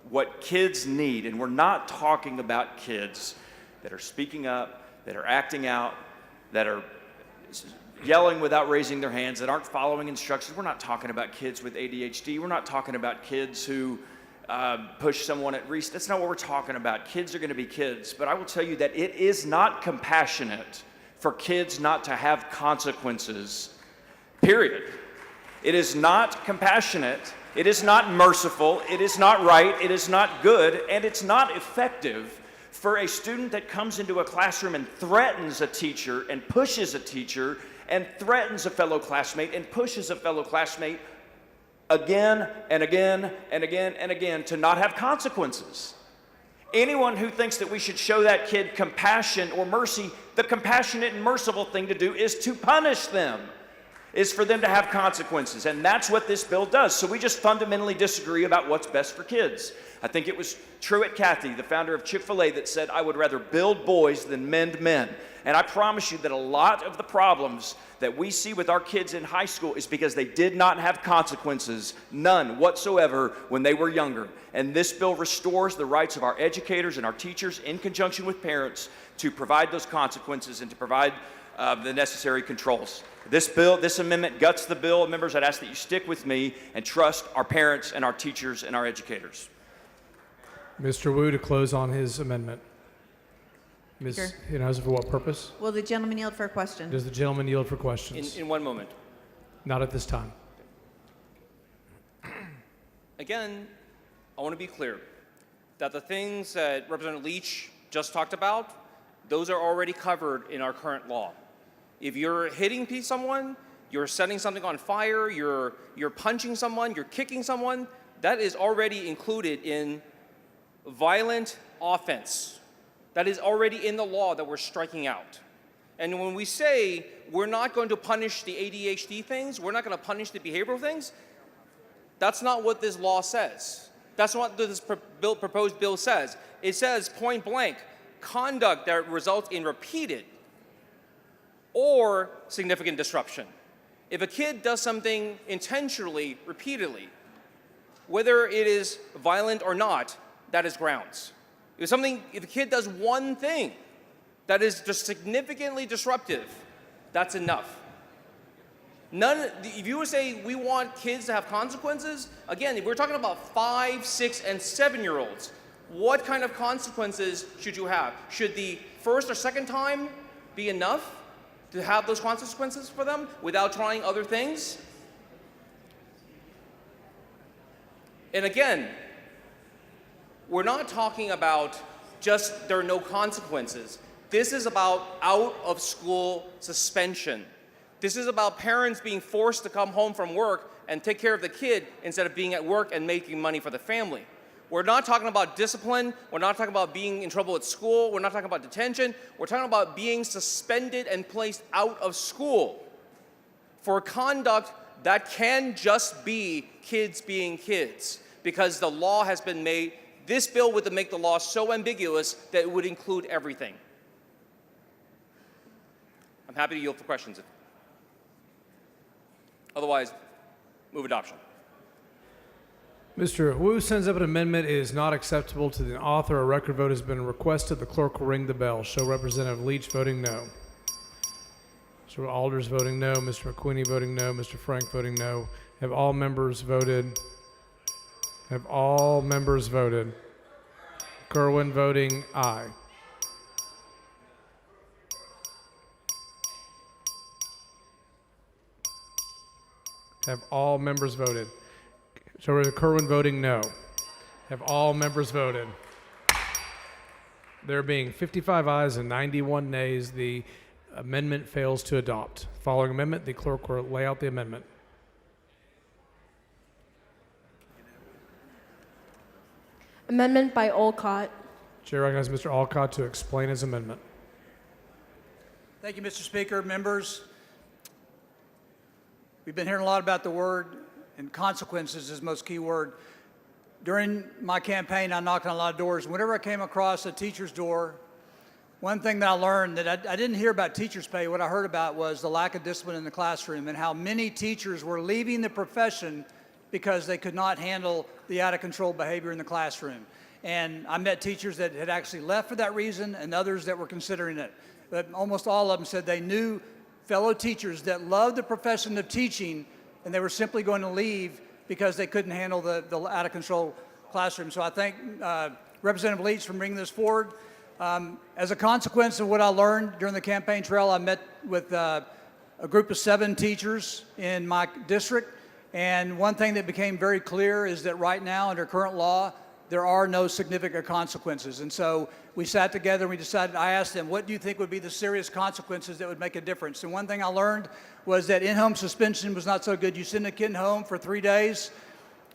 what kids need, and we're not talking about kids that are speaking up, that are acting out, that are yelling without raising their hands, that aren't following instructions. We're not talking about kids with ADHD. We're not talking about kids who push someone at recess. That's not what we're talking about. Kids are going to be kids. But I will tell you that it is not compassionate for kids not to have consequences, period. It is not compassionate. It is not merciful. It is not right. It is not good. And it's not effective for a student that comes into a classroom and threatens a teacher and pushes a teacher and threatens a fellow classmate and pushes a fellow classmate again and again and again and again to not have consequences. Anyone who thinks that we should show that kid compassion or mercy, the compassionate and merciful thing to do is to punish them, is for them to have consequences. And that's what this bill does. So we just fundamentally disagree about what's best for kids. I think it was Truett Cathy, the founder of Chick-fil-A, that said, I would rather build boys than mend men. And I promise you that a lot of the problems that we see with our kids in high school is because they did not have consequences, none whatsoever, when they were younger. And this bill restores the rights of our educators and our teachers in conjunction with parents to provide those consequences and to provide the necessary controls. This amendment guts the bill. Members, I'd ask that you stick with me and trust our parents and our teachers and our educators. Mr. Wu to close on his amendment. Ms. Speaker. Hienhauser, for what purpose? Will the gentleman yield for a question? Does the gentleman yield for questions? In one moment. Not at this time. again, I want to be clear that the things that Representative Leach just talked about, those are already covered in our current law. If you're hitting someone, you're setting something on fire, you're punching someone, you're kicking someone, that is already included in violent offense. That is already in the law that we're striking out. And when we say we're not going to punish the ADHD things, we're not going to punish the behavioral things, that's not what this law says. That's not what this proposed bill says. It says point blank, conduct that results in repeated or significant disruption. If a kid does something intentionally, repeatedly, whether it is violent or not, that is grounds. If a kid does one thing that is just significantly disruptive, that's enough. If you would say we want kids to have consequences, again, if we're talking about 5, 6, and 7-year-olds, what kind of consequences should you have? Should the first or second time be enough to have those consequences for them without trying other things? And again, we're not talking about just there are no consequences. This is about out-of-school suspension. This is about parents being forced to come home from work and take care of the kid instead of being at work and making money for the family. We're not talking about discipline. We're not talking about being in trouble at school. We're not talking about detention. We're talking about being suspended and placed out of school for conduct that can just be kids being kids, because the law has been made. This bill would make the law so ambiguous that it would include everything. I'm happy to yield for questions. Otherwise, move adoption. Mr. Wu sends up an amendment. It is not acceptable to the author. A record vote has been requested. The clerk will ring the bell. Show Representative Leach voting no. Mr. Alders voting no. Mr. McQueenie voting no. Mr. Frank voting no. Have all members voted? Have all members voted? Kerwin voting aye. Have all members voted? So Kerwin voting no. Have all members voted? There being 55 ayes and 91 nays, the amendment fails to adopt. Following amendment, the clerk will lay out the amendment. Amendment by Olcott. Chair recognizes Mr. Alcott to explain his amendment. Thank you, Mr. Speaker. Members, we've been hearing a lot about the word, and consequences is the most key word. During my campaign, I knocked on a lot of doors. Whenever I came across a teacher's door, one thing that I learned that I didn't hear about teachers' pay. What I heard about was the lack of discipline in the classroom and how many teachers were leaving the profession because they could not handle the out-of-control behavior in the classroom. And I met teachers that had actually left for that reason and others that were considering it. But almost all of them said they knew fellow teachers that loved the profession of teaching, and they were simply going to leave because they couldn't handle the out-of-control classroom. So I thank Representative Leach for bringing this forward. As a consequence of what I learned during the campaign trail, I met with a group of 7 teachers in my district. And one thing that became very clear is that right now, under current law, there are no significant consequences. And so we sat together and we decided, I asked them, what do you think would be the serious consequences that would make a difference? And one thing I learned was that in-home suspension was not so good. You send a kid home for 3 days,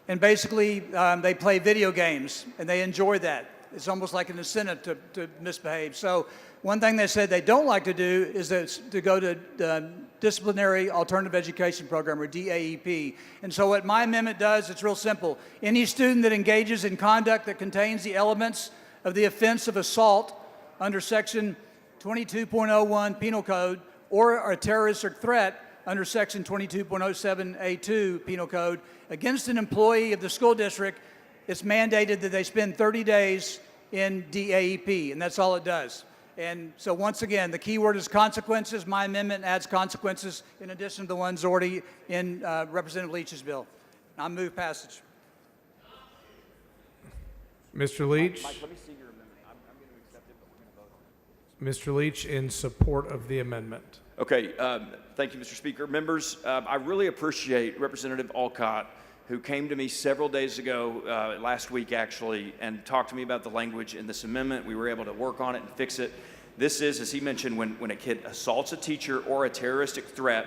and basically they play video games, and they enjoy that. It's almost like an incentive to misbehave. So one thing they said they don't like to do is to go to the Disciplinary Alternative Education Program, or DAEP. And so what my amendment does, it's real simple. Any student that engages in conduct that contains the elements of the offense of assault under Section 22.01 Penal Code, or a terroristic threat under Section 22.07A2 Penal Code against an employee of the school district, it's mandated that they spend 30 days in DAEP, and that's all it does. And so once again, the key word is consequences. My amendment adds consequences in addition to the ones already in Representative Leach's bill. I move passage. Mr. Leach? Mike, let me see your amendment. I'm going to accept it, but we're going to vote on it. Mr. Leach in support of the amendment. Okay, thank you, Mr. Speaker. Members, I really appreciate Representative Alcott who came to me several days ago, last week actually, and talked to me about the language in this amendment. We were able to work on it and fix it. This is, as he mentioned, when a kid assaults a teacher or a terroristic threat,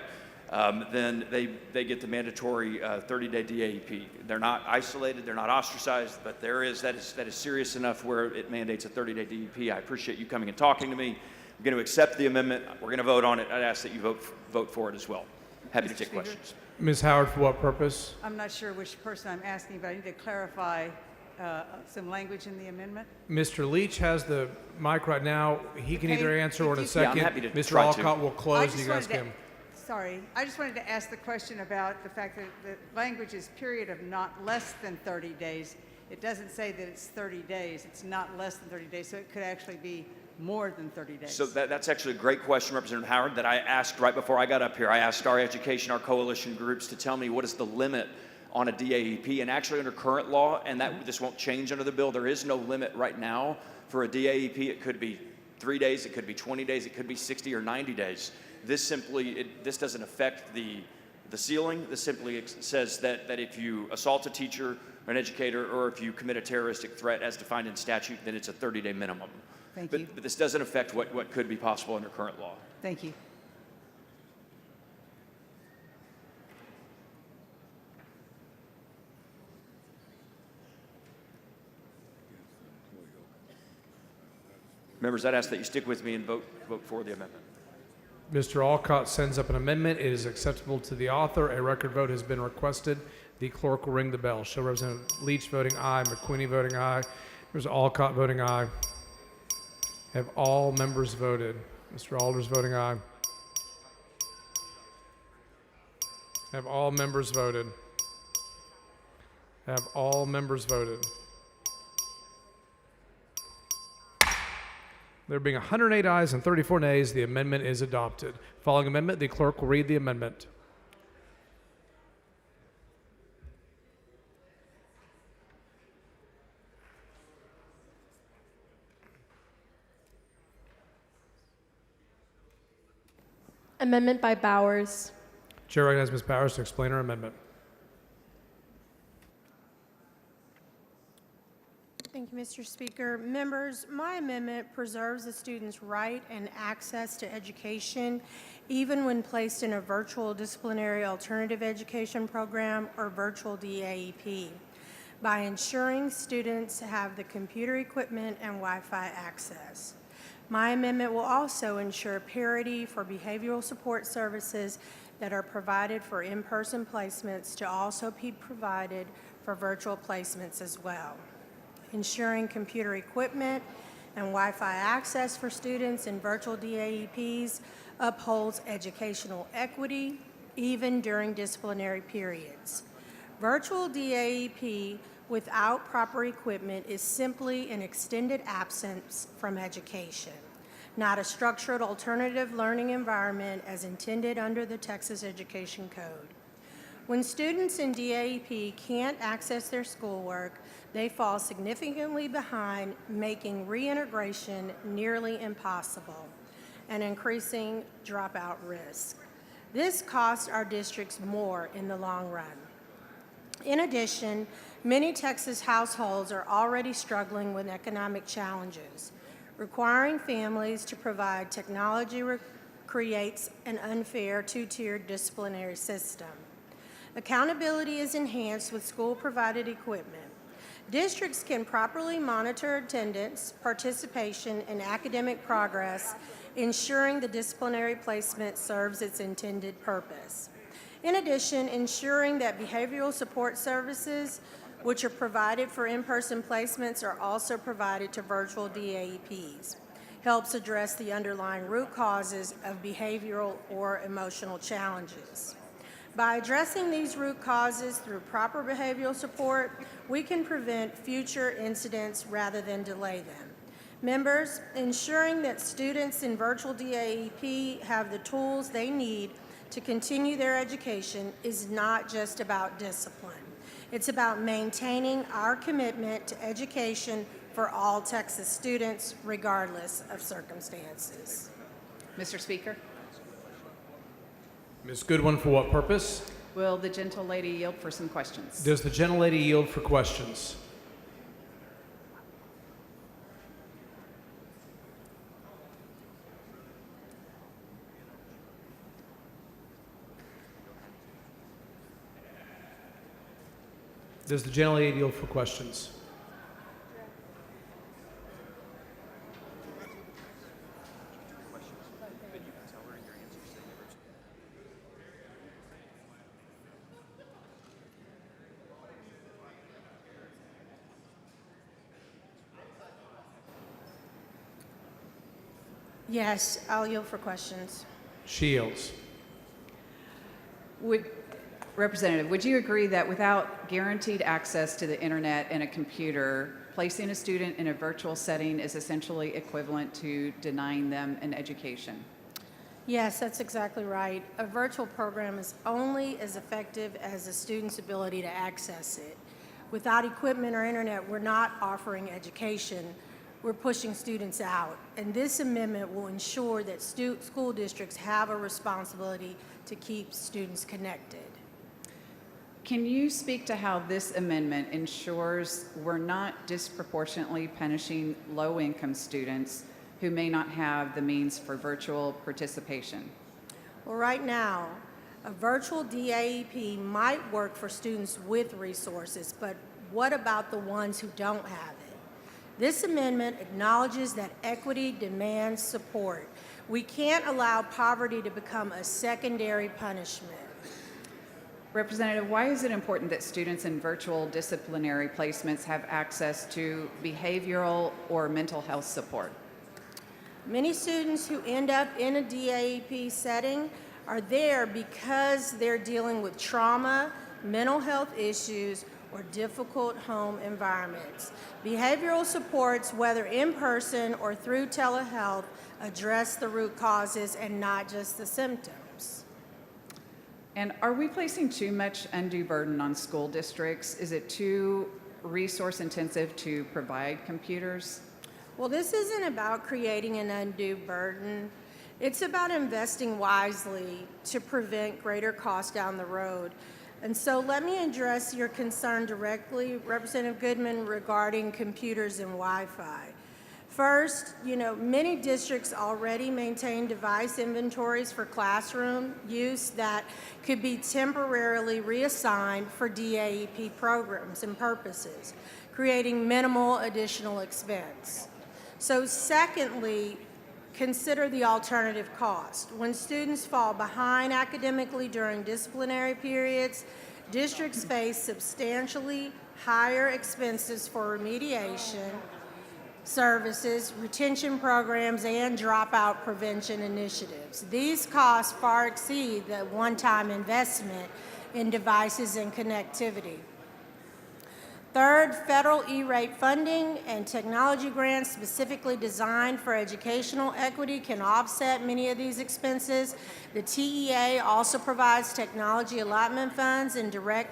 then they get the mandatory 30-day DAEP. They're not isolated, they're not ostracized, but that is serious enough where it mandates a 30-day DAEP. I appreciate you coming and talking to me. I'm going to accept the amendment. We're going to vote on it. I'd ask that you vote for it as well. Happy to take questions. Ms. Howard, for what purpose? I'm not sure which person I'm asking, but I need to clarify some language in the amendment. Mr. Leach has the mic right now. He can either answer or in a second. Yeah, I'm happy to Mr. try to. Alcott will close and you guys wanted can. Sorry, I just wanted to ask the question about the fact that the language is period of not less than 30 days. It doesn't say that it's 30 days. It's not less than 30 days, so it could actually be more than 30 days. So that's actually a great question, Representative Howard, that I asked right before I got up here. I asked our education, our coalition groups to tell me what is the limit on a DAEP. And actually under current law, and this won't change under the bill, there is no limit right now for a DAEP. It could be 3 days, it could be 20 days, it could be 60 or 90 days. This doesn't affect the ceiling. This simply says that if you assault a teacher or an educator, or if you commit a terroristic threat as defined in statute, then it's a 30-day minimum. Thank you. But this doesn't affect what could be possible under current law. Thank you. Members, I'd ask that you stick with me and vote for the amendment. Mr. Alcott sends up an amendment. It is acceptable to the author. A record vote has been requested. The clerk will ring the bell. Show Representative Leach voting aye, McQueenie voting aye, Mr. Alcott voting aye. Have all members voted? Mr. Alders voting aye. Have all members voted? Have all members voted? There being 108 ayes and 34 nays, the amendment is adopted. Following amendment, the clerk will read the amendment. Amendment by Bowers. Chair recognizes Ms. Bowers to explain her amendment. Thank you, Mr. Speaker. Members, my amendment preserves the student's right and access to education, even when placed in a virtual disciplinary alternative education program or virtual DAEP, by ensuring students have the computer equipment and Wi-Fi access. My amendment will also ensure parity for behavioral support services that are provided for in-person placements to also be provided for virtual placements as well. Ensuring computer equipment and Wi-Fi access for students in virtual DAEPs upholds educational equity, even during disciplinary periods. Virtual DAEP without proper equipment is simply an extended absence from education, not a structured alternative learning environment as intended under the Texas Education Code. When students in DAEP can't access their schoolwork, they fall significantly behind, making reintegration nearly impossible and increasing dropout risk. This costs our districts more in the long run. In addition, many Texas households are already struggling with economic challenges. Requiring families to provide technology creates an unfair two-tiered disciplinary system. Accountability is enhanced with school-provided equipment. Districts can properly monitor attendance, participation, and academic progress, ensuring the disciplinary placement serves its intended purpose. In addition, ensuring that behavioral support services, which are provided for in-person placements, are also provided to virtual DAEPs, helps address the underlying root causes of behavioral or emotional challenges. By addressing these root causes through proper behavioral support, we can prevent future incidents rather than delay them. Members, ensuring that students in virtual DAEP have the tools they need to continue their education is not just about discipline. It's about maintaining our commitment to education for all Texas students, regardless of circumstances. Mr. Speaker. Ms. Goodwin, for what purpose? Will the gentle lady yield for some questions? Does the gentlelady yield for questions? Does the gentlelady yield for questions? Yes, I'll yield for questions. She yields. Representative, would you agree that without guaranteed access to the internet and a computer, placing a student in a virtual setting is essentially equivalent to denying them an education? Yes, that's exactly right. A virtual program is only as effective as a student's ability to access it. Without equipment or internet, we're not offering education. We're pushing students out. And this amendment will ensure that school districts have a responsibility to keep students connected. Can you speak to how this amendment ensures we're not disproportionately punishing low-income students who may not have the means for virtual participation? Well, right now, a virtual DAEP might work for students with resources, but what about the ones who don't have it? This amendment acknowledges that equity demands support. We can't allow poverty to become a secondary punishment. Representative, why is it important that students in virtual disciplinary placements have access to behavioral or mental health support? Many students who end up in a DAEP setting are there because they're dealing with trauma, mental health issues, or difficult home environments. Behavioral supports, whether in person or through telehealth, address the root causes and not just the symptoms. And are we placing too much undue burden on school districts? Is it too resource intensive to provide computers? Well, this isn't about creating an undue burden. It's about investing wisely to prevent greater costs down the road. And so let me address your concern directly, Representative Goodman, regarding computers and Wi-Fi. First, many districts already maintain device inventories for classroom use that could be temporarily reassigned for DAEP programs and purposes, creating minimal additional expense. So secondly, consider the alternative cost. When students fall behind academically during disciplinary periods, districts face substantially higher expenses for remediation services, retention programs, and dropout prevention initiatives. These costs far exceed the one-time investment in devices and connectivity. Third, federal E-rate funding and technology grants specifically designed for educational equity can offset many of these expenses. The TEA also provides technology allotment funds and direct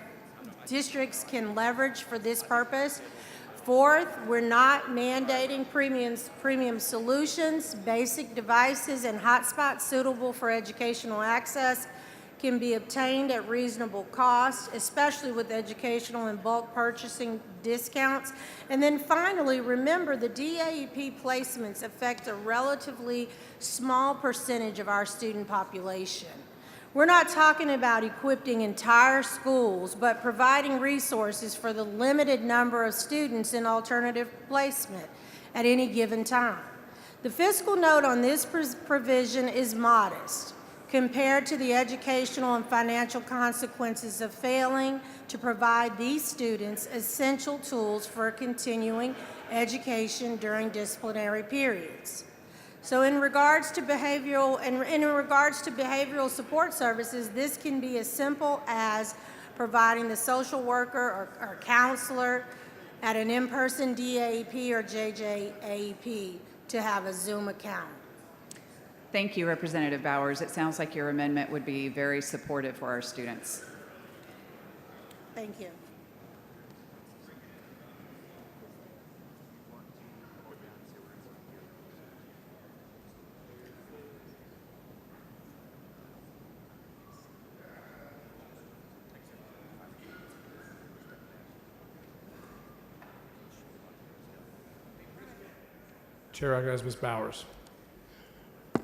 districts can leverage for this purpose. Fourth, we're not mandating premium solutions. Basic devices and hotspots suitable for educational access can be obtained at reasonable cost, especially with educational and bulk purchasing discounts. And then finally, remember the DAEP placements affect a relatively small percentage of our student population. We're not talking about equipping entire schools, but providing resources for the limited number of students in alternative placement at any given time. The fiscal note on this provision is modest compared to the educational and financial consequences of failing to provide these students essential tools for continuing education during disciplinary periods. So in regards to behavioral support services, this can be as simple as providing the social worker or counselor at an in-person DAEP or JJAEP to have a Zoom account. Thank you, Representative Bowers. It sounds like your amendment would be very supportive for our students. Thank you. Chair recognizes Ms. Bowers.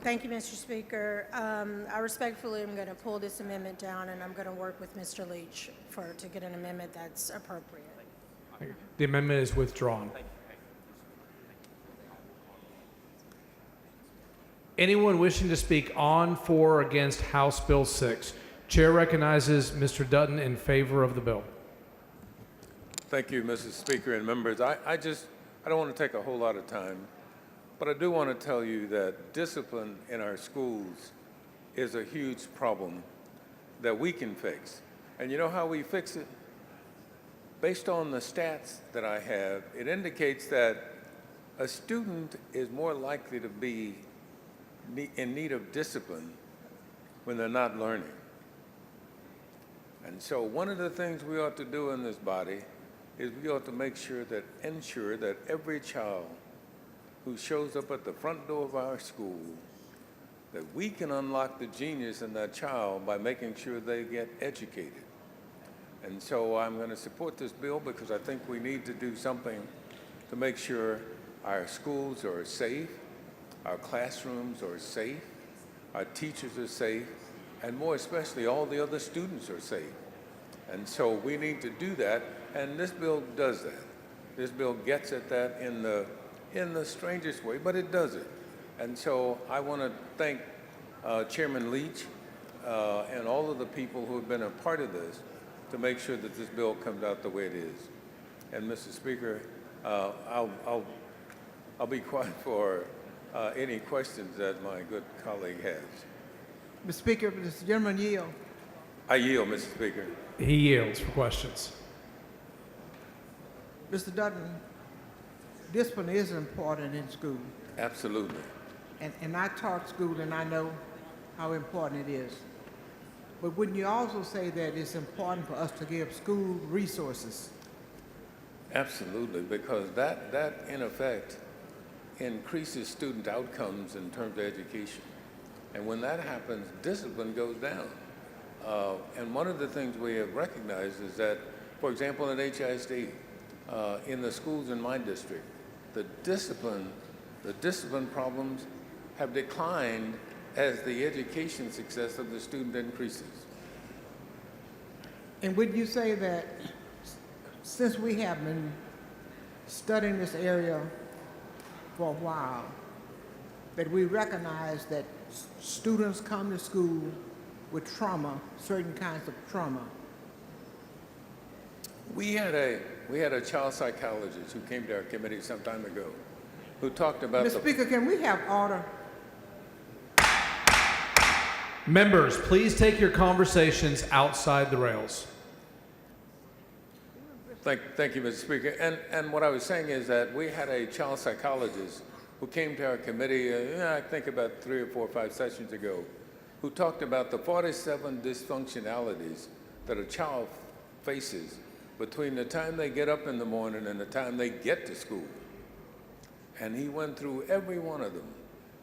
Thank you, Mr. Speaker. I respectfully am going to pull this amendment down, and I'm going to work with Mr. Leach to get an amendment that's appropriate. The amendment is withdrawn. Anyone wishing to speak on, for, or against House Bill 6? Chair recognizes Mr. Dutton in favor of the bill. Thank you, Mrs. Speaker and members. I don't want to take a whole lot of time, but I do want to tell you that discipline in our schools is a huge problem that we can fix. And you know how we fix it? Based on the stats that I have, it indicates that a student is more likely to be in need of discipline when they're not learning. And so one of the things we ought to do in this body is we ought to ensure that every child who shows up at the front door of our school, that we can unlock the genius in that child by making sure they get educated. And so I'm going to support this bill because I think we need to do something to make sure our schools are safe, our classrooms are safe, our teachers are safe, and more especially all the other students are safe. And so we need to do that, and this bill does that. This bill gets at that in the strangest way, but it does it. And so I want to thank Chairman Leach and all of the people who have been a part of this to make sure that this bill comes out the way it is. And Mr. Speaker, I'll be quiet for any questions that my good colleague has. Mr. Speaker, does the gentleman yield? I yield, Mr. Speaker. He yields for questions. Mr. Dutton, discipline is important in school. Absolutely. And I taught school and I know how important it is. But wouldn't you also say that it's important for us to give school resources? Absolutely, because that in effect increases student outcomes in terms of education. And when that happens, discipline goes down. And one of the things we have recognized is that, for example, at HISD, in the schools in my district, the discipline problems have declined as the education success of the student increases. And would you say that since we have been studying this area for a while, that we recognize that students come to school with trauma, certain kinds of trauma? We had a child psychologist who came to our committee some time ago who talked about Mr. Speaker, can we have order? Members, please take your conversations outside the rails. Thank you, Mr. Speaker. And what I was saying is that we had a child psychologist who came to our committee, I think about 3 or 4 or 5 sessions ago, who talked about the 47 dysfunctionalities that a child faces between the time they get up in the morning and the time they get to school. And he went through every one of them.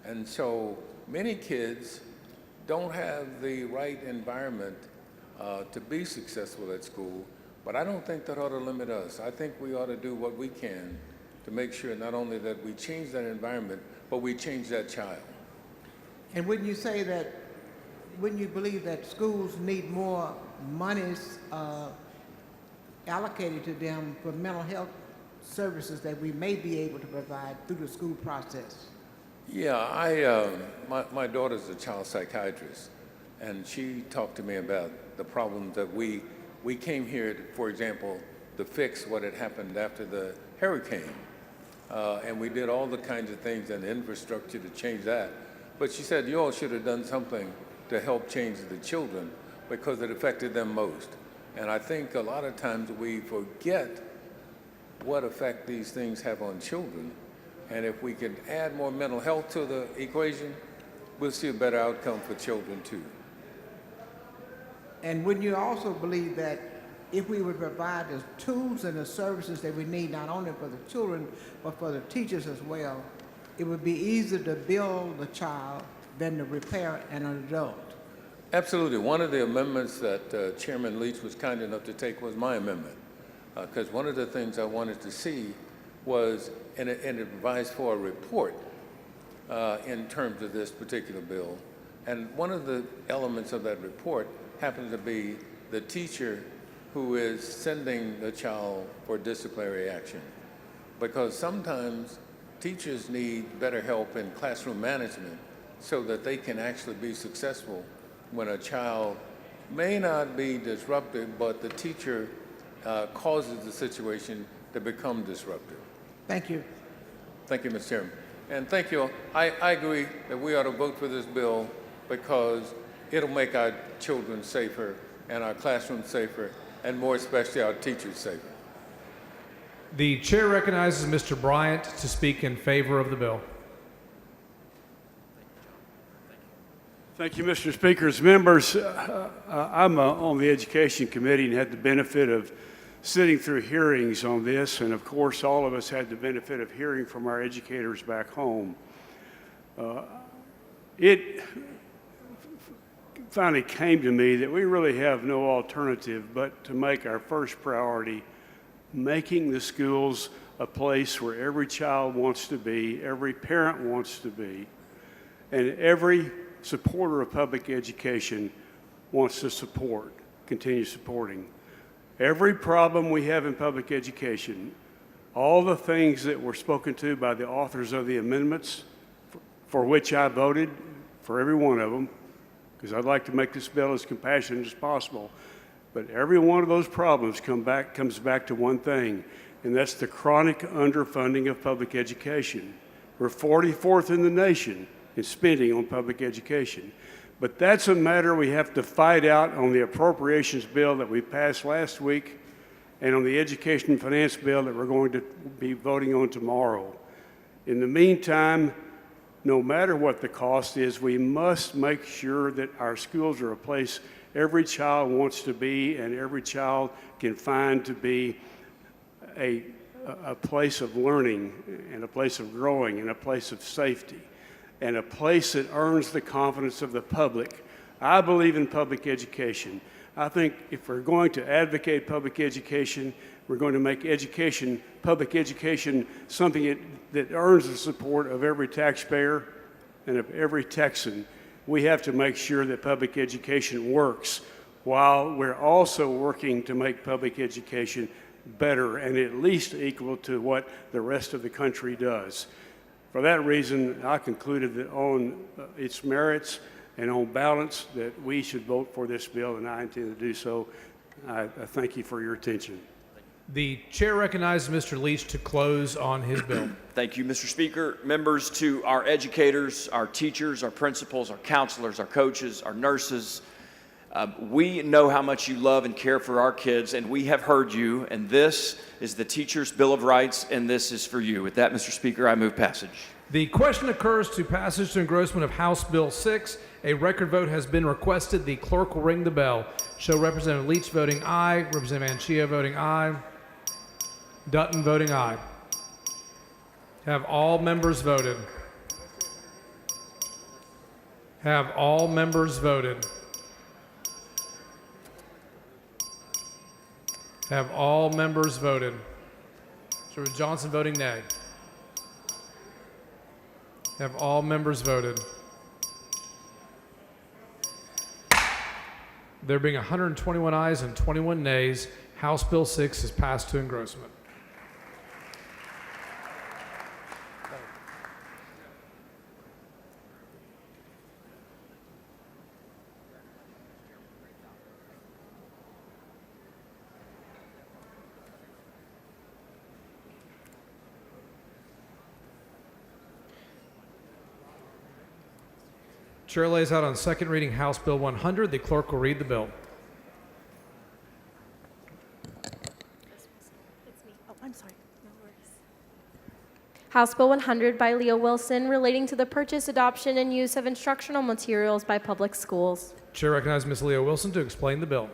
And so many kids don't have the right environment to be successful at school, but I don't think that ought to limit us. I think we ought to do what we can to make sure not only that we change that environment, but we change that child. And wouldn't you believe that schools need more monies allocated to them for mental health services that we may be able to provide through the school process? Yeah, my daughter's a child psychiatrist, and she talked to me about the problems that we came here, for example, to fix what had happened after the hurricane. And we did all the kinds of things and infrastructure to change that. But she said, you all should have done something to help change the children because it affected them most. And I think a lot of times we forget what effect these things have on children. And if we can add more mental health to the equation, we'll see a better outcome for children too. And wouldn't you also believe that if we would provide the tools and the services that we need, not only for the children, but for the teachers as well, it would be easier to build a child than to repair an adult? Absolutely. One of the amendments that Chairman Leach was kind enough to take was my amendment. Because one of the things I wanted to see was, and it provides for a report in terms of this particular bill. And one of the elements of that report happens to be the teacher who is sending the child for disciplinary action. Because sometimes teachers need better help in classroom management so that they can actually be successful when a child may not be disruptive, but the teacher causes the situation to become disruptive. Thank you. Thank you, Mr. Chairman. And thank you. I agree that we ought to vote for this bill because it'll make our children safer and our classrooms safer, and more especially our teachers safer. The chair recognizes Mr. Bryant to speak in favor of the bill. Thank you, Mr. Speaker. As members, I'm on the Education Committee and had the benefit of sitting through hearings on this, and of course all of us had the benefit of hearing from our educators back home. It finally came to me that we really have no alternative but to make our first priority making the schools a place where every child wants to be, every parent wants to be, and every supporter of public education wants to continue supporting. Every problem we have in public education, all the things that were spoken to by the authors of the amendments, for which I voted for every one of them, because I'd like to make this bill as compassionate as possible, but every one of those problems comes back to one thing, and that's the chronic underfunding of public education. We're 44th in the nation in spending on public education. But that's a matter we have to fight out on the appropriations bill that we passed last week and on the education and finance bill that we're going to be voting on tomorrow. In the meantime, no matter what the cost is, we must make sure that our schools are a place every child wants to be and every child can find to be a place of learning and a place of growing and a place of safety and a place that earns the confidence of the public. I believe in public education. I think if we're going to advocate public education, we're going to make public education, something that earns the support of every taxpayer and of every Texan. We have to make sure that public education works while we're also working to make public education better and at least equal to what the rest of the country does. For that reason, I concluded that on its merits and on balance that we should vote for this bill, and I intend to do so. I thank you for your attention. The chair recognizes Mr. Leach to close on his bill. Thank you, Mr. Speaker. Members, to our educators, our teachers, our principals, our counselors, our coaches, our nurses, we know how much you love and care for our kids, and we have heard you, and this is the Teachers' Bill of Rights, and this is for you. With that, Mr. Speaker, I move passage. The question occurs to passage to engrossment of House Bill 6. A record vote has been requested. The clerk will ring the bell. Show Representative Leach voting aye, Representative Anchia voting aye, Dutton voting aye. Have all members voted? Have all members voted? Have all members voted? Sir Johnson voting nay. Have all members voted? There being 121 ayes and 21 nays, House Bill 6 is passed to engrossment. Chair lays out on second reading House Bill 100. The clerk will read the bill. House Bill 100 by Leo Wilson relating to the purchase, adoption, and use of instructional materials by public schools. Chair recognizes Ms. Leo Wilson to explain the bill.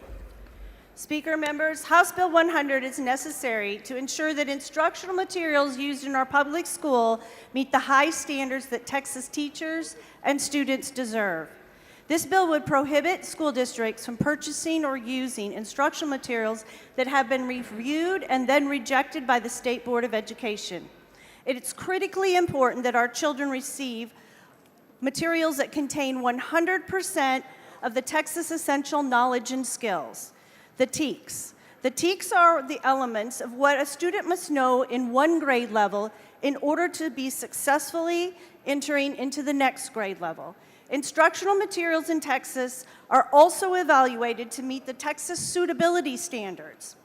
Speaker, members, House Bill 100 is necessary to ensure that instructional materials used in our public school meet the high standards that Texas teachers and students deserve. This bill would prohibit school districts from purchasing or using instructional materials that have been reviewed and then rejected by the State Board of Education. It's critically important that our children receive materials that contain 100% of the Texas Essential Knowledge and Skills, the TEKS. The TEKS are the elements of what a student must know in one grade level in order to be successfully entering into the next grade level. Instructional materials in Texas are also evaluated to meet the Texas suitability standards.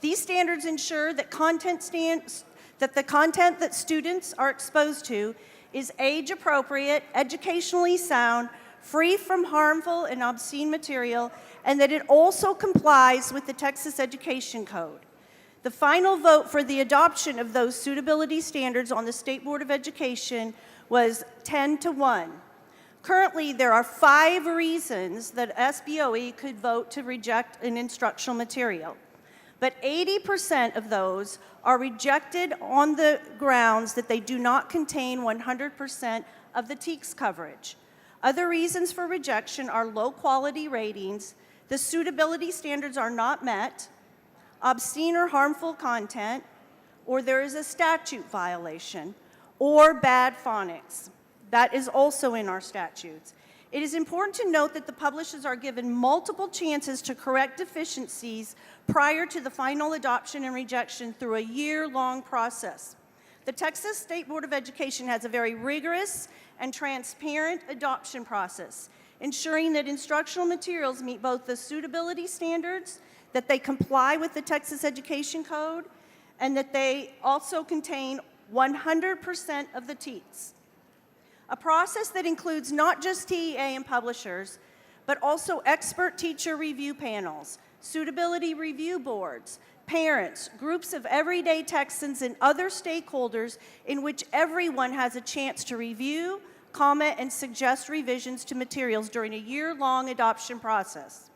These standards ensure that the content that students are exposed to is age-appropriate, educationally sound, free from harmful and obscene material, and that it also complies with the Texas Education Code. The final vote for the adoption of those suitability standards on the State Board of Education was 10-1. Currently, there are 5 reasons that SBOE could vote to reject an instructional material, but 80% of those are rejected on the grounds that they do not contain 100% of the TEKS coverage. Other reasons for rejection are low quality ratings, the suitability standards are not met, obscene or harmful content, or there is a statute violation, or bad phonics. That is also in our statutes. It is important to note that the publishers are given multiple chances to correct deficiencies prior to the final adoption and rejection through a year-long process. The Texas State Board of Education has a very rigorous and transparent adoption process, ensuring that instructional materials meet both the suitability standards, that they comply with the Texas Education Code, and that they also contain 100% of the TEKS. A process that includes not just TEA and publishers, but also expert teacher review panels, suitability review boards, parents, groups of everyday Texans, and other stakeholders in which everyone has a chance to review, comment, and suggest revisions to materials during a year-long adoption process.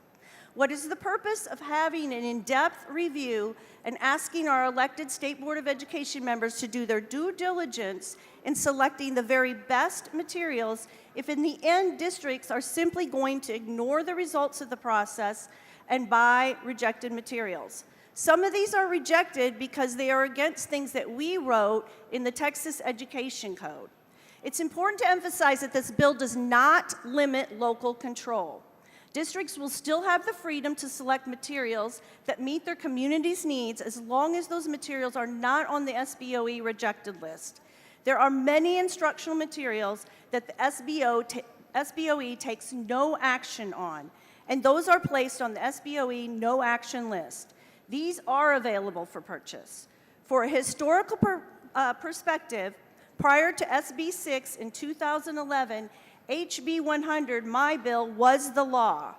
What is the purpose of having an in-depth review and asking our elected State Board of Education members to do their due diligence in selecting the very best materials if in the end districts are simply going to ignore the results of the process and buy rejected materials? Some of these are rejected because they are against things that we wrote in the Texas Education Code. It's important to emphasize that this bill does not limit local control. Districts will still have the freedom to select materials that meet their community's needs as long as those materials are not on the SBOE rejected list. There are many instructional materials that the SBOE takes no action on, and those are placed on the SBOE no action list. These are available for purchase. For a historical perspective, prior to SB 6 in 2011, HB 100, my bill, was the law,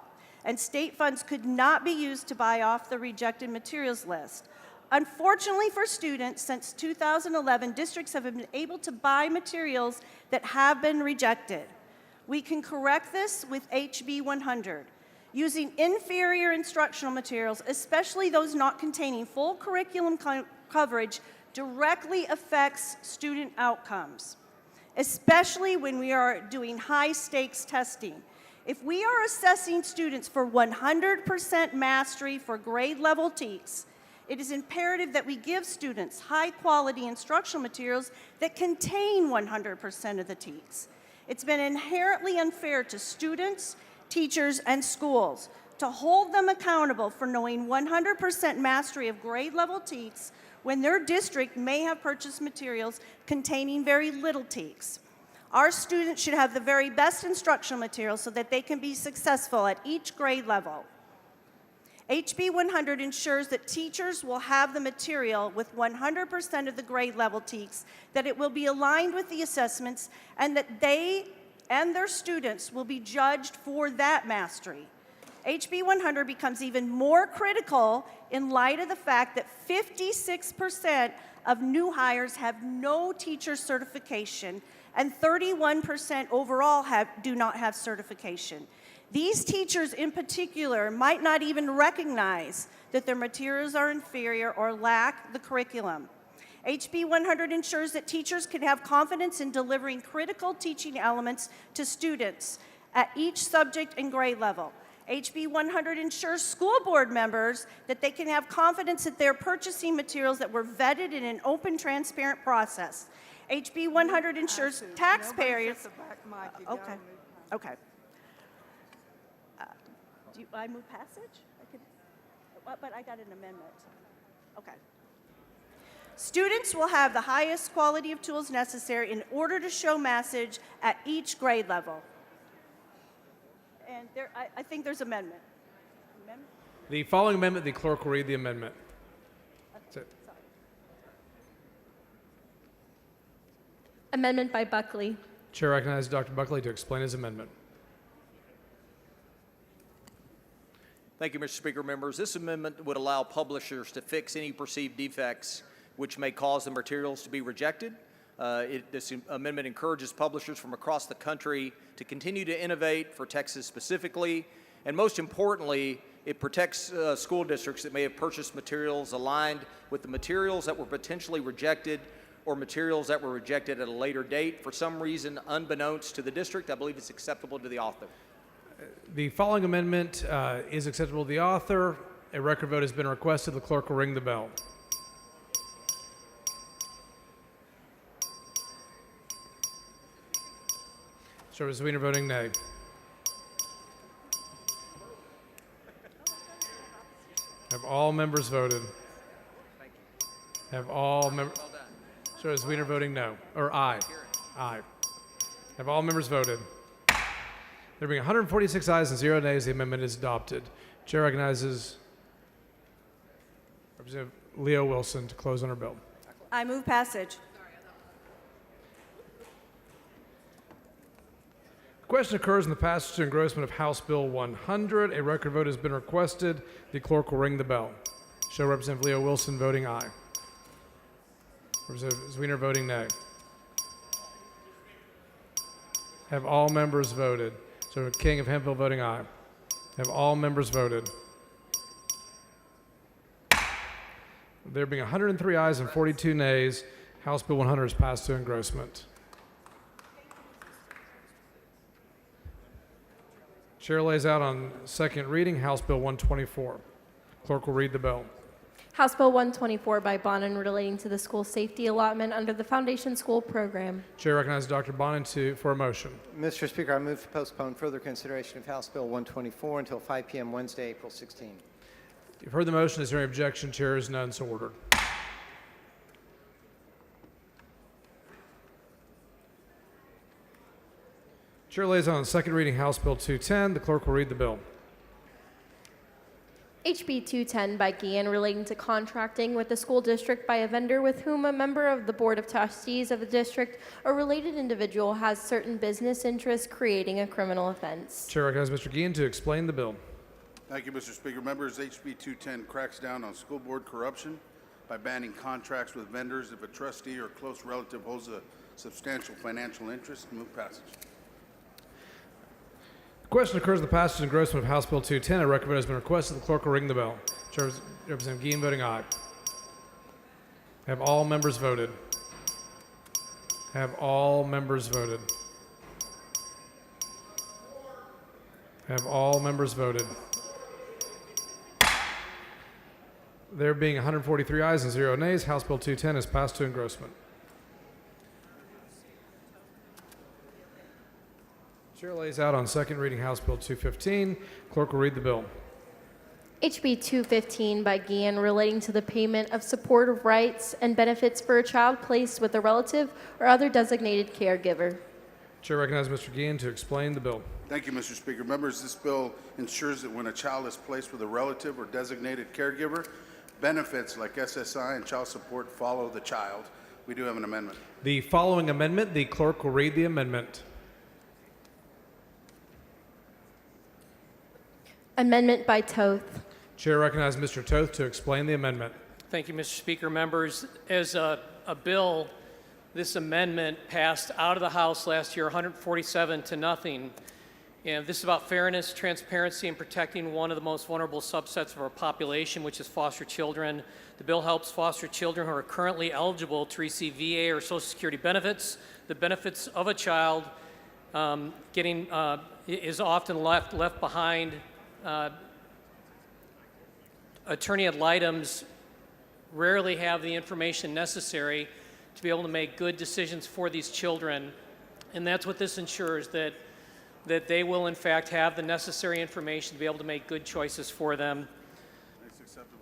and state funds could not be used to buy off the rejected materials list. Unfortunately for students, since 2011, districts have been able to buy materials that have been rejected. We can correct this with HB 100. Using inferior instructional materials, especially those not containing full curriculum coverage, directly affects student outcomes, especially when we are doing high-stakes testing. If we are assessing students for 100% mastery for grade-level TEKS, it is imperative that we give students high-quality instructional materials that contain 100% of the TEKS. It's been inherently unfair to students, teachers, and schools to hold them accountable for knowing 100% mastery of grade-level TEKS when their district may have purchased materials containing very little TEKS. Our students should have the very best instructional materials so that they can be successful at each grade level. HB 100 ensures that teachers will have the material with 100% of the grade level TEKS, that it will be aligned with the assessments, and that they and their students will be judged for that mastery. HB 100 becomes even more critical in light of the fact that 56% of new hires have no teacher certification and 31% overall do not have certification. These teachers in particular might not even recognize that their materials are inferior or lack the curriculum. HB 100 ensures that teachers can have confidence in delivering critical teaching elements to students at each subject and grade level. HB 100 ensures school board members that they can have confidence that they're purchasing materials that were vetted in an open, transparent process. HB 100 ensures taxpayers. Okay. Okay. Do I move passage? But I got an amendment. Okay. Students will have the highest quality of tools necessary in order to show message at each grade level. And I think there's amendment. The following amendment, the clerk will read the amendment. That's it. Amendment by Buckley. Chair recognizes Dr. Buckley to explain his amendment. Thank you, Mr. Speaker. Members, this amendment would allow publishers to fix any perceived defects which may cause the materials to be rejected. This amendment encourages publishers from across the country to continue to innovate for Texas specifically, and most importantly, it protects school districts that may have purchased materials aligned with the materials that were potentially rejected or materials that were rejected at a later date for some reason unbeknownst to the district. I believe it's acceptable to the author. The following amendment is acceptable to the author. A record vote has been requested. The clerk will ring the bell. Service Wiener voting nay. Have all members voted? Have all members? Service Wiener voting no, or aye. Aye. Have all members voted? There being 146 ayes and 0 nays, the amendment is adopted. Chair recognizes Representative Leo Wilson to close on her bill. I move passage. Question occurs in the passage to engrossment of House Bill 100. A record vote has been requested. The clerk will ring the bell. Show Representative Leo Wilson voting aye. Representative Zwiener voting nay. Have all members voted? So King of Hemphill voting aye. Have all members voted? There being 103 ayes and 42 nays, House Bill 100 is passed to engrossment. Chair lays out on second reading House Bill 124. Clerk will read the bill. House Bill 124 by Bonin relating to the school safety allotment under the Foundation School Program. Chair recognizes Dr. Bonin for a motion. Mr. Speaker, I move to postpone further consideration of House Bill 124 until 5 p.m. Wednesday, April 16. You've heard the motion. Is there any objection? Chair is none, so ordered. Chair lays on second reading House Bill 210. The clerk will read the bill. HB 210 by Guillen relating to contracting with the school district by a vendor with whom a member of the Board of Trustees of the district or related individual has certain business interests creating a criminal offense. Chair recognizes Mr. Guillen to explain the bill. Thank you, Mr. Speaker. Members, HB 210 cracks down on school board corruption by banning contracts with vendors if a trustee or close relative holds a substantial financial interest. Move passage. Question occurs in the passage and engrossment of House Bill 210. A record vote has been requested. The clerk will ring the bell. Chair Representative Guillen voting aye. Have all members voted? Have all members voted? Have all members voted? There being 143 ayes and 0 nays, House Bill 210 is passed to engrossment. Chair lays out on second reading House Bill 215. Clerk will read the bill. HB 215 by Guillen relating to the payment of supportive rights and benefits for a child placed with a relative or other designated caregiver. Chair recognizes Mr. Guillen to explain the bill. Thank you, Mr. Speaker. Members, this bill ensures that when a child is placed with a relative or designated caregiver, benefits like SSI and child support follow the child. We do have an amendment. The following amendment, the clerk will read the amendment. Amendment by Toth. Chair recognizes Mr. Toth to explain the amendment. Thank you, Mr. Speaker. Members, as a bill, this amendment passed out of the House last year, 147 to nothing. And this is about fairness, transparency, and protecting one of the most vulnerable subsets of our population, which is foster children. The bill helps foster children who are currently eligible to receive VA or Social Security benefits, the benefits of a child getting is often left behind. Attorney ad litems rarely have the information necessary to be able to make good decisions for these children. And that's what this ensures, that they will in fact have the necessary information to be able to make good choices for them.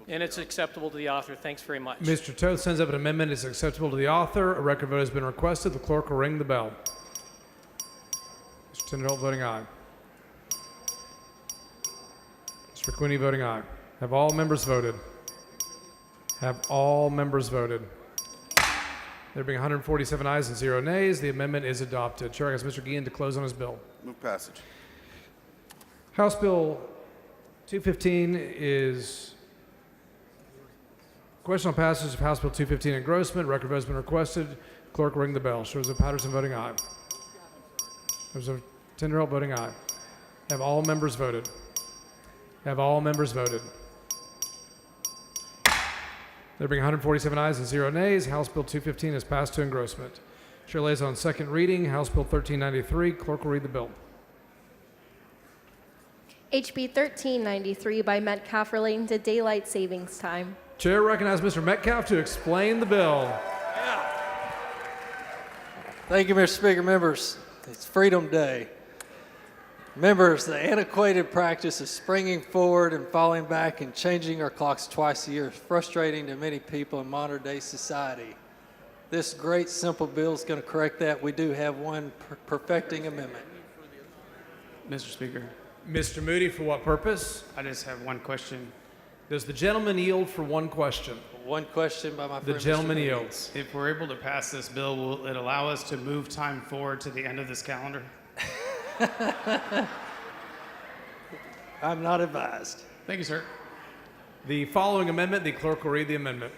And it's acceptable to the author. Thanks very much. Mr. Toth sends up an amendment. It's acceptable to the author. A record vote has been requested. The clerk will ring the bell. Mr. Tinderholt voting aye. Mr. McQueenie voting aye. Have all members voted? Have all members voted? There being 147 ayes and 0 nays, the amendment is adopted. Chair asks Mr. Guillen to close on his bill. Move passage. House Bill 215 is question on passage of House Bill 215 engrossment. Record vote has been requested. Clerk will ring the bell. Shows of Patterson voting aye. Shows of Tinderholt voting aye. Have all members voted? Have all members voted? There being 147 ayes and 0 nays, House Bill 215 is passed to engrossment. Chair lays on second reading, House Bill 1393. Clerk will read the bill. HB 1393 by Metcalf relating to daylight savings time. Chair recognizes Mr. Metcalf to explain the bill. Thank you, Mr. Speaker. Members, it's Freedom Day. Members, the antiquated practice of springing forward and falling back and changing our clocks twice a year is frustrating to many people in modern day society. This great simple bill is going to correct that. We do have one perfecting amendment. Mr. Speaker, Mr. Moody, for what purpose? I just have one question. Does the gentleman yield for one question? One question by my friend. The gentleman Mr. yields. If we're able to pass this bill, will it allow us to move time forward to the end of this calendar? I'm not advised. Thank you, sir. The following amendment, the clerk will read the amendment.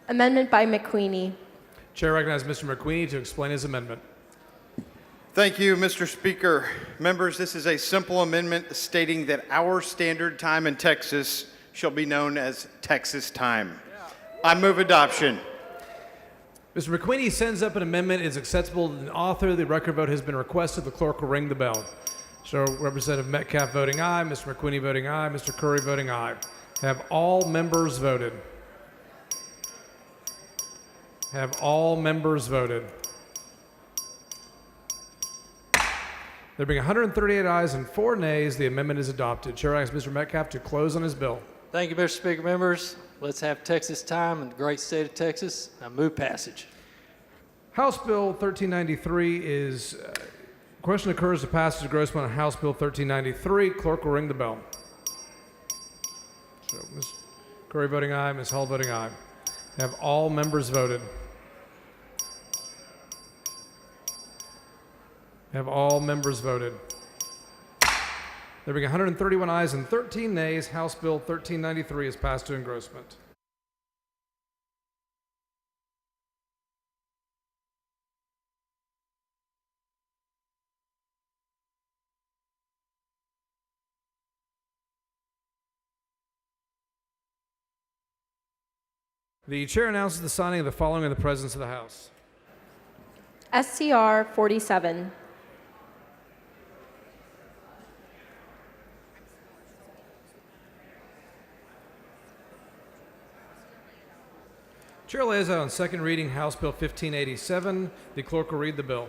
Amendment by McQueenie. Chair recognizes Mr. McQueenie to explain his amendment. Thank you, Mr. Speaker. Members, this is a simple amendment stating that our standard time in Texas shall be known as Texas time. I move adoption. Mr. McQueenie sends up an amendment. It is acceptable to the author. The record vote has been requested. The clerk will ring the bell. So Representative Metcalf voting aye, Mr. McQueenie voting aye, Mr. Curry voting aye. Have all members voted? Have all members voted? There being 138 ayes and 4 nays, the amendment is adopted. Chair asks Mr. Metcalf to close on his bill. Thank you, Mr. Speaker. Members, let's have Texas time in the great state of Texas. I move passage. House Bill 1393 is, question occurs to passage of grossment on House Bill 1393. Clerk will ring the bell. So, Ms. Curry voting aye, Ms. Hull voting aye. Have all members voted? Have all members voted? There being 131 ayes and 13 nays, House Bill 1393 is passed to engrossment. The chair announces the signing of the following in the presence of the House. SCR 47. Chair lays out on second reading House Bill 1587. The clerk will read the bill.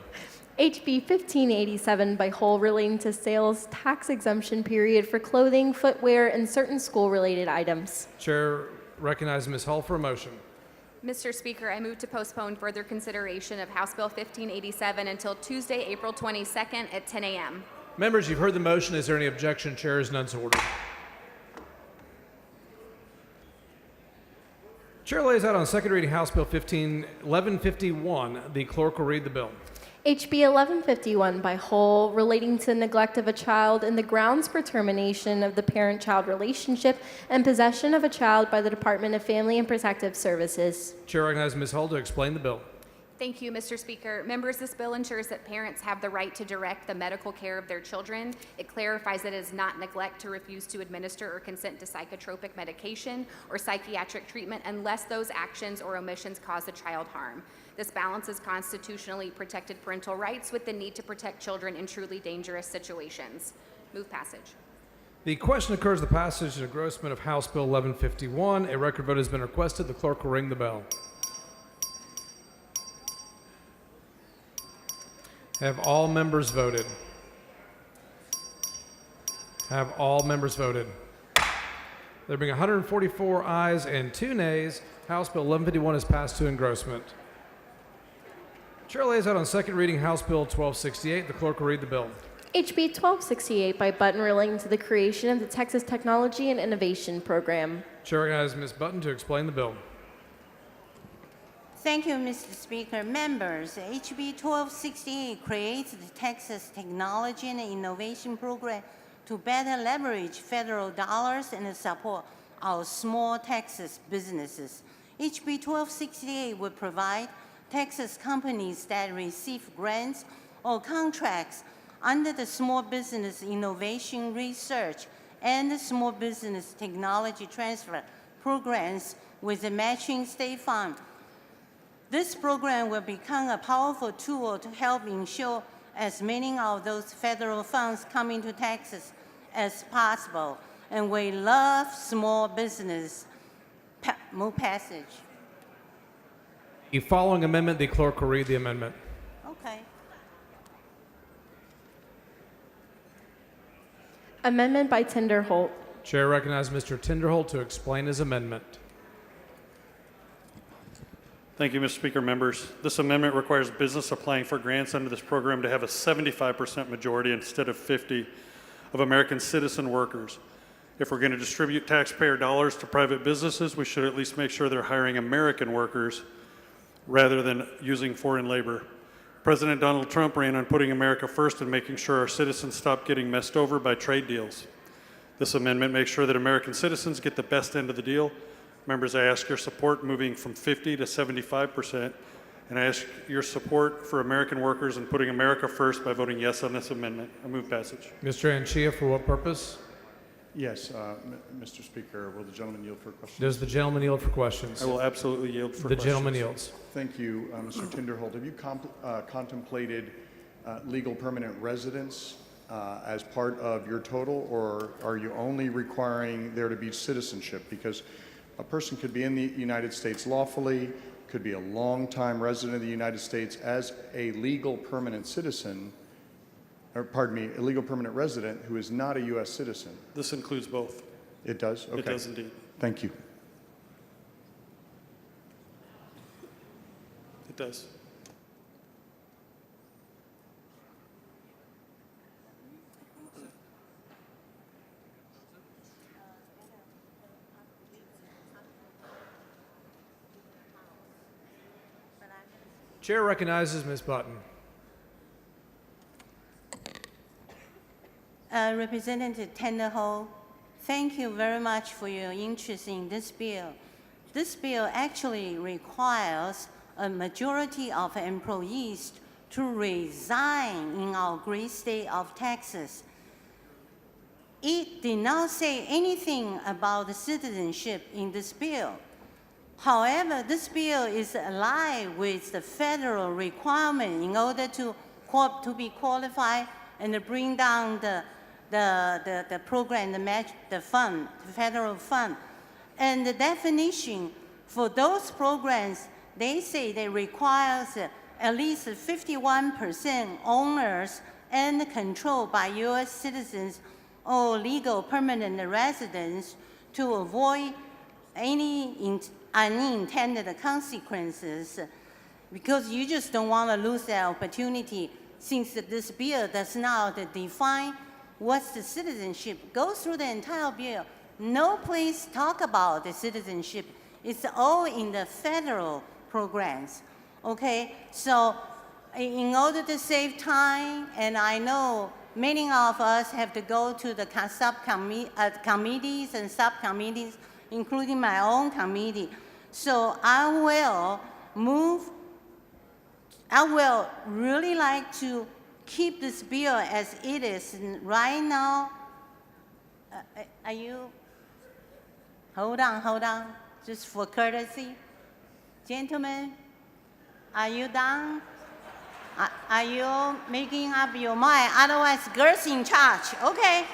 HB 1587 by Hull relating to sales tax exemption period for clothing, footwear, and certain school-related items. Chair recognizes Ms. Hull for a motion. Mr. Speaker, I move to postpone further consideration of House Bill 1587 until Tuesday, April 22nd at 10 a.m. Members, you've heard the motion. Is there any objection? Chair is none so ordered. Chair lays out on second reading House Bill 1151. The clerk will read the bill. HB 1151 by Hull relating to neglect of a child and the grounds for termination of the parent-child relationship and possession of a child by the Department of Family and Protective Services. Chair recognizes Ms. Hull to explain the bill. Thank you, Mr. Speaker. Members, this bill ensures that parents have the right to direct the medical care of their children. It clarifies that it is not neglect to refuse to administer or consent to psychotropic medication or psychiatric treatment unless those actions or omissions cause the child harm. This balances constitutionally protected parental rights with the need to protect children in truly dangerous situations. Move passage. The question occurs the passage and engrossment of House Bill 1151. A record vote has been requested. The clerk will ring the bell. Have all members voted? Have all members voted? There being 144 ayes and 2 nays, House Bill 1151 is passed to engrossment. Chair lays out on second reading House Bill 1268. The clerk will read the bill. HB 1268 by Button relating to the creation of the Texas Technology and Innovation Program. Chair recognizes Ms. Button to explain the bill. Thank you, Mr. Speaker. Members, HB 1268 creates the Texas Technology and Innovation Program to better leverage federal dollars and support our small Texas businesses. HB 1268 will provide Texas companies that receive grants or contracts under the Small Business Innovation Research and the Small Business Technology Transfer programs with the matching state fund. This program will become a powerful tool to help ensure as many of those federal funds come into Texas as possible. And we love small business. Move passage. The following amendment, the clerk will read the amendment. Okay. Amendment by Tinderholt. Chair recognizes Mr. Tinderholt to explain his amendment. Thank you, Mr. Speaker. Members, this amendment requires business applying for grants under this program to have a 75% majority instead of 50% of American citizen workers. If we're going to distribute taxpayer dollars to private businesses, we should at least make sure they're hiring American workers rather than using foreign labor. President Donald Trump ran on putting America first and making sure our citizens stop getting messed over by trade deals. This amendment makes sure that American citizens get the best end of the deal. Members, I ask your support moving from 50 to 75%, and I ask your support for American workers and putting America first by voting yes on this amendment. I move passage. Mr. Anchia, for what purpose? Yes, Mr. Speaker, will the gentleman yield for questions? Does the gentleman yield for questions? I will absolutely yield for the questions. The gentleman yields. Thank you, Mr. Tinderholt. Have you contemplated legal permanent residence as part of your total, or are you only requiring there to be citizenship? Because a person could be in the United States lawfully, could be a long-time resident of the United States as a legal permanent citizen, or pardon me, a legal permanent resident who is not a U.S. citizen. This includes both. It does? Okay. It does indeed. Thank you. It does. Chair recognizes Ms. Button. Representative Tinderholt, thank you very much for your interest in this bill. This bill actually requires a majority of employees to resign in our great state of Texas. It did not say anything about the citizenship in this bill. However, this bill is aligned with the federal requirement in order to be qualified and to bring down the program, the fund, the federal fund. And the definition for those programs, they say they require at least 51% owners and controlled by U.S. citizens or legal permanent residents to avoid any unintended consequences, because you just don't want to lose that opportunity, since this bill does not define what's the citizenship. Go through the entire bill. No place talk about the citizenship. It's all in the federal programs. Okay, so in order to save time, and I know many of us have to go to the committees and subcommittees, including my own committee. So I will move I will really like to keep this bill as it is right now. Are you? Hold on, just for courtesy. Gentlemen, are you done? Are you making up your mind? Otherwise, girls in charge. Okay.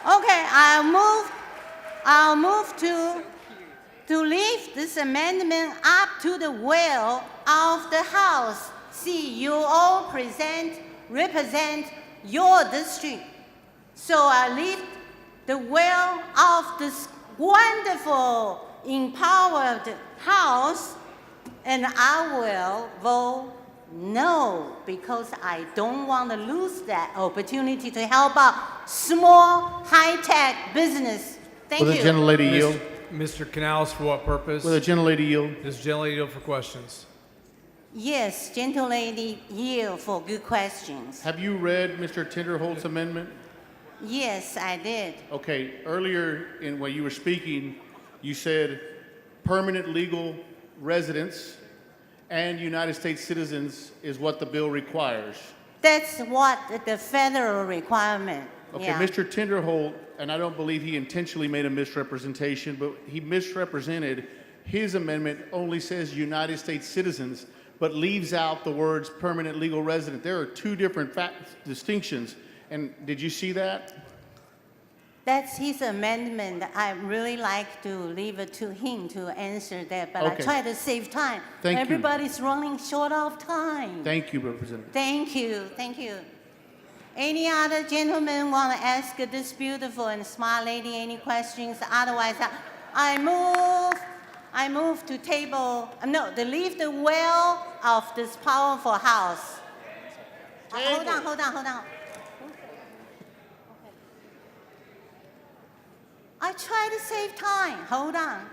Okay, I'll move to leave this amendment up to the will of the House. See, you all represent your district. So I leave the will of this wonderful, empowered House, and I will vote no, because I don't want to lose that opportunity to help out small, high-tech business. Thank Will you. the gentlelady yield? Mr. Canales, for what purpose? Will the gentlelady yield? Does gentlelady yield for questions? Yes, gentlelady, yield for good questions. Have you read Mr. Tinderholt's amendment? Yes, I did. Okay, earlier in when you were speaking, you said permanent legal residence and United States citizens is what the bill requires. That's what the federal requirement. Okay, Yeah. Mr. Tinderholt, and I don't believe he intentionally made a misrepresentation, but he misrepresented. His amendment only says United States citizens, but leaves out the words permanent legal resident. There are two different distinctions. And did you see that? That's his amendment. I really like to leave it to him to answer that, but I Okay. try to save time. Thank you. Everybody's running short of time. Thank you, Representative. Thank you, thank you. Any other gentlemen want to ask this beautiful and smart lady any questions? Otherwise, I move to table, no, to leave the will of this powerful House. Hold on. I try to save time. Hold on.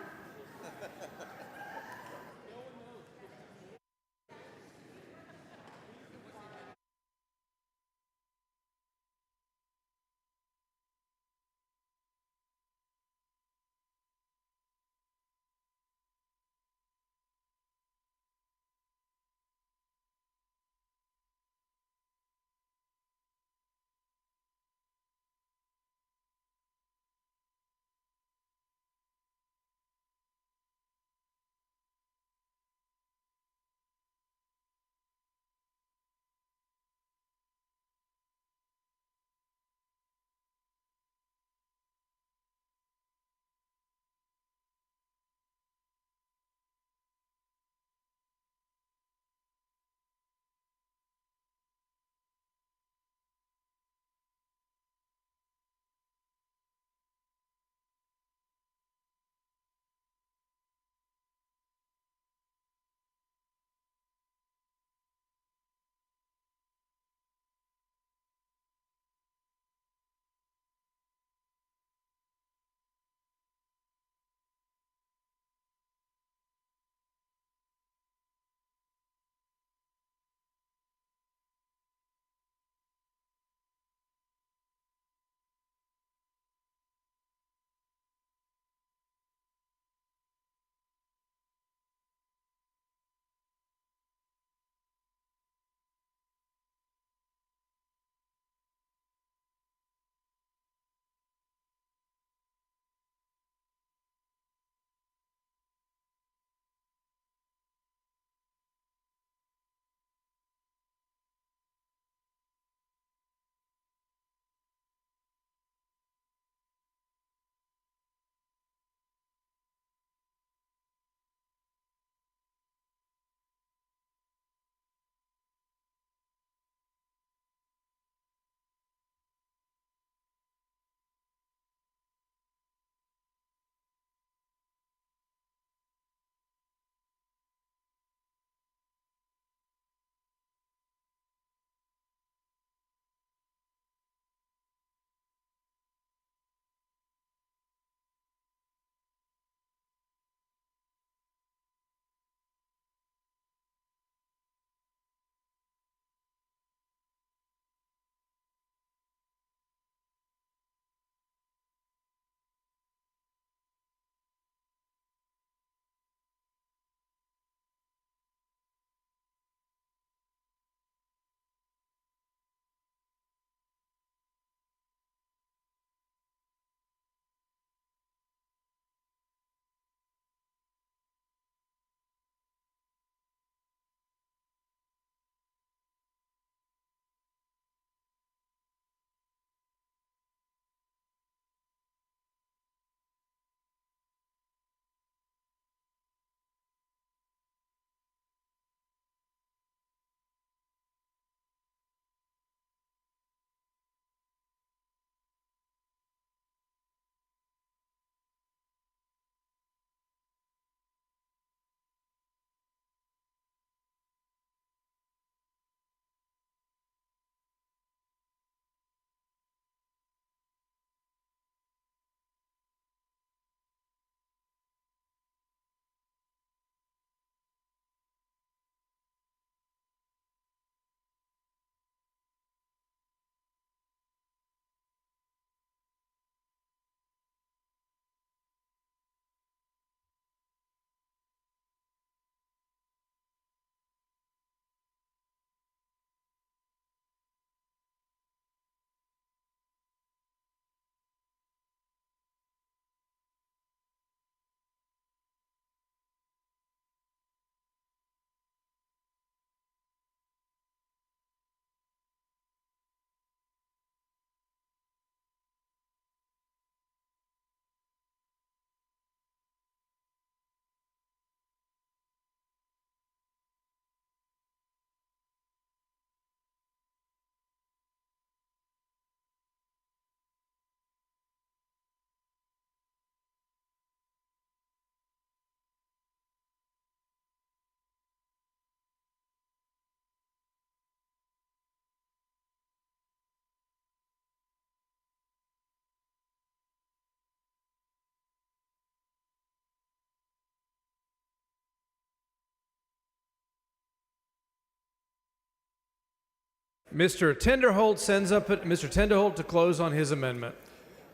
Mr. Tenderholt sends up Mr. Tenderholt to close on his amendment.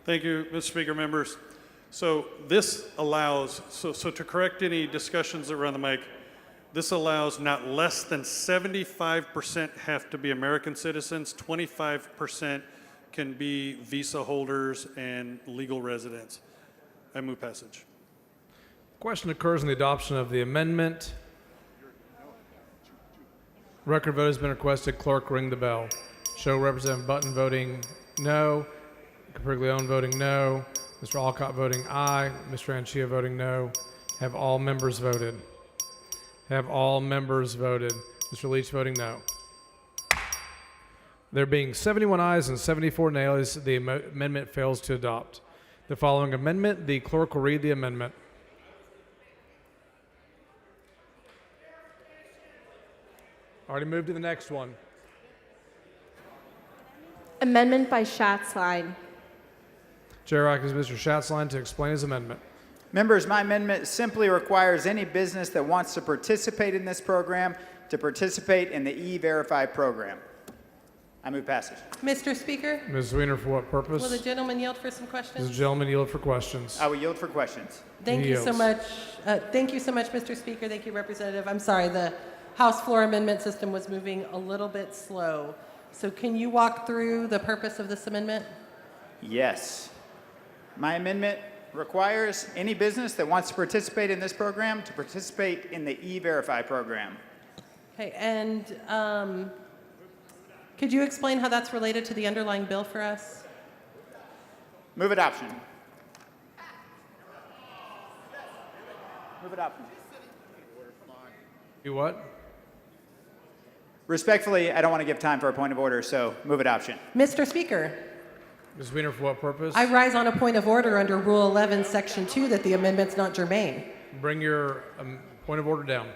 Thank you, Mr. Speaker, members. So this allows, so to correct any discussions that were on the mic, this allows not less than 75% have to be American citizens, 25% can be visa holders and legal residents. I move passage. Question occurs on the adoption of the amendment. Record vote has been requested. Clerk, ring the bell. Show Representative Button voting no. Capriglione voting no. Mr. Alcott voting aye. Mr. Anchia voting no. Have all members voted? Have all members voted? Mr. Leach voting no. There being 71 ayes and 74 nays, the amendment fails to adopt. The following amendment, the clerk will read the amendment. Already moved to the next one. Amendment by Schatzline. Chair recognizes Mr. Schatzline to explain his amendment. Members, my amendment simply requires any business that wants to participate in this program to participate in the E-Verify program. I move passage. Mr. Speaker, Ms. Weiner, for what purpose? will the gentleman yield for some questions? Does the gentleman yield for questions? I will yield for questions. Thank He you so yields. much. Thank you so much, Mr. Speaker. Thank you, Representative. I'm sorry, the House floor amendment system was moving a little bit slow. So can you walk through the purpose of this amendment? Yes. My amendment requires any business that wants to participate in this program to participate in the E-Verify program. Okay, and could you explain how that's related to the underlying bill for us? Move adoption. Move adoption. You what? Respectfully, I don't want to give time for a point of order, so move adoption. Mr. Speaker, Ms. Weiner, for what purpose? I rise on a point of order under Rule 11, Section 2, that the amendment's not germane. Bring your point of order down.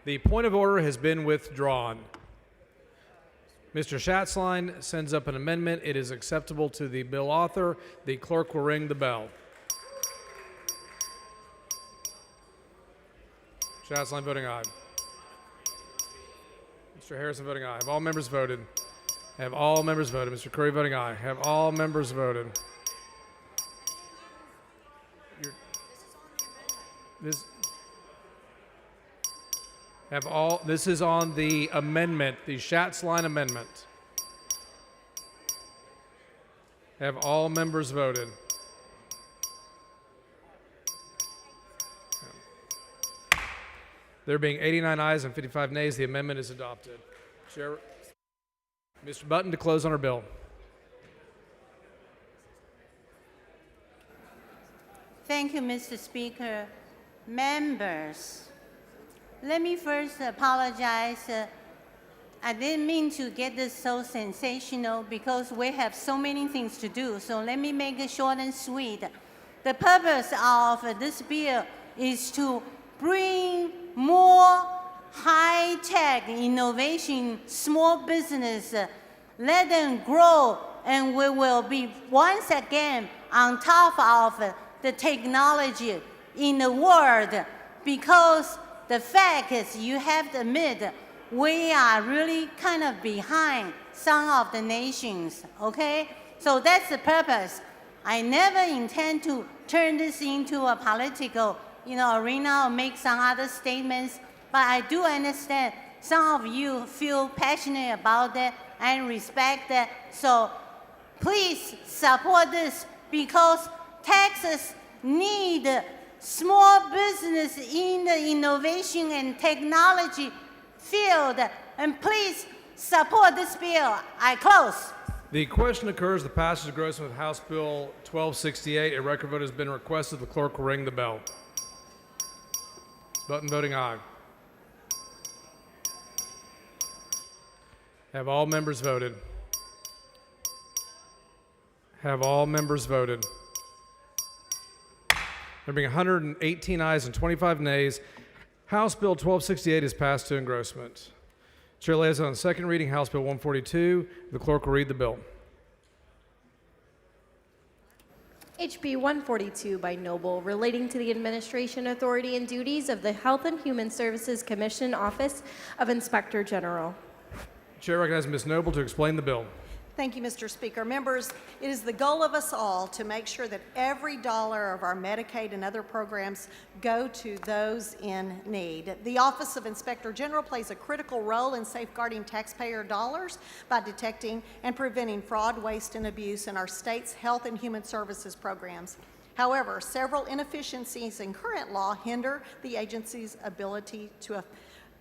The point of order has been withdrawn. Mr. Schatzline sends up an amendment. It is acceptable to the bill author. The clerk will ring the bell. Schatzline voting aye. Mr. Harrison voting aye. Have all members voted? Have all members voted? Mr. Curry voting aye. Have all members voted? This is on the amendment, the Schatzline amendment. Have all members voted? There being 89 ayes and 55 nays, the amendment is adopted. Chair, Mr. Button to close on our bill. Thank you, Mr. Speaker. Members, let me first apologize. I didn't mean to get this so sensational because we have so many things to do. So let me make it short and sweet. The purpose of this bill is to bring more high-tech innovation, small business, let them grow, and we will be once again on top of the technology in the world, because the fact is you have to admit we are really kind of behind some of the nations, okay? So that's the purpose. I never intend to turn this into a political arena or make some other statements, but I do understand some of you feel passionate about that and respect that. So please support this, because Texas needs small business in the innovation and technology field. And please support this bill. I close. The question occurs the passage of Grossman with House Bill 1268. A record vote has been requested. The clerk will ring the bell. Button voting aye. Have all members voted? Have all members voted? There being 118 ayes and 25 nays, House Bill 1268 is passed to engrossment. Chair lays on second reading House Bill 142. The clerk will read the bill. HB 142 by Noble, relating to the administration, authority, and duties of the Health and Human Services Commission Office of Inspector General. Chair recognizes Ms. Noble to explain the bill. Thank you, Mr. Speaker. Members, it is the goal of us all to make sure that every dollar of our Medicaid and other programs go to those in need. The Office of Inspector General plays a critical role in safeguarding taxpayer dollars by detecting and preventing fraud, waste, and abuse in our state's health and human services programs. However, several inefficiencies in current law hinder the agency's ability to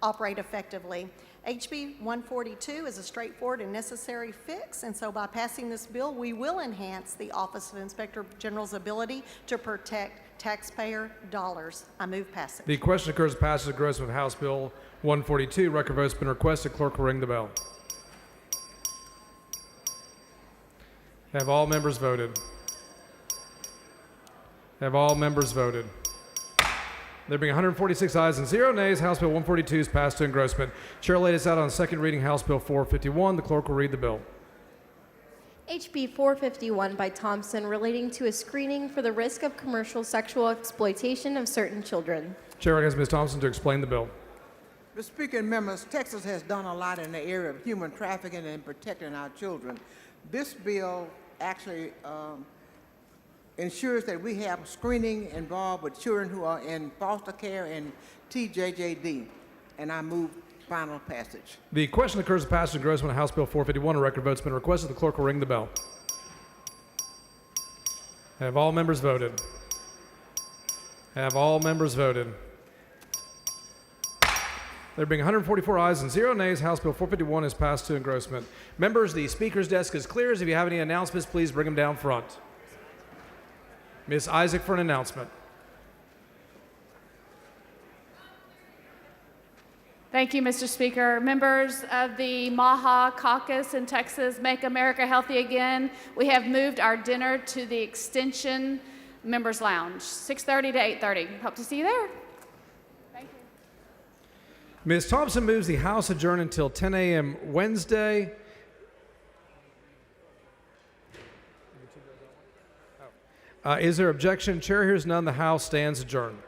operate effectively. HB 142 is a straightforward and necessary fix, and so by passing this bill, we will enhance the Office of Inspector General's ability to protect taxpayer dollars. I move passage. The question occurs the passage of Grossman with House Bill 142. Record vote has been requested. Clerk will ring the bell. Have all members voted? Have all members voted? There being 146 ayes and 0 nays, House Bill 142 is passed to engrossment. Chair laid this out on second reading, House Bill 451. The clerk will read the bill. HB 451 by Thompson, relating to a screening for the risk of commercial sexual exploitation of certain children. Chair recognizes Ms. Thompson to explain the bill. Mr. Speaker and members, Texas has done a lot in the area of human trafficking and protecting our children. This bill actually ensures that we have screening involved with children who are in foster care and TJJD, and I move final passage. The question occurs the passage of engrossment of House Bill 451. A record vote's been requested. The clerk will ring the bell. Have all members voted? Have all members voted? There being 144 ayes and 0 nays, House Bill 451 is passed to engrossment. Members, the Speaker's desk is clear. If you have any announcements, please bring them down front. Ms. Isaac for an announcement. Thank you, Mr. Speaker. Members of the MAHA caucus in Texas, Make America Healthy Again, we have moved our dinner to the Extension Members Lounge, 6:30 to 8:30. Hope to see you there. Thank you. Ms. Thompson moves the House adjourn until 10 a.m. Wednesday. Is there objection? Chair hears none. The House stands adjourned.